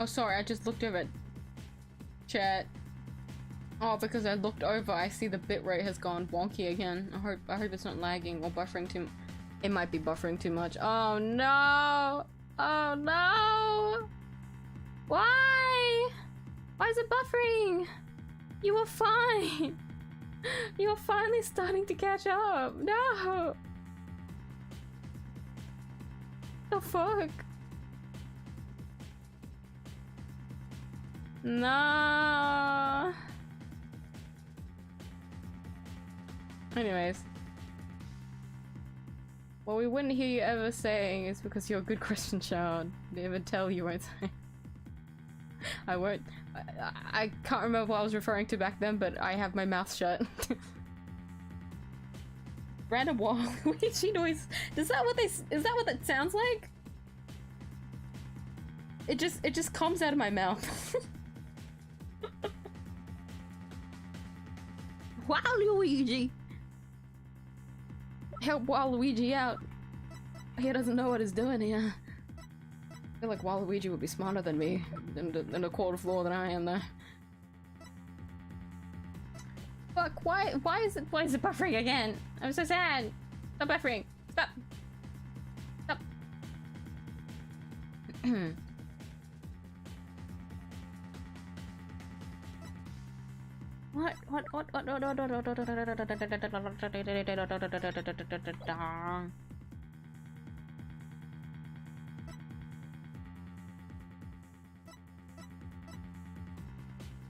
Oh, sorry, I just looked over at chat. Oh, because I looked over, I see the bitrate has gone wonky again. I hope it's not lagging or buffering too. It might be buffering too much. Oh no! Oh no! Why? Why is it buffering? You were fine. You were finally starting to catch up. No. The fuck? No. Anyways. What we wouldn't hear you ever saying is because you're a good Christian child. Never tell you won't say. I won't. I can't remember what I was referring to back then, but I have my mouth shut. Random Waluigi noise. Is that what that sounds like? It just comes out of my mouth. Waluigi! Help Waluigi out. He doesn't know what he's doing here. I feel like Waluigi would be smarter than me in the quarter floor than I am there. Fuck, why is it buffering again? I'm so sad. Stop buffering. Stop. Stop. What?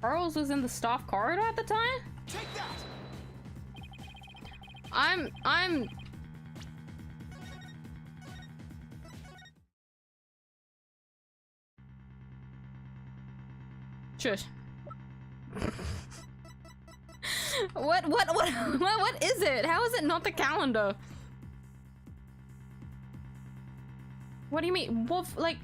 Charles was in the staff corridor at the time? Take that! I'm Shush. What is it? How is it not the calendar? What do you mean? Wolf, like...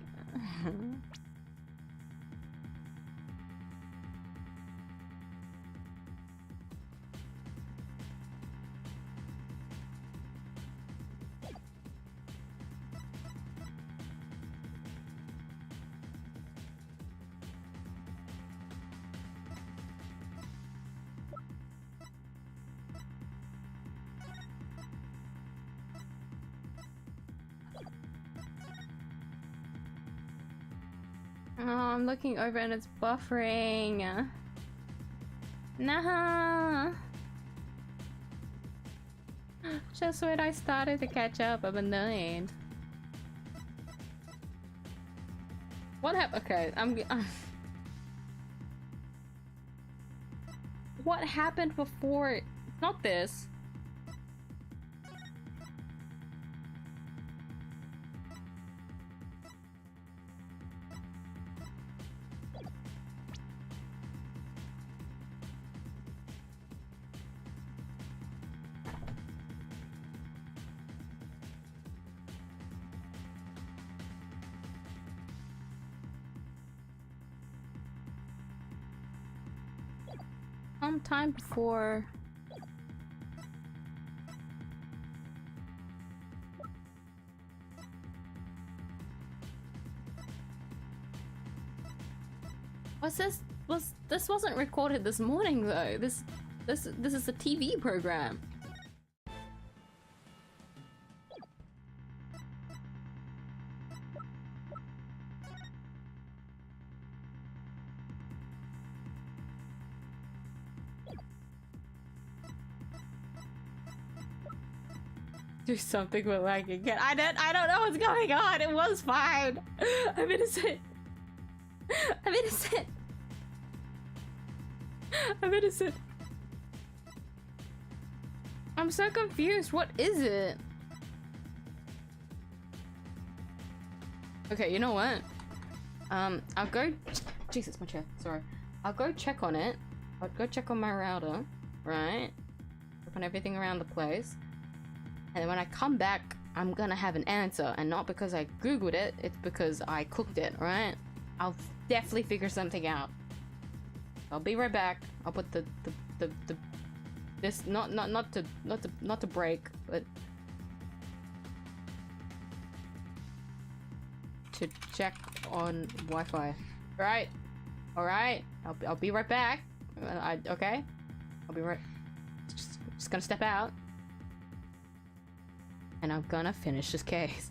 Oh, I'm looking over and it's buffering. Nah. Just when I started to catch up, I'm annoyed. What happened? Okay, what happened before? Not this. Sometime before. This wasn't recorded this morning though. This is a TV program. Do something with like again. I don't know what's going on. It was fine. I'm innocent. I'm innocent. I'm innocent. I'm so confused. What is it? Okay, you know what? I'll go. Jesus, my chair. Sorry. I'll go check on it. I'll go check on my router. Right. Open everything around the place. And then when I come back, I'm gonna have an answer. And not because I googled it, it's because I cooked it, right? I'll definitely figure something out. I'll be right back. I'll put this not to break, but to check on Wi-Fi. Alright. Alright. I'll be right back. Okay? I'll be right. Just gonna step out. And I'm gonna finish this case.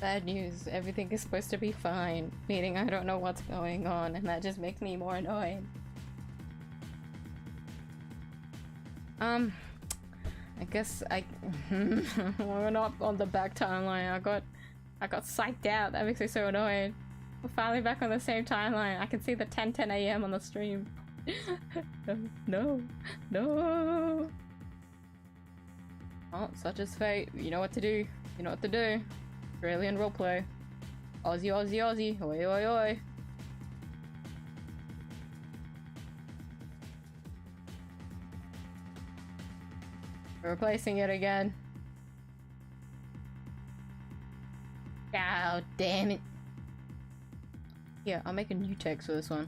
Bad news. Everything is supposed to be fine. Meaning I don't know what's going on, and that just makes me more annoyed. I guess we're not on the back timeline. I got psyched out. That makes me so annoyed. We're finally back on the same timeline. I can see the 10:10 a.m. on the stream. No. Oh, such is fate. You know what to do. You know what to do. Australian roleplay. Aussie, Aussie, Aussie. Oi, oi, oi. We're replacing it again. God damn it. Yeah, I'll make a new text for this one.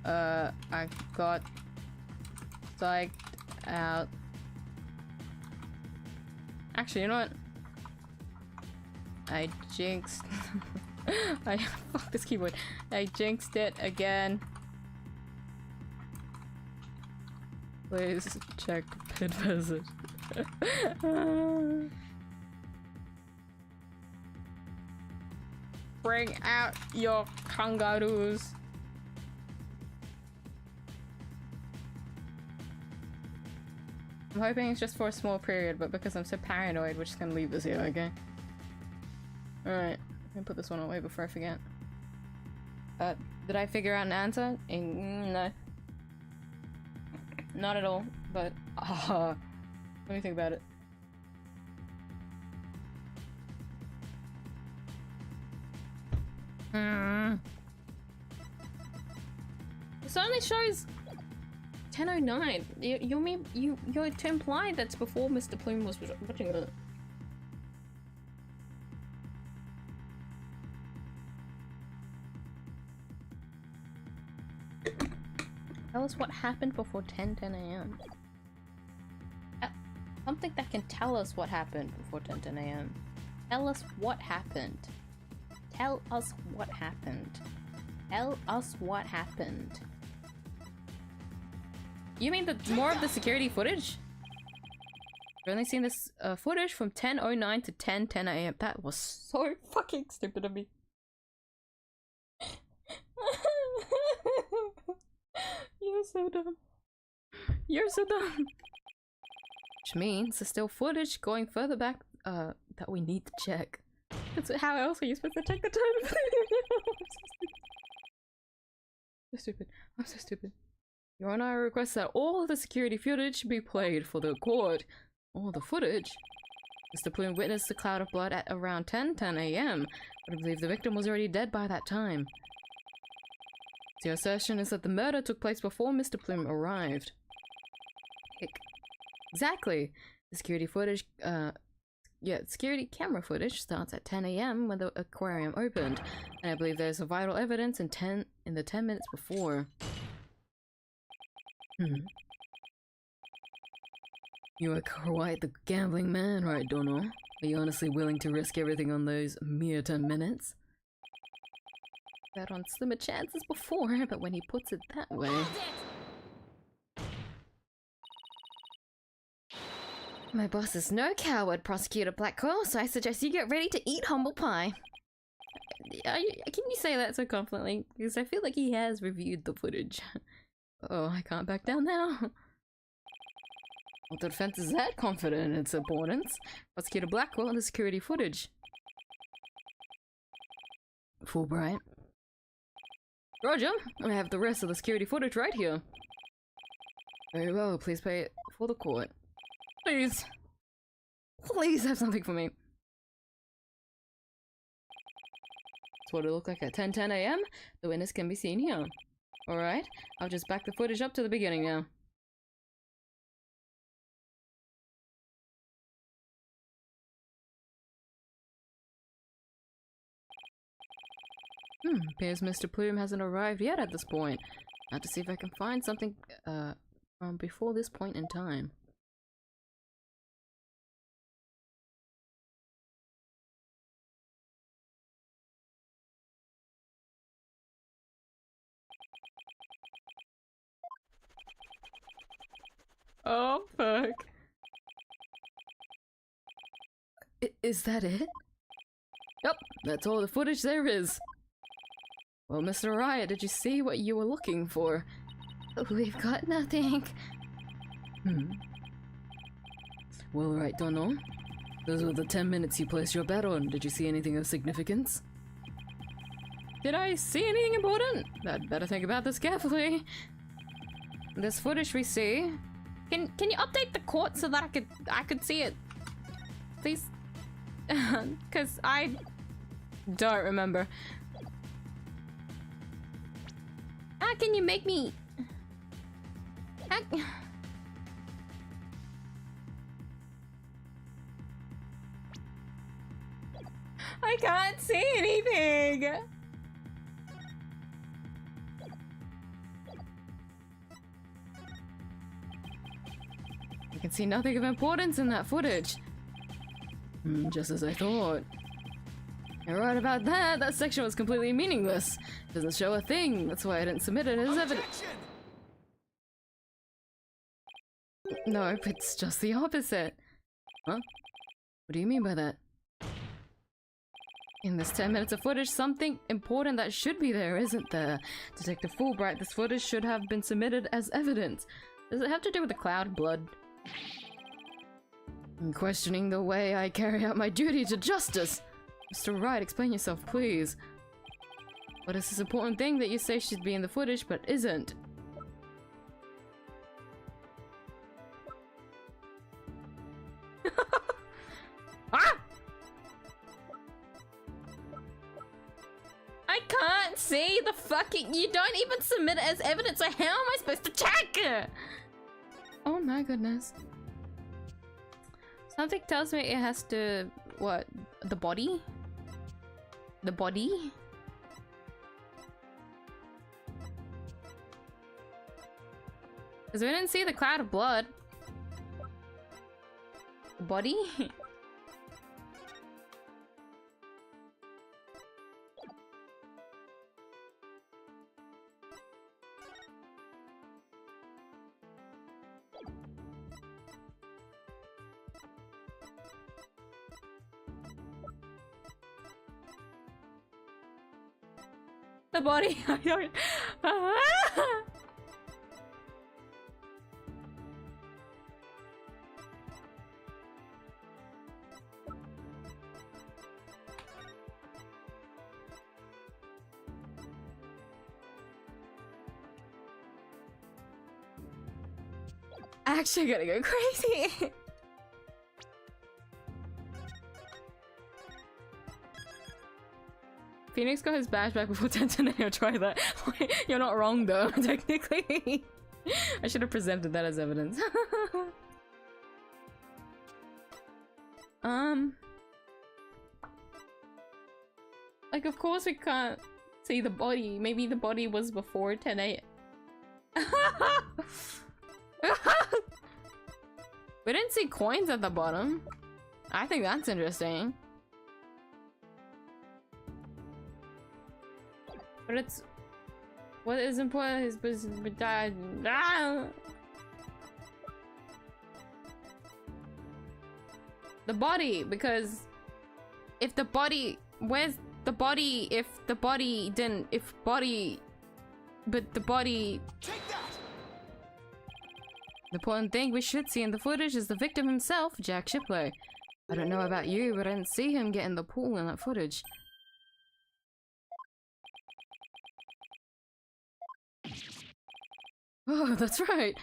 I got psyched out. Actually, you know what? I jinxed. Fuck this keyboard. I jinxed it again. Please check pit visit. Bring out your kangaroos. I'm hoping it's just for a small period, but because I'm so paranoid, we're just gonna leave this here, okay? Alright, I'm gonna put this one away before I forget. Did I figure out an answer? No. Not at all, but let me think about it. This only shows 10:09. You're to imply that's before Mr. Plume was watching it. Tell us what happened before 10:10 a.m. Something that can tell us what happened before 10:10 a.m. Tell us what happened. Tell us what happened. Tell us what happened. You mean the more of the security footage? I've only seen this footage from 10:09 to 10:10 a.m. That was so fucking stupid of me. You're so dumb. You're so dumb. Which means there's still footage going further back that we need to check. How else are you supposed to check the time? So stupid. I'm so stupid. Your Honor, I request that all of the security footage be played for the court. All the footage? Mr. Plume witnessed the cloud of blood at around 10:10 a.m., but I believe the victim was already dead by that time. So your assertion is that the murder took place before Mr. Plume arrived. Exactly. The security footage, security camera footage starts at 10 a.m. when the aquarium opened, and I believe there's a vital evidence in the 10 minutes before. You are quite the gambling man, right, Dono? Are you honestly willing to risk everything on those mere 10 minutes? Bet on slimmer chances before, but when he puts it that way... My boss is no coward, Prosecutor Blackwell, so I suggest you get ready to eat humble pie. Can you say that so confidently? Because I feel like he has reviewed the footage. Oh, I can't back down now. What defense is that confident in its opponents? Prosecutor Blackwell and the security footage. Fulbright. Roger, I have the rest of the security footage right here. Very well, please pay it for the court. Please. Please have something for me. That's what it looked like at 10:10 a.m. The witness can be seen here. Alright, I'll just back the footage up to the beginning now. Appears Mr. Plume hasn't arrived yet at this point. I have to see if I can find something from before this point in time. Oh, fuck. Is that it? Yep, that's all the footage there is. Well, Mr. Riot, did you see what you were looking for? We've got nothing. Well, right, don't know. Those were the 10 minutes you placed your bet on. Did you see anything of significance? Did I see anything important? I'd better think about this carefully. This footage we see. Can you update the court so that I could see it? Please? Cause I don't remember. How can you make me... I can't see anything! I can see nothing of importance in that footage. Just as I thought. You're right about that. That section was completely meaningless. Doesn't show a thing. That's why I didn't submit it as evidence. Nope, it's just the opposite. Huh? What do you mean by that? In this 10 minutes of footage, something important that should be there isn't there. Detective Fulbright, this footage should have been submitted as evidence. Does it have to do with the cloud of blood? I'm questioning the way I carry out my duty to justice. Mr. Wright, explain yourself, please. What is this important thing that you say should be in the footage but isn't? Ah! I can't see the fucking... You don't even submit it as evidence, so how am I supposed to check? Oh my goodness. Something tells me it has to... What? The body? The body? Because we didn't see the cloud of blood. The body? The body. I don't. Actually gonna go crazy. Phoenix got his badge back before 10 try that. You're not wrong though, technically. I should have presented that as evidence. Like of course we can't see the body. Maybe the body was before 10 a.m. We didn't see coins at the bottom. I think that's interesting. But it's... What is important is... The body, because... If the body... Where's the body if the body didn't... If body... But the body... Take that! The important thing we should see in the footage is the victim himself, Jack Shipley. I don't know about you, but I didn't see him get in the pool in that footage. Oh, that's right.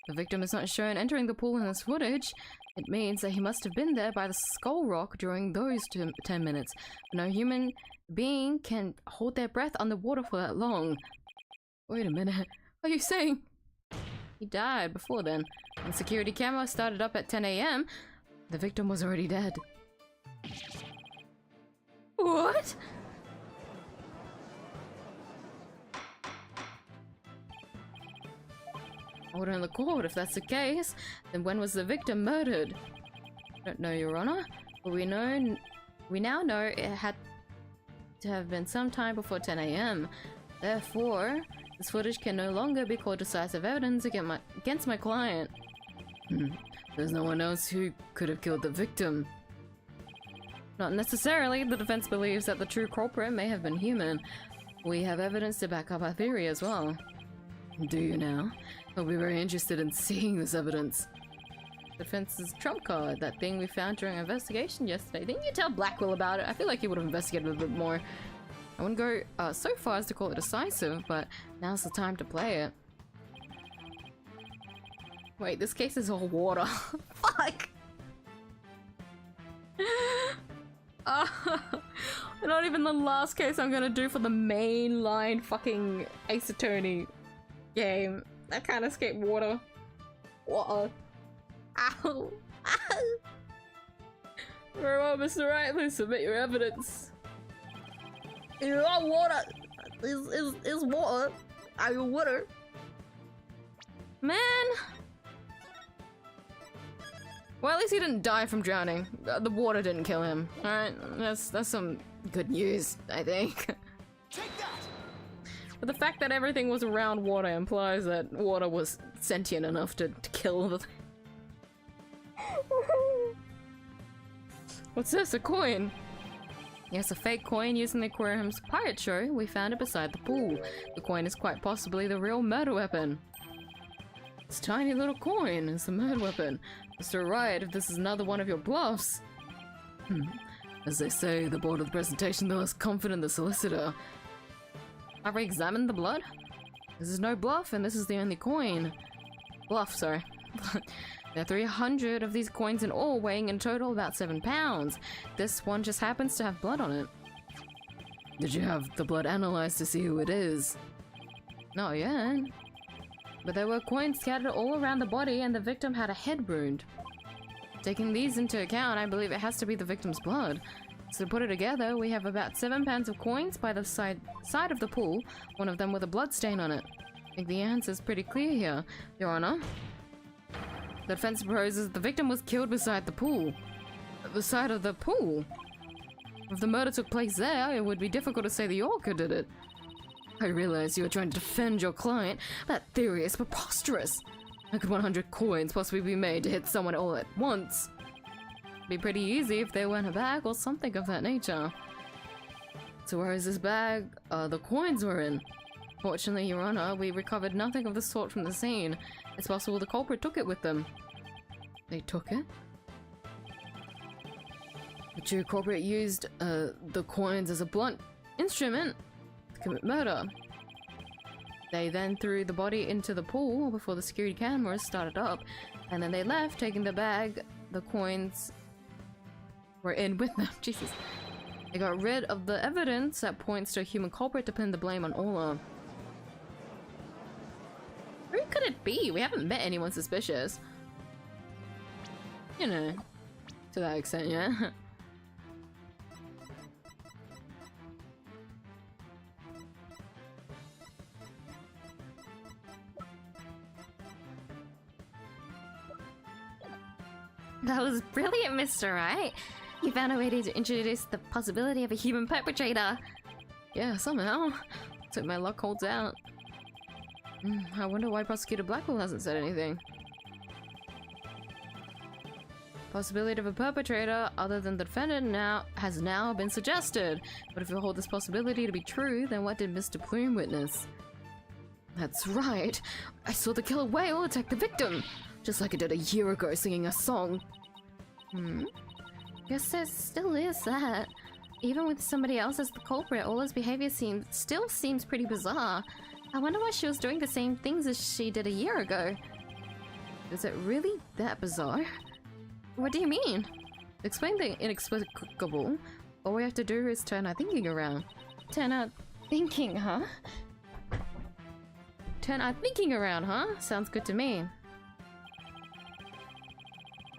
The victim is not shown entering the pool in this footage. It means that he must have been there by the skull rock during those 10 minutes. No human being can hold their breath underwater for that long. Wait a minute. What are you saying? He died before then. When the security camera started up at 10 a.m., the victim was already dead. What? Order in the court. If that's the case, then when was the victim murdered? I don't know, Your Honor, but we now know it had to have been sometime before 10 a.m. Therefore, the This footage can no longer be called decisive evidence against my client. There's no one else who could have killed the victim. Not necessarily. The defense believes that the true culprit may have been human. We have evidence to back up our theory as well. Do you now? I'll be very interested in seeing this evidence. Defense's trump card, that thing we found during our investigation yesterday. Didn't you tell Blackwell about it? I feel like he would have investigated a bit more. I wouldn't go so far as to call it decisive, but now's the time to play it. Wait, this case is all water. Fuck! Not even the last case I'm gonna do for the mainline fucking Ace Attorney game. I can't escape water. Water. Ow! Ow! Very well, Mr. Wright, please submit your evidence. You are water! Is water. Are you water? Man! Well, at least he didn't die from drowning. The water didn't kill him. Alright, that's some good news, I think. Take that! But the fact that everything was around water implies that water was sentient enough to kill the... What's this? A coin? Yes, a fake coin used in the aquarium's pirate show. We found it beside the pool. The coin is quite possibly the real murder weapon. This tiny little coin is the murder weapon. Mr. Wright, if this is another one of your bluffs. As they say, the board of the presentation, the less confident the solicitor. I've re-examined the blood. This is no bluff, and this is the only coin. Bluff, sorry. There are 300 of these coins in all, weighing in total about 7 pounds. This one just happens to have blood on it. Did you have the blood analyzed to see who it is? Not yet. But there were coins scattered all around the body, and the victim had a head wound. Taking these into account, I believe it has to be the victim's blood. So to put it together, we have about 7 pounds of coins by the side of the pool, one of them with a blood stain on it. I think the answer's pretty clear here, Your Honor. The defense proposes the victim was killed beside the pool. The side of the pool? If the murder took place there, it would be difficult to say the orca did it. I realize you are trying to defend your client. That theory is preposterous. How could 100 coins possibly be made to hit someone all at once? It'd be pretty easy if they were in a bag or something of that nature. So where is this bag the coins were in? Fortunately, Your Honor, we recovered nothing of the sort from the scene. It's possible the culprit took it with them. They took it? The true culprit used the coins as a blunt instrument to commit murder. They then threw the body into the pool before the security cameras started up, and then they left, taking the bag the coins were in with them. Jesus. They got rid of the evidence that points to a human culprit to pin the blame on Ola. Who could it be? We haven't met anyone suspicious. You know, to that extent, yeah. That was brilliant, Mr. Wright. You found a way to introduce the possibility of a human perpetrator. Yeah, somehow. Took my luck holds out. I wonder why Prosecutor Blackwell hasn't said anything. Possibility of a perpetrator other than the defendant has now been suggested. But if you hold this possibility to be true, then what did Mr. Plume witness? That's right. I saw the killer whale attack the victim, just like it did a year ago singing a song. Guess there still is that. Even with somebody else as the culprit, Ola's behavior still seems pretty bizarre. I wonder why she was doing the same things as she did a year ago. Is it really that bizarre? What do you mean? Explain the inexplicable. All we have to do is turn our thinking around. Turn out thinking, huh? Turn our thinking around, huh? Sounds good to me.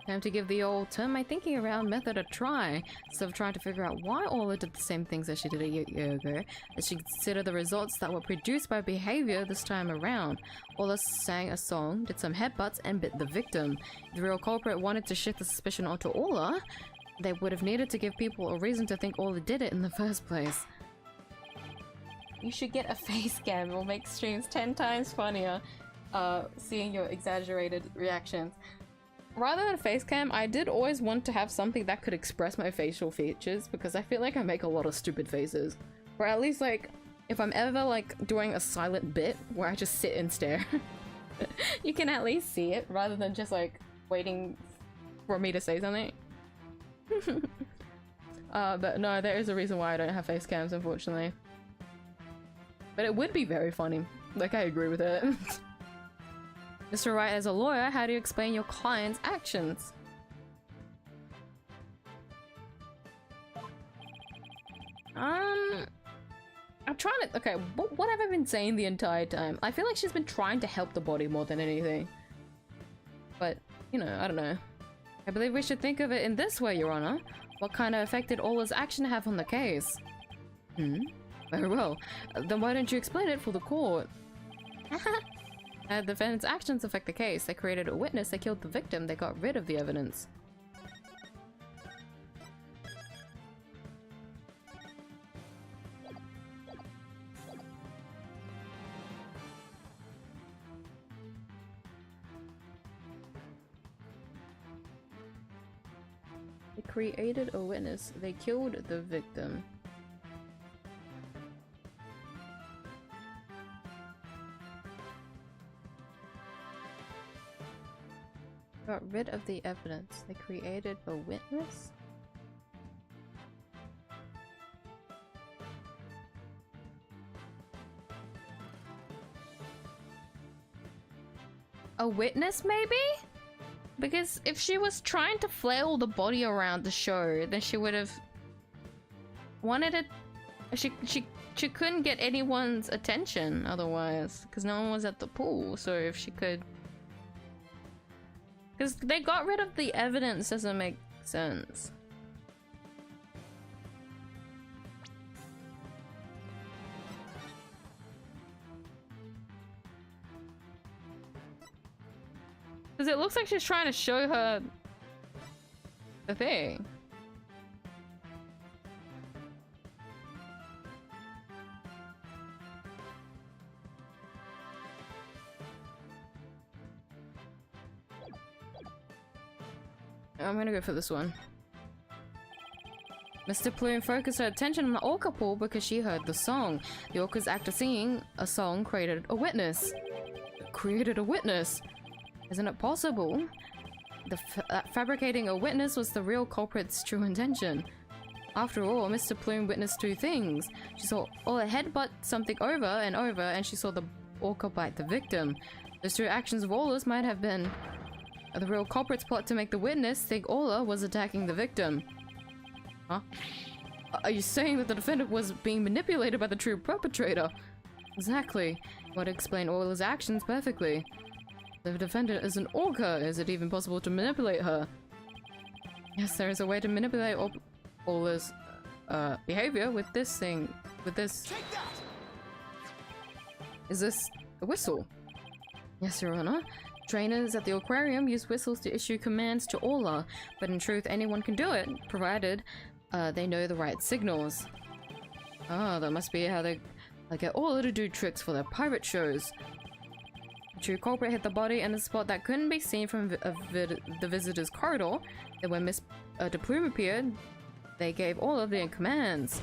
Time to give the old turn my thinking around method a try. Instead of trying to figure out why Ola did the same things as she did a year ago, let's consider the results that were produced by behavior this time around. Ola sang a song, did some headbutts, and bit the victim. If the real culprit wanted to shift the suspicion onto Ola, they would have needed to give people a reason to think Ola did it in the first place. You should get a face cam. It will make streams 10 times funnier, seeing your exaggerated reactions. Rather than face cam, I did always want to have something that could express my facial features, because I feel like I make a lot of stupid faces. Or at least, like, if I'm ever, like, doing a silent bit where I just sit and stare, you can at least see it, rather than just, like, waiting for me to say something. But no, there is a reason why I don't have face cams, unfortunately. But it would be very funny. Like, I agree with it. Mr. Wright, as a lawyer, how do you explain your client's actions? I'm trying to- okay, what have I been saying the entire time? I feel like she's been trying to help the body more than anything. But, you know, I don't know. I believe we should think of it in this way, Your Honor. What kind of effect did Ola's action have on the case? Very well. Then why don't you explain it for the court? The defendant's actions affect the case. They created a witness, they killed the victim, they got rid of the evidence. They created a witness, they killed the victim. Got rid of the evidence. They created a witness? A witness, maybe? Because if she was trying to flail the body around the show, then she would have wanted it. She couldn't get anyone's attention otherwise, because no one was at the pool. So if she could, because they got rid of the evidence, doesn't make sense. Because it looks like she's trying to show her the thing. I'm gonna go for this one. Mr. Plume focused her attention on the orca pool because she heard the song. The orcas, after singing a song, created a witness. Created a witness? Isn't it possible? Fabricating a witness was the real culprit's true intention. After all, Mr. Plume witnessed two things. She saw Ola headbutt something over and over, and she saw the orca bite the victim. Those two actions of Ola's might have been the real culprit's plot to make the witness think Ola was attacking the victim. Huh? Are you saying that the defendant was being manipulated by the true perpetrator? Exactly. Would explain Ola's actions perfectly. The defendant is an orca. Is it even possible to manipulate her? Yes, there is a way to manipulate Ola's behavior with this thing. With this. Is this a whistle? Yes, Your Honor. Trainers at the aquarium use whistles to issue commands to Ola, but in truth anyone can do it, provided they know the right signals. Ah, that must be how they get Ola to do tricks for their pirate shows. The true culprit hit the body in a spot that couldn't be seen from the visitor's corridor. Then when Miss de Plume appeared, they gave Ola the commands.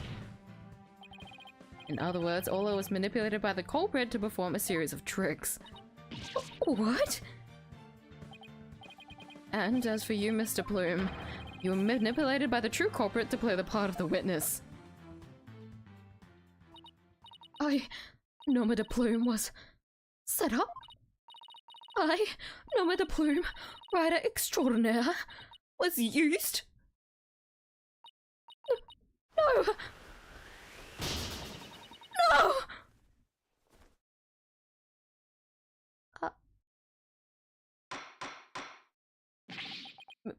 In other words, Ola was manipulated by the culprit to perform a series of tricks. What? And as for you, Mr. Plume, you were manipulated by the true culprit to play the part of the witness. Norma de Plume was set up? Norma de Plume, writer extraordinaire, was used? No! No!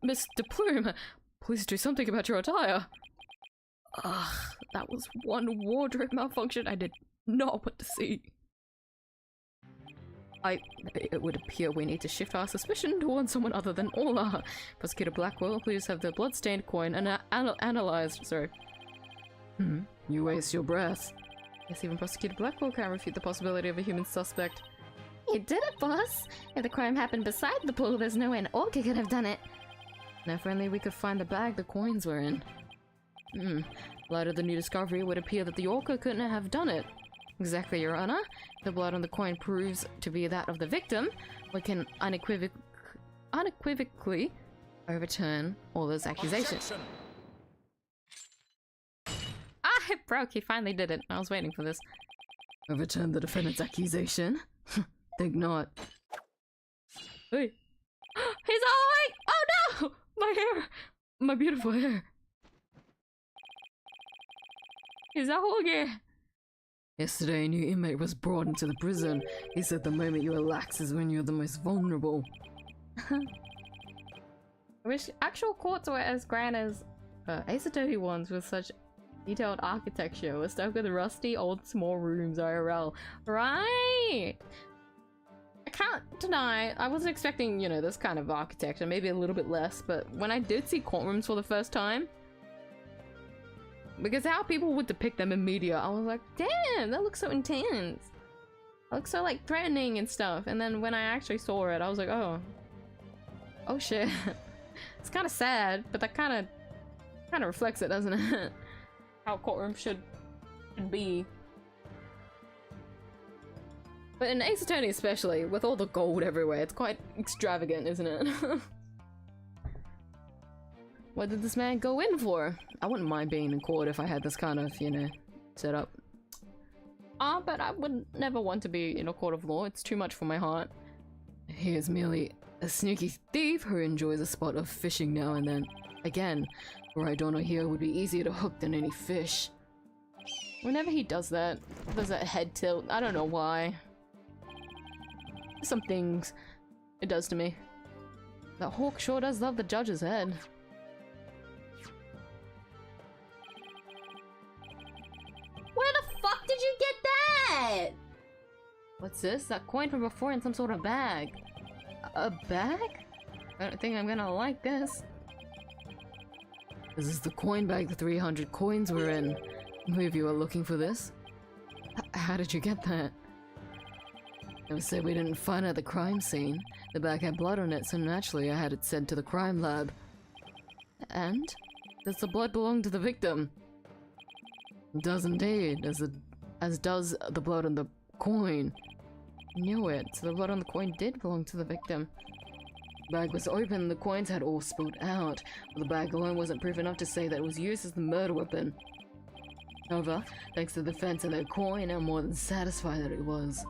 Miss de Plume, please do something about your attire. Ugh, that was one wardrobe malfunction I did not want to see. It would appear we need to shift our suspicion towards someone other than Ola. Prosecutor Blackwell, please have the blood-stained coin analyzed. Sorry. You waste your breath. Guess even Prosecutor Blackwell can't refute the possibility of a human suspect. You did it, boss! If the crime happened beside the pool, there's no way an orca could have done it. Now if only we could find the bag the coins were in. In light of the new discovery, it would appear that the orca couldn't have done it. Exactly, Your Honor. If the blood on the coin proves to be that of the victim, we can unequivocally overturn all those accusations. Objection! Ah, it broke! He finally did it. I was waiting for this. Overturn the defendant's accusation? Think not. Hey! He's all right! Oh no! My hair! My beautiful hair! He's all okay! Yesterday, a new inmate was brought into the prison. He said the moment you relax is when you're the most vulnerable. I wish actual courts were as grand as Ace Attorney ones with such detailed architecture. We're stuck with rusty, old, small rooms IRL. Right! I can't deny, I wasn't expecting, you know, this kind of architecture, maybe a little bit less, but when I did see courtrooms for the first time, because how people would depict them in media, I was like, damn, that looks so intense. It looks so, like, threatening and stuff. And then when I actually saw it, I was like, oh shit. It's kind of sad, but that kind of reflects it, doesn't it? How courtrooms should be. But in Ace Attorney especially, with all the gold everywhere, it's quite extravagant, isn't it? What did this man go in for? I wouldn't mind being in court if I had this kind of, you know, setup. But I would never want to be in a court of law. It's too much for my heart. He is merely a sneaky thief who enjoys a spot of fishing now and then. Again, were I Dono here would be easier to hook than any fish. Whenever he does that, there's a head tilt. I don't know why. Some things it does to me. That hawk sure does love the judge's head. Where the fuck did you get that? What's this? That coin from before in some sort of bag. A bag? I don't think I'm gonna like this. This is the coin bag the 300 coins were in. Maybe you were looking for this? How did you get that? It was said we didn't find it at the crime scene. The bag had blood on it, so naturally I had it sent to the crime lab. And? Does the blood belong to the victim? It does indeed, as does the blood on the coin. Knew it, so the blood on the coin did belong to the victim. The bag was open, the coins had all spilled out, but the bag alone wasn't proof enough to say that it was used as the murder weapon. However, thanks to the defense and their coin, I'm more than satisfied that it was.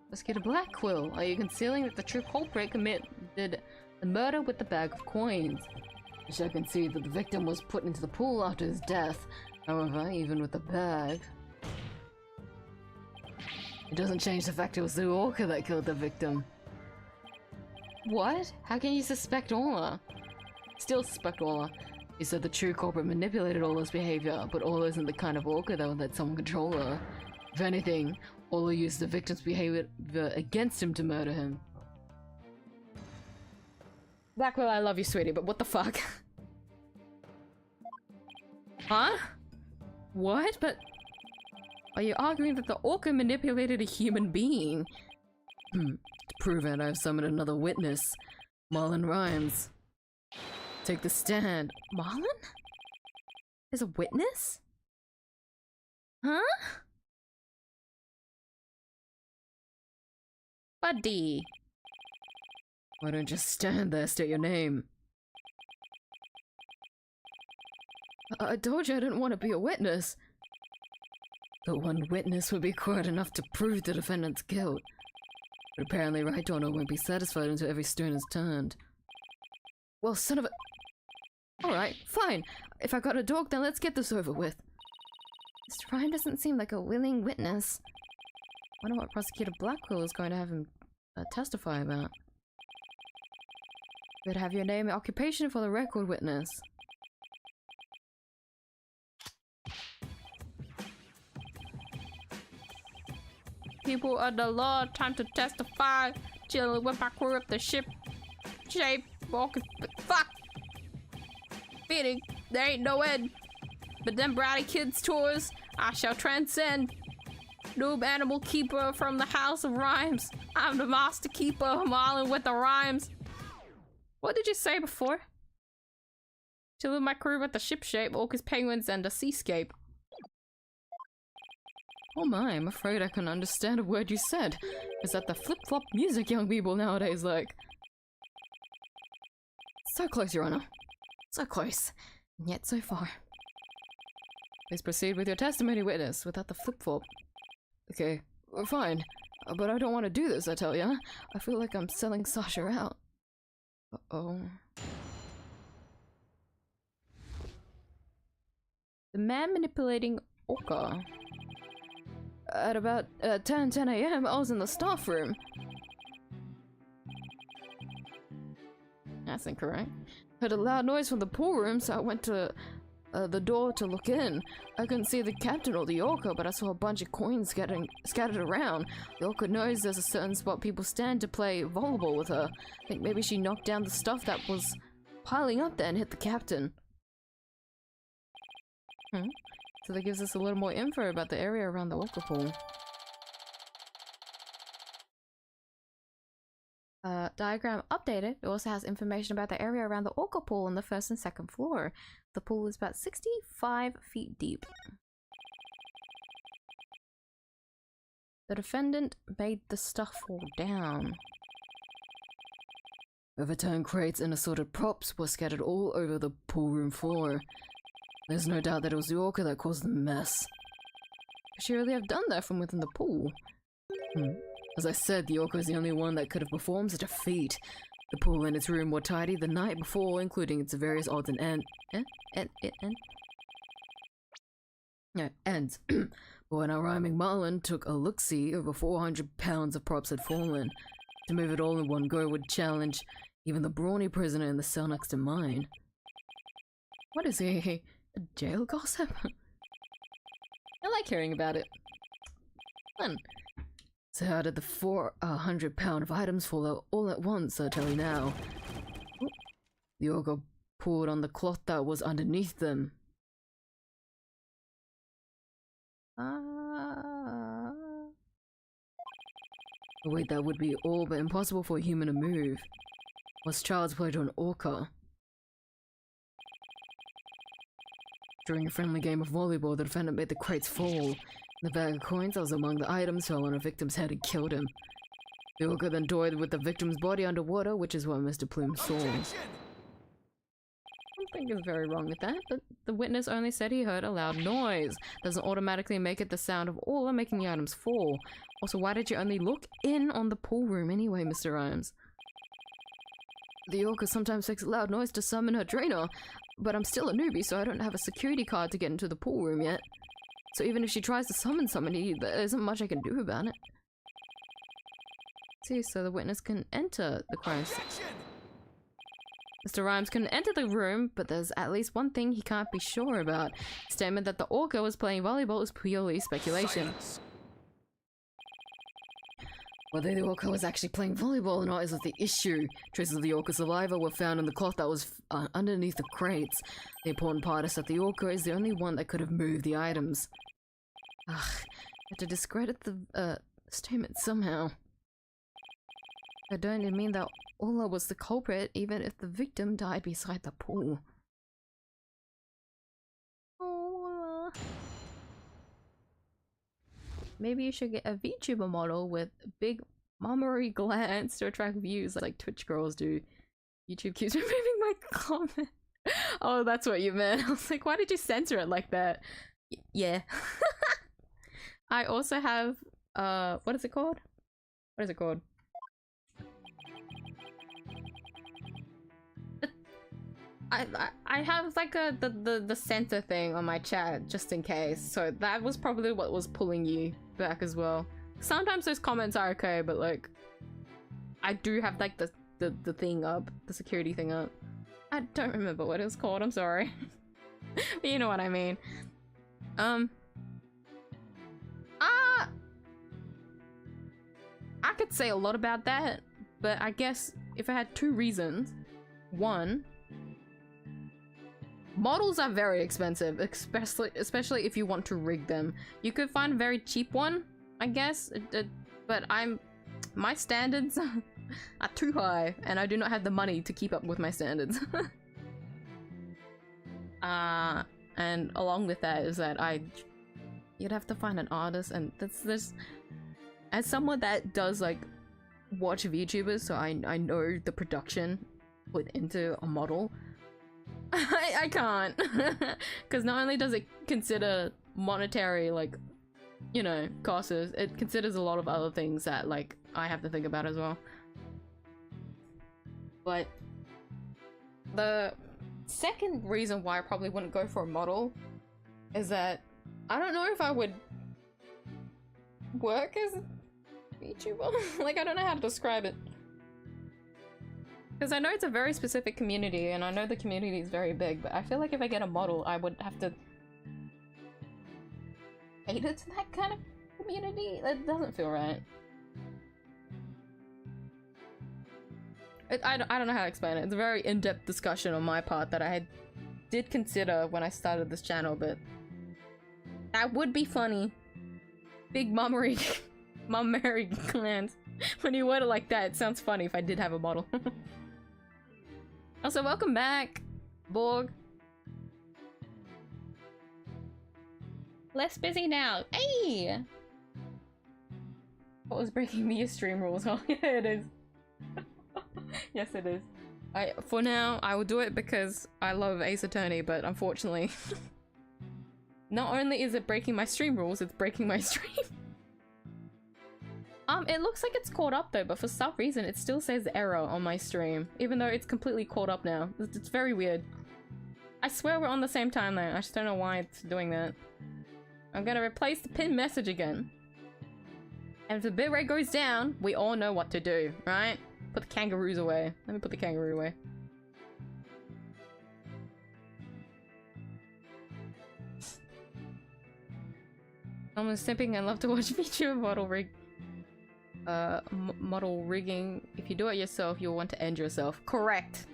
Prosecutor Blackquill, are you concealing that the true culprit committed the murder with the bag of coins? I shall concede that the victim was put into the pool after his death. However, even with the bag, it doesn't change the fact it was the orca that killed the victim. What? How can you suspect Orla? Still suspect Orla. You said the true culprit manipulated Orla's behavior, but Orla isn't the kind of orca that would let someone control her. If anything, Orla used the victim's behavior against him to murder him. Blackwell, I love you, sweetie, but what the fuck? Huh? What? But are you arguing that the orca manipulated a human being? To prove it, I've summoned another witness. Marlon Rhymes. Take the stand. Marlon? There's a witness? Huh? Buddy. Why don't you stand there, state your name? I told you I didn't want to be a witness. The one witness would be quite enough to prove the defendant's guilt. But apparently Right Donor won't be satisfied until every stone is turned. Well, son of a... Alright, fine. If I got a dog, then let's get this over with. Mr. Ryan doesn't seem like a willing witness. Wonder what Prosecutor Blackwell is going to have him testify about. Good, have your name and occupation for the record, witness. People of the law, time to testify. Chilling with my crew up the ship. Shape, walking, fuck! Fitting, there ain't no end. But them brownie kids tours I shall transcend. Noob animal keeper from the house of rhymes. I'm the master keeper of Marlin with the rhymes. What did you say before? Chill with my crew with the ship shape, orcas, penguins, and a seascape. Oh my, I'm afraid I can understand a word you said. Is that the flip-flop music young people nowadays like? So close, Your Honor. So close. And yet so far. Please proceed with your testimony, witness, without the flip-flop. Okay, fine. But I don't want to do this, I tell ya. I feel like I'm selling Sasha out. Uh-oh. The man manipulating Orca. At about 10 a.m., I was in the staff room. That's incorrect. Heard a loud noise from the pool room, so I went to the door to look in. I couldn't see the captain or the Orca, but I saw a bunch of coins scattered around. The Orca knows there's a certain spot people stand to play volleyball with her. I think maybe she knocked down the stuff that was piling up there and hit the captain. So that gives us a little more info about the area around the Orca pool. Diagram updated. It also has information about the area around the Orca pool on the first and second floor. The pool is about 65 feet deep. The defendant made the stuff fall down. Overturned crates and assorted props were scattered all over the pool room floor. There's no doubt that it was the Orca that caused the mess. Could she really have done that from within the pool? As I said, the Orca is the only one that could have performed such a feat. The pool and its room were tidy the night before, including its various odds and ends. But when our rhyming Marlin took a look-see, over 400 pounds of props had fallen. To move it all in one go would challenge even the brawny prisoner in the cell next to mine. What is he? A jail gossip? I like hearing about it. Fun. So how did the 400 pound of items fall out all at once, I tell you now? Ooh. The Orca pulled on the cloth that was underneath them. Wait, that would be all but impossible for a human to move. Was child's play to an Orca. During a friendly game of volleyball, the defendant made the crates fall. The bag of coins that was among the items fell on a victim's head and killed him. The Orca then toyed with the victim's body underwater, which is what Mr. Plume saw. Something is very wrong with that, but the witness only said he heard a loud noise. Doesn't automatically make it the sound of Orla making the items fall. Also, why did you only look in on the pool room anyway, Mr. Rhymes? The Orca sometimes makes a loud noise to summon her trainer, but I'm still a newbie, so I don't have a security card to get into the pool room yet. So even if she tries to summon somebody, there isn't much I can do about it. See, so the witness can enter the crime scene. Mr. Rhymes can enter the room, but there's at least one thing he can't be sure about. His statement that the Orca was playing volleyball is purely speculation. Silence. Whether the Orca was actually playing volleyball or not isn't the issue. Traces of the Orca saliva were found in the cloth that was underneath the crates. The important part is that the Orca is the only one that could have moved the items. Ugh, I have to discredit the statement somehow. I don't mean that Orla was the culprit, even if the victim died beside the pool. Orla. Maybe you should get a VTuber model with big mammary glands to attract views like Twitch girls do. YouTube keeps removing my comment. Oh, that's what you meant. I was like, why did you censor it like that? Yeah. I also have, what is it called? What is it called? I have like the center thing on my chat just in case, so that was probably what was pulling you back as well. Sometimes those comments are okay, but like I do have like the thing up, the security thing up. I don't remember what it was called, I'm sorry. But you know what I mean. I could say a lot about that, but I guess if I had two reasons. One, Models are very expensive, especially if you want to rig them. You could find a very cheap one, I guess, but my standards are too high, and I do not have the money to keep up with my standards. And along with that is that you'd have to find an artist, and this as someone that does like watch VTubers, so I know the production put into a model. I can't, because not only does it consider monetary, like, you know, costs, it considers a lot of other things that like I have to think about as well. But the second reason why I probably wouldn't go for a model is that I don't know if I would work as a VTuber. Like, I don't know how to describe it. Because I know it's a very specific community, and I know the community is very big, but I feel like if I get a model, I would have to cater to that kind of community. That doesn't feel right. I don't know how to explain it. It's a very in-depth discussion on my part that I did consider when I started this channel, but that would be funny. Big Mum Mary clans. When you word it like that, it sounds funny if I did have a model. Also, welcome back, Borg. Less busy now. Hey! What was breaking me? Your stream rules? Oh, yeah, it is. Yes, it is. For now, I will do it because I love Ace Attorney, but unfortunately, not only is it breaking my stream rules, it's breaking my stream. It looks like it's caught up though, but for some reason it still says error on my stream, even though it's completely caught up now. It's very weird. I swear we're on the same timeline. I just don't know why it's doing that. I'm gonna replace the pinned message again. And if the bitrate goes down, we all know what to do, right? Put the kangaroos away. Let me put the kangaroo away. I'm simping and love to watch VTuber model rig. Model rigging. If you do it yourself, you'll want to end yourself. Correct.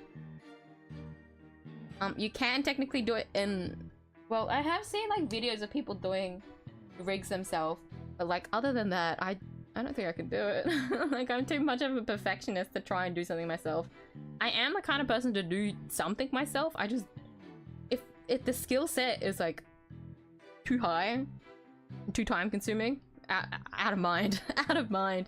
You can technically do it in... Well, I have seen like videos of people doing rigs themselves, but like other than that, I don't think I could do it. Like, I'm too much of a perfectionist to try and do something myself. I am the kind of person to do something myself. I just... If the skill set is like too high, too time consuming, out of mind. Out of mind.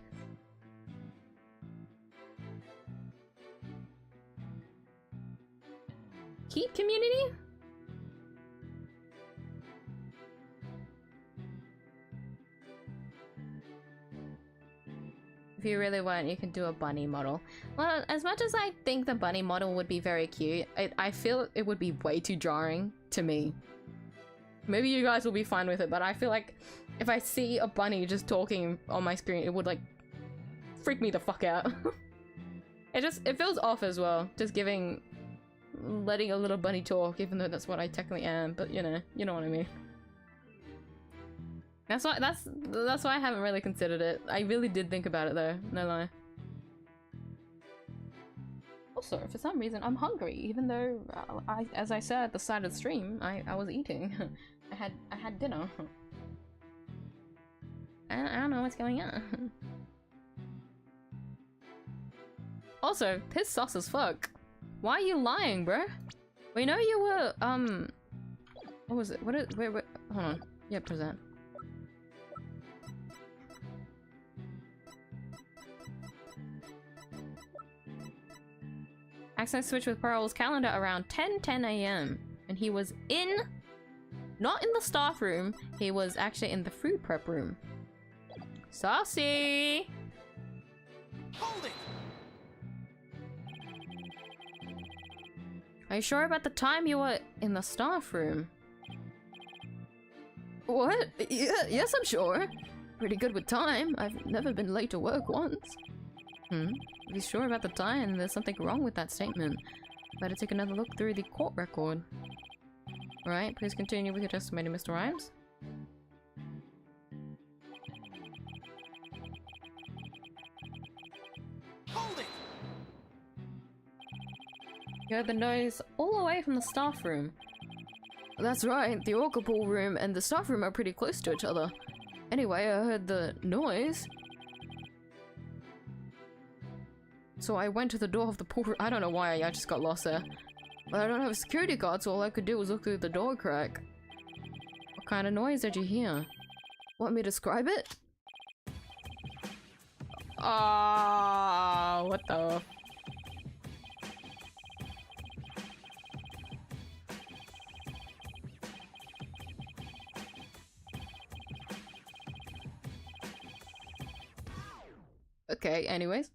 Keep community? If you really want, you can do a bunny model. Well, as much as I think the bunny model would be very cute, I feel it would be way too jarring to me. Maybe you guys will be fine with it, but I feel like if I see a bunny just talking on my screen, it would like freak me the fuck out. It feels off as well, just letting a little bunny talk, even though that's what I technically am, but you know what I mean. That's why I haven't really considered it. I really did think about it though, no lie. Also, for some reason, I'm hungry, even though as I said at the start of the stream, I was eating. I had dinner. I don't know what's going on. Also, piss sauce as fuck. Why are you lying, bro? We know you were, what was it? Wait, hold on. Yeah, present. Accidentally switched with Pearl's calendar around 10:10 a.m. and he was not in the staff room, he was actually in the food prep room. Saucy! Hold it! Are you sure about the time you were in the staff room? What? Yeah, yes, I'm sure. Pretty good with time. I've never been late to work once. If you're sure about the time, there's something wrong with that statement. Better take another look through the court record. Alright, please continue with your testimony, Mr. Rhymes. Hold it! You heard the noise all the way from the staff room. That's right, the orca pool room and the staff room are pretty close to each other. Anyway, I heard the noise. So I went to the door of the pool room. I don't know why I just got lost there. But I don't have a security guard, so all I could do was look through the door crack. What kind of noise did you hear? Want me to describe it? Ah, what the? Okay, anyways.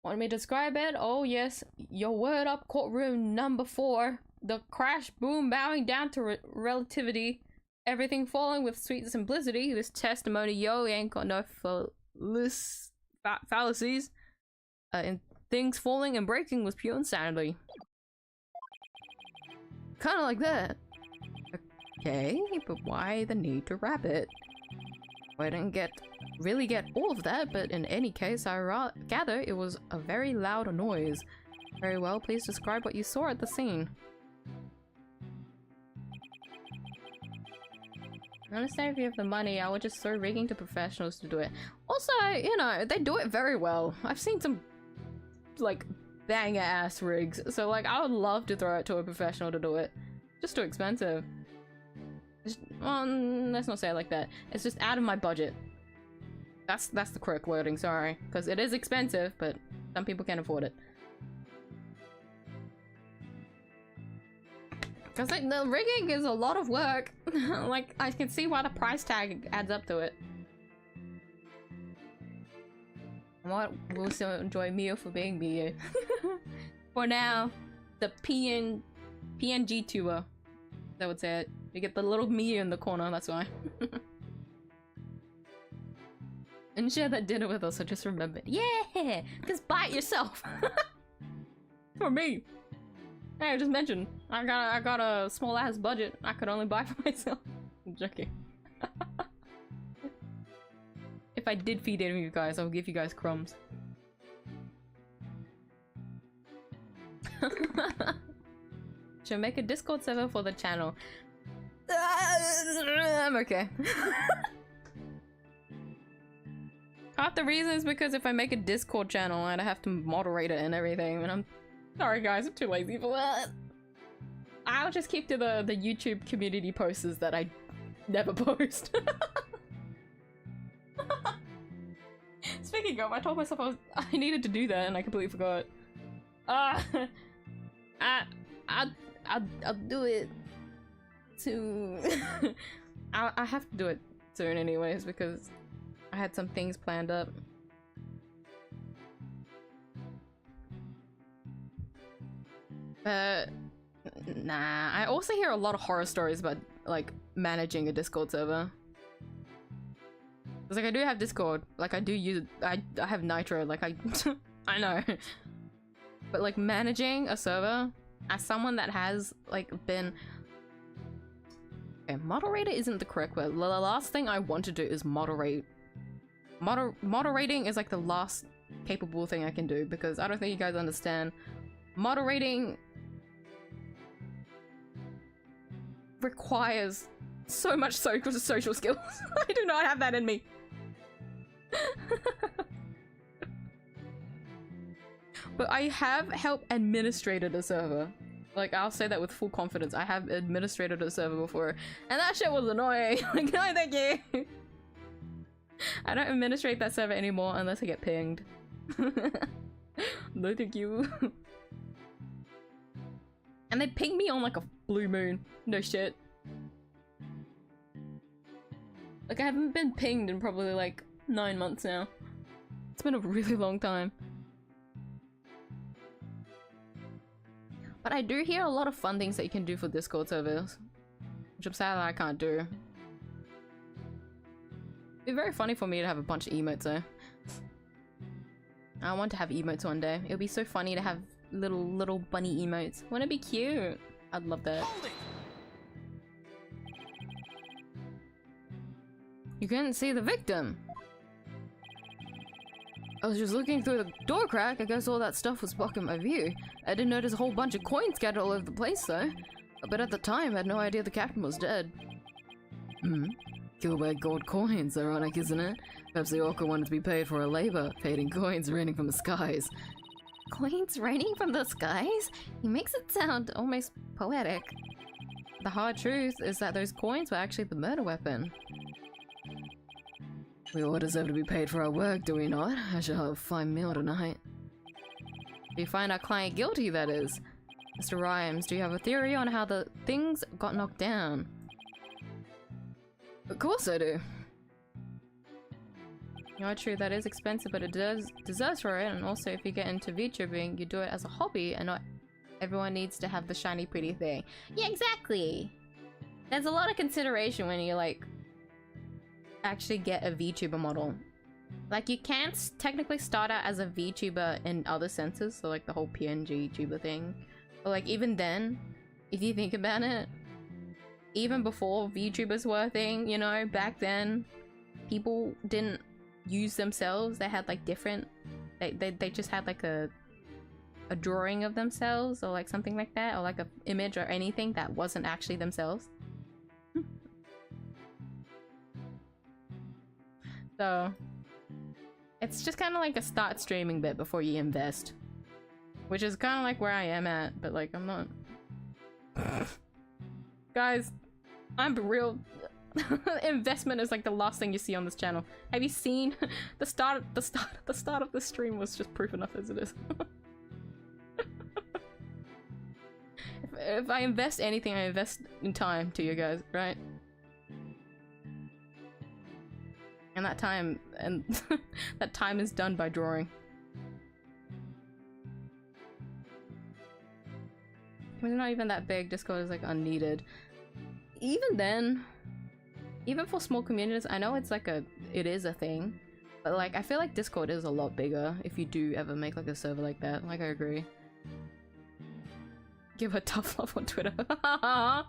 Want me to describe it? Oh yes, your word up, courtroom number 4. The crash, boom, bowing down to relativity. Everything falling with sweet simplicity. This testimony, yo, ain't got no fallacies. And things falling and breaking with pure insanity. Kinda like that. Okay, but why the need to wrap it? I didn't really get all of that, but in any case, I gather it was a very loud noise. Very well, please describe what you saw at the scene. I understand if you have the money, I would just throw rigging to professionals to do it. Also, you know, they do it very well. I've seen some, like, banger ass rigs, so like, I would love to throw it to a professional to do it. Just too expensive. Well, let's not say it like that. It's just out of my budget. That's the correct wording, sorry. Because it is expensive, but some people can't afford it. Because like, the rigging is a lot of work. Like, I can see why the price tag adds up to it. What? We'll still enjoy Miyu for being Miyu. For now, the PNG tuber. That would say it. You get the little Miyu in the corner, that's why. And share that dinner with us, I just remembered. Yeah! Just buy it yourself! For me! Hey, I just mentioned, I got a small ass budget I could only buy for myself. I'm joking. If I did feed any of you guys, I'll give you guys crumbs. Should make a Discord server for the channel. I'm okay. Half the reason is because if I make a Discord channel, I'd have to moderate it and everything, and I'm sorry guys, I'm too lazy for that. I'll just keep to the YouTube community posters that I never post. Speaking of, I told myself I needed to do that and I completely forgot. I'll do it soon. I have to do it soon anyways because I had some things planned up. Nah, I also hear a lot of horror stories about like managing a Discord server. Cause like I do have Discord, like I do use I have Nitro, like I I know. But like managing a server as someone that has like been okay, moderator isn't the correct word. The last thing I want to do is moderate. Moderating is like the last capable thing I can do because I don't think you guys understand. Moderating requires so much social skills. I do not have that in me. But I have helped administrated a server. Like, I'll say that with full confidence. I have administrated a server before, and that shit was annoying. Like, no, thank you. I don't administrate that server anymore unless I get pinged. No, thank you. And they ping me on like a blue moon. No shit. Like, I haven't been pinged in probably like 9 months now. It's been a really long time. But I do hear a lot of fun things that you can do for Discord servers, which I'm sad that I can't do. It'd be very funny for me to have a bunch of emotes though. I want to have emotes one day. It would be so funny to have little bunny emotes. Wouldn't it be cute? I'd love that. You couldn't see the victim. I was just looking through the door crack. I guess all that stuff was blocking my view. I did notice a whole bunch of coins scattered all over the place though. But at the time, I had no idea the captain was dead. Killed by gold coins, ironic, isn't it? Perhaps the orca wanted to be paid for her labor, paid in coins raining from the skies. Coins raining from the skies? He makes it sound almost poetic. The hard truth is that those coins were actually the murder weapon. We all deserve to be paid for our work, do we not? I shall have a fine meal tonight. We find our client guilty, that is. Mr. Rhymes, do you have a theory on how the things got knocked down? Of course I do. You know, true, that is expensive, but it deserves for it, and also if you get into VTubing, you do it as a hobby, and not everyone needs to have the shiny pretty thing. Yeah, exactly. There's a lot of consideration when you like actually get a VTuber model. Like, you can't technically start out as a VTuber in other senses, so like the whole PNG tuber thing. But like, even then, if you think about it, even before VTubers were a thing, you know, back then, people didn't use themselves. They had like different, they just had like a drawing of themselves or like something like that, or like a image or anything that wasn't actually themselves. So it's just kind of like a start streaming bit before you invest, which is kind of like where I am at, but like I'm not. Guys, I'm real. Investment is like the last thing you see on this channel. Have you seen the start of the stream was just proof enough as it is. if I invest anything, I invest in time to you guys, right? And that time is done by drawing. It's not even that big. Discord is like unneeded. Even then, even for small communities, I know it's like it is a thing, but like I feel like Discord is a lot bigger if you do ever make like a server like that. Like, I agree. Give her tough love on Twitter. Huh?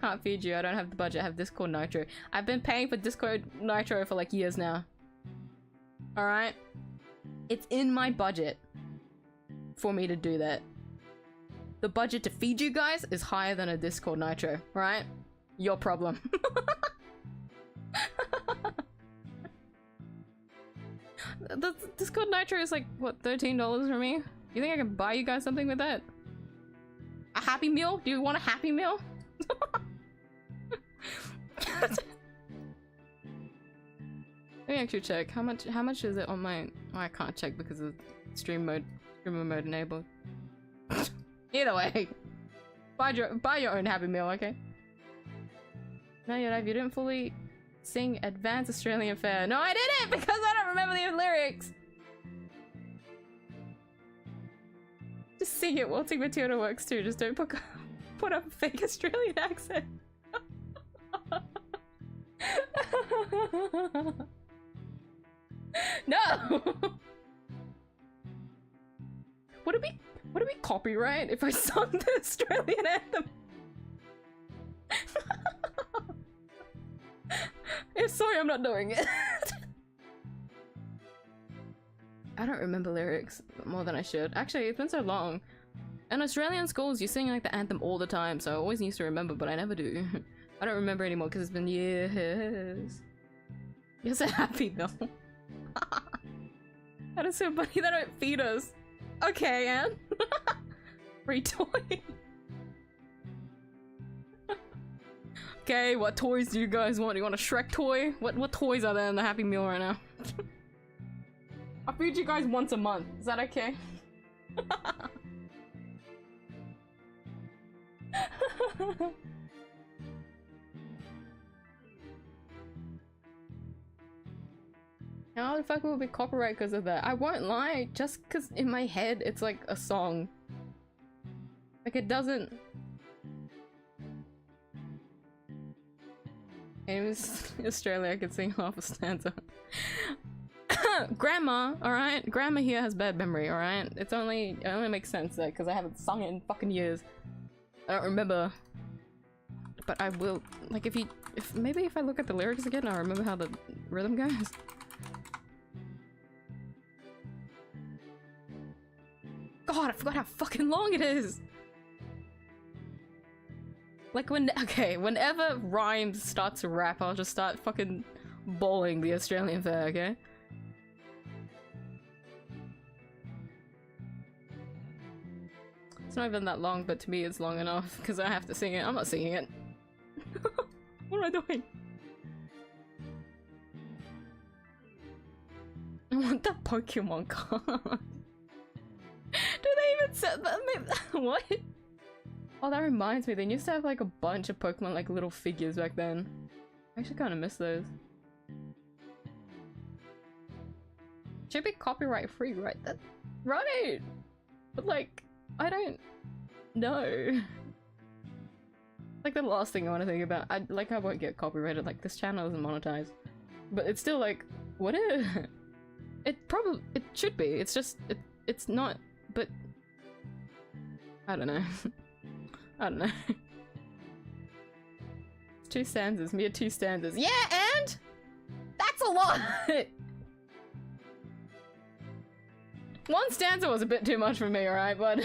Can't feed you. I don't have the budget. I have Discord Nitro. I've been paying for Discord Nitro for like years now. Alright? It's in my budget for me to do that. The budget to feed you guys is higher than a Discord Nitro, right? Your problem. The Discord Nitro is like, what, $13 for me? You think I can buy you guys something with that? A Happy Meal? Do you want a Happy Meal? Let me actually check. How much is it on my... Oh, I can't check because of streamer mode enabled. Either way. Buy your own Happy Meal, okay? No, you didn't fully sing Advanced Australian Fair. No, I didn't, because I don't remember the lyrics. Just sing it. Waltzing Matilda works too. Just don't put up a fake Australian accent. No. Would it be copyright if I sung the Australian anthem? If sorry, I'm not doing it. I don't remember lyrics more than I should. Actually, it's been so long. In Australian schools, you sing like the anthem all the time, so I always used to remember, but I never do. I don't remember anymore because it's been years. Yes, a Happy Meal. That is so funny. They don't feed us. Okay, Anne. Free toy. Okay, what toys do you guys want? You want a Shrek toy? What toys are there in the Happy Meal right now? I'll feed you guys once a month. Is that okay? How the fuck will it be copyright because of that? I won't lie, just because in my head it's like a song. Like, it doesn't... It was Australia, I could sing half a stanza. Grandma, alright? Grandma here has bad memory, alright? It only makes sense there, because I haven't sung it in fucking years. I don't remember. But I will, like, maybe if I look at the lyrics again, I'll remember how the rhythm goes. God, I forgot how fucking long it is! Like whenever Rhymes starts a rap, I'll just start fucking bawling the Australian fair, okay? It's not even that long, but to me it's long enough because I have to sing it. I'm not singing it. What am I doing? I want that Pokemon card. Do they even set that? What? Oh, that reminds me. They used to have like a bunch of Pokemon, like little figures back then. I actually kind of miss those. Should be copyright free, right? That right? But like, I don't know. Like the last thing I want to think about. I won't get copyrighted. Like this channel isn't monetized, but it's still like, what if? It should be. It's just it's not. But I don't know. I don't know. It's 2 stanzas. Mere 2 stanzas. Yeah, and that's a lot. 1 stanza was a bit too much for me, alright, but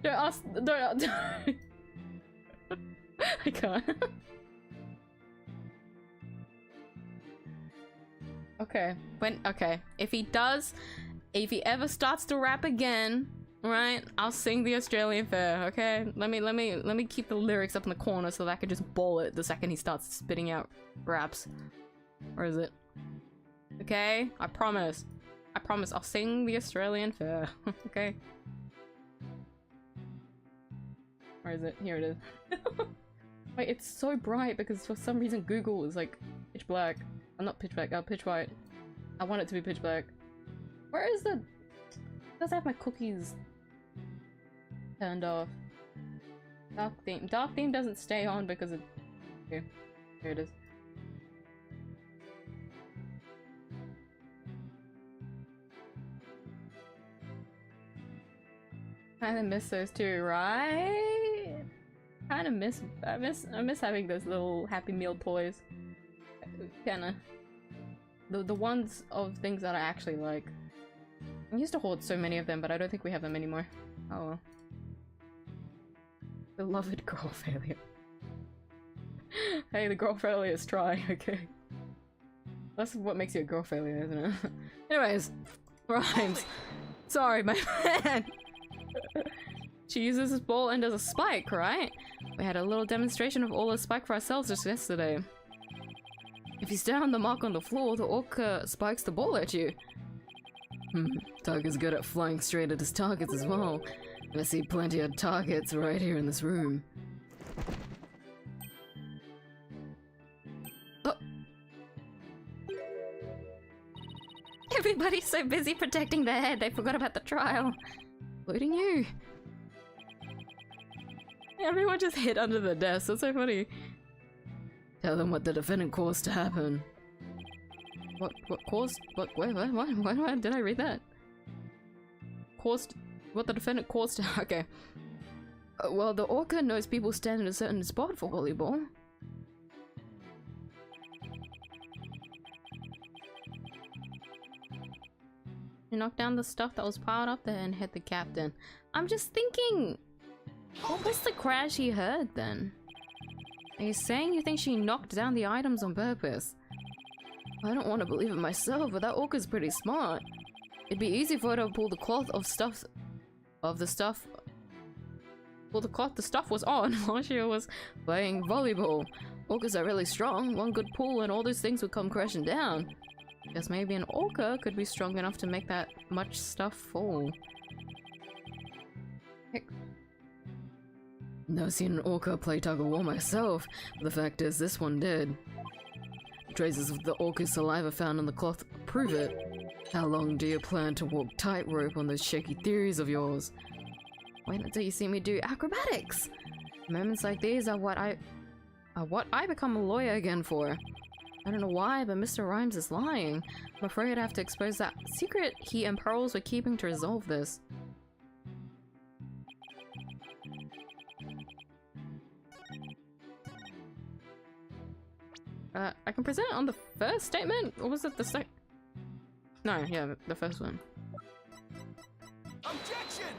don't I can't. Okay. If he ever starts to rap again, right, I'll sing the Australian fair, okay? Let me keep the lyrics up in the corner so that I can just bowl it the second he starts spitting out raps. Or is it? Okay? I promise I'll sing the Australian fair. Okay? Where is it? Here it is. Wait, it's so bright because for some reason Google is like pitch black. I'm not pitch black, pitch white. I want it to be pitch black. Where is the... It does have my cookies turned off. Dark theme. Dark theme doesn't stay on because of... Here it is. Kinda miss those two, right? I miss having those little Happy Meal toys. Kinda. The ones of things that I actually like. I used to hoard so many of them, but I don't think we have them anymore. Oh well. Beloved girl failure. Hey, the girl failure is try, okay. That's what makes you a girl failure, isn't it? Anyways, Rhymes. Sorry, my man. She uses this ball and does a spike, right? We had a little demonstration of all the spike for ourselves just yesterday. If you stare on the mark on the floor, the orca spikes the ball at you. Tiger's good at flying straight at his targets as well. And I see plenty of targets right here in this room. Oh. Everybody's so busy protecting their head, they forgot about the trial. Including you. Everyone just hid under the desk. That's so funny. Tell them what the defendant caused to happen. What caused? What did I read that? Caused? What the defendant caused to? Okay. Well, the orca knows people stand in a certain spot for volleyball. You knocked down the stuff that was piled up there and hit the captain. I'm just thinking, what was the crash he heard then? Are you saying you think she knocked down the items on purpose? I don't want to believe it myself, but that orca's pretty smart. It'd be easy for her to pull the cloth of stuff... the stuff was on while she was playing volleyball. Orcas are really strong. One good pull and all those things would come crashing down. Guess maybe an orca could be strong enough to make that much stuff fall. Heck. Never seen an orca play tug-of-war myself, but the fact is this one did. Traces of the orca's saliva found on the cloth prove it. How long do you plan to walk tightrope on those shaky theories of yours? Wait until you see me do acrobatics! Moments like these are what I become a lawyer again for. I don't know why, but Mr. Rhymes is lying. I'm afraid I have to expose that secret he and Pearls were keeping to resolve this. I can present it on the first statement? Or was it the second? No, yeah, the first one. Objection!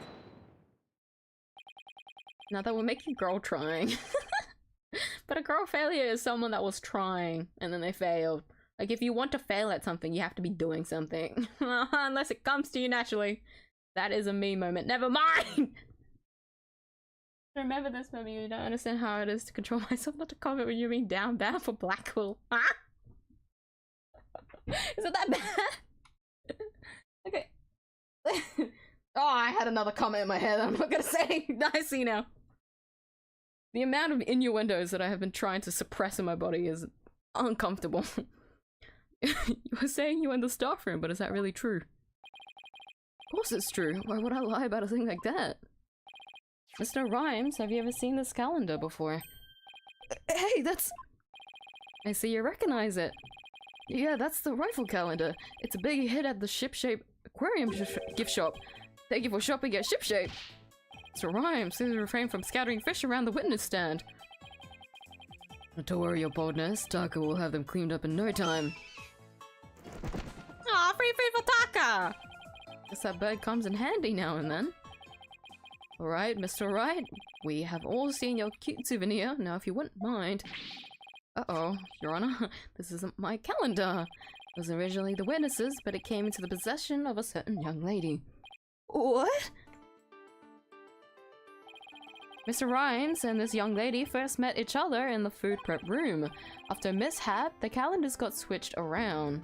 Now that would make you girl trying. But a girl failure is someone that was trying and then they failed. Like, if you want to fail at something, you have to be doing something. Unless it comes to you naturally. That is a me moment. Never mind! Remember this from you. Don't understand how it is to control myself not to comment when you're being down bad for Blackwell. Huh? Is it that bad? Okay. Oh, I had another comment in my head that I'm not gonna say. I see now. The amount of innuendos that I have been trying to suppress in my body is uncomfortable. You were saying you were in the staff room, but is that really true? Of course it's true. Why would I lie about a thing like that? Mr. Rhymes, have you ever seen this calendar before? Hey, that's... I see you recognize it. Yeah, that's the rifle calendar. It's a big hit at the ship-shape aquarium gift shop. Thank you for shopping at ship-shape. Mr. Rhymes, please refrain from scattering fish around the witness stand. Don't worry, your boldness. Taka will have them cleaned up in no time. Aw, free food for Taka! Guess that bird comes in handy now and then. Alright, Mr. Wright. We have all seen your cute souvenir. Now, if you wouldn't mind... Uh-oh, Your Honor. This isn't my calendar. It was originally the witness's, but it came into the possession of a certain young lady. What? Mr. Rhymes and this young lady first met each other in the food prep room. After a mishap, the calendars got switched around.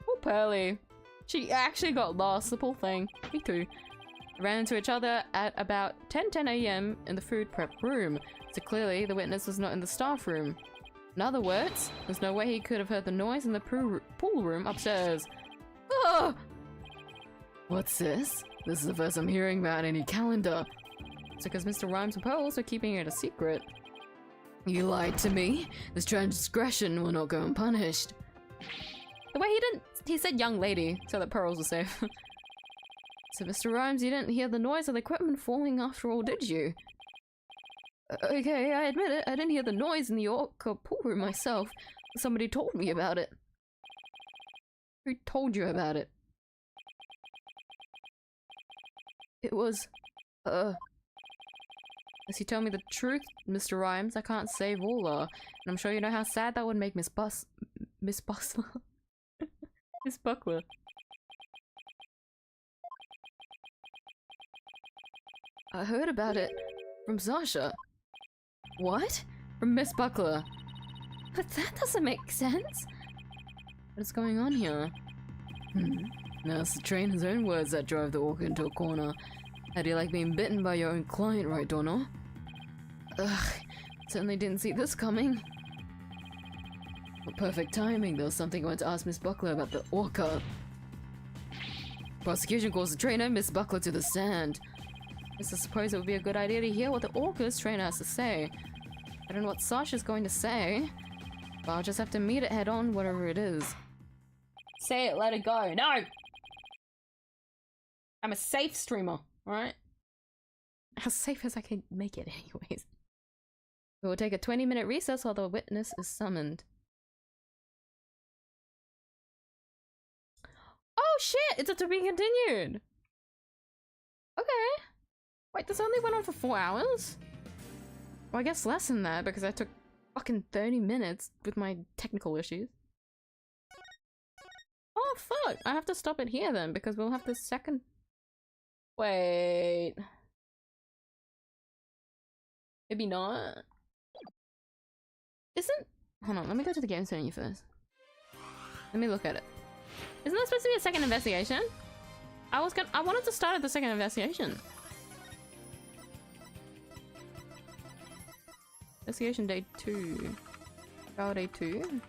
Oh, Pearly. She actually got lost, the poor thing. Me too. They ran into each other at about 10 AM in the food prep room, so clearly the witness was not in the staff room. In other words, there's no way he could have heard the noise in the pool room upstairs. Ah! What's this? This is the first I'm hearing about any calendar. It's because Mr. Rhymes and Pearls are keeping it a secret. You lied to me. This transgression will not go unpunished. The way he said young lady, so that Pearls was safe. So Mr. Rhymes, you didn't hear the noise of the equipment falling after all, did you? Okay, I admit it, I didn't hear the noise in the orca pool room myself. Somebody told me about it. Who told you about it? It was, Unless you tell me the truth, Mr. Rhymes, I can't save Ola. And I'm sure you know how sad that would make Miss Bustler. Miss Buckler. I heard about it from Sasha. What? From Miss Buckler. But that doesn't make sense. What is going on here? Now it's the trainer's own words that drive the orca into a corner. How do you like being bitten by your own client, right, Donna? Ugh, certainly didn't see this coming. Well, perfect timing. There was something I wanted to ask Miss Buckler about the orca. Prosecution calls the trainer, Miss Buckler, to the stand. I suppose it would be a good idea to hear what the orca's trainer has to say. I don't know what Sasha's going to say, but I'll just have to meet it head on, whatever it is. Say it, let it go. No! I'm a safe streamer, alright? As safe as I can make it anyways. We will take a 20-minute recess while the witness is summoned. Oh shit! It's a to be continued! Okay. Wait, this only went on for 4 hours? Well, I guess less than that because I took fucking 30 minutes with my technical issues. Oh fuck! I have to stop it here then because we'll have the second... Wait... Maybe not? Isn't... Hold on, let me go to the games menu first. Let me look at it. Isn't there supposed to be a second investigation? I wanted to start at the second investigation. Investigation day 2. Trial day 2.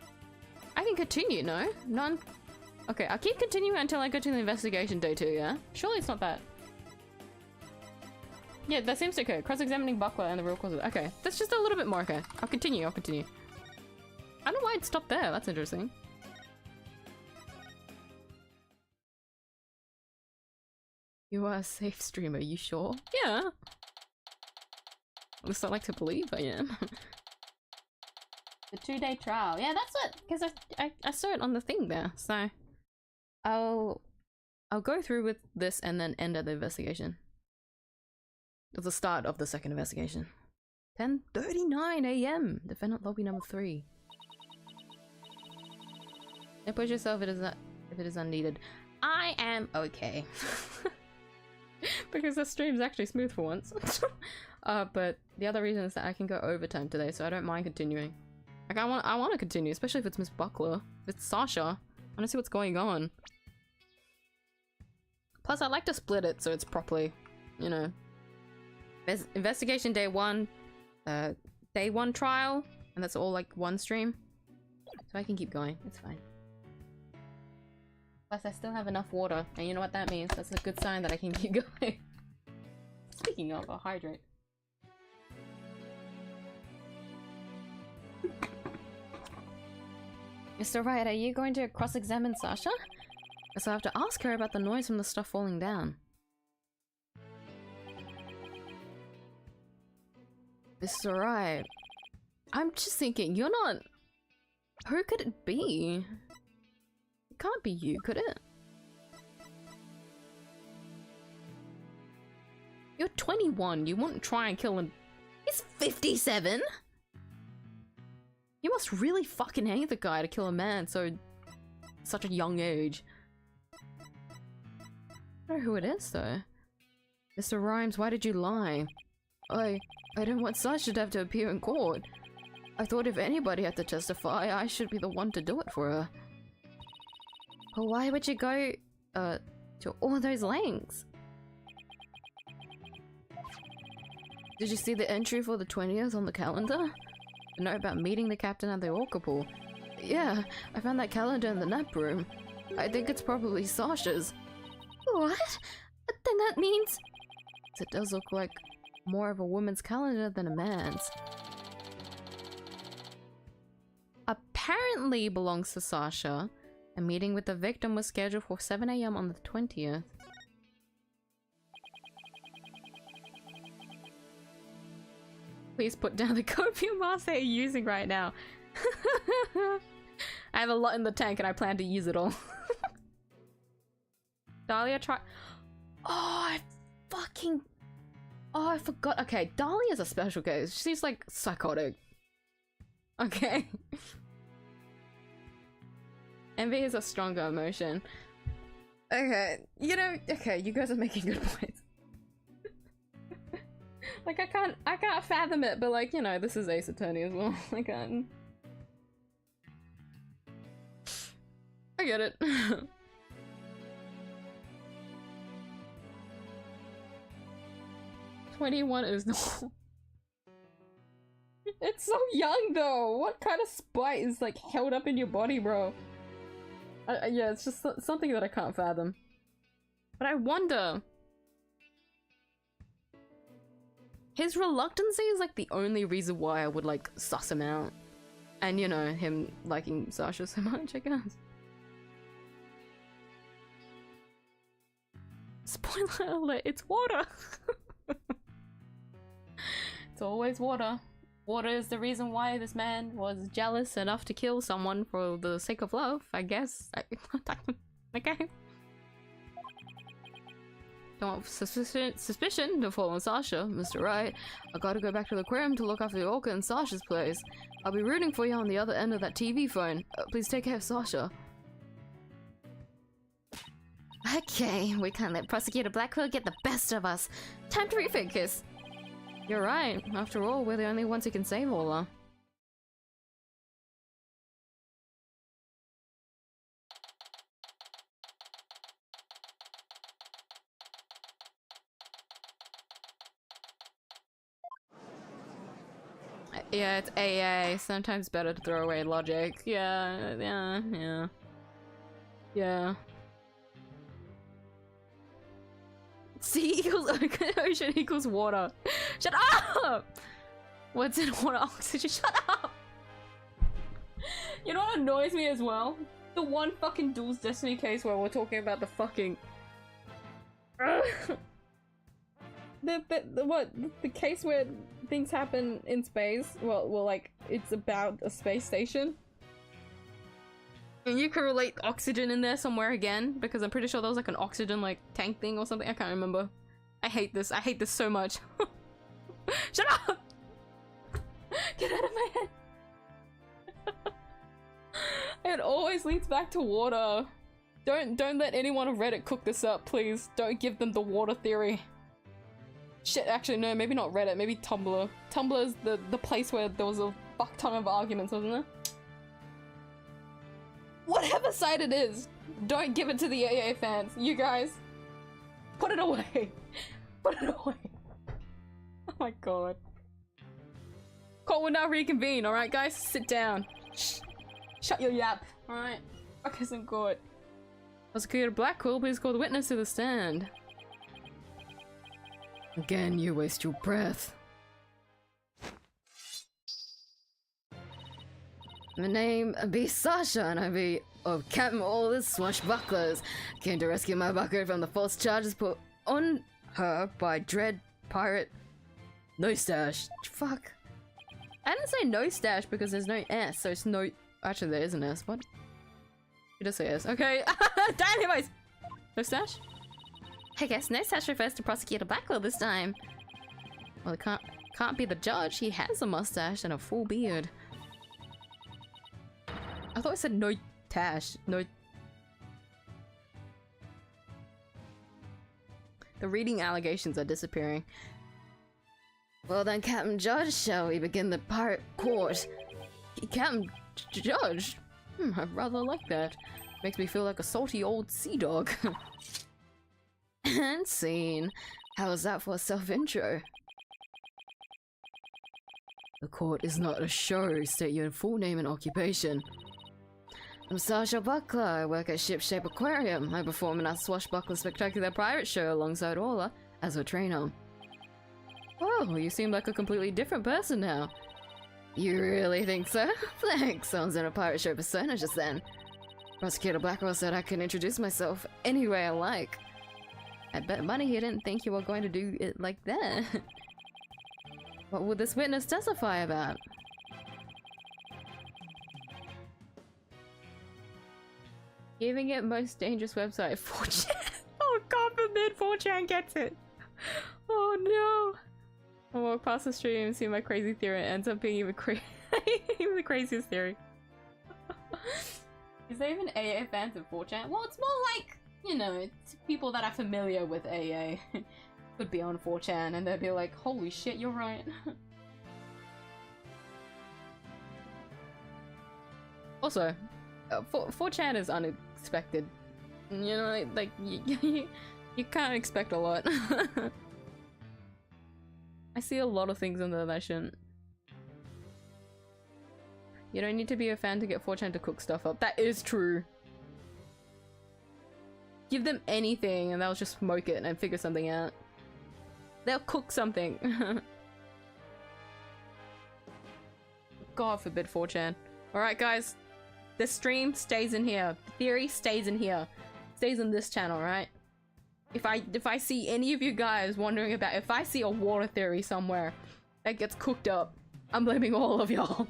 I can continue, no? None. Okay, I'll keep continuing until I go to the investigation day 2, yeah? Surely it's not that. Yeah, that seems to occur. Cross-examining Buckler and the real cause of it. Okay, that's just a little bit more, okay. I'll continue. I don't know why it stopped there. That's interesting. You are a safe streamer, you sure? Yeah. At least I like to believe I am. The 2-day trial. Yeah, that's it. Because I saw it on the thing there. So I'll go through with this and then end at the investigation. It's the start of the second investigation. 10:39 a.m. Defendant lobby number 3. Don't push yourself if it is unneeded. I am okay. Because the stream's actually smooth for once. But the other reason is that I can go overtime today, so I don't mind continuing. Like, I want to continue, especially if it's Miss Buckler. If it's Sasha. I want to see what's going on. Plus, I like to split it so it's properly, you know. There's investigation day 1, day 1 trial, and that's all like one stream. So I can keep going, it's fine. Plus, I still have enough water, and you know what that means? That's a good sign that I can keep going. Speaking of, I'll hydrate. Mr. Wright, are you going to cross-examine Sasha? Guess I'll have to ask her about the noise from the stuff falling down. Mr. Wright, I'm just thinking, you're not... Who could it be? It can't be you, could it? You're 21, you wouldn't try and kill him. He's 57? You must really fucking hate the guy to kill a man such a young age. I don't know who it is though. Mr. Rhymes, why did you lie? I didn't want Sasha to have to appear in court. I thought if anybody had to testify, I should be the one to do it for her. But why would you go, to all those lengths? Did you see the entry for the 20th on the calendar? The note about meeting the captain at the orca pool. Yeah, I found that calendar in the nap room. I think it's probably Sasha's. What? Then that means... It does look like more of a woman's calendar than a man's. Apparently belongs to Sasha. A meeting with the victim was scheduled for 7 AM on the 20th. Please put down the copium mask that you're using right now. I have a lot in the tank and I plan to use it all. Dahlia try- Oh, I forgot. Okay, Dahlia's a special case. She's like psychotic. Okay. Envy is a stronger emotion. Okay, you know, okay, you guys are making good points. Like, I can't fathom it, but like, you know, this is Ace Attorney as well. I can't. I get it. "21 is no." It's so young though. What kind of spite is like held up in your body, bro? Yeah, it's just something that I can't fathom. But I wonder. His reluctancy is like the only reason why I would like suss him out. And you know, him liking Sasha so much, I guess. Spoiler alert, it's water! It's always water. Water is the reason why this man was jealous enough to kill someone for the sake of love, I guess. Okay. Don't want suspicion to fall on Sasha, Mr. Wright. I gotta go back to the aquarium to look after the orca in Sasha's place. I'll be rooting for you on the other end of that TV phone. Please take care of Sasha. Okay, we can't let Prosecutor Blackwell get the best of us. Time to refocus. You're right. After all, we're the only ones who can save Ola. Yeah, it's AA. Sometimes better to throw away logic. Yeah. Sea equals ocean equals water. Shut up! What's in water? Oxygen. Shut up! You know what annoys me as well? The one fucking Duel's Destiny case where we're talking about the fucking... The case where things happen in space? Well, like, it's about a space station? And you can relate oxygen in there somewhere again, because I'm pretty sure there was like an oxygen like tank thing or something, I can't remember. I hate this. I hate this so much. Shut up! Get out of my head. It always leads back to water. Don't let anyone on Reddit cook this up, please. Don't give them the water theory. Shit, actually no, maybe not Reddit, maybe Tumblr. Tumblr is the place where there was a fuck ton of arguments, wasn't there? Whatever site it is, don't give it to the AA fans. You guys, put it away. Put it away. Oh my god. Court will now reconvene, alright guys? Sit down. Shh. Shut your yap, alright? Focus in court. Prosecutor Blackwell, please call the witness to the stand. Again, you waste your breath. My name be Sasha, and I be of Captain all the swashbucklers. Came to rescue my bucket from the false charges put on her by dread pirate No Stash. Fuck. I didn't say no stash because there's no S, so it's no. Actually, there is an S. What? You just say S. Okay. Damn, anyways. No stash? I guess No Stash refers to Prosecutor Blackwell this time. Well, it can't be the judge. He has a mustache and a full beard. I thought I said no tash. No. The reading allegations are disappearing. Well then, Captain Judge, shall we begin the pirate court? Captain Judge? I rather like that. Makes me feel like a salty old sea dog. And scene. How was that for a self-intro? The court is not a show. State your full name and occupation. I'm Sasha Buckler. I work at Ship Shape Aquarium. I perform in our Swashbuckler Spectacular Pirate Show alongside Orla as a trainer. Oh, you seem like a completely different person now. You really think so? Thanks. I was in a pirate show persona just then. Prosecutor Blackwell said I can introduce myself any way I like. I bet money he didn't think you were going to do it like that. What would this witness testify about? Giving it most dangerous website, 4chan. Oh, God forbid 4chan gets it. Oh no. I walk past the stream and see my crazy theory. It ends up being even even the craziest theory. Is there even AA fans of 4chan? Well, it's more like, you know, it's people that are familiar with AA. Could be on 4chan and they'd be like, holy shit, you're right. Also, 4chan is unexpected. You know, like, you can't expect a lot. I see a lot of things in there that I shouldn't. You don't need to be a fan to get 4chan to cook stuff up. That is true. Give them anything and they'll just smoke it and figure something out. They'll cook something. God forbid 4chan. Alright guys, the stream stays in here. The theory stays in here. Stays in this channel, right? If I see any of you guys wondering about, if I see a water theory somewhere that gets cooked up, I'm blaming all of y'all.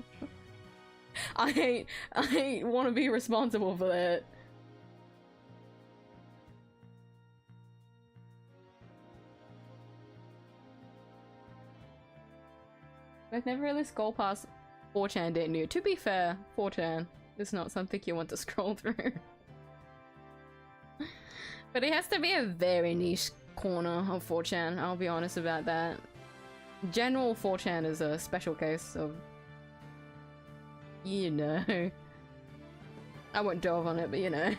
I ain't want to be responsible for that. I've never really scrolled past 4chan, didn't you? To be fair, 4chan is not something you want to scroll through. But it has to be a very niche corner of 4chan, I'll be honest about that. General 4chan is a special case of... you know. I won't delve on it, but you know.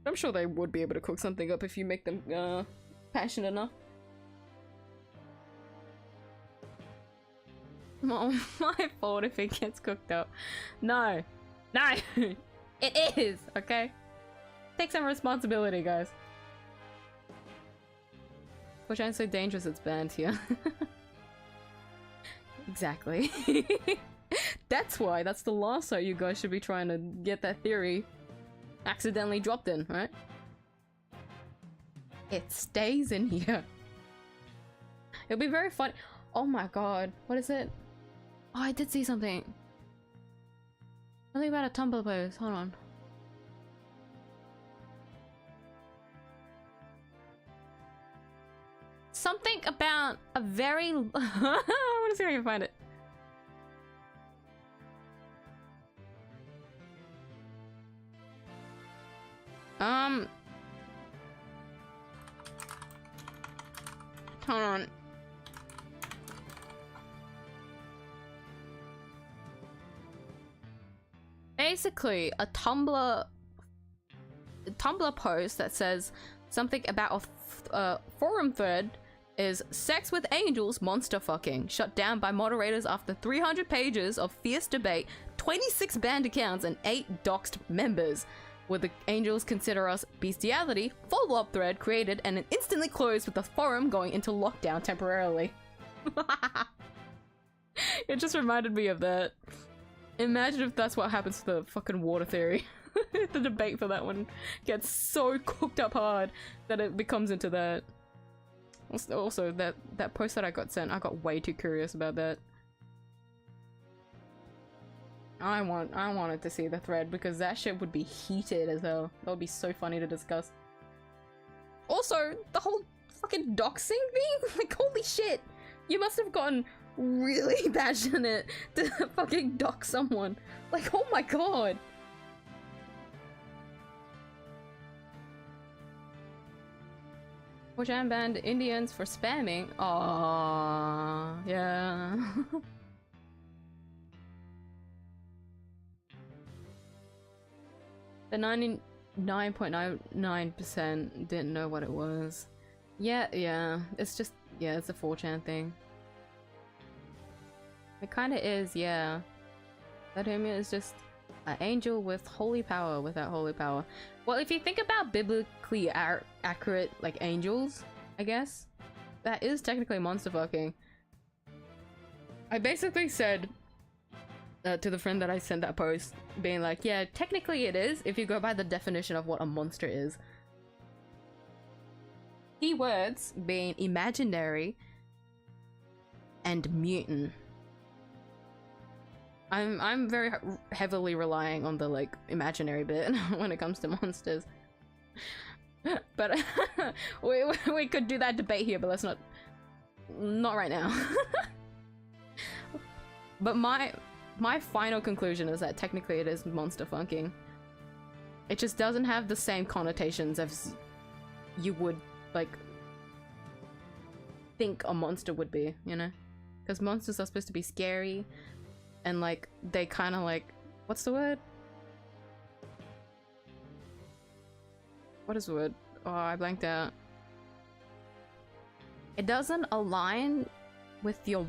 I'm sure they would be able to cook something up if you make them passionate enough. Not my fault if it gets cooked up. No. No! It is, okay? Take some responsibility, guys. 4chan's so dangerous it's banned here. Exactly. That's why. That's the last site you guys should be trying to get that theory accidentally dropped in, right? It stays in here. It'll be very fun. Oh my god. What is it? Oh, I did see something. Something about a Tumblr post. Hold on. very... I want to see if I can find it. Hold on. Basically, a Tumblr post that says something about a forum thread is sex with angels monster fucking shut down by moderators after 300 pages of fierce debate, 26 banned accounts and 8 doxed members. Would the angels consider us bestiality? Follow-up thread created and instantly closed with the forum going into lockdown temporarily. It just reminded me of that. Imagine if that's what happens to the fucking water theory. The debate for that one gets so cooked up hard that it becomes into that. Also, that post that I got sent, I got way too curious about that. I wanted to see the thread because that shit would be heated as hell. That would be so funny to discuss. Also, the whole fucking doxing thing? Like, holy shit! You must have gotten really passionate to fucking dox someone. Like, oh my god! Fortran banned Indians for spamming. Aww, yeah. The 99.99% didn't know what it was. Yeah, it's just, yeah, it's a 4chan thing. It kinda is, yeah. That Hermia is just an angel with holy power without holy power. Well, if you think about biblically accurate, like, angels, I guess, that is technically monster fucking. I basically said to the friend that I sent that post, being like, yeah, technically it is, if you go by the definition of what a monster is. Keywords being imaginary and mutant. I'm very heavily relying on the, like, imaginary bit when it comes to monsters. But we could do that debate here, but let's not right now. But my final conclusion is that technically it is monster funking. It just doesn't have the same connotations as you would, like, think a monster would be, you know? Because monsters are supposed to be scary, and, like, they kind of, like, what's the word? What is the word? Oh, I blanked out. It doesn't align with your...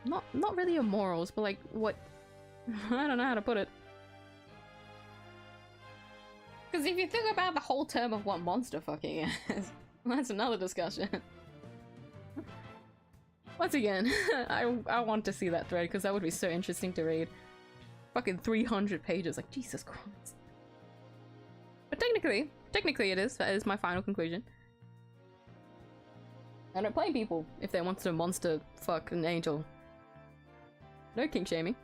Not really your morals, but, like, what... I don't know how to put it. Because if you think about the whole term of what monster fucking is, that's another discussion. Once again, I want to see that thread because that would be so interesting to read. Fucking 300 pages, like, Jesus Christ. But technically it is. That is my final conclusion. I don't blame people if they want to monster fuck an angel. No kink shaming.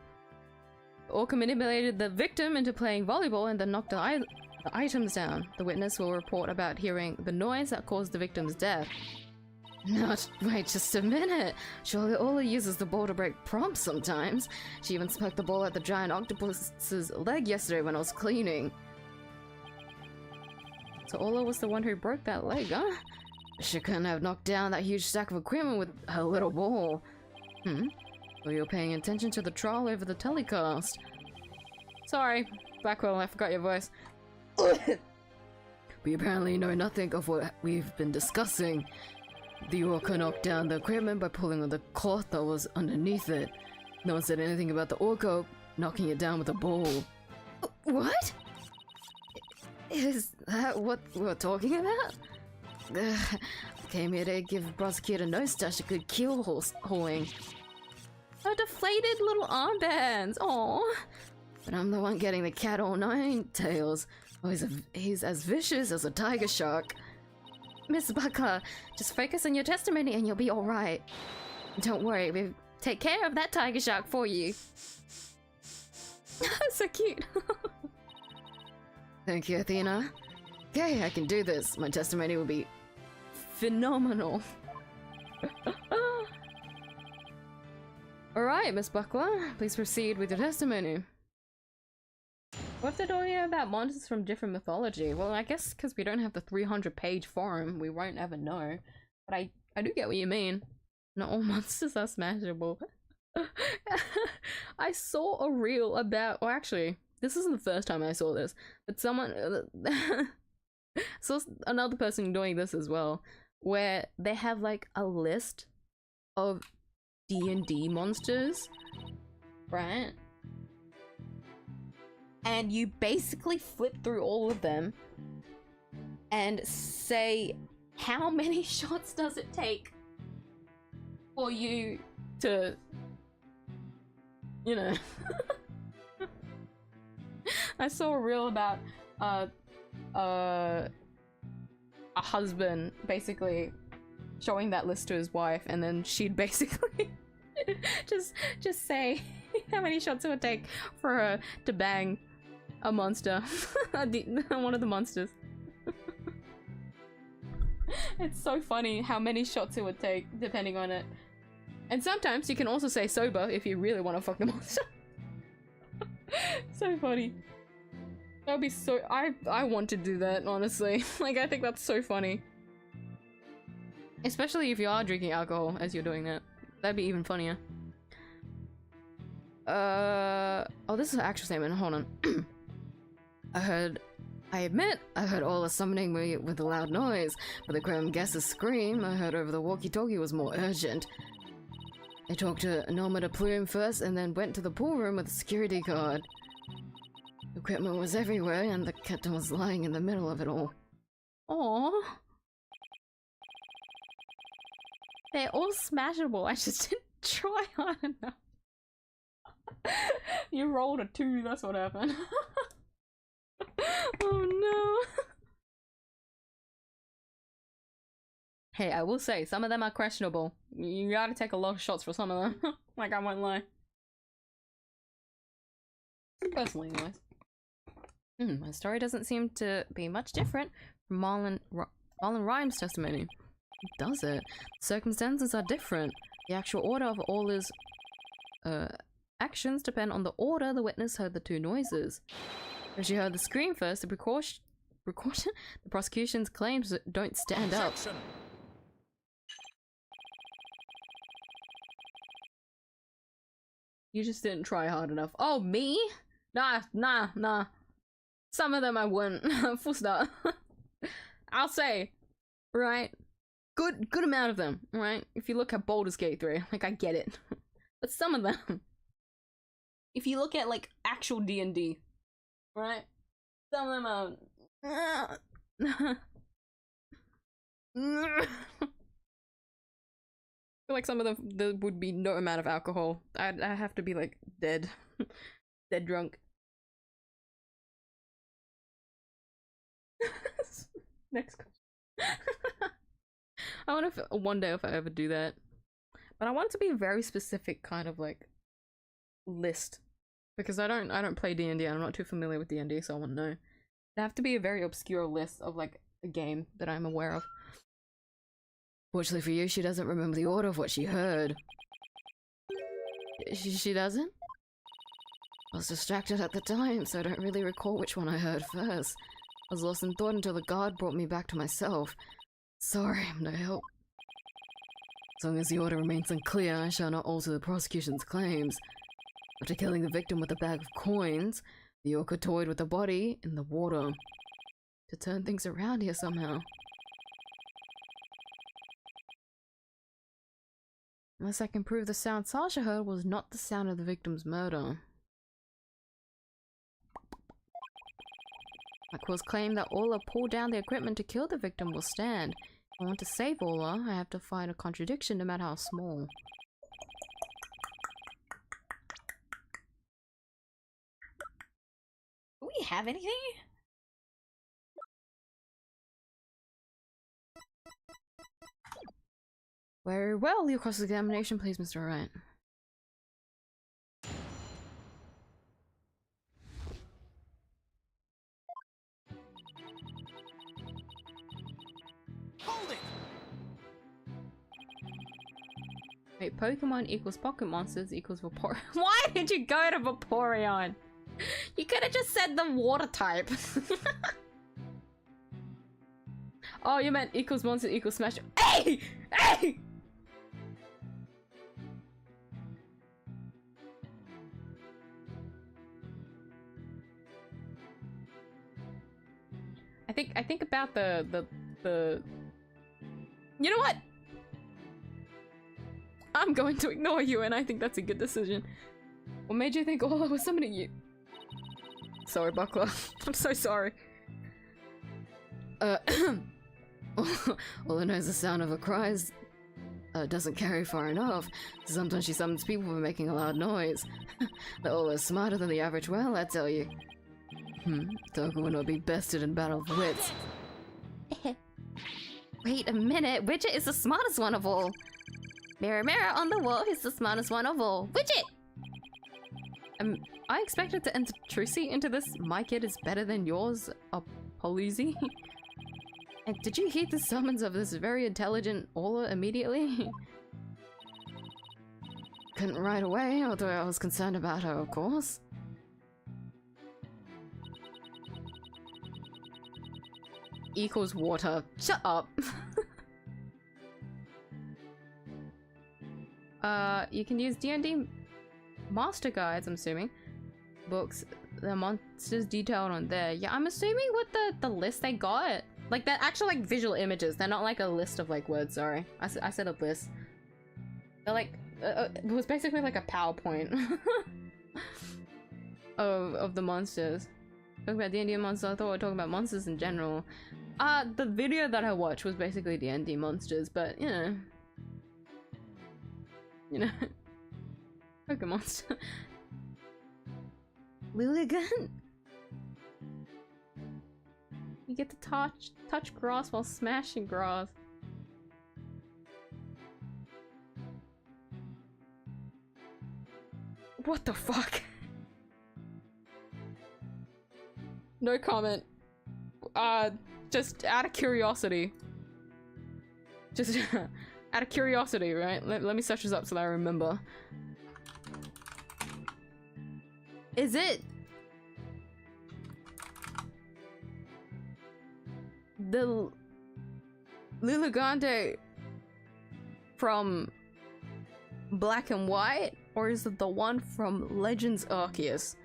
Orca manipulated the victim into playing volleyball and then knocked the items down. The witness will report about hearing the noise that caused the victim's death. Wait just a minute. Surely Ola uses the ball to break prompts sometimes. She even smoked the ball at the giant octopus's leg yesterday when I was cleaning. So Ola was the one who broke that leg, huh? She couldn't have knocked down that huge stack of equipment with her little ball. Well, you're paying attention to the trial over the telecast. Sorry, Blackwell, I forgot your voice. We apparently know nothing of what we've been discussing. The orca knocked down the equipment by pulling on the cloth that was underneath it. No one said anything about the orca knocking it down with a ball. What? Is that what we're talking about? I came here to give Prosecutor Nostache a good keel hauling. Oh, deflated little armbands! Aww. But I'm the one getting the cat all nine tails. Oh, he's as vicious as a tiger shark. Miss Buckler, just focus on your testimony and you'll be alright. Don't worry, we'll take care of that tiger shark for you. So cute. Thank you, Athena. Okay, I can do this. My testimony will be phenomenal. Alright, Miss Buckler, please proceed with your testimony. What if they're talking about monsters from different mythology? Well, I guess because we don't have the 300-page forum, we won't ever know. But I do get what you mean. Not all monsters are smashable. I saw a reel about, well actually, this isn't the first time I saw this, but someone saw another person doing this as well, where they have like a list of D&D monsters, right? And you basically flip through all of them and say, how many shots does it take for you to, you know. I saw a reel about a husband basically showing that list to his wife, and then she'd basically just say how many shots it would take for her to bang a monster. One of the monsters. It's so funny how many shots it would take depending on it. And sometimes you can also say sober if you really want to fuck the monster. So funny. That would be so— I want to do that, honestly. Like, I think that's so funny. Especially if you are drinking alcohol as you're doing that. That'd be even funnier. Oh, this is an actual statement. Hold on. I admit, I heard all the summoning me with a loud noise, but the grim guest's scream I heard over the walkie-talkie was more urgent. I talked to Norma de Plume first and then went to the pool room with a security guard. Equipment was everywhere and the captain was lying in the middle of it all. Aww. They're all smashable, I just didn't try hard enough. You rolled a 2, that's what happened. Oh no. Hey, I will say, some of them are questionable. You gotta take a lot of shots for some of them. Like, I won't lie. Personally, anyways. My story doesn't seem to be much different from Marlon Rhymes' testimony. Does it? The circumstances are different. The actual order of all his actions depend on the order the witness heard the two noises. When she heard the scream first, the prosecution's claims don't stand up. You just didn't try hard enough. Oh, me? Nah. Some of them I wouldn't. Full stop. I'll say, right? Good amount of them, right? If you look at Baldur's Gate 3, like, I get it. But some of them, if you look at, like, actual D&D, right? Some of them are... I feel like some of them, there would be no amount of alcohol. I'd have to be, like, dead. Dead drunk. Next question. I wonder if one day if I ever do that. But I want it to be a very specific kind of, like, list. Because I don't play D&D, I'm not too familiar with D&D, so I want to know. It'd have to be a very obscure list of, like, a game that I'm aware of. Fortunately for you, she doesn't remember the order of what she heard. She doesn't? I was distracted at the time, so I don't really recall which one I heard first. I was lost in thought until the guard brought me back to myself. Sorry, I'm no help. As long as the order remains unclear, I shall not alter the prosecution's claims. After killing the victim with a bag of coins, the orca toyed with the body in the water. To turn things around here somehow. Unless I can prove the sound Sasha heard was not the sound of the victim's murder. McQuill's claim that Ola pulled down the equipment to kill the victim will stand. If I want to save Ola, I have to find a contradiction no matter how small. Do we have anything? Very well, your cross-examination please, Mr. Wright. Hold it! Wait, Pokemon equals Pocket Monsters equals Vaporeon. Why did you go to Vaporeon? You could have just said the water type. Oh, you meant equals monster equals smash. Hey! Hey! I think about the you know what? I'm going to ignore you, and I think that's a good decision. What made you think all I was summoning you? Sorry, Buckler. I'm so sorry. All I know is the sound of her cries doesn't carry far enough. Sometimes she summons people for making a loud noise. They're always smarter than the average whale, I tell you. Toku would not be bested in battle of wits. Wait a minute, Widget is the smartest one of all. Mirror, mirror on the wall, who's the smartest one of all? Widget! I expected to enter Trucy into this. My kid is better than yours, Apollusi. And did you heed the summons of this very intelligent Aula immediately? Couldn't right away, although I was concerned about her, of course. Equals water. Shut up. You can use D&D master guides, I'm assuming. Books, the monsters detailed on there. Yeah, I'm assuming with the list they got. Like, they're actual, like, visual images. They're not, like, a list of, like, words, sorry. I said a list. They're, like, it was basically, like, a PowerPoint. of the monsters. Talking about D&D monsters, I thought we were talking about monsters in general. The video that I watched was basically D&D monsters, but, you know. You know. Pokemon. Lulugun? You get to touch grass while smashing grass. What the fuck? No comment. Just out of curiosity. Just out of curiosity, right? Let me search this up so that I remember. Is it the Lulugante from Black and White, or is it the one from Legends Arceus?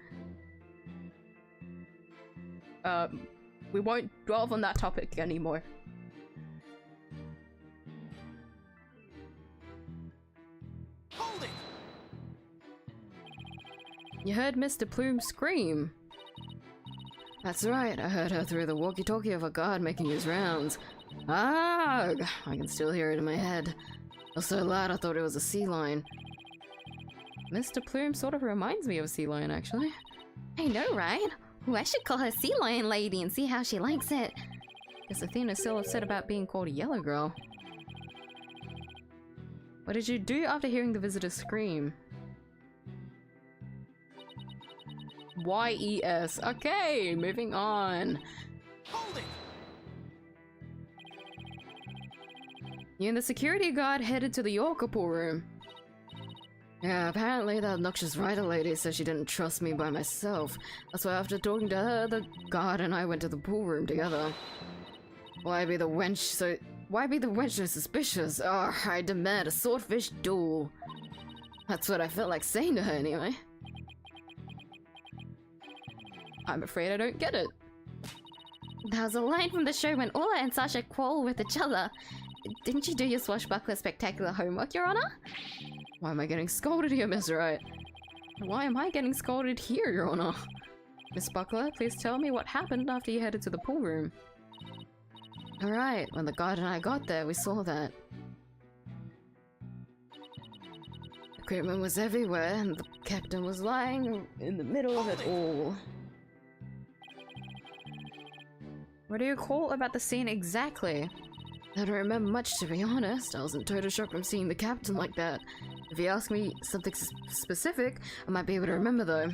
We won't dwell on that topic anymore. Hold it! You heard Mr. Plume scream. That's right, I heard her through the walkie-talkie of a guard making his rounds. Argh! I can still hear it in my head. It was so loud I thought it was a sea lion. Mr. Plume sort of reminds me of a sea lion, actually. I know, right? Ooh, I should call her Sea Lion Lady and see how she likes it. Guess Athena's still upset about being called a yellow girl. What did you do after hearing the visitor scream? YES. Okay, moving on. Hold it! You and the security guard headed to the Orca pool room. Yeah, apparently that obnoxious writer lady said she didn't trust me by myself. That's why after talking to her, the guard and I went to the pool room together. Why be the wench so suspicious? Oh, I demand a swordfish duel. That's what I felt like saying to her anyway. I'm afraid I don't get it. That was a line from the show when Ola and Sasha quarrel with each other. Didn't you do your swashbuckler spectacular homework, Your Honor? Why am I getting scolded here, Miss Wright? Why am I getting scolded here, Your Honor? Miss Buckler, please tell me what happened after you headed to the pool room. Alright, when the guard and I got there, we saw that. Equipment was everywhere, and the captain was lying in the middle of it all. What do you recall about the scene exactly? I don't remember much, to be honest. I was in total shock from seeing the captain like that. If you ask me something specific, I might be able to remember though.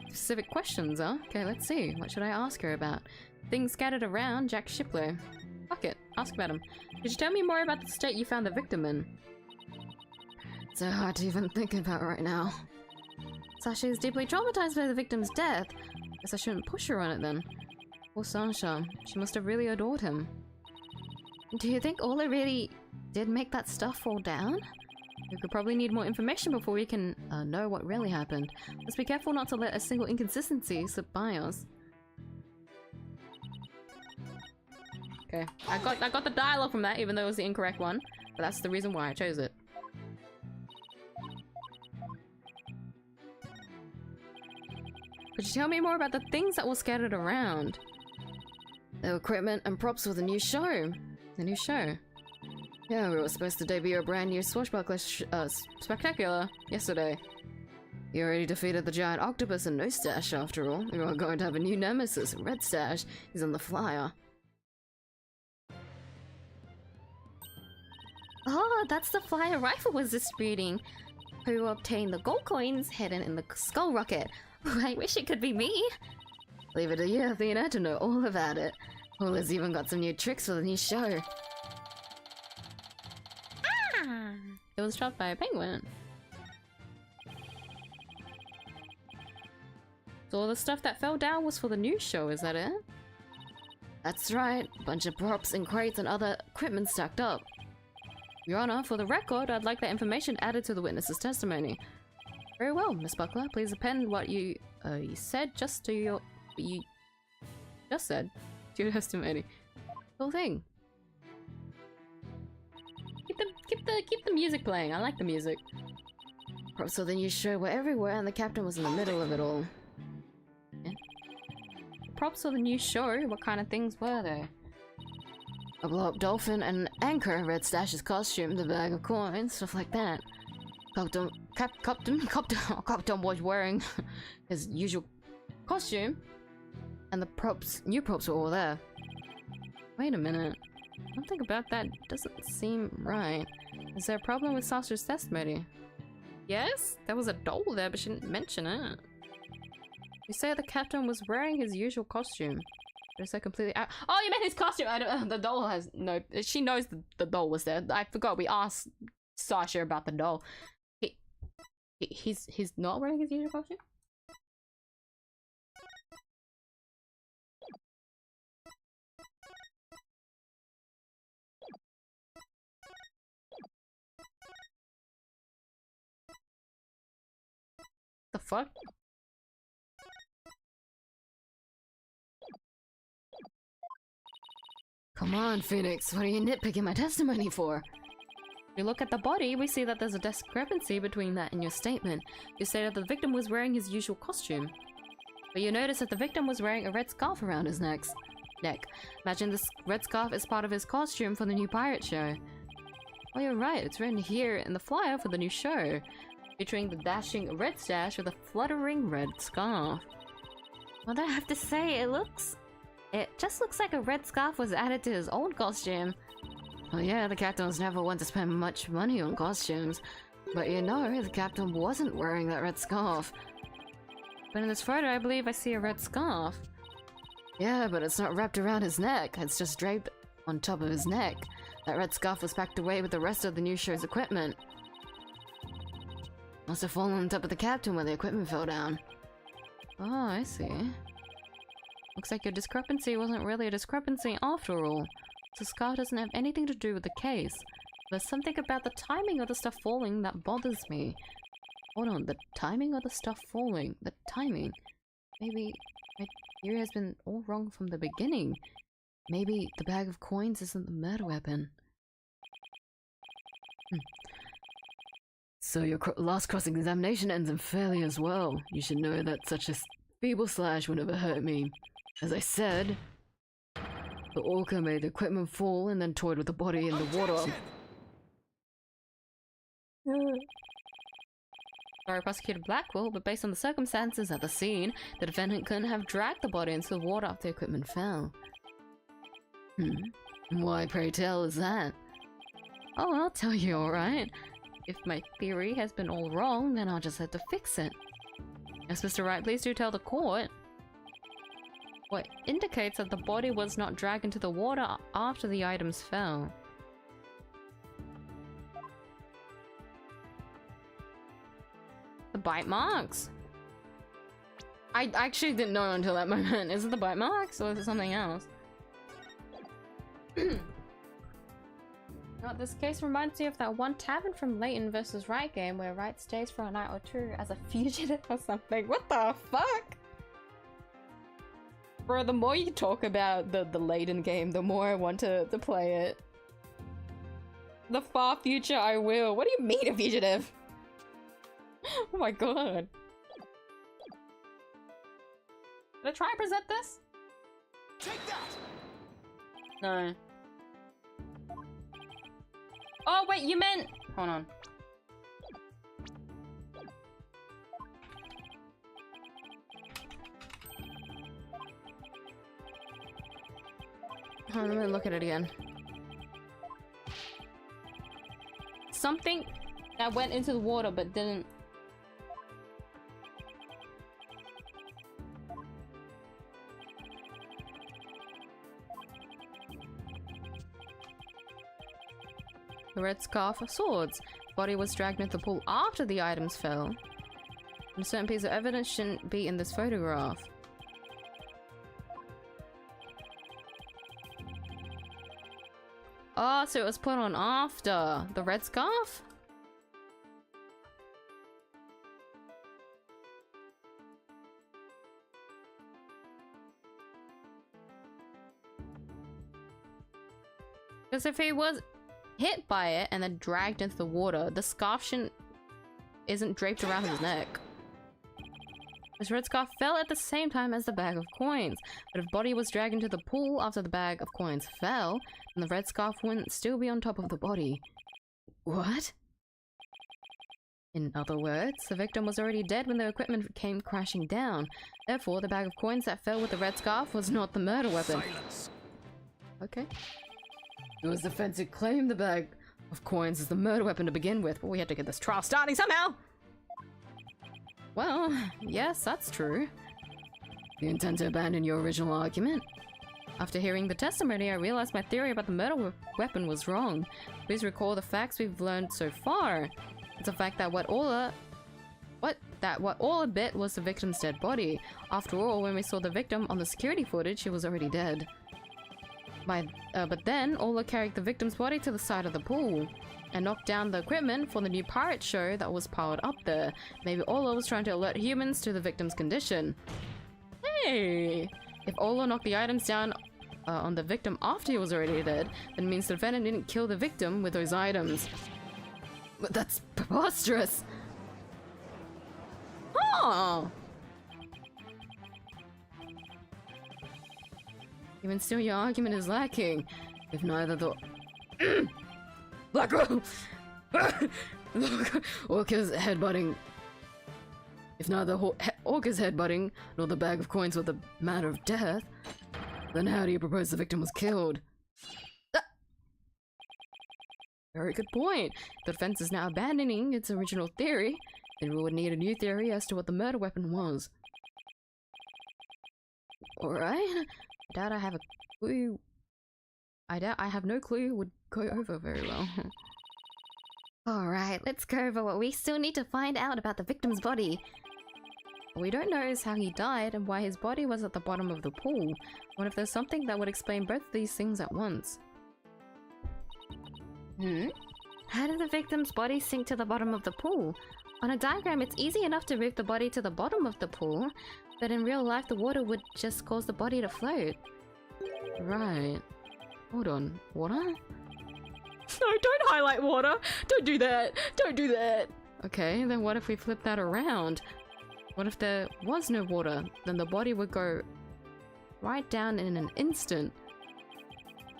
Specific questions, huh? Okay, let's see. What should I ask her about? Things scattered around Jack Shipley. Fuck it, ask about him. Could you tell me more about the state you found the victim in? So hard to even think about right now. Sasha is deeply traumatized by the victim's death. Guess I shouldn't push her on it then. Poor Sasha. She must have really adored him. Do you think Ola really did make that stuff fall down? We could probably need more information before we can know what really happened. Let's be careful not to let a single inconsistency slip by us. Okay, I got the dialogue from that, even though it was the incorrect one. But that's the reason why I chose it. Could you tell me more about the things that were scattered around? The equipment and props for the new show. The new show. Yeah, we were supposed to debut a brand new swashbuckler spectacular yesterday. You already defeated the giant octopus and No Stash after all. We are going to have a new nemesis, Red Stash. He's on the flyer. Oh, that's the flyer Rifle was disputing. Who obtained the gold coins hidden in the skull rocket. I wish it could be me. Leave it to you, Athena, to know all about it. Ola's even got some new tricks for the new show. Ah! It was shot by a penguin. So all the stuff that fell down was for the new show, is that it? That's right. A bunch of props and crates and other equipment stacked up. Your Honor, for the record, I'd like that information added to the witness's testimony. Very well, Miss Buckler. Please append what you said just to your... you just said to your testimony. Whole thing. Keep the music playing. I like the music. Props for the new show were everywhere and the captain was in the middle of it all. Yeah. Props for the new show? What kind of things were there? A blow-up dolphin, and an anchor, Red Stash's costume, the bag of coins, stuff like that. Captain was wearing his usual costume, and the new props were all there. Wait a minute. Something about that doesn't seem right. Is there a problem with Sasha's testimony? Yes, there was a doll there, but she didn't mention it. You say the captain was wearing his usual costume. But it's like completely out. Oh, you meant his costume! I don't, the doll has no... She knows the doll was there. I forgot we asked Sasha about the doll. He's not wearing his usual costume? The fuck? Come on, Phoenix, what are you nitpicking my testimony for? If we look at the body, we see that there's a discrepancy between that and your statement. You say that the victim was wearing his usual costume. But you notice that the victim was wearing a red scarf around his neck. Imagine this red scarf is part of his costume for the new pirate show. Oh, you're right, it's written here in the flyer for the new show, featuring the dashing Red Stash with a fluttering red scarf. What I have to say, it just looks like a red scarf was added to his old costume. Well, yeah, the captain was never one to spend much money on costumes. But you know, the captain wasn't wearing that red scarf. But in this photo, I believe I see a red scarf. Yeah, but it's not wrapped around his neck. It's just draped on top of his neck. That red scarf was packed away with the rest of the new show's equipment. Must have fallen on top of the captain when the equipment fell down. Oh, I see. Looks like your discrepancy wasn't really a discrepancy after all. The scarf doesn't have anything to do with the case. There's something about the timing of the stuff falling that bothers me. Hold on, the timing of the stuff falling? The timing? Maybe my theory has been all wrong from the beginning. Maybe the bag of coins isn't the murder weapon. So your last cross-examination ends in failure as well. You should know that such a feeble slash would never hurt me. As I said, the orca made the equipment fall and then toyed with the body in the water. Sorry, Prosecutor Blackwell, but based on the circumstances at the scene, the defendant couldn't have dragged the body into the water after the equipment fell. Why, pray tell, is that? Oh, I'll tell you, alright. If my theory has been all wrong, then I'll just have to fix it. Yes, Mr. Wright, please do tell the court. What indicates that the body was not dragged into the water after the items fell. bite marks? I actually didn't know until that moment. Is it the bite marks or is it something else? Now, this case reminds me of that one tavern from Layton versus Wright game where Wright stays for a night or two as a fugitive or something. What the fuck? Bro, the more you talk about the Layton game, the more I want to play it. The far future I will. What do you mean a fugitive? Oh my god. Did I try and present this? Take that! No. Oh wait, you meant... Hold on. Hold on, let me look at it again. Something that went into the water but didn't... The red scarf of swords. Body was dragged into the pool after the items fell. And a certain piece of evidence shouldn't be in this photograph. Oh, so it was put on after the red scarf? Because if he was hit by it and then dragged into the water, the scarf isn't draped around his neck. This red scarf fell at the same time as the bag of coins, but if body was dragged into the pool after the bag of coins fell, then the red scarf wouldn't still be on top of the body. What? In other words, the victim was already dead when the equipment came crashing down. Therefore, the bag of coins that fell with the red scarf was not the murder weapon. Silence. Okay. It was the defense who claimed the bag of coins as the murder weapon to begin with, but we had to get this trial starting somehow! Well, yes, that's true. You intend to abandon your original argument? After hearing the testimony, I realized my theory about the murder weapon was wrong. Please recall the facts we've learned so far. It's a fact that what all bit was the victim's dead body. After all, when we saw the victim on the security footage, she was already dead. But then, Ola carried the victim's body to the side of the pool and knocked down the equipment for the new pirate show that was piled up there. Maybe Ola was trying to alert humans to the victim's condition. Hey! If Ola knocked the items down on the victim after he was already dead, then it means the defendant didn't kill the victim with those items. But that's preposterous! Oh! Even still, your argument is lacking. If neither the... Black Girl! Orca's headbutting... If neither Orca's headbutting nor the bag of coins were the matter of death, then how do you propose the victim was killed? Very good point. The defense is now abandoning its original theory, then we would need a new theory as to what the murder weapon was. Alright. I doubt I have a clue. I doubt I have no clue would go over very well. Alright, let's go over what we still need to find out about the victim's body. What we don't know is how he died and why his body was at the bottom of the pool. What if there's something that would explain both these things at once? How did the victim's body sink to the bottom of the pool? On a diagram, it's easy enough to move the body to the bottom of the pool, but in real life, the water would just cause the body to float. Right. Hold on. Water? No, don't highlight water! Don't do that! Don't do that! Okay, then what if we flip that around? What if there was no water? Then the body would go right down in an instant.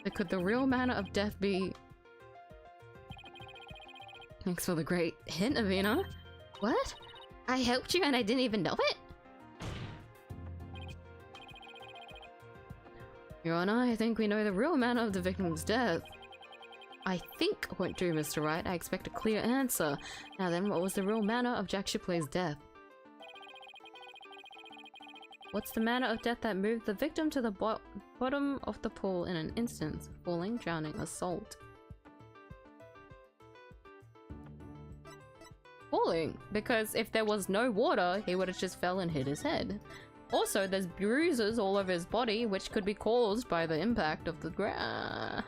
But could the real manner of death be... Thanks for the great hint, Avina. What? I helped you and I didn't even know it? Your Honor, I think we know the real manner of the victim's death. I think won't do, Mr. Wright. I expect a clear answer. Now then, what was the real manner of Jack Shipley's death? What's the manner of death that moved the victim to the bottom of the pool in an instant? Falling, drowning, assault. falling, because if there was no water, he would have just fell and hit his head. Also, there's bruises all over his body, which could be caused by the impact of the ground.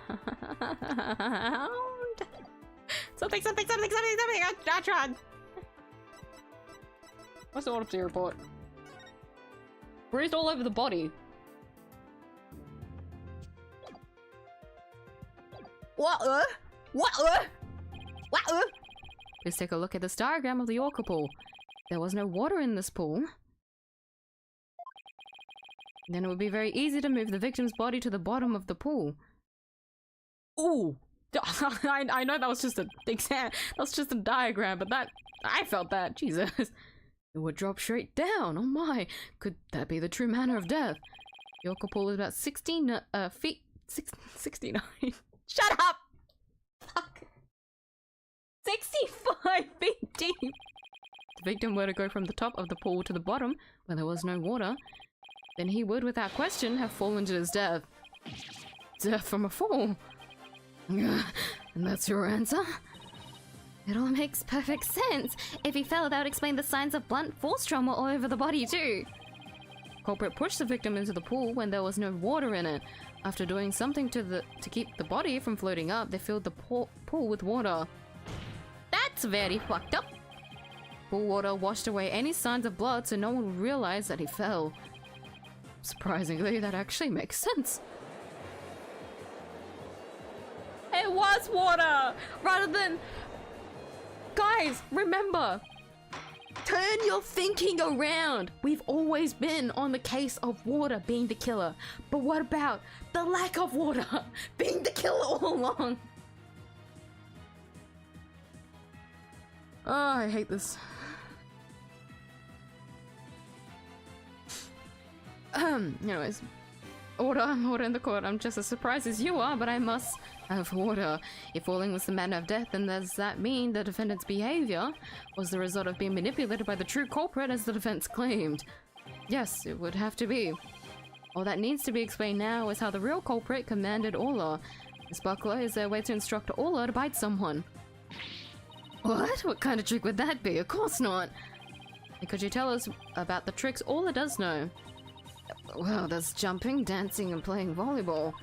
Something! I tried! What's the autopsy report? Bruised all over the body. What? Let's take a look at this diagram of the orca pool. There was no water in this pool. Then it would be very easy to move the victim's body to the bottom of the pool. Ooh! I know that was just a exam. That's just a diagram, but that I felt that. Jesus. It would drop straight down. Oh my. Could that be the true manner of death? The orca pool is about 16 feet. 69. Shut up! Fuck. 65 feet deep. If the victim were to go from the top of the pool to the bottom, where there was no water, then he would, without question, have fallen to his death. Death from a fall. And that's your answer? It all makes perfect sense. If he fell, that would explain the signs of blunt force trauma all over the body too. Culprit pushed the victim into the pool when there was no water in it. After doing something to keep the body from floating up, they filled the pool with water. That's very fucked up. Pool water washed away any signs of blood, so no one would realize that he fell. Surprisingly, that actually makes sense. It was water! Rather than... Guys, remember! Turn your thinking around! We've always been on the case of water being the killer. But what about the lack of water being the killer all along? Oh, I hate this. Anyways. Order in the court. I'm just as surprised as you are, but I must have order. If falling was the manner of death, then does that mean the defendant's behavior was the result of being manipulated by the true culprit as the defense claimed? Yes, it would have to be. All that needs to be explained now is how the real culprit commanded Ola. Miss Buckler, is there a way to instruct Ola to bite someone? What? What kind of trick would that be? Of course not. And could you tell us about the tricks Ola does know? Well, there's jumping, dancing, and playing volleyball.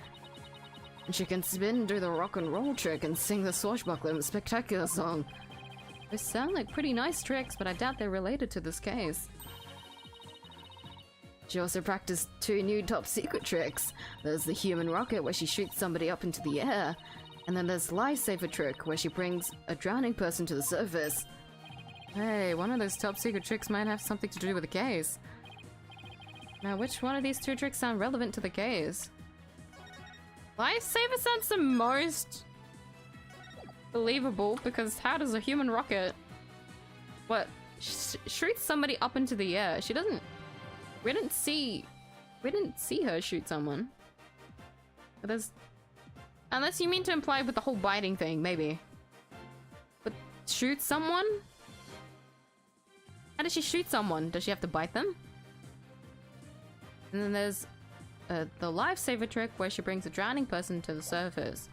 And she can spin, do the rock and roll trick, and sing the swashbuckler spectacular song. They sound like pretty nice tricks, but I doubt they're related to this case. She also practiced 2 new top secret tricks. There's the human rocket, where she shoots somebody up into the air. And then there's lifesaver trick, where she brings a drowning person to the surface. Hey, one of those top secret tricks might have something to do with the case. Now, which one of these 2 tricks sound relevant to the case? Lifesaver sounds the most believable, because how does a human rocket... What? Shoots somebody up into the air. She doesn't... We didn't see her shoot someone. But there's... Unless you mean to imply with the whole biting thing, maybe. But shoot someone? How does she shoot someone? Does she have to bite them? And then there's the lifesaver trick where she brings a drowning person to the surface.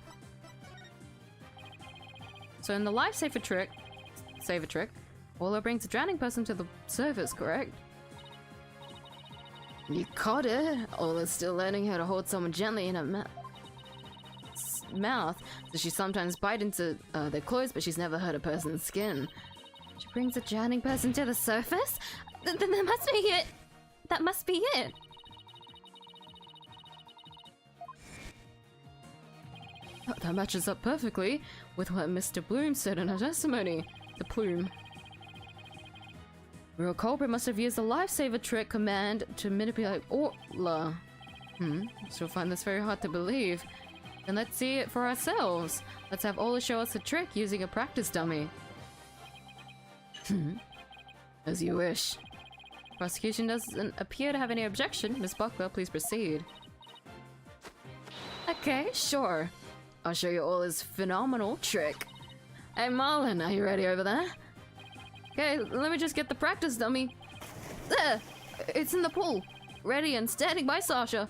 So in the lifesaver trick, Ola brings a drowning person to the surface, correct? You caught it! Ola's still learning how to hold someone gently in her mouth, so she sometimes bites into their clothes, but she's never hurt a person's skin. She brings a drowning person to the surface? Then that must be it! That must be it! That matches up perfectly with what Mr. Bloom said in her testimony. The plume. Real culprit must have used the lifesaver trick command to manipulate Ola. Still find this very hard to believe. Then let's see it for ourselves. Let's have Ola show us the trick using a practice dummy. As you wish. Prosecution doesn't appear to have any objection. Miss Buckler, please proceed. Okay, sure. I'll show you Ola's phenomenal trick. Hey Marlon, are you ready over there? Okay, let me just get the practice dummy. There! It's in the pool. Ready and standing by Sasha.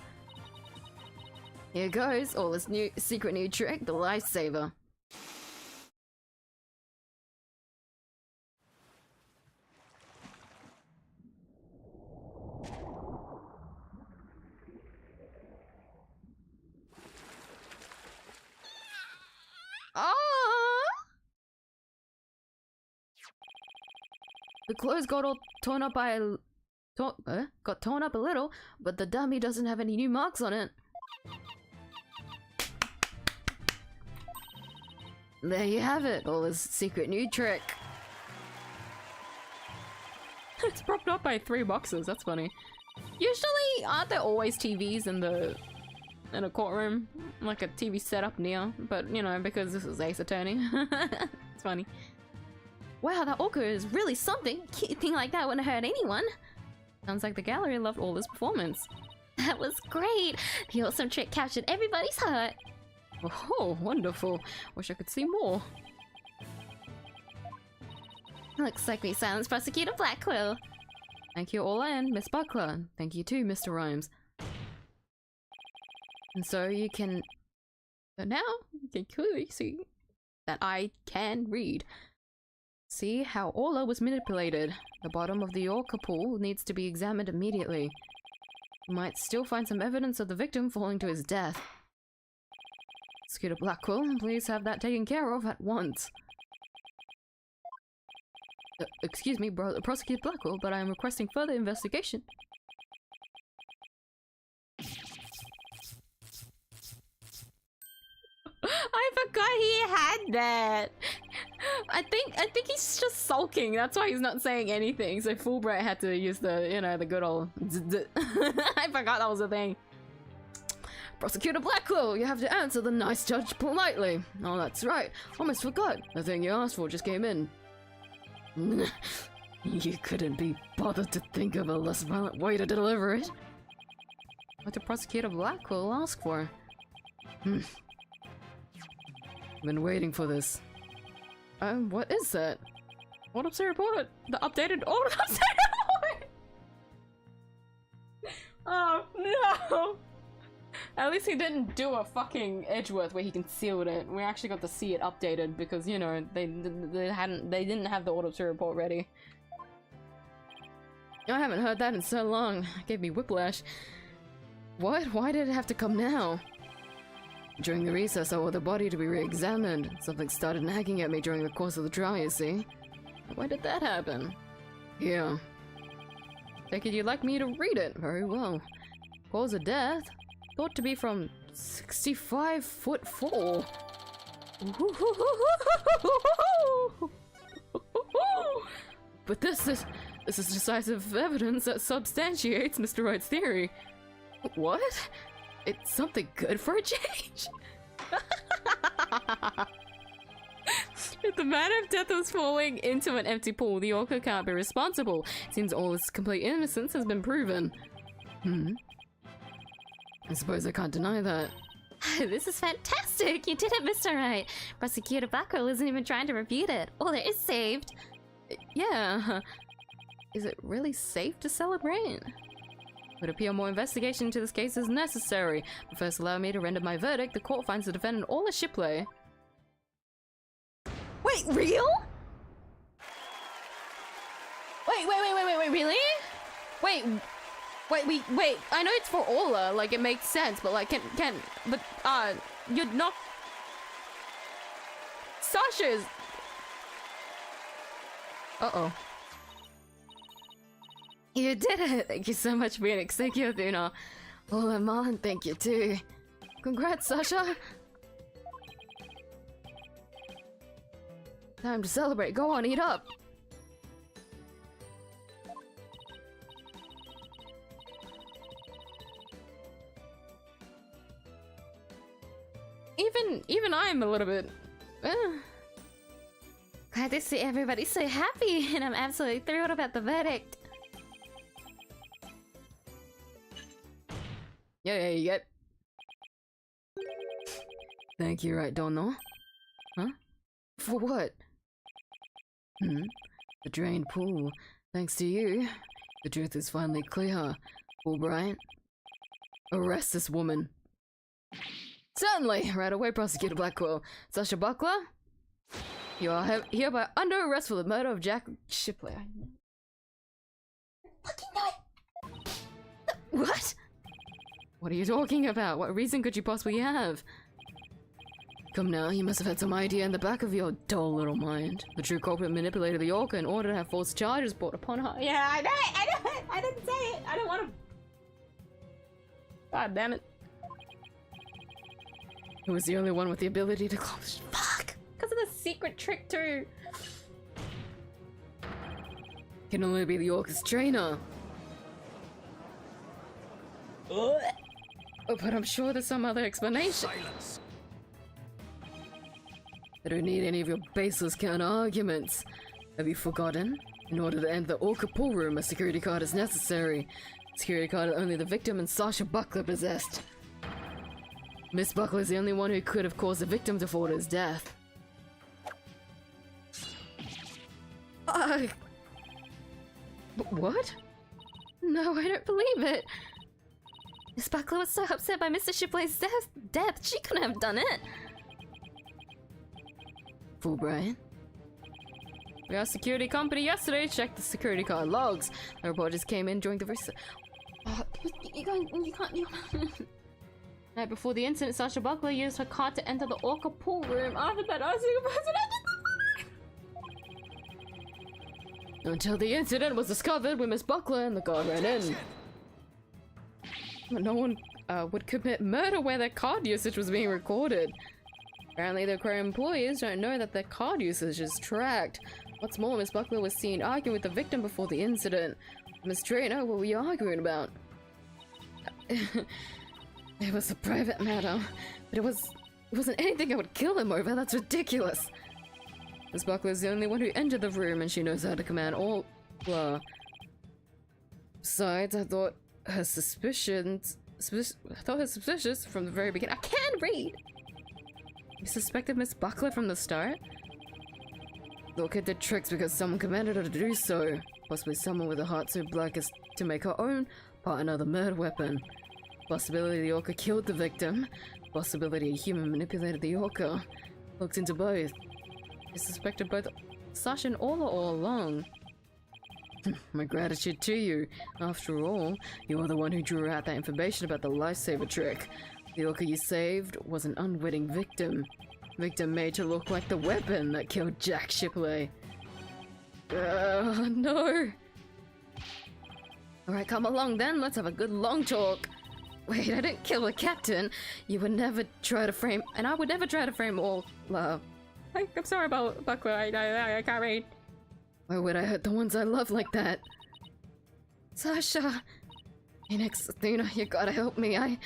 Here goes Ola's secret new trick, the lifesaver. The clothes got all torn up by got torn up a little, but the dummy doesn't have any new marks on it. There you have it, Ola's secret new trick. It's propped up by 3 boxes, that's funny. Usually, aren't there always TVs in a courtroom? Like a TV setup near, but you know, because this is Ace Attorney. It's funny. Wow, that orca is really something. Cute thing like that wouldn't hurt anyone. Sounds like the gallery loved Ola's performance. That was great. The awesome trick captured everybody's heart. Oh, wonderful. Wish I could see more. Looks like we silenced Prosecutor Blackquill. Thank you, Ola and Miss Buckler. Thank you too, Mr. Rhymes. And so you can... So now, you can clearly see that I can read. See how Ola was manipulated. The bottom of the orca pool needs to be examined immediately. You might still find some evidence of the victim falling to his death. Prosecutor Blackquill, please have that taken care of at once. Excuse me, Prosecutor Blackquill, but I am requesting further investigation. I forgot he had that. I think he's just sulking. That's why he's not saying anything. So Fulbright had to use the, you know, the good old I forgot that was a thing. Prosecutor Blackquill, you have to answer the nice judge politely. Oh, that's right. Almost forgot. The thing you asked for just came in. You couldn't be bothered to think of a less violent way to deliver it. What did Prosecutor Blackquill ask for? Been waiting for this. What is that? Autopsy report? The updated autopsy report! Oh no! At least he didn't do a fucking Edgeworth where he concealed it. We actually got to see it updated because, you know, they didn't have the autopsy report ready. I haven't heard that in so long. It gave me whiplash. What? Why did it have to come now? During the recess, I ordered the body to be re-examined. Something started nagging at me during the course of the trial, you see. Why did that happen? Yeah. Take it you'd like me to read it. Very well. Cause of death? Thought to be from 65 foot 4. But this is decisive evidence that substantiates Mr. Wright's theory. What? It's something good for a change. If the manner of death was falling into an empty pool, the orca can't be responsible. Seems all his complete innocence has been proven. I suppose I can't deny that. This is fantastic! You did it, Mr. Wright! Prosecutor Blackquill isn't even trying to refute it. All it is saved. Yeah. Is it really safe to celebrate? Would appear more investigation into this case is necessary. But first allow me to render my verdict. The court finds the defendant all a shiplay. Wait, real? Wait, really? Wait, I know it's for Ola, like it makes sense, but like you're not... Sasha's... Uh-oh. You did it! Thank you so much, Phoenix. Thank you, Athena. Ola Marlin, thank you too. Congrats, Sasha! Time to celebrate. Go on, eat up! Even I'm a little bit... Glad to see everybody so happy, and I'm absolutely thrilled about the verdict. Yeah, you get... Thank you, right, Dono? Huh? For what? The drained pool. Thanks to you, the truth is finally clear. Fulbright, arrest this woman. Certainly! Right away, Prosecutor Blackquill. Sasha Buckler? You are hereby under arrest for the murder of Jack Shipley. Fucking no! What? What are you talking about? What reason could you possibly have? Come now, you must have had some idea in the back of your dull little mind. The true culprit manipulated the orca in order to have false charges brought upon her. Yeah, I know it! I didn't say it! I don't want to... God damn it. Who was the only one with the ability to close... Fuck! Because of the secret trick too! Can only be the orca's trainer. Oh, but I'm sure there's some other explanation. Silence! I don't need any of your baseless counter-arguments. Have you forgotten? In order to enter the orca pool room, a security card is necessary. Security card only the victim and Sasha Buckler possessed. Miss Buckler is the only one who could have caused the victim to fall to his death. What? No, I don't believe it. Miss Buckler was so upset by Mr. Shipley's death, she couldn't have done it. Fulbright? We asked security company yesterday to check the security card logs. The report just came in during the research. You can't. Night before the incident, Sasha Buckler used her card to enter the orca pool room. After that, I was until the incident was discovered when Miss Buckler and the guard ran in. No one would commit murder where their card usage was being recorded. Apparently, the aquarium employees don't know that their card usage is tracked. What's more, Miss Buckler was seen arguing with the victim before the incident. Miss Trainer, what were you arguing about? It was a private matter, but it wasn't anything I would kill him over. That's ridiculous. Miss Buckler is the only one who entered the room, and she knows how to command all. Besides, I thought her suspicions from the very beginning. I can't read. You suspected Miss Buckler from the start? The orca did tricks because someone commanded her to do so. Possibly someone with a heart so black as to make her own partner the murder weapon. Possibility the orca killed the victim. Possibility a human manipulated the orca. Looked into both. I suspected both Sasha and Orla all along. My gratitude to you. After all, you're the one who drew out that information about the lifesaver trick. The orca you saved was an unwitting victim. Victim made to look like the weapon that killed Jack Shipley. No! Alright, come along then, let's have a good long talk. Wait, I didn't kill the captain. You would never try to frame, and I would never try to frame all, I'm sorry about Buckler, I can't read. Why would I hurt the ones I love like that? Sasha! Phoenix, Athena, you gotta help me, Of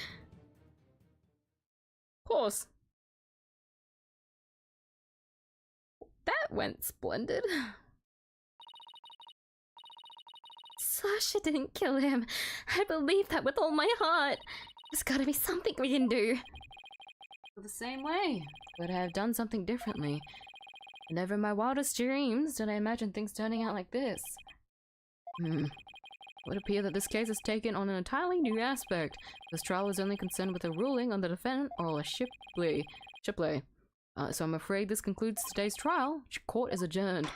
course. That went splendid. Sasha didn't kill him. I believe that with all my heart. There's gotta be something we can do. The same way, but I have done something differently. Never in my wildest dreams did I imagine things turning out like this. It would appear that this case has taken on an entirely new aspect. This trial is only concerned with a ruling on the defendant or a Shipley. So I'm afraid this concludes today's trial. Court is adjourned.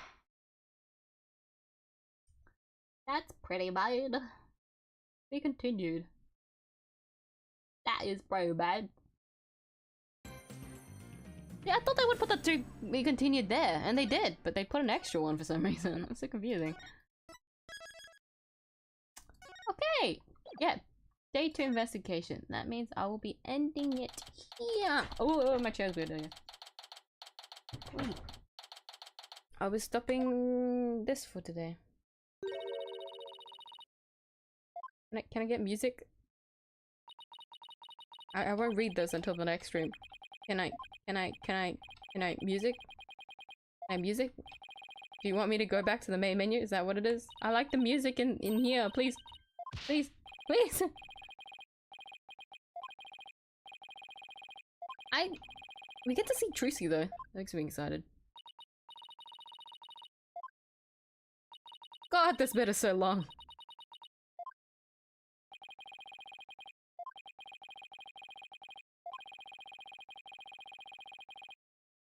That's pretty bad. Be continued. That is pretty bad. Yeah, I thought they would put the to be continued there, and they did, but they put an extra one for some reason. That's so confusing. Okay, yeah. Day 2 investigation. That means I will be ending it here. Oh, my chair's weird. Wait. I was stopping this for today. Can I get music? I won't read this until the next stream. Can I music? Can I music? Do you want me to go back to the main menu? Is that what it is? I like the music in here, please. Please. Please. We get to see Trucy though. That makes me excited. God, this bit is so long.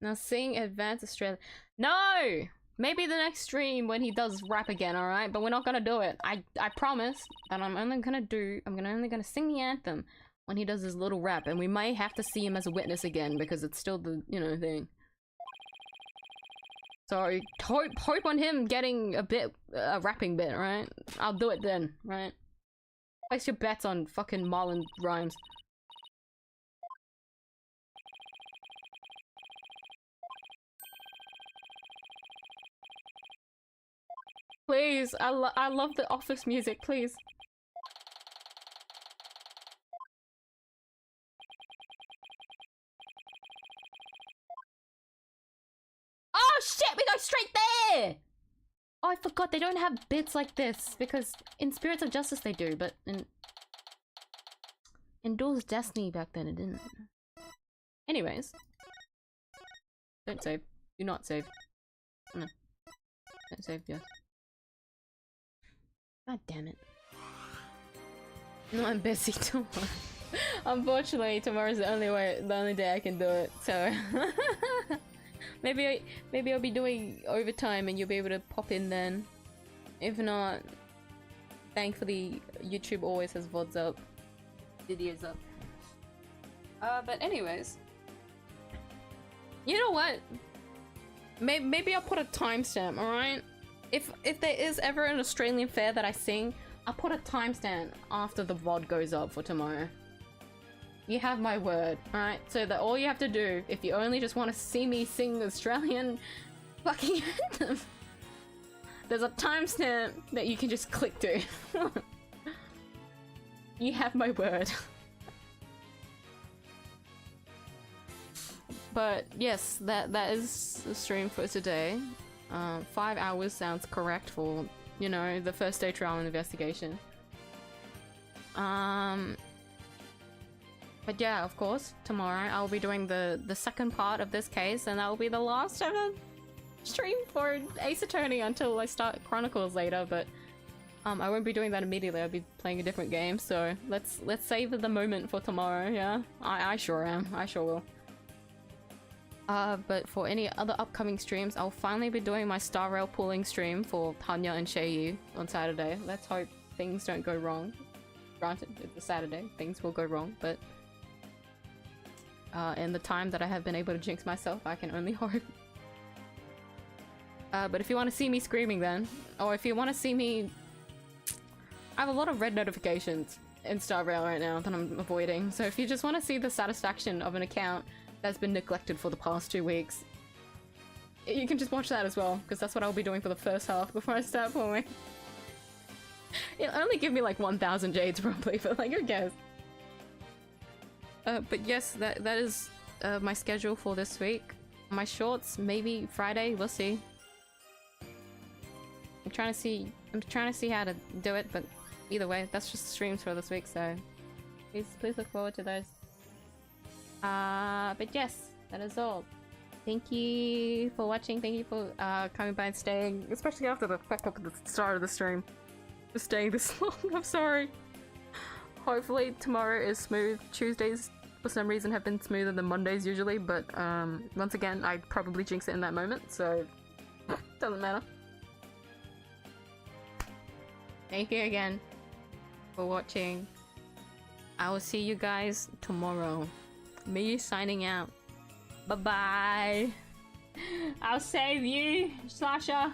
Now sing Advance Australia. No! Maybe the next stream when he does rap again, alright? But we're not gonna do it. I promise that I'm only gonna sing the anthem. when he does his little rap, and we may have to see him as a witness again because it's still the, you know, thing. So hope on him getting a rapping bit, right? I'll do it then, right? Place your bets on fucking Marlon Rhymes. Please, I love the office music, please. Oh shit, we go straight there! Oh, I forgot they don't have bits like this, because in Spirits of Justice they do, but in Duel's Destiny back then it didn't. Anyways. Don't save. Do not save. No. Don't save, yes. God damn it. No, I'm busy tomorrow. Unfortunately, tomorrow's the only day I can do it, so maybe I'll be doing overtime and you'll be able to pop in then. If not, thankfully YouTube always has VODs up. Videos up. But anyways. You know what? Maybe I'll put a timestamp, alright? If there is ever an Australian fair that I sing, I'll put a timestamp after the VOD goes up for tomorrow. You have my word, alright? So that all you have to do, if you only just want to see me sing Australian fucking anthem, there's a timestamp that you can just click to. You have my word. But yes, that is the stream for today. 5 hours sounds correct for, you know, the first day trial and investigation. But yeah, of course, tomorrow I'll be doing the second part of this case, and that will be the last ever stream for Ace Attorney until I start Chronicles later, but I won't be doing that immediately. I'll be playing a different game, so let's savor the moment for tomorrow, yeah? I sure am. I sure will. But for any other upcoming streams, I'll finally be doing my Star Rail pooling stream for Hanya and Sheiyu on Saturday. Let's hope things don't go wrong. Granted, it's a Saturday, things will go wrong, but in the time that I have been able to jinx myself, I can only hope. But if you want to see me screaming then, or if you want to see me... I have a lot of red notifications in Star Rail right now that I'm avoiding, so if you just want to see the satisfaction of an account that's been neglected for the past 2 weeks, you can just watch that as well, because that's what I'll be doing for the first half before I start pulling. It'll only give me like 1,000 jades probably, but like, who cares? But yes, that is my schedule for this week. My shorts, maybe Friday, we'll see. I'm trying to see how to do it, but either way, that's just streams for this week, so please look forward to those. But yes, that is all. Thank you for watching, thank you for coming by and staying, especially after the fuck up at the start of the stream. For staying this long, I'm sorry. Hopefully tomorrow is smooth. Tuesdays for some reason have been smoother than Mondays usually, but once again, I'd probably jinx it in that moment, so doesn't matter. Thank you again for watching. I will see you guys tomorrow. Me signing out. Bye bye. I'll save you, Sasha.